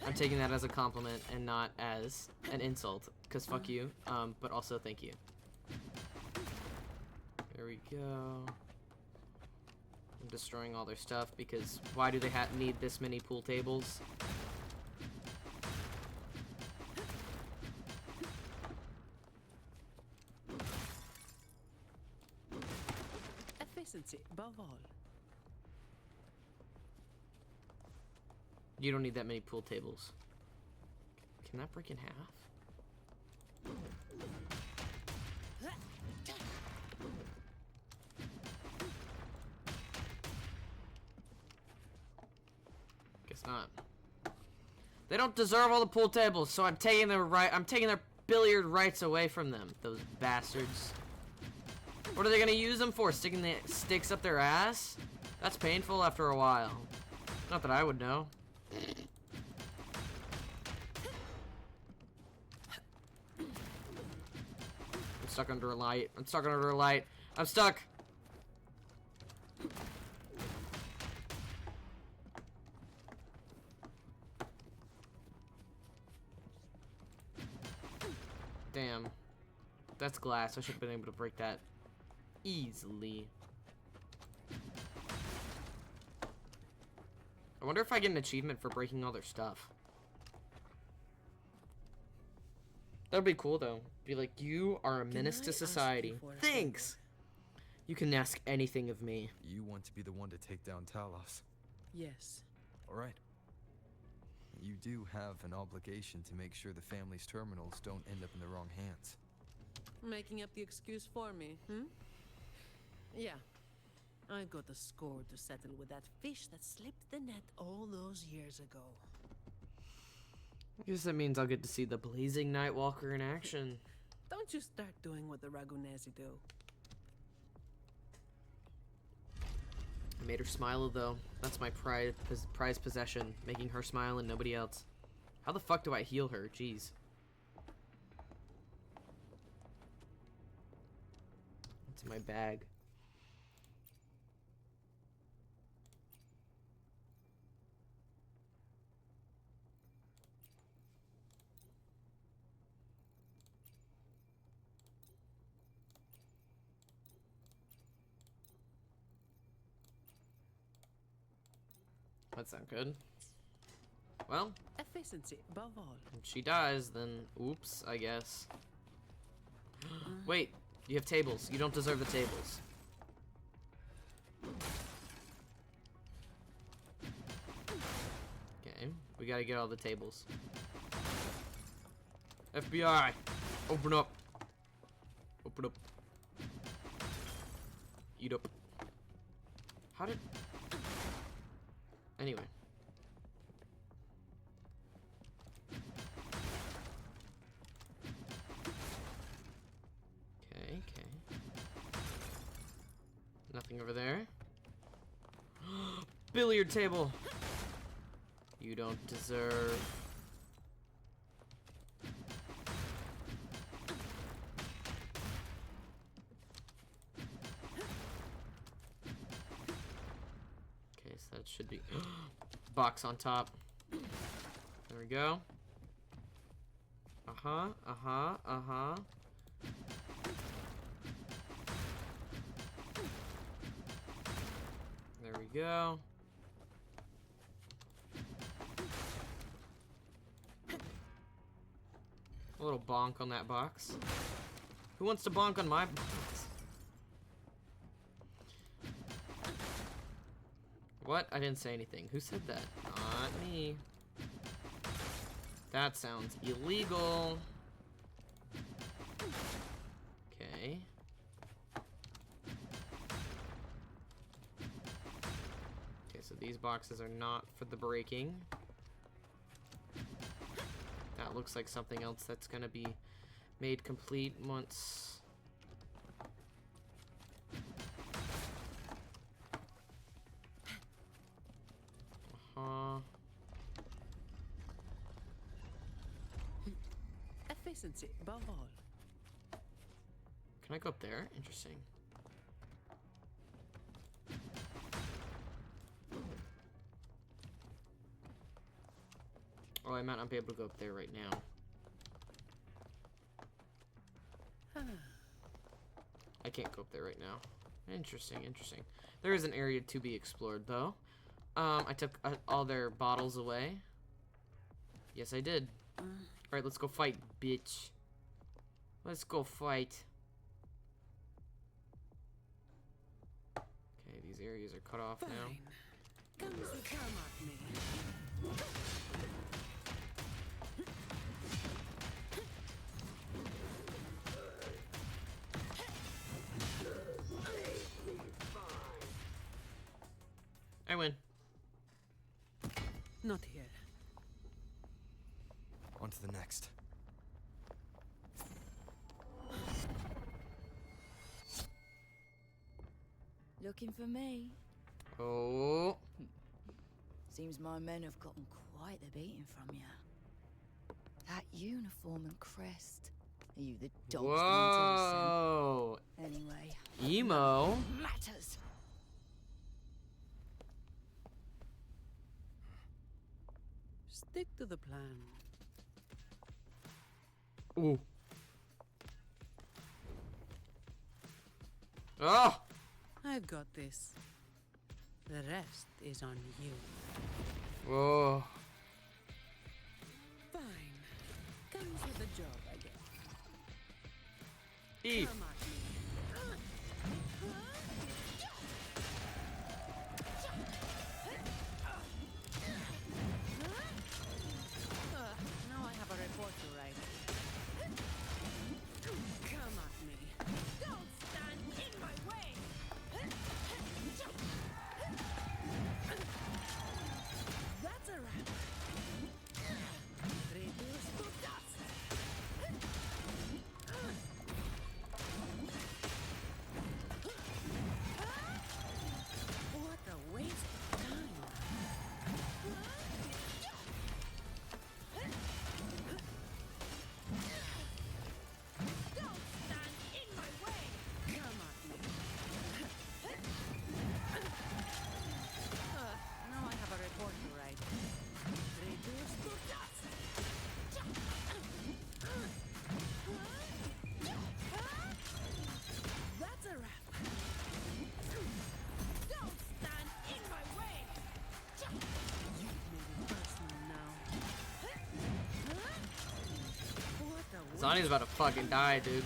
[SPEAKER 1] I'm taking that as a compliment and not as an insult, because fuck you, but also thank you. There we go. I'm destroying all their stuff because why do they need this many pool tables?
[SPEAKER 7] Efficiency above all.
[SPEAKER 1] You don't need that many pool tables. Can that break in half? Guess not. They don't deserve all the pool tables, so I'm taking their billiard rights away from them. Those bastards. What are they gonna use them for? Sticking the sticks up their ass? That's painful after a while. Not that I would know. I'm stuck under a light. I'm stuck under a light. I'm stuck. Damn. That's glass. I should have been able to break that easily. I wonder if I get an achievement for breaking all their stuff. That would be cool, though. Be like, you are a menace to society. Thanks! You can ask anything of me.
[SPEAKER 6] You want to be the one to take down Talos.
[SPEAKER 7] Yes.
[SPEAKER 6] All right. You do have an obligation to make sure the family's terminals don't end up in the wrong hands.
[SPEAKER 7] Making up the excuse for me, Yeah. I got a score to settle with that fish that slipped the net all those years ago.
[SPEAKER 1] I guess that means I'll get to see the blazing Nightwalker in action.
[SPEAKER 7] Don't you start doing what the Ragunesi do.
[SPEAKER 1] I made her smile, though. That's my prized possession. Making her smile and nobody else. How the fuck do I heal her? Jeez. What's in my bag? That's not good. Well,
[SPEAKER 7] efficiency above all.
[SPEAKER 1] If she dies, then oops, I guess. Wait, you have tables. You don't deserve the tables. Okay, we gotta get all the tables. FBI, open up. Open up. Eat up. How did... Anyway. Okay, okay. Nothing over there. Billiard table! You don't deserve... Okay, so that should be... Box on top. There we go. Uh-huh, uh-huh, uh-huh. There we go. A little bonk on that box. Who wants to bonk on my box? What? I didn't say anything. Who said that? Not me. That sounds illegal. Okay. Okay, so these boxes are not for the breaking. That looks like something else that's gonna be made complete once...
[SPEAKER 7] Efficiency, above all.
[SPEAKER 1] Can I go up there? Interesting. Oh, I might not be able to go up there right now. I can't go up there right now. Interesting, interesting. There is an area to be explored, though. I took all their bottles away. Yes, I did. Alright, let's go fight, bitch. Let's go fight. Okay, these areas are cut off now.
[SPEAKER 7] Come at me.
[SPEAKER 1] I win.
[SPEAKER 7] Not here.
[SPEAKER 6] On to the next.
[SPEAKER 12] Looking for me?
[SPEAKER 1] Oh.
[SPEAKER 12] Seems my men have gotten quite the beating from you. That uniform and crest. Are you the dogs?
[SPEAKER 1] Whoa.
[SPEAKER 12] Anyway.
[SPEAKER 1] Emo.
[SPEAKER 12] Matters.
[SPEAKER 7] Stick to the plan.
[SPEAKER 1] Ooh. Oh.
[SPEAKER 7] I've got this. The rest is on you.
[SPEAKER 1] Whoa.
[SPEAKER 7] Fine. Comes with the job, I guess.
[SPEAKER 1] Eat.
[SPEAKER 7] Come at me. Now I have a report to write. Come at me. Don't stand in my way. That's a wrap. Reduce to dust. What a waste of time. Don't stand in my way. Come at me. Now I have a report to write. Reduce to dust. That's a wrap. Don't stand in my way. You've made it personal now. What a waste.
[SPEAKER 1] Sonny's about to fucking die, dude.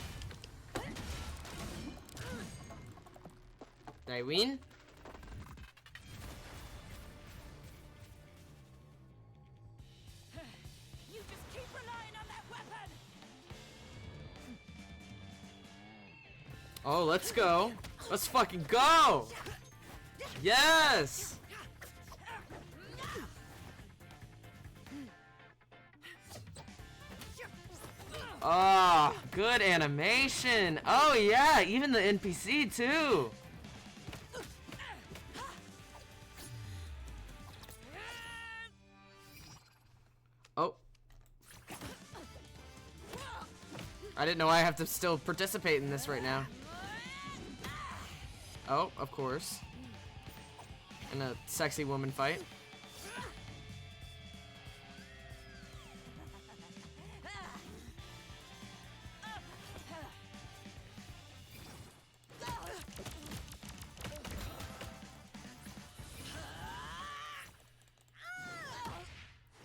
[SPEAKER 1] Did I win?
[SPEAKER 12] You just keep relying on that weapon!
[SPEAKER 1] Oh, let's go. Let's fucking go! Yes! Oh, good animation. Oh yeah, even the NPC too. Oh. I didn't know I have to still participate in this right now. Oh, of course. In a sexy woman fight.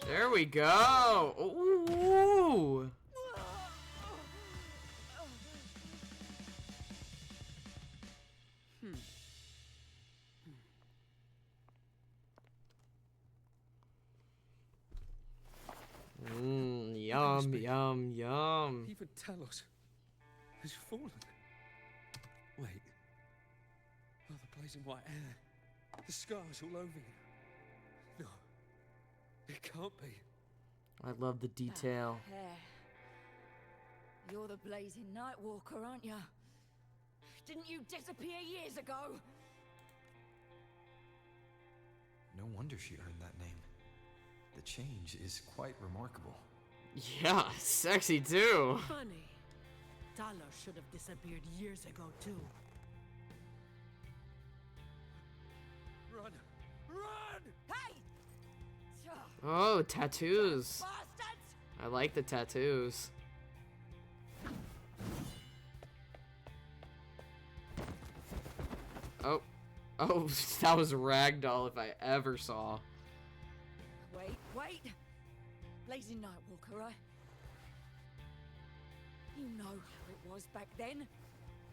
[SPEAKER 1] There we go. Ooh. Yum, yum, yum.
[SPEAKER 3] Even Talos has fallen. Wait. Oh, the blazing white hair. The scars all over you. No. It can't be.
[SPEAKER 1] I love the detail.
[SPEAKER 12] You're the blazing Nightwalker, aren't you? Didn't you disappear years ago?
[SPEAKER 6] No wonder she earned that name. The change is quite remarkable.
[SPEAKER 1] Yeah, sexy too.
[SPEAKER 7] Funny. Talos should have disappeared years ago, too.
[SPEAKER 3] Run! Run!
[SPEAKER 12] Hey!
[SPEAKER 1] Oh, tattoos.
[SPEAKER 12] Bastards!
[SPEAKER 1] I like the tattoos. Oh. Oh, that was ragdoll if I ever saw.
[SPEAKER 12] Wait. Blazing Nightwalker, right? You know how it was back then.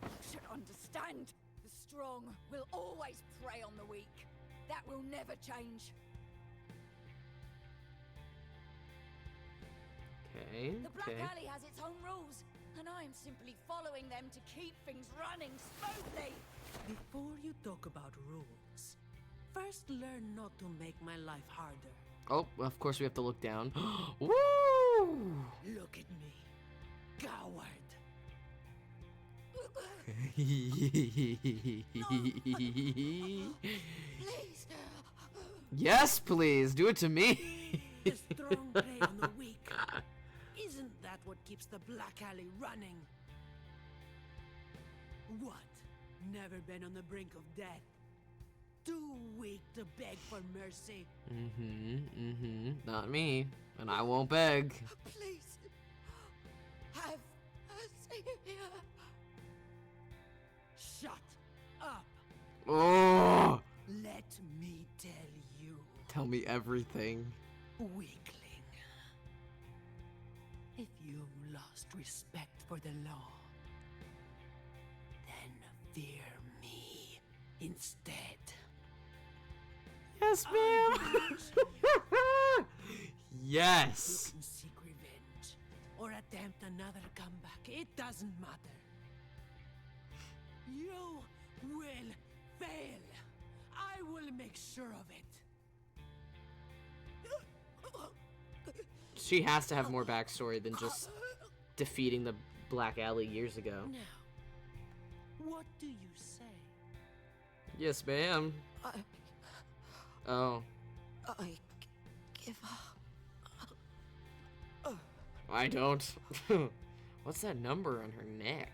[SPEAKER 12] You should understand. The strong will always prey on the weak. That will never change.
[SPEAKER 1] Okay,
[SPEAKER 12] The Black
[SPEAKER 1] okay.
[SPEAKER 12] Alley has its own rules, and I am simply following them to keep things running smoothly.
[SPEAKER 7] Before you talk about rules, first learn not to make my life harder.
[SPEAKER 1] Oh, of course we have to look down. Woo!
[SPEAKER 7] Look at me, coward.
[SPEAKER 12] Please.
[SPEAKER 1] Yes, please. Do it to me.
[SPEAKER 7] The strong prey on the weak. Isn't that what keeps the Black Alley running? What? Never been on the brink of death? Too weak to beg for mercy?
[SPEAKER 1] Not me. And I won't beg.
[SPEAKER 12] Please. Have a savior.
[SPEAKER 7] Shut up.
[SPEAKER 1] Oh!
[SPEAKER 7] Let me tell you.
[SPEAKER 1] Tell me everything.
[SPEAKER 7] Weakling. If you've lost respect for the law, then fear me instead.
[SPEAKER 1] Yes, ma'am. Yes.
[SPEAKER 7] You can seek revenge or attempt another comeback. It doesn't matter. You will fail. I will make sure of it.
[SPEAKER 1] She has to have more backstory than just defeating the Black Alley years ago.
[SPEAKER 7] Now, what do you say?
[SPEAKER 1] Yes, ma'am. Oh.
[SPEAKER 12] I give up.
[SPEAKER 1] I don't. What's that number on her neck?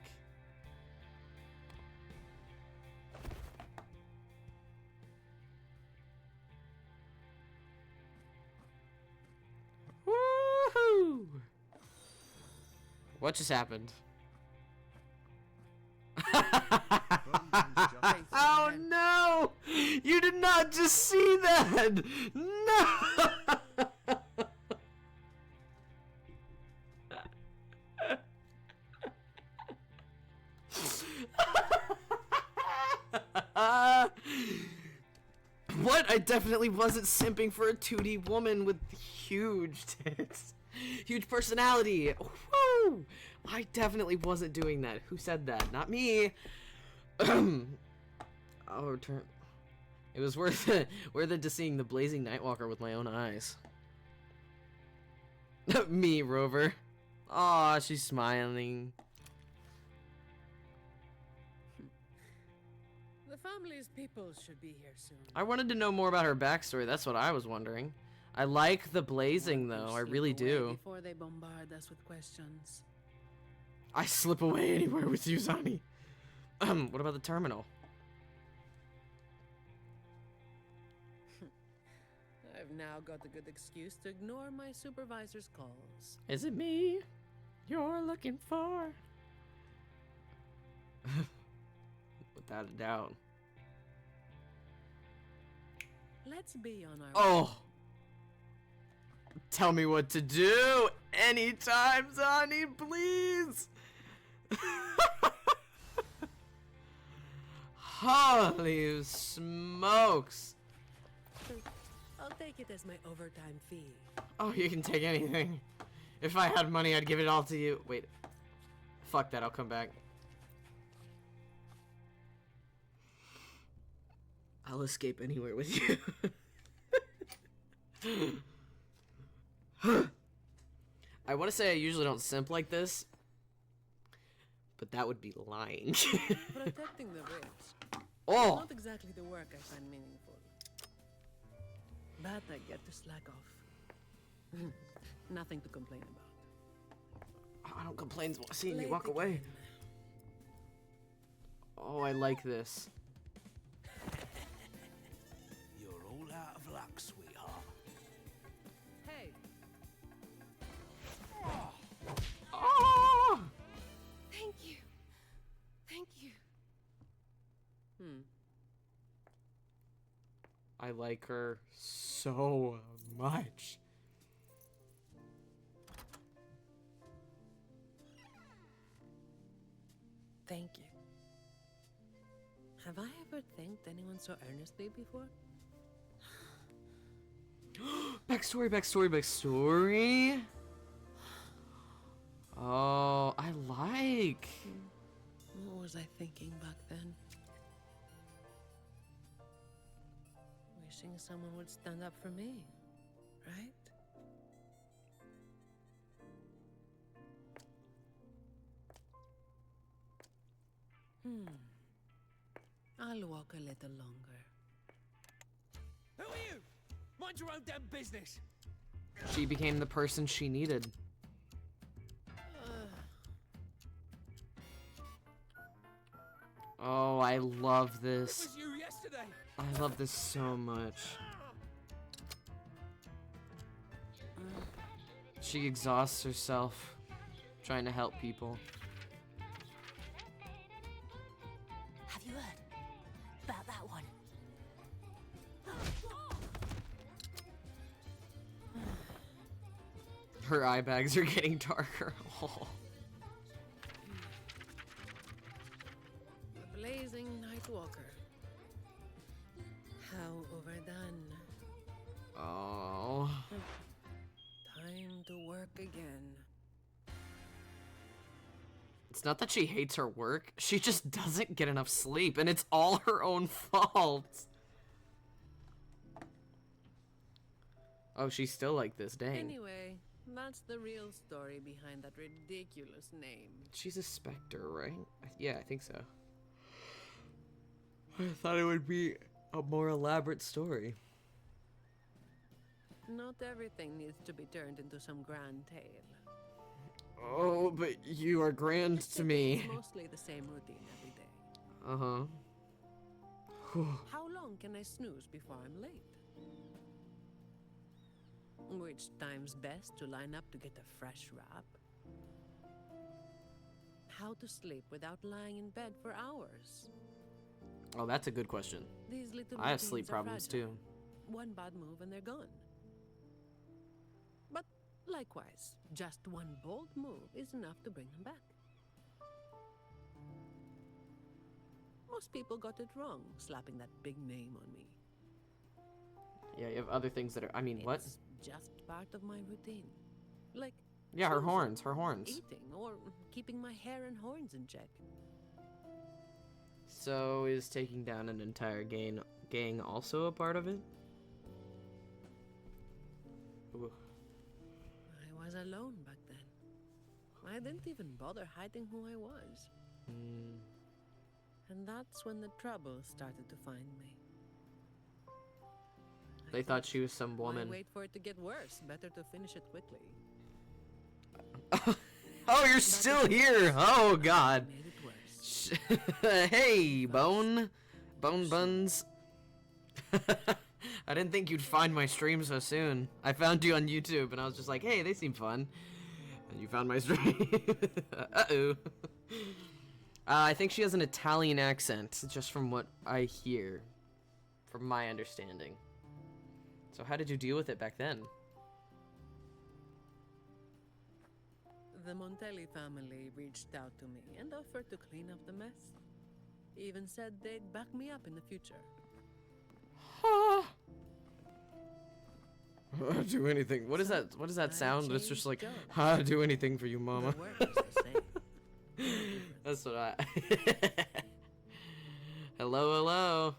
[SPEAKER 1] Woohoo! What just happened? Oh no! You did not just see that! No! What? I definitely wasn't simping for a 2D woman with huge tits. Huge personality. Woo! I definitely wasn't doing that. Who said that? Not me. I'll return. It was worth it to seeing the blazing Nightwalker with my own eyes. Me, Rover. Aw, she's smiling.
[SPEAKER 7] The family's people should be here soon.
[SPEAKER 1] I wanted to know more about her backstory. That's what I was wondering. I like the blazing, though. I really do.
[SPEAKER 7] Before they bombard us with questions.
[SPEAKER 1] I slip away anywhere with you, Zani. What about the terminal?
[SPEAKER 7] I've now got a good excuse to ignore my supervisor's calls.
[SPEAKER 1] Is it me you're looking for? Without a doubt.
[SPEAKER 7] Let's be on our
[SPEAKER 1] Oh! Tell me what to do! Anytime, Zani, please! Holy smokes!
[SPEAKER 7] I'll take it as my overtime fee.
[SPEAKER 1] Oh, you can take anything. If I had money, I'd give it all to you. Wait. Fuck that, I'll come back. I'll escape anywhere with you. I want to say I usually don't simp like this, but that would be lying.
[SPEAKER 7] Protecting the ribs.
[SPEAKER 1] Oh!
[SPEAKER 7] Not exactly the work I find meaningful. But I get to slack off. Nothing to complain about.
[SPEAKER 1] I don't complain seeing you
[SPEAKER 7] Late
[SPEAKER 1] walk away.
[SPEAKER 7] again.
[SPEAKER 1] Oh, I like this.
[SPEAKER 2] You're all out of luck, sweetheart.
[SPEAKER 7] Hey,
[SPEAKER 1] Oh!
[SPEAKER 4] Thank you. Thank you.
[SPEAKER 1] I like her so much.
[SPEAKER 7] thank you. Have I ever thanked anyone so earnestly before?
[SPEAKER 1] Backstory. Oh, I like.
[SPEAKER 7] What was I thinking back then? Wishing someone would stand up for me, right? I'll walk a little longer.
[SPEAKER 3] Who are you? Mind your own damn business.
[SPEAKER 1] She became the person she needed. Oh, I love
[SPEAKER 3] It
[SPEAKER 1] this.
[SPEAKER 3] was you yesterday.
[SPEAKER 1] I love this so much. She exhausts herself trying to help people.
[SPEAKER 12] Have you heard about that one?
[SPEAKER 1] Her eye bags are getting darker. Oh.
[SPEAKER 7] The blazing Nightwalker. How overdone.
[SPEAKER 1] Oh.
[SPEAKER 7] Time to work again.
[SPEAKER 1] It's not that she hates her work. She just doesn't get enough sleep, and it's all her own fault. Oh, she's still like this, dang.
[SPEAKER 7] Anyway, that's the real story behind that ridiculous name.
[SPEAKER 1] She's a specter, right? Yeah, I think so. I thought it would be a more elaborate story.
[SPEAKER 7] Not everything needs to be turned into some grand tale.
[SPEAKER 1] Oh, but you are grand to me.
[SPEAKER 7] It's mostly the same routine every day.
[SPEAKER 1] Uh-huh.
[SPEAKER 7] How long can I snooze before I'm late? Which time's best to line up to get a fresh wrap? How to sleep without lying in bed for hours?
[SPEAKER 1] Oh, that's a good question.
[SPEAKER 7] These little
[SPEAKER 1] I have sleep
[SPEAKER 7] routines are
[SPEAKER 1] problems
[SPEAKER 7] fragile.
[SPEAKER 1] too.
[SPEAKER 7] One bad move and they're gone. But likewise, just one bold move is enough to bring them back. Most people got it wrong, slapping that big name on me.
[SPEAKER 1] Yeah, you have other things that are. I mean, what?
[SPEAKER 7] It's just part of my routine. Like
[SPEAKER 1] Yeah, her
[SPEAKER 7] choosing,
[SPEAKER 1] horns. Her horns.
[SPEAKER 7] eating, or keeping my hair and horns in check.
[SPEAKER 1] So is taking down an entire gang also a part of it? Ooh.
[SPEAKER 7] I was alone back then. I didn't even bother hiding who I was. And that's when the trouble started to find me.
[SPEAKER 1] They thought she was some woman.
[SPEAKER 7] Why wait for it to get worse? Better to finish it quickly.
[SPEAKER 1] Oh, you're still here! Oh, God.
[SPEAKER 7] Made it worse.
[SPEAKER 1] Hey, Bone Buns. I didn't think you'd find my stream so soon. I found you on YouTube, and I was just like, hey, they seem fun. And you found my stream. Uh-oh. I think she has an Italian accent, just from what I hear. From my understanding. So how did you deal with it back then?
[SPEAKER 7] The Montelli family reached out to me and offered to clean up the mess. Even said they'd back me up in the future.
[SPEAKER 1] I'll do anything. What is that? What does that sound? It's just like,
[SPEAKER 7] job.
[SPEAKER 1] I'll do anything for you, mama.
[SPEAKER 7] The work is the same.
[SPEAKER 1] That's what I... Hello, hello.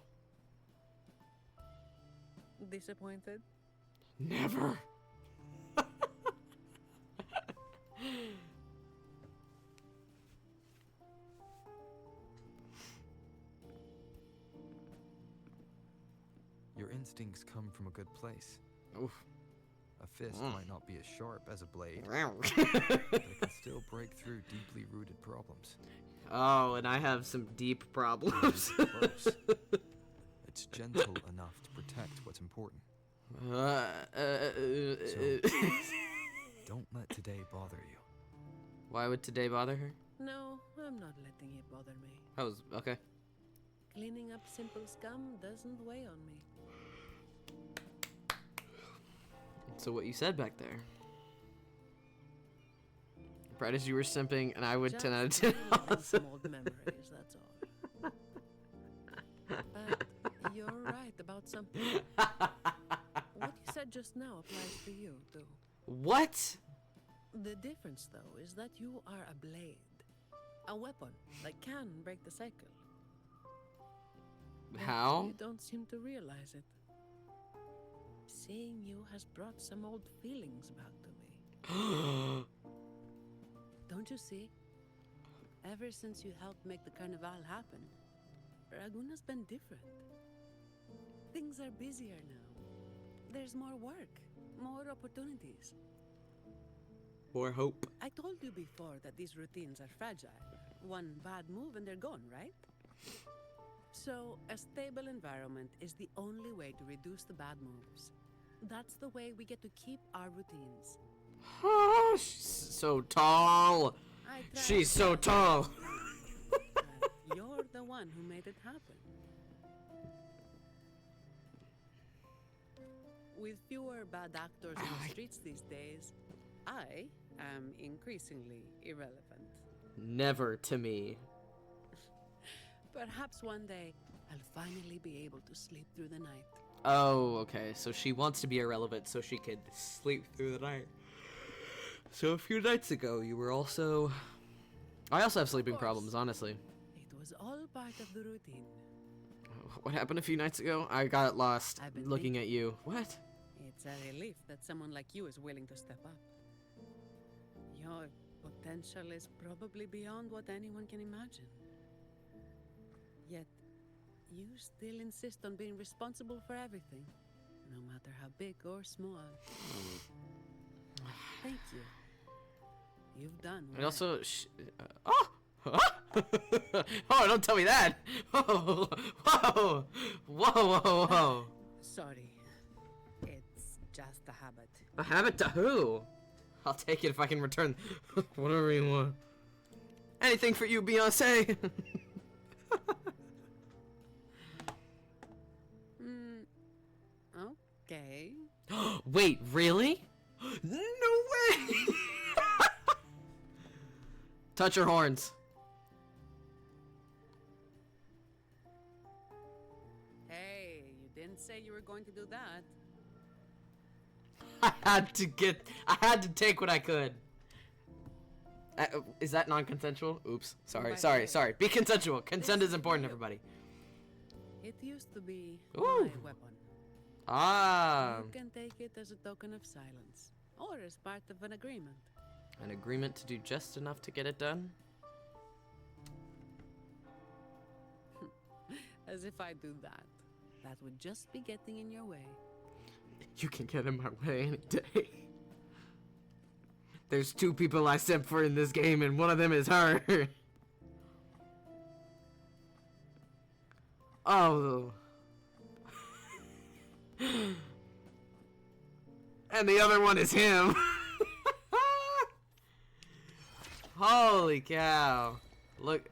[SPEAKER 7] Disappointed?
[SPEAKER 1] Never.
[SPEAKER 6] Your instincts come from a good place.
[SPEAKER 1] Oof.
[SPEAKER 6] A fist might not be as sharp as a blade,
[SPEAKER 1] Wow.
[SPEAKER 6] but it can still break through deeply rooted problems.
[SPEAKER 1] Oh, and I have some deep problems.
[SPEAKER 6] Close. It's gentle enough to protect what's important. Don't let today bother you.
[SPEAKER 1] Why would today bother her?
[SPEAKER 7] No, I'm not letting it bother me.
[SPEAKER 1] I was okay.
[SPEAKER 7] Cleaning up simple scum doesn't weigh on me.
[SPEAKER 1] So what you said back there. Right as you were simping, and I would
[SPEAKER 7] Just
[SPEAKER 1] 10 out of 10.
[SPEAKER 7] reliving some old memories, that's all. But you're right about something. What you said just now applies to you, too.
[SPEAKER 1] What?
[SPEAKER 7] The difference, though, is that you are a blade. A weapon that can break the cycle. But
[SPEAKER 1] How?
[SPEAKER 7] you don't seem to realize it. Seeing you has brought some old feelings back to me. Don't you see? Ever since you helped make the carnival happen, Raguna's been different. Things are busier now. There's more work, more opportunities.
[SPEAKER 1] More hope.
[SPEAKER 7] I told you before that these routines are fragile. One bad move and they're gone, right? So, a stable environment is the only way to reduce the bad moves. That's the way we get to keep our routines.
[SPEAKER 1] She's so tall. She's so tall.
[SPEAKER 7] You're the one who made it happen. With fewer bad actors on the streets these days, I am increasingly irrelevant.
[SPEAKER 1] Never to me.
[SPEAKER 7] Perhaps one day, I'll finally be able to sleep through the night.
[SPEAKER 1] Oh, okay. So she wants to be irrelevant so she could sleep through the night. So a few nights ago, you were also... I also have sleeping problems, honestly.
[SPEAKER 7] It was all part of the routine.
[SPEAKER 1] What happened a few nights ago? I got lost
[SPEAKER 7] I've been
[SPEAKER 1] looking at you. What?
[SPEAKER 7] It's a relief that someone like you is willing to step up. Your potential is probably beyond what anyone can imagine. Yet, you still insist on being responsible for everything, no matter how big or small. Thank you. You've done well.
[SPEAKER 1] And also... oh! Oh, don't tell me that! Whoa! Whoa! Whoa, whoa, whoa!
[SPEAKER 7] Sorry. It's just a habit.
[SPEAKER 1] A habit to who? I'll take it if I can return whatever you want. Anything for you, Beyonce!
[SPEAKER 7] Okay.
[SPEAKER 1] Wait, really? No way! Touch your horns.
[SPEAKER 7] Hey, you didn't say you were going to do that.
[SPEAKER 1] I had to take what I could. Is that non-consensual? Oops. Sorry. Be consensual. Consent is important, everybody.
[SPEAKER 7] It used to be
[SPEAKER 1] Ooh.
[SPEAKER 7] my weapon.
[SPEAKER 1] Ah.
[SPEAKER 7] You can take it as a token of silence, or as part of an agreement.
[SPEAKER 1] An agreement to do just enough to get it done?
[SPEAKER 7] As if I do that. That would just be getting in your way.
[SPEAKER 1] You can get in my way any day. There's 2 people I sent for in this game, and one of them is her. Oh. And the other one is him. Holy cow. Look,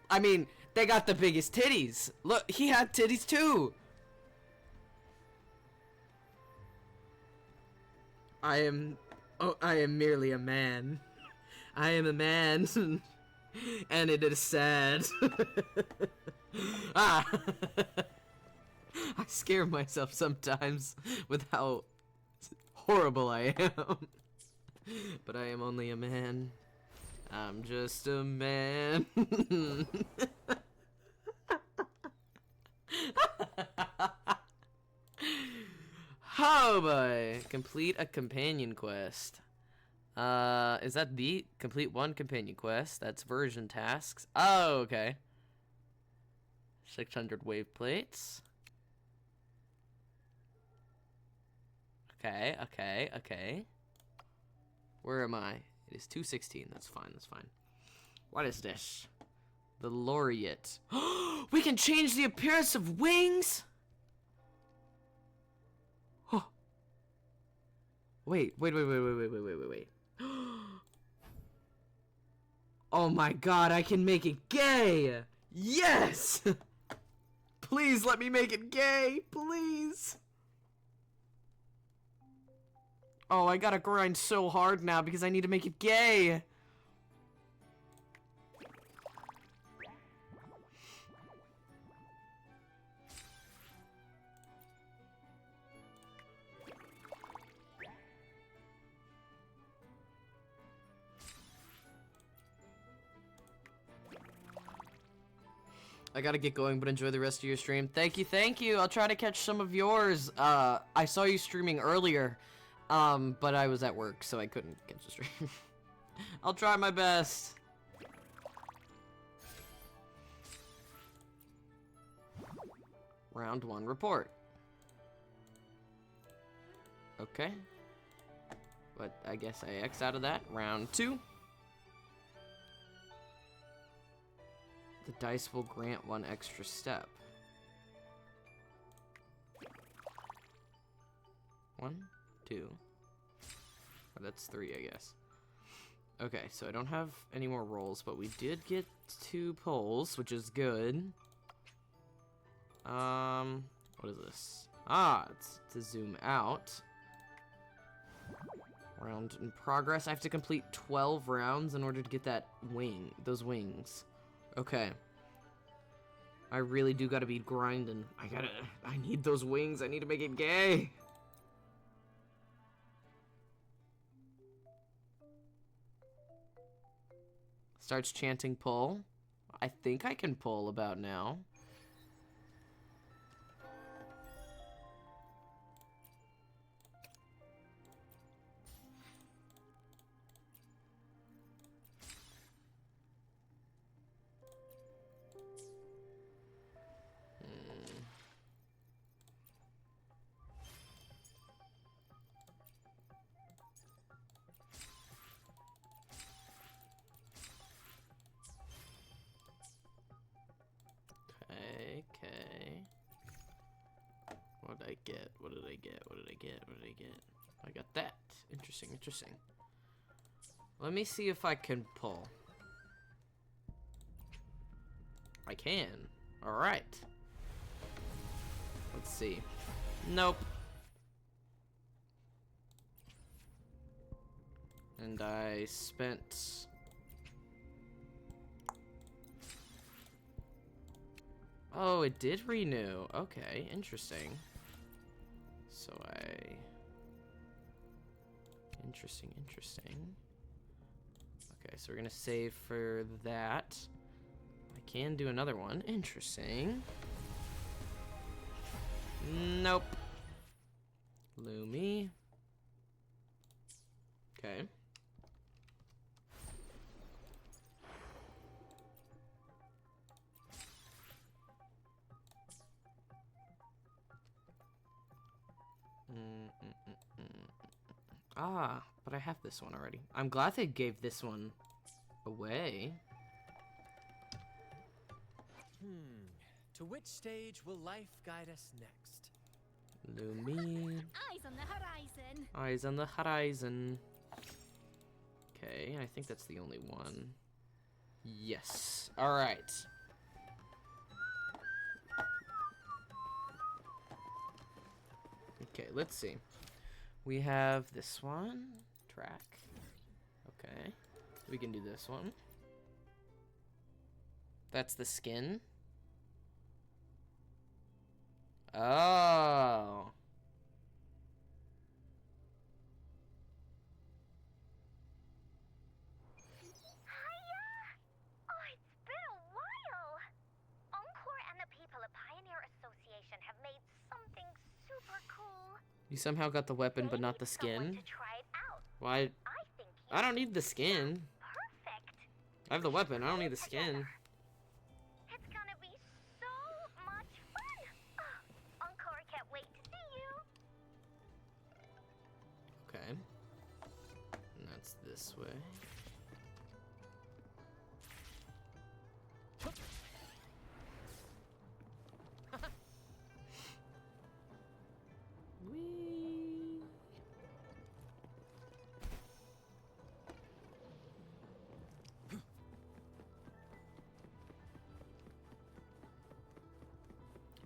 [SPEAKER 1] I mean, they got the biggest titties. Look, he had titties too. I am merely a man. I am a man, and it is sad. Ah. I scare myself sometimes with how horrible I am. But I am only a man. I'm just a man. Oh boy. Complete a companion quest. Is that the complete 1 companion quest? That's version tasks. Oh, okay. 600 wave plates. Okay, okay, okay. Where am I? It is 216. That's fine, that's fine. What is this? The Laureate. We can change the appearance of wings? Oh. Wait. Oh my god, I can make it gay! Yes! Please let me make it gay, please! Oh, I gotta grind so hard now because I need to make it gay! I gotta get going, but enjoy the rest of your stream. Thank you. I'll try to catch some of yours. I saw you streaming earlier, but I was at work, so I couldn't catch the stream. I'll try my best. Round 1 report. Okay. But I guess I X out of that. Round 2. The dice will grant 1 extra step. 1, 2. Oh, that's 3, I guess. Okay, so I don't have any more rolls, but we did get 2 pulls, which is good. What is this? Ah, it's to zoom out. Round in progress. I have to complete 12 rounds in order to get that wing, those wings. Okay. I really do gotta be grinding. I need those wings. I need to make it gay. Starts chanting pull. I think I can pull about now. Okay. What did I get? What did I get? What did I get? What did I get? I got that. Interesting, interesting. Let me see if I can pull. I can. Alright. Let's see. Nope. And I spent... Oh, it did renew. Okay, interesting. So Interesting. Okay, so we're gonna save for that. I can do another one. Interesting. Nope. Lumi. Okay. Ah, but I have this one already. I'm glad they gave this one away.
[SPEAKER 13] To which stage will life guide us next?
[SPEAKER 1] Lumi.
[SPEAKER 4] Eyes on the horizon.
[SPEAKER 1] Eyes on the horizon. Okay, I think that's the only one. Yes. Alright. Okay, let's see. We have this one. Track. Okay. We can do this one. That's the skin. Oh. You somehow got the weapon, but not the skin? Why? I don't need the skin. I have the weapon. I don't need the skin.
[SPEAKER 14] It's gonna be so much fun. Encore can't wait to see you.
[SPEAKER 1] Okay. And that's this way. Whee!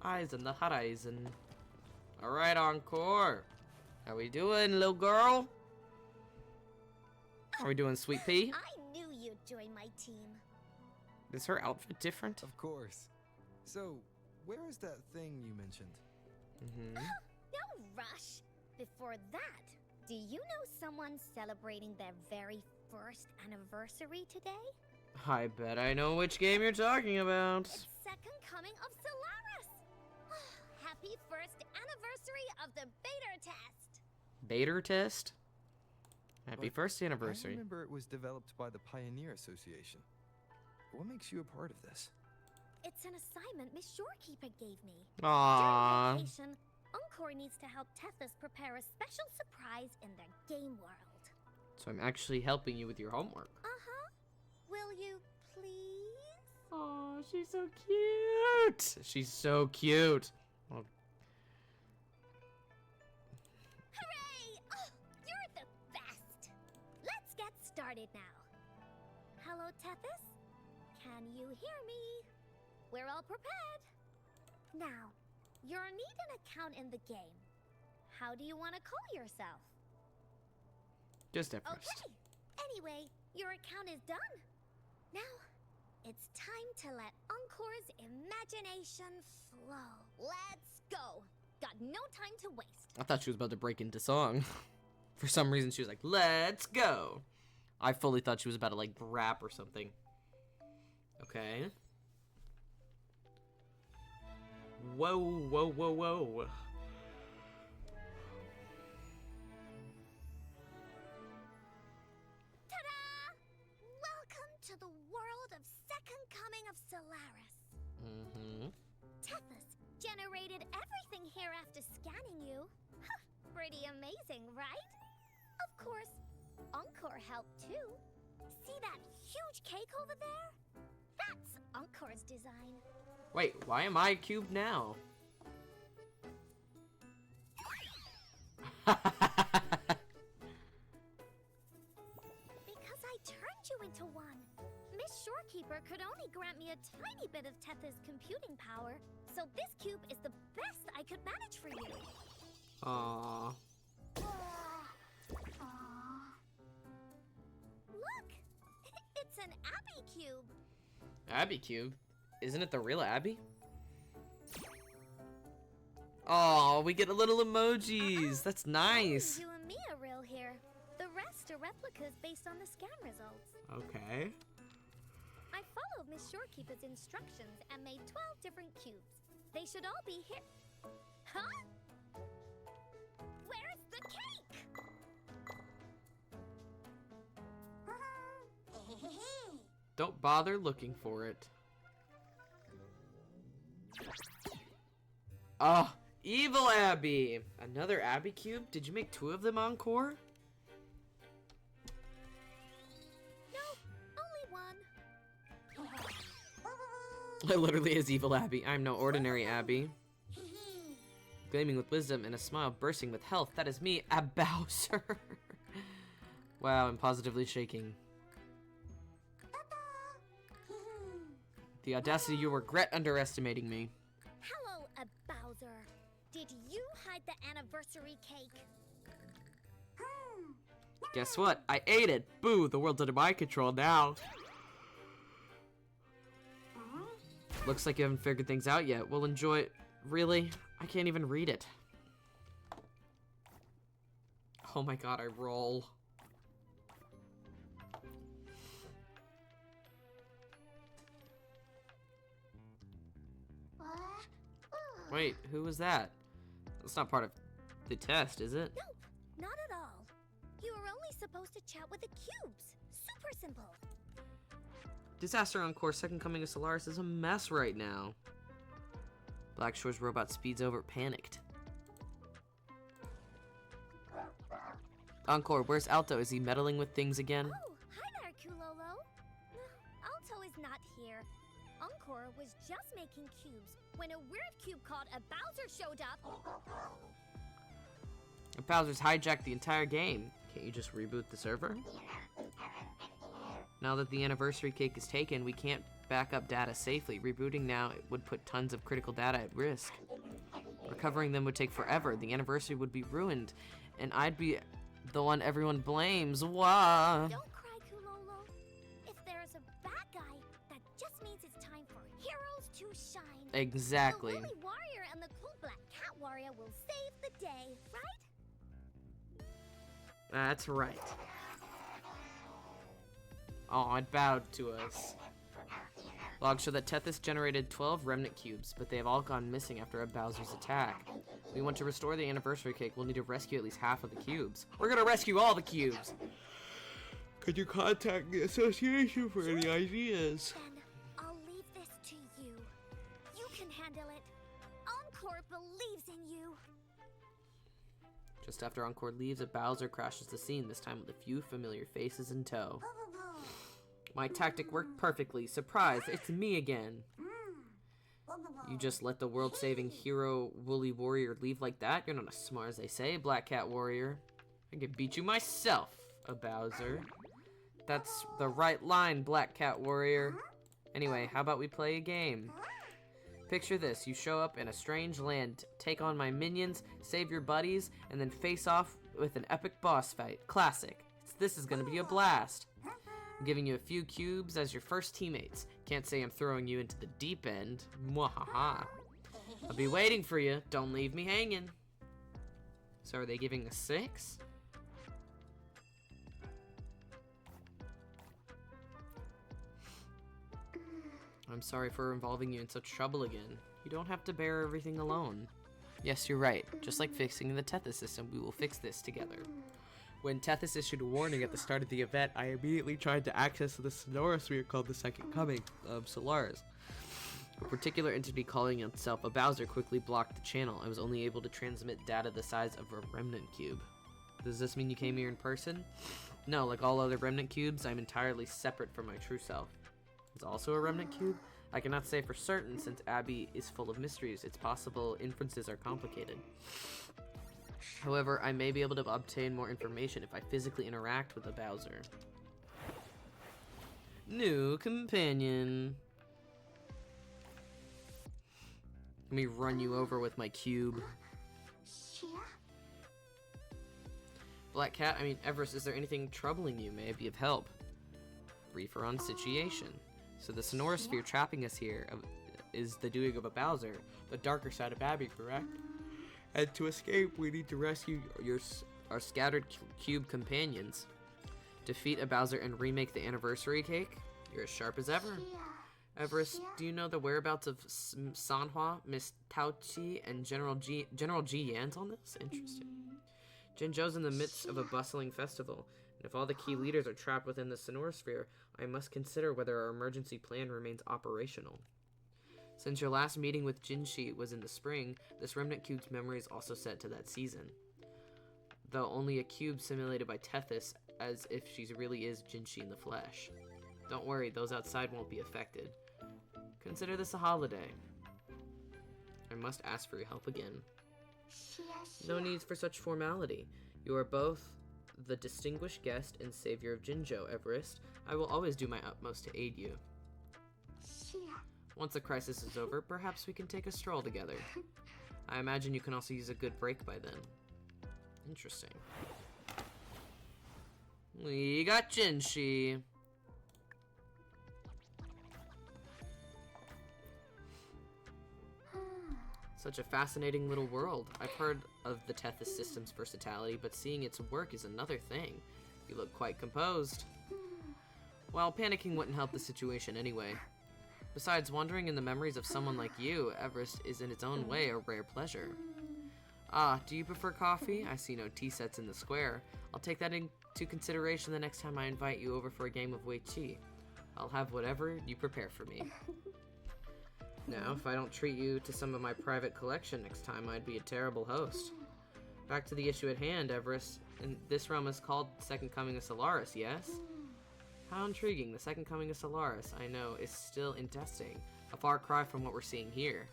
[SPEAKER 1] Eyes on the horizon. Alright, Encore. How we doing, little girl? Are we doing Sweet Pea?
[SPEAKER 14] I knew you'd join my team.
[SPEAKER 1] Is her outfit different?
[SPEAKER 6] Of course. So, where is that thing you mentioned?
[SPEAKER 14] No rush. Before that, do you know someone celebrating their very first anniversary today?
[SPEAKER 1] I bet I know which game you're talking about.
[SPEAKER 14] It's second coming of Solaris. Happy first anniversary of the beta test.
[SPEAKER 1] Beta test? Happy
[SPEAKER 6] But
[SPEAKER 1] first anniversary.
[SPEAKER 6] I remember it was developed by the Pioneer Association. What makes you a part of this?
[SPEAKER 14] It's an assignment Miss Shorekeeper gave me.
[SPEAKER 1] Aww.
[SPEAKER 14] During vacation, Encore needs to help Tethys prepare a special surprise in their game world.
[SPEAKER 1] So I'm actually helping you with your homework.
[SPEAKER 14] Uh-huh. Will you please?
[SPEAKER 1] Oh, she's so cute. She's so cute. Oh.
[SPEAKER 14] Hooray! Oh, you're the best. Let's get started now. Hello, Tethys? Can you hear me? We're all prepared. Now, you'll need an account in the game. How do you want to call yourself?
[SPEAKER 1] Just Everest.
[SPEAKER 14] Okay. Anyway, your account is done. Now, it's time to let Encore's imagination flow. Let's go. Got no time to waste.
[SPEAKER 1] I thought she was about to break into song. For some reason, she was like, let's go. I fully thought she was about to, like, rap or something. Okay. Whoa, whoa, whoa, whoa.
[SPEAKER 14] Ta-da! Welcome to the world of Second Coming of Solaris. Tethys generated everything here after scanning you. Pretty amazing, right? Of course, Encore helped too. See that huge cake over there? That's Encore's design.
[SPEAKER 1] Wait, why am I cubed now?
[SPEAKER 14] Because I turned you into one. Miss Shorekeeper could only grant me a tiny bit of Tethys computing power, so this cube is the best I could manage for you.
[SPEAKER 1] Aww.
[SPEAKER 14] Look! It's an Abby cube.
[SPEAKER 1] Abby cube? Isn't it the real Abby? Oh, we get a little emojis. That's nice.
[SPEAKER 14] You and me are real here. The rest are replicas based on the scan results.
[SPEAKER 1] Okay.
[SPEAKER 14] I followed Miss Shorekeeper's instructions and made 12 different cubes. They should all be here. Huh? Where's the cake?
[SPEAKER 1] Don't bother looking for it. Oh, evil Abby! Another Abby cube? Did you make 2 of them, Encore? It literally is evil Abby. I'm no ordinary Abby. Gleaming with wisdom and a smile bursting with health. That is me, a Bowser. Wow, I'm positively shaking. The audacity, you regret underestimating me.
[SPEAKER 14] Hello, Bowser. Did you hide the anniversary cake?
[SPEAKER 1] Guess what? I ate it. Boo, the world's under my control now. Looks like you haven't figured things out yet. We'll enjoy it. Really? I can't even read it. Oh my god, I roll. Wait, who was that? That's not part of the test, is it?
[SPEAKER 14] Nope, not at all. You were only supposed to chat with the cubes. Super simple.
[SPEAKER 1] Disaster Encore Second Coming of Solaris is a mess right now. Blackshore's robot speeds over, panicked. Encore, where's Alto? Is he meddling with things again?
[SPEAKER 14] Oh, hi there, Kulolo. Alto is not here. Encore was just making cubes when a weird cube called a Bowser showed up.
[SPEAKER 1] Bowser's hijacked the entire game. Can't you just reboot the server? Now that the anniversary cake is taken, we can't back up data safely. Rebooting now would put tons of critical data at risk. Recovering them would take forever. The anniversary would be ruined, and I'd be the one everyone blames. Wah!
[SPEAKER 14] Don't cry, Kulolo. If there's a bad guy, that just means it's time for heroes to shine.
[SPEAKER 1] Exactly.
[SPEAKER 14] The Woolly Warrior and the cool Black Cat Warrior will save the day, right?
[SPEAKER 1] That's right. Oh, it bowed to us. Logs show that Tethys generated 12 remnant cubes, but they have all gone missing after a Bowser's attack. We want to restore the anniversary cake. We'll need to rescue at least half of the cubes. We're gonna rescue all the cubes! Could you contact the association for any ideas?
[SPEAKER 14] Then I'll leave this to you. You can handle it. Encore believes in you.
[SPEAKER 1] Just after Encore leaves, a Bowser crashes the scene, this time with a few familiar faces in tow. My tactic worked perfectly. Surprise, it's me again. You just let the world-saving hero Woolly Warrior leave like that? You're not as smart as they say, Black Cat Warrior. I could beat you myself, a Bowser. That's the right line, Black Cat Warrior. Anyway, how about we play a game? Picture this, you show up in a strange land, take on my minions, save your buddies, and then face off with an epic boss fight. Classic. This is gonna be a blast. I'm giving you a few cubes as your first teammates. Can't say I'm throwing you into the deep end. Mwahaha. I'll be waiting for you. Don't leave me hanging. So are they giving us 6? I'm sorry for involving you in such trouble again. You don't have to bear everything alone. Yes, you're right. Just like fixing the Tethys system, we will fix this together. When Tethys issued a warning at the start of the event, I immediately tried to access the Sonorosphere called the Second Coming of Solaris. A particular entity calling itself a Bowser quickly blocked the channel. I was only able to transmit data the size of a remnant cube. Does this mean you came here in person? No, like all other remnant cubes, I'm entirely separate from my true self. Is also a remnant cube? I cannot say for certain since Abby is full of mysteries. It's possible inferences are complicated. However, I may be able to obtain more information if I physically interact with a Bowser. New companion. Let me run you over with my cube. Black Cat, Everest, is there anything troubling you? May I be of help? Briefer on situation. So the Sonorosphere trapping us here is the doing of a Bowser, the darker side of Abby, correct? And to escape, we need to rescue our scattered cube companions. Defeat a Bowser and remake the anniversary cake? You're as sharp as ever. Everest, do you know the whereabouts of Sanhua, Miss Tauchi, and General G Yan's on this? Interesting. Jinzhou's in the midst of a bustling festival, and if all the key leaders are trapped within the Sonora Sphere, I must consider whether our emergency plan remains operational. Since your last meeting with Jinshi was in the spring, this Remnant Cube's memory is also set to that season. Though only a cube simulated by Tethys, as if she really is Jinshi in the flesh. Don't worry, those outside won't be affected. Consider this a holiday. I must ask for your help again. No need for such formality. You are both the distinguished guest and savior of Jinzhou, Everest. I will always do my utmost to aid you. Once the crisis is over, perhaps we can take a stroll together. I imagine you can also use a good break by then. Interesting. We got Jinshi. Such a fascinating little world. I've heard of the Tethys system's versatility, but seeing its work is another thing. You look quite composed. Well, panicking wouldn't help the situation anyway. Besides, wandering in the memories of someone like you, Everest, is in its own way a rare pleasure. Ah, do you prefer coffee? I see no tea sets in the square. I'll take that into consideration the next time I invite you over for a game of Wei Qi. I'll have whatever you prepare for me. Now, if I don't treat you to some of my private collection next time, I'd be a terrible host. Back to the issue at hand, Everest. And this realm is called Second Coming of Solaris, yes? How intriguing. The Second Coming of Solaris, I know, is still in testing. A far cry from what we're seeing here.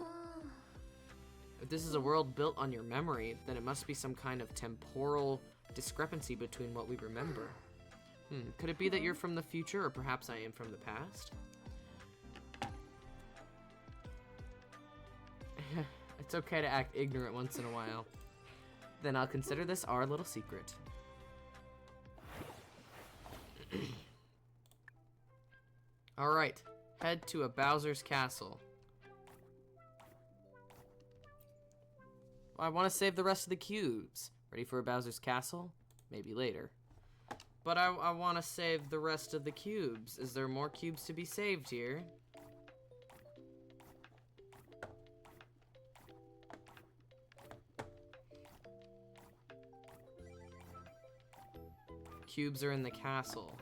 [SPEAKER 1] If this is a world built on your memory, then it must be some kind of temporal discrepancy between what we remember. Could it be that you're from the future, or perhaps I am from the past? It's okay to act ignorant once in a while. Then I'll consider this our little secret. Alright, head to a Bowser's castle. I want to save the rest of the cubes. Ready for a Bowser's castle? Maybe later. But I want to save the rest of the cubes. Is there more cubes to be saved here? Cubes are in the castle.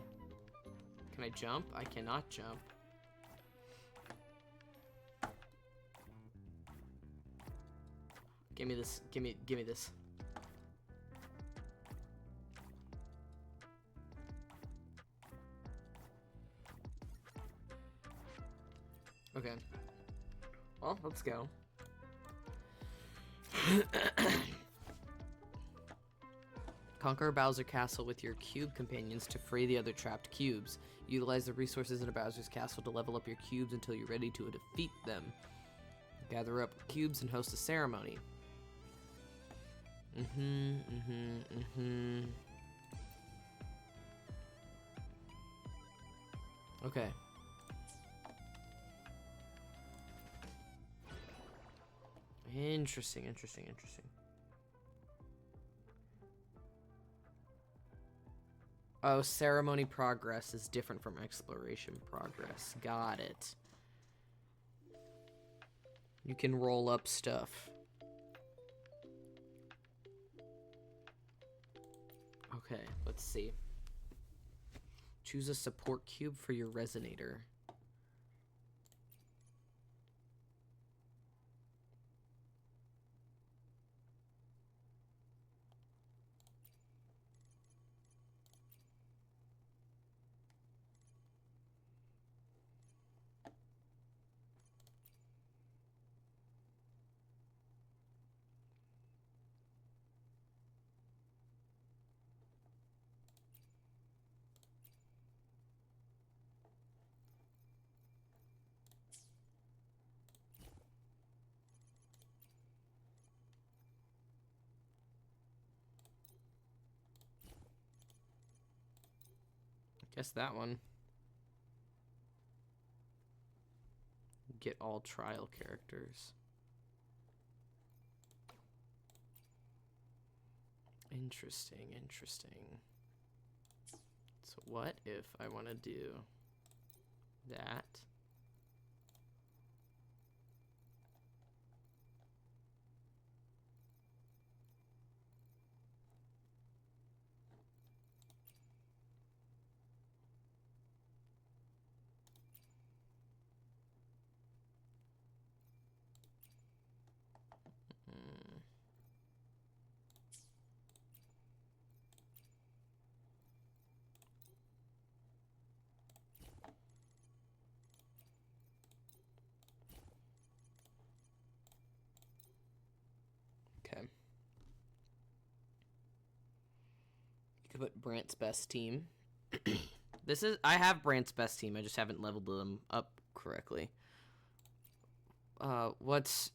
[SPEAKER 1] Can I jump? I cannot jump. Give me this. Give me this. Okay. Well, let's go. Conquer Bowser Castle with your cube companions to free the other trapped cubes. Utilize the resources in a Bowser's Castle to level up your cubes until you're ready to defeat them. Gather up cubes and host a ceremony. Okay. Interesting. Oh, ceremony progress is different from exploration progress. Got it. You can roll up stuff. Okay, let's see. Choose a support cube for your resonator. Guess that one. Get all trial characters. Interesting. So what if I want to do that put Brant's best team. I have Brant's best team. I just haven't leveled them up correctly. What's...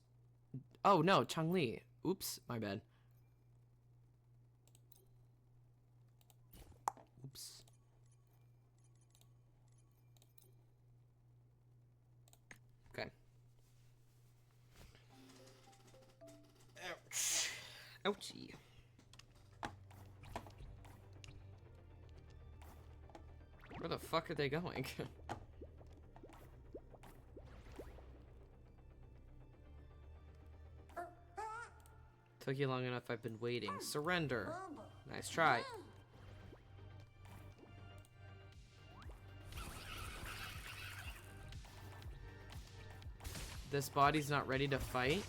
[SPEAKER 1] Oh, no, Changli. Oops, my bad. Oops. Okay. Ouch. Ouchie. Where the fuck are they going? Took you long enough, I've been waiting. Surrender. Nice try. This body's not ready to fight?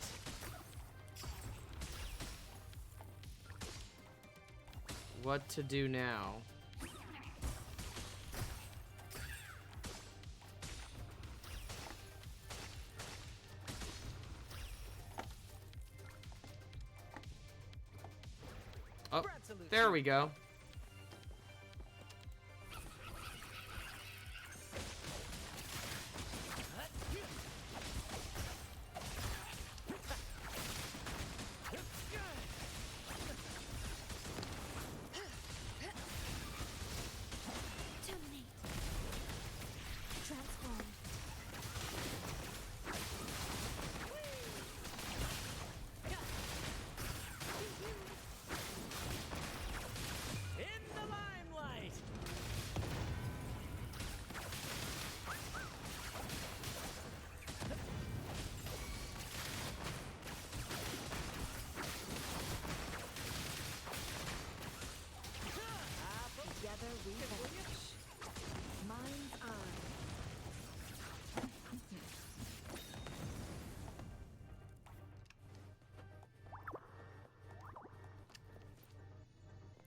[SPEAKER 1] What to do now? Oh, there we go.
[SPEAKER 4] Terminate. Transform.
[SPEAKER 13] In the limelight!
[SPEAKER 12] Together we vanish. Mind's eye.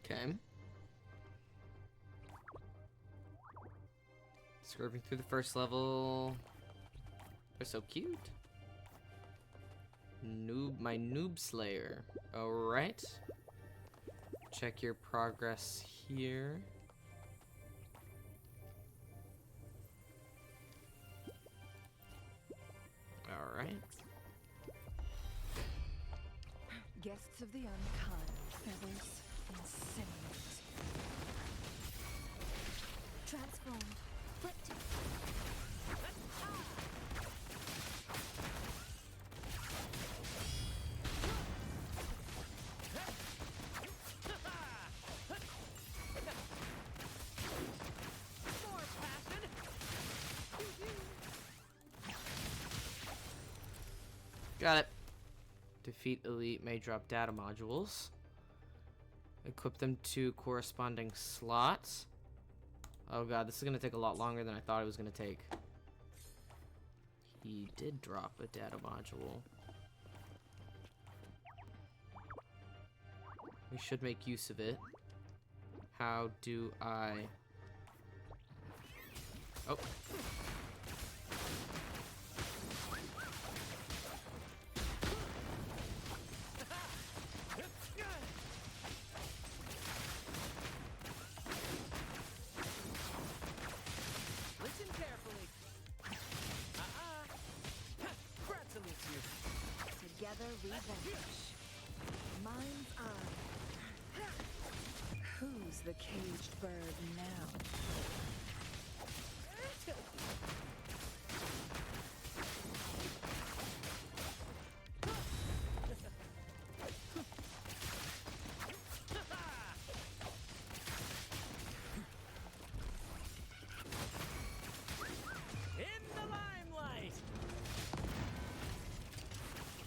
[SPEAKER 1] Okay. Scrubbing through the first level. They're so cute. My noob slayer. Alright. Check your progress here. Alright.
[SPEAKER 12] Guests of the unkind, feathers and sinews.
[SPEAKER 4] Transformed. Flipped.
[SPEAKER 1] Got it. Defeat elite may drop data modules. Equip them to corresponding slots. Oh god, this is gonna take a lot longer than I thought it was gonna take. He did drop a data module. We should make use of it. How do I... Oh.
[SPEAKER 13] Listen carefully. Brad salutes you.
[SPEAKER 12] Together we vanish. Mind's eye. Who's the caged bird now?
[SPEAKER 13] In the limelight!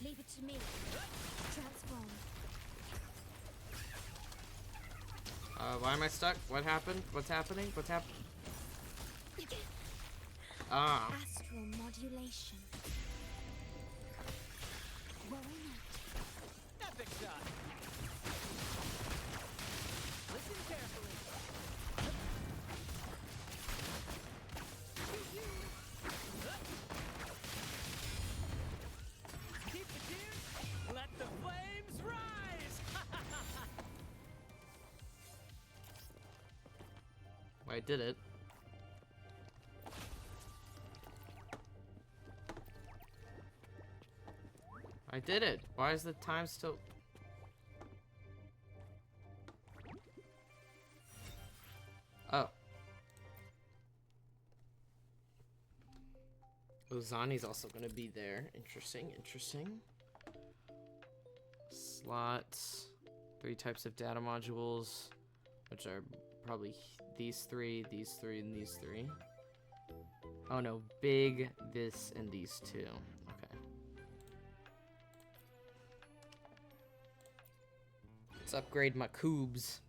[SPEAKER 4] Leave it to me. Transform.
[SPEAKER 1] Why am I stuck? What happened? What's happening? What's happening? Ah.
[SPEAKER 4] Astral modulation. Rolling out.
[SPEAKER 13] Epic shot. Listen carefully. Keep the tears. Let the flames rise.
[SPEAKER 1] I did it. I did it. Why is the time still... Oh. Ozani's also gonna be there. Interesting, interesting. Slots. 3 types of data modules, which are probably these 3, these 3, and these 3. Oh no, big, this, and these 2. Okay. Let's upgrade my cubes.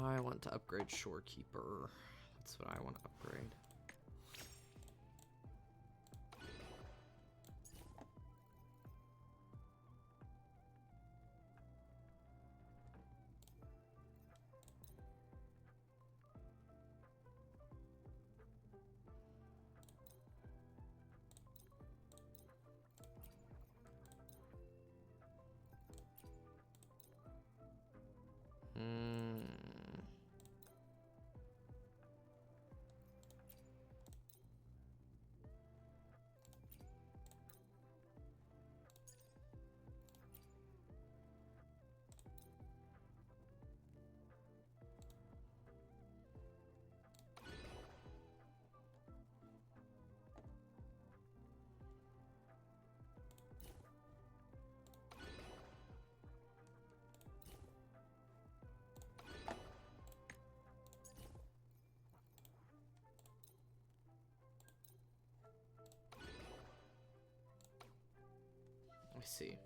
[SPEAKER 1] I want to upgrade Shorekeeper. That's what I want to upgrade. I see.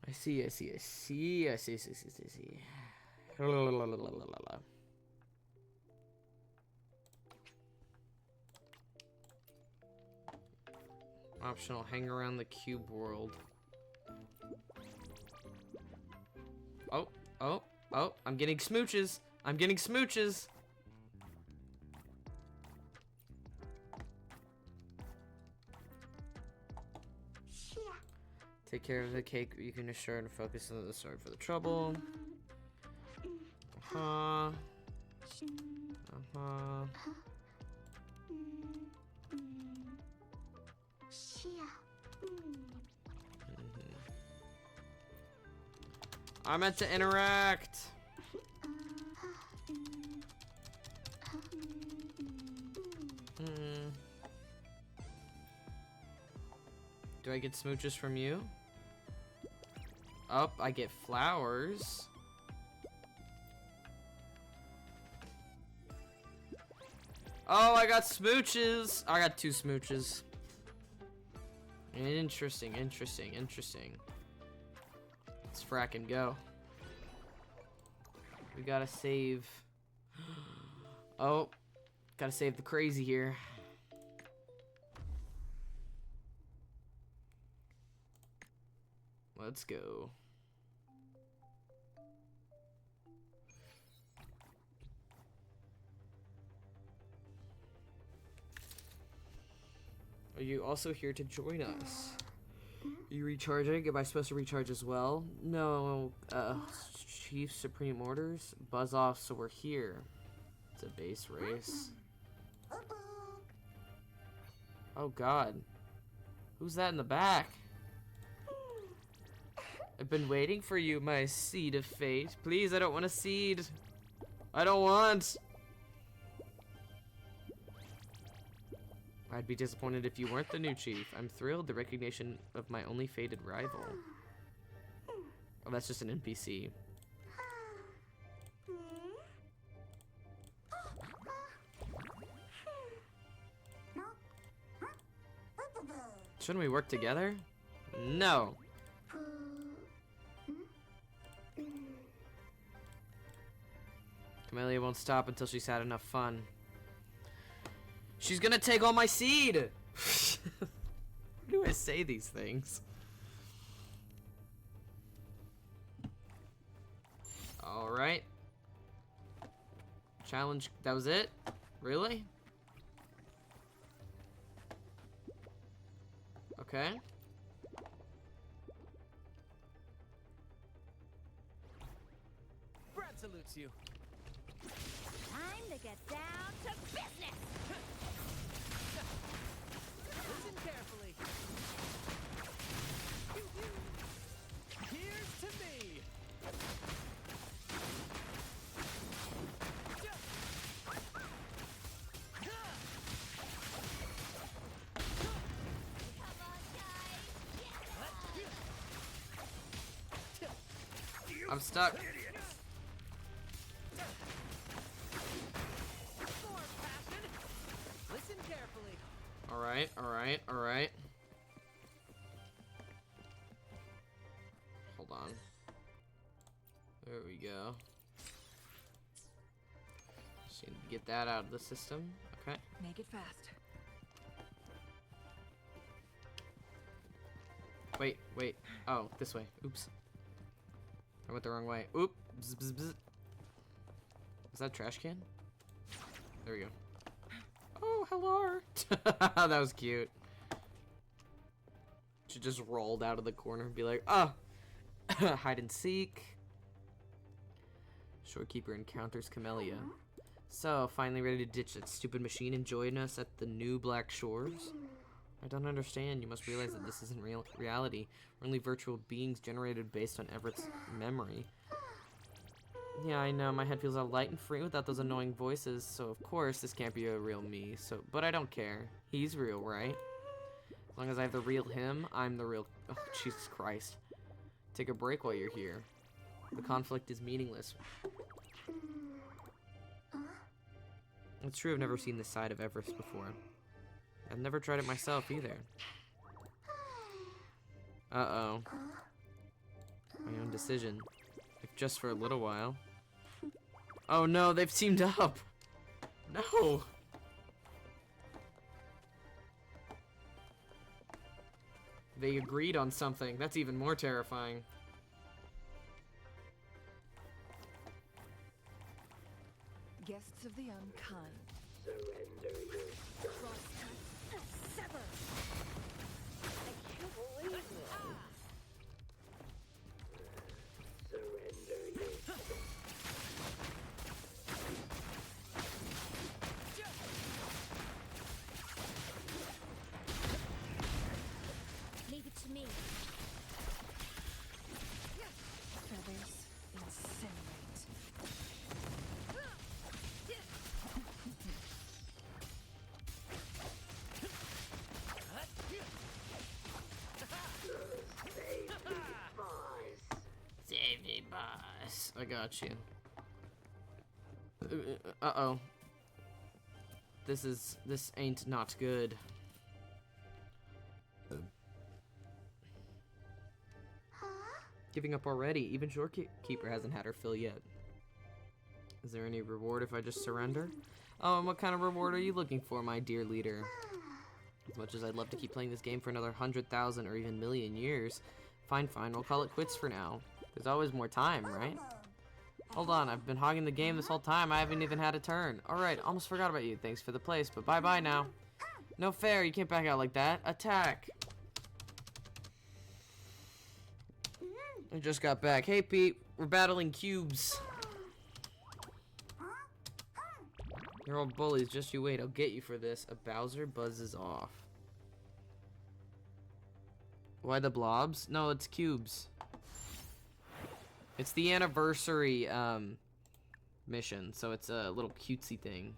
[SPEAKER 1] I see, I see, I see, I see, I see, I see, I see. Optional, hang around the cube world. Oh, oh, oh, I'm getting smooches. I'm getting smooches. Take care of the cake. You can assure and focus on the sorry for the trouble. Uh-huh. Uh-huh. I meant to interact. Do I get smooches from you? Oh, I get flowers. Oh, I got smooches. I got 2 smooches. Interesting, interesting, interesting. Let's frackin' go. We gotta save. Oh, gotta save the crazy here. Let's go. Are you also here to join us? Are you recharging? Am I supposed to recharge as well? No, Chief Supreme Orders? Buzz off, so we're here. It's a base race. Oh god. Who's that in the back? I've been waiting for you, my seed of fate. Please, I don't want a seed. I don't want. I'd be disappointed if you weren't the new chief. I'm thrilled the recognition of my only fated rival. Oh, that's just an NPC. Shouldn't we work together? No. Camellia won't stop until she's had enough fun. She's gonna take all my seed! Why do I say these things? Alright. Challenge, that was it? Really? Okay.
[SPEAKER 13] Brad salutes you.
[SPEAKER 14] Time to get down to business!
[SPEAKER 13] Listen carefully. Here's to me.
[SPEAKER 1] I'm stuck.
[SPEAKER 13] Listen carefully.
[SPEAKER 1] Alright, alright, alright. Hold on. There we go. Just need to get that out of the system. Okay.
[SPEAKER 15] Make it fast.
[SPEAKER 1] Wait, wait. Oh, this way. Oops. I went the wrong way. Oop. Bzz, bzz, bzz. Is that a trash can? There we go. Oh, hello. That was cute. She just rolled out of the corner and be like, oh, hide and seek. Shorekeeper encounters Camellia. So, finally ready to ditch that stupid machine and join us at the new Black Shores? I don't understand. You must realize that this isn't reality. We're only virtual beings generated based on Everett's memory. Yeah, I know. My head feels all light and free without those annoying voices. So, of course, this can't be a real me. But I don't care. He's real, right? As long as I have the real him, I'm the real... Oh, Jesus Christ. Take a break while you're here. The conflict is meaningless. It's true, I've never seen this side of Everest before. I've never tried it myself either. Uh-oh. My own decision. If just for a little while. Oh no, they've teamed up! No! They agreed on something. That's even more terrifying.
[SPEAKER 15] Guests of the unkind.
[SPEAKER 14] Surrender your sever. I can't believe it. Surrender your leave it to me.
[SPEAKER 15] Feathers incinerate.
[SPEAKER 1] Save me, boss. I got you. Uh-oh. This ain't not good. Giving up already. Even Shorekeeper hasn't had her fill yet. Is there any reward if I just surrender? Oh, and what kind of reward are you looking for, my dear leader? As much as I'd love to keep playing this game for another 100,000 or even million years. Fine, we'll call it quits for now. There's always more time, right? Hold on, I've been hogging the game this whole time. I haven't even had a turn. Alright, almost forgot about you. Thanks for the place, but bye-bye now. No fair, you can't back out like that. Attack! I just got back. Hey, Pete. We're battling cubes. You're all bullies. Just you wait. I'll get you for this. A Bowser buzzes off. Why the blobs? No, it's cubes. It's the anniversary mission, so it's a little cutesy thing.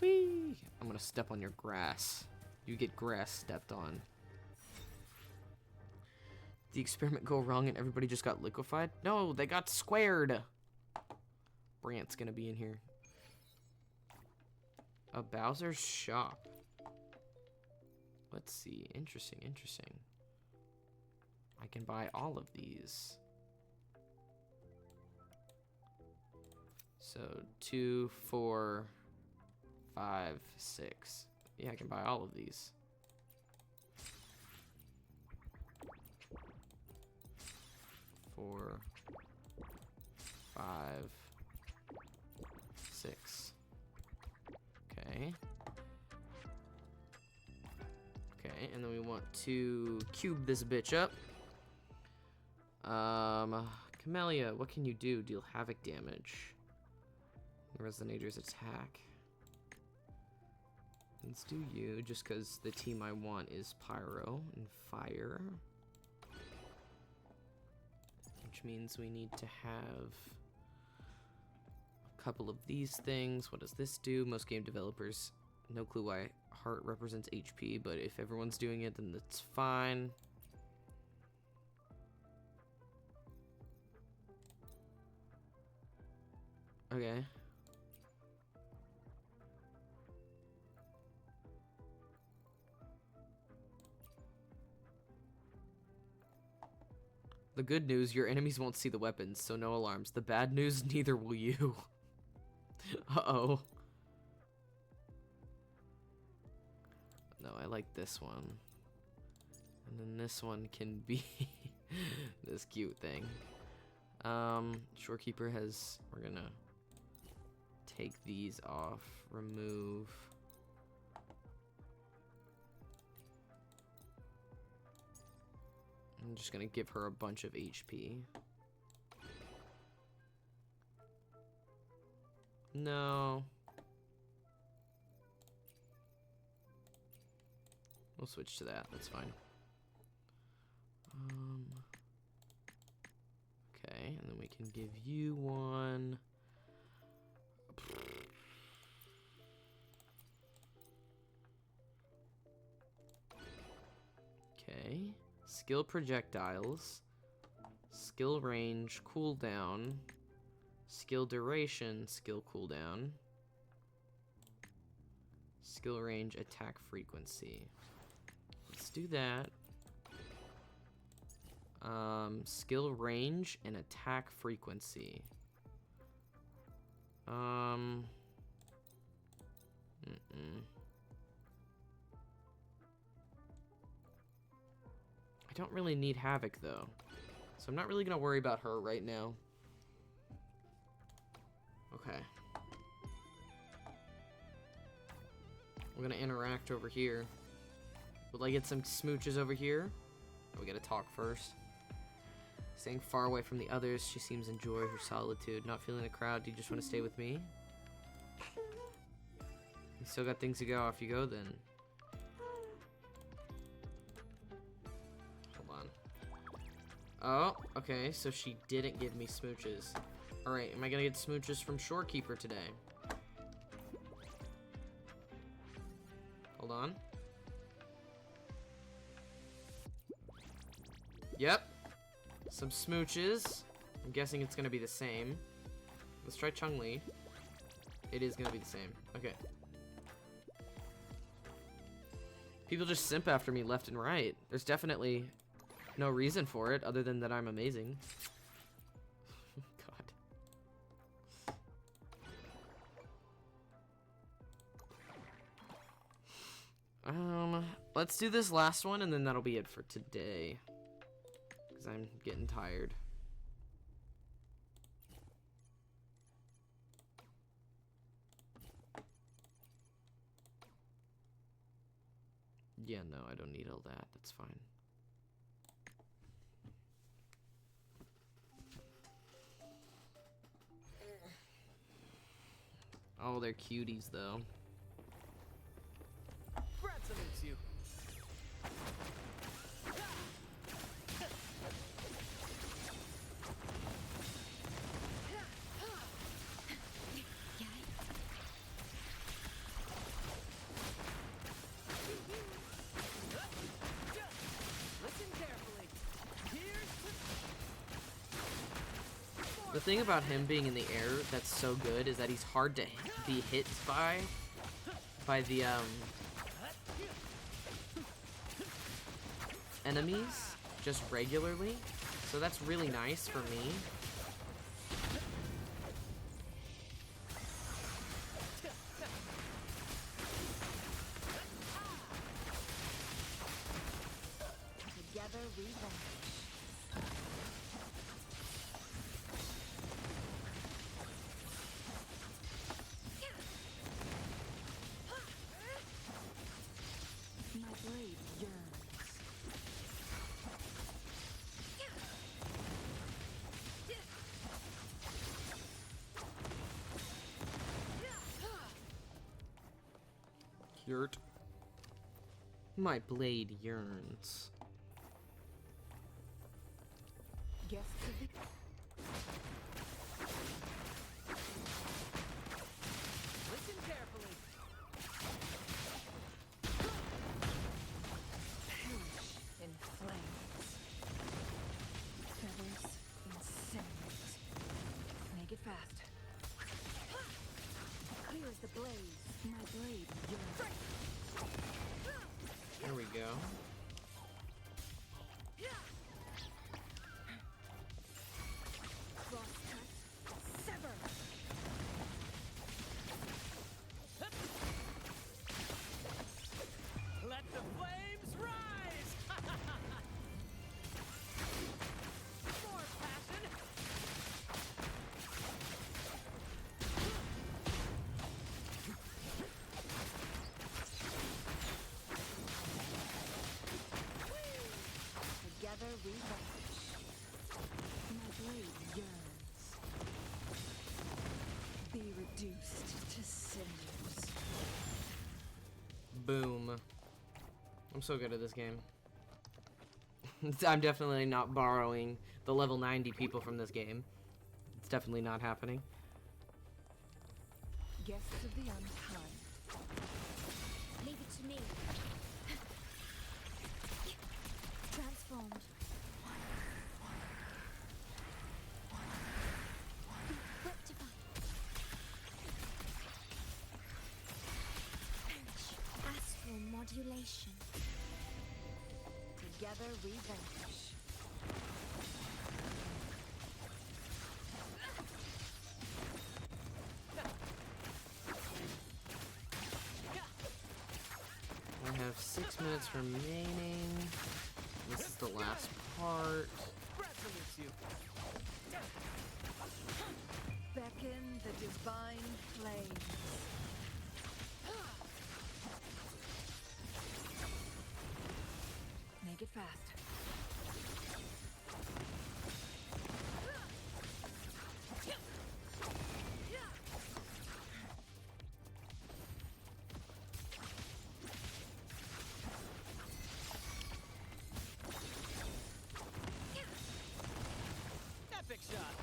[SPEAKER 1] Whee! I'm gonna step on your grass. You get grass stepped on. Did the experiment go wrong and everybody just got liquefied? No, they got squared. Brant's gonna be in here. A Bowser's shop. let's see. Interesting, interesting. I can buy all of these. So 2, 4, 5, 6. Yeah, I can buy all of these. 4, 5, 6. Okay. Okay, and then we want to cube this bitch up. Camellia, what can you do? Deal havoc damage. Resonator's attack. Let's do you, just because the team I want is Pyro and Fire. Which means we need to have a couple of these things. What does this do? Most game developers, no clue why heart represents HP, but if everyone's doing it, then that's fine. Okay. The good news, your enemies won't see the weapons, so no alarms. The bad news, neither will you. Uh-oh. No, I like this one. And then this one can be this cute thing. Shorekeeper has... We're gonna take these off. Remove... I'm just gonna give her a bunch of HP. No. We'll switch to that, that's fine. Okay, and then we can give you one. Okay. Skill projectiles, skill range, cooldown, skill duration, skill cooldown, skill range, attack frequency. Let's do that. Skill range and attack frequency. I don't really need Havoc, though. So I'm not really going to worry about her right now. Okay. We're going to interact over here. Would I get some smooches over here? Oh, we got to talk first. Staying far away from the others, she seems to enjoy her solitude. Not feeling the crowd, do you just want to stay with me? You still got things to go. Off you go, then. Oh, okay, so she didn't give me smooches. Alright, am I gonna get smooches from Shorekeeper today? Hold on. Yep. Some smooches. I'm guessing it's gonna be the same. Let's try Chun-Li. It is gonna be the same. Okay. People just simp after me left and right. There's definitely... no reason for it, other than that I'm amazing. God. Let's do this last one, and then that'll be it for today. Because I'm getting tired. Yeah, no, I don't need all that. That's fine. Oh, they're cuties, though.
[SPEAKER 13] Brad salutes you. Listen carefully.
[SPEAKER 1] The thing about him being in the air that's so good is that he's hard to be hit by the enemies just regularly, so that's really nice for me.
[SPEAKER 15] Together we vanish. My blade yearns.
[SPEAKER 1] Yurt. My blade yearns.
[SPEAKER 15] Guests of the...
[SPEAKER 13] Listen carefully.
[SPEAKER 15] Perish in flames. Feathers incinerate. Make it fast. Clear as the blaze. My blade yearns.
[SPEAKER 1] There we go.
[SPEAKER 15] Crosscut. Sever.
[SPEAKER 13] Let the flames rise! More passion!
[SPEAKER 15] Together we vanish. My blade yearns. Be reduced to cinders.
[SPEAKER 1] Boom. I'm so good at this game. I'm definitely not borrowing the level 90 people from this game. It's definitely not happening.
[SPEAKER 15] Guests of the unkind.
[SPEAKER 14] Leave it to me. Transformed. Rectified. Astral modulation.
[SPEAKER 15] Together we vanish.
[SPEAKER 1] I have 6 minutes remaining. This is the last part.
[SPEAKER 13] Brad salutes you.
[SPEAKER 15] Beckon the divine flames. Make it fast.
[SPEAKER 13] Epic shot.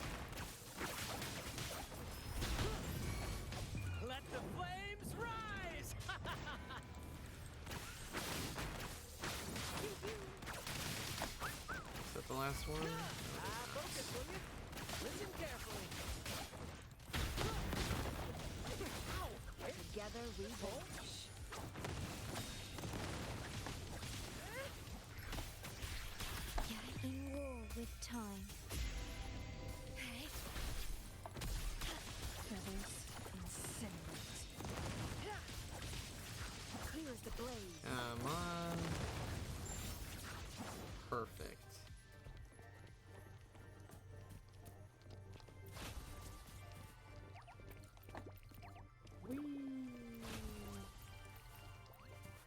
[SPEAKER 13] Let the flames rise!
[SPEAKER 1] Is that the last one?
[SPEAKER 13] Focus, will you? Listen carefully.
[SPEAKER 15] Together we vanish.
[SPEAKER 14] You're in war with time.
[SPEAKER 15] Feathers incinerate. Clear as the blaze.
[SPEAKER 1] Come on. Perfect. Whee.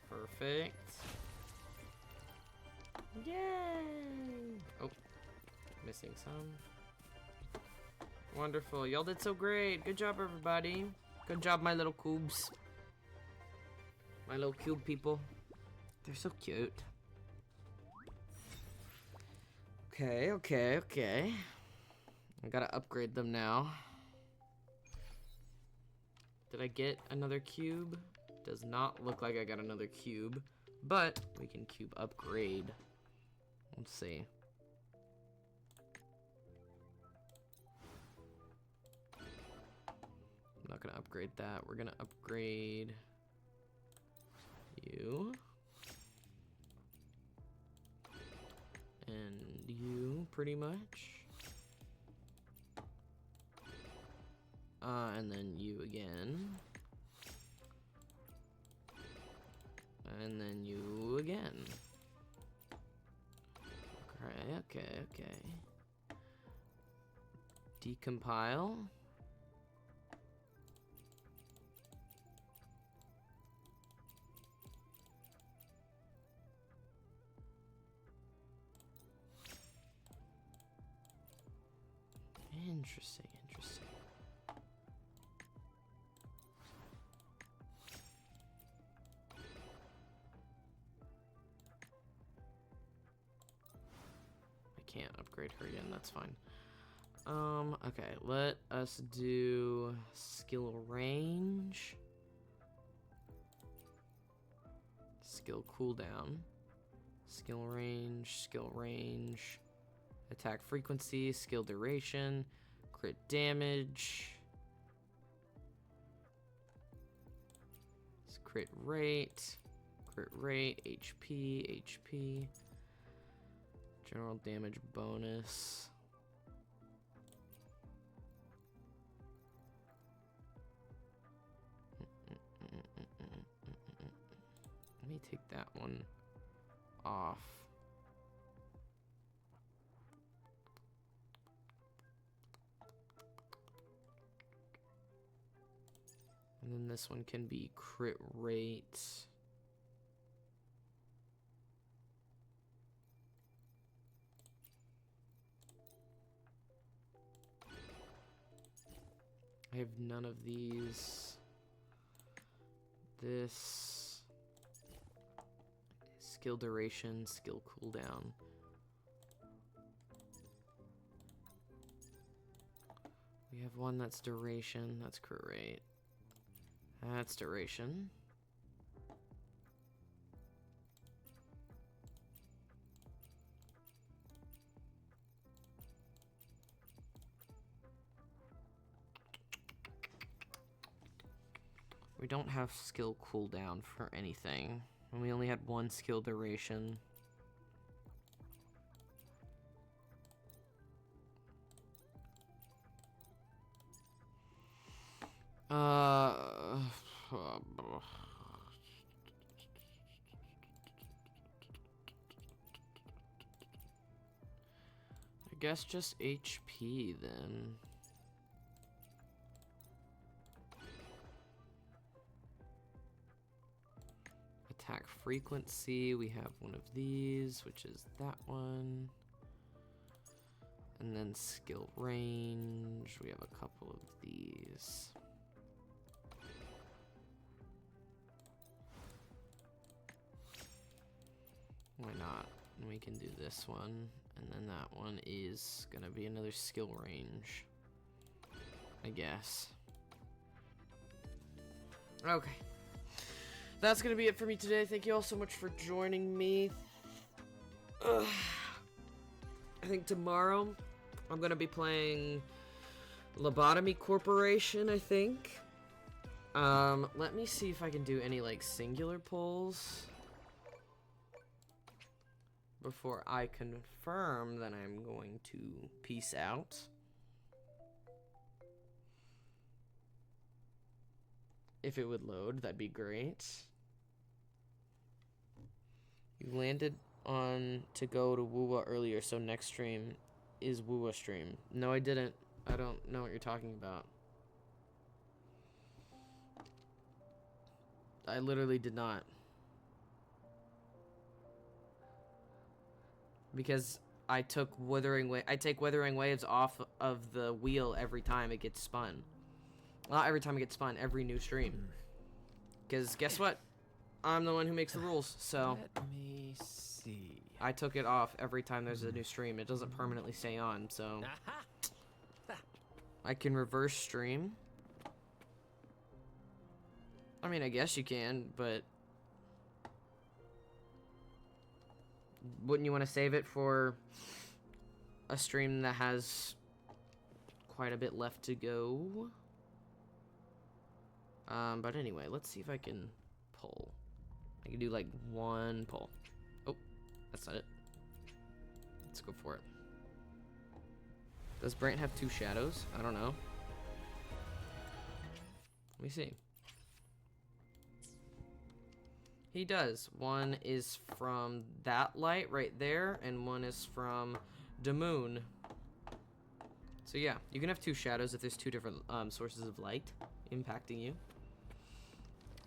[SPEAKER 1] Perfect. Yay! Oh, missing some. Wonderful. Y'all did so great. Good job, everybody. Good job, my little cubes. My little cube people. They're so cute. Okay, okay, okay. I gotta upgrade them now. Did I get another cube? Does not look like I got another cube, but we can cube upgrade. Let's see. I'm not gonna upgrade that. We're gonna upgrade you. And you, pretty much. And then you again. And then you again. Okay. Decompile. Interesting. I can't upgrade her again, that's fine. Okay, let us do skill range. Skill cooldown. Skill range. Attack frequency, skill duration, crit damage. Crit rate, HP. General damage bonus. Let me take that one off. And then this one can be crit rate. I have none of these. This. Skill duration, skill cooldown. We have one that's duration, that's crit rate. That's duration. We don't have skill cooldown for anything, and we only had one skill duration. I guess just HP then. Attack frequency, we have one of these, which is that one. And then skill range, we have a couple of these. Why not? We can do this one, and then that one is gonna be another skill range, I guess. Okay. That's gonna be it for me today. Thank you all so much for joining me. I think tomorrow I'm gonna be playing Lobotomy Corporation, I think. Let me see if I can do any like singular polls before I confirm that I'm going to peace out. If it would load, that'd be great. You landed on to go to Woowa earlier, so next stream is Woowa stream. No, I didn't. I don't know what you're talking about. I literally did not. Because I took I take Withering Waves off of the wheel every time it gets spun. Not every time it gets spun, every new stream. Because guess what? I'm the one who makes the rules, so
[SPEAKER 13] Let me see.
[SPEAKER 1] I took it off every time there's a new stream. It doesn't permanently stay on, so I can reverse stream. I mean, I guess you can, but wouldn't you want to save it for a stream that has quite a bit left to go? But anyway, let's see if I can pull. I can do like one pull. Oh, that's not it. let's go for it. Does Brant have 2 shadows? I don't know. Let me see. He does. One is from that light right there, and one is from the moon. So yeah, you can have 2 shadows if there's 2 different sources of light impacting you.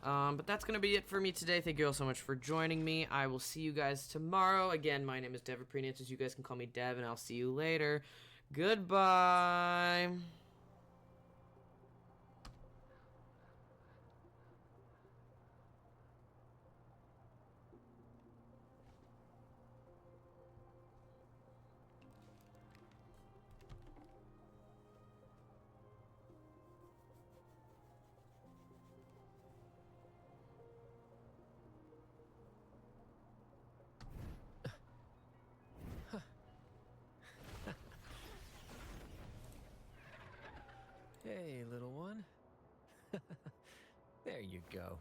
[SPEAKER 1] But that's going to be it for me today. Thank you all so much for joining me. I will see you guys tomorrow. Again, my name is Dev Premiances. You guys can call me Dev, and I'll see you later. Goodbye.
[SPEAKER 13] Hey, little one. There you go.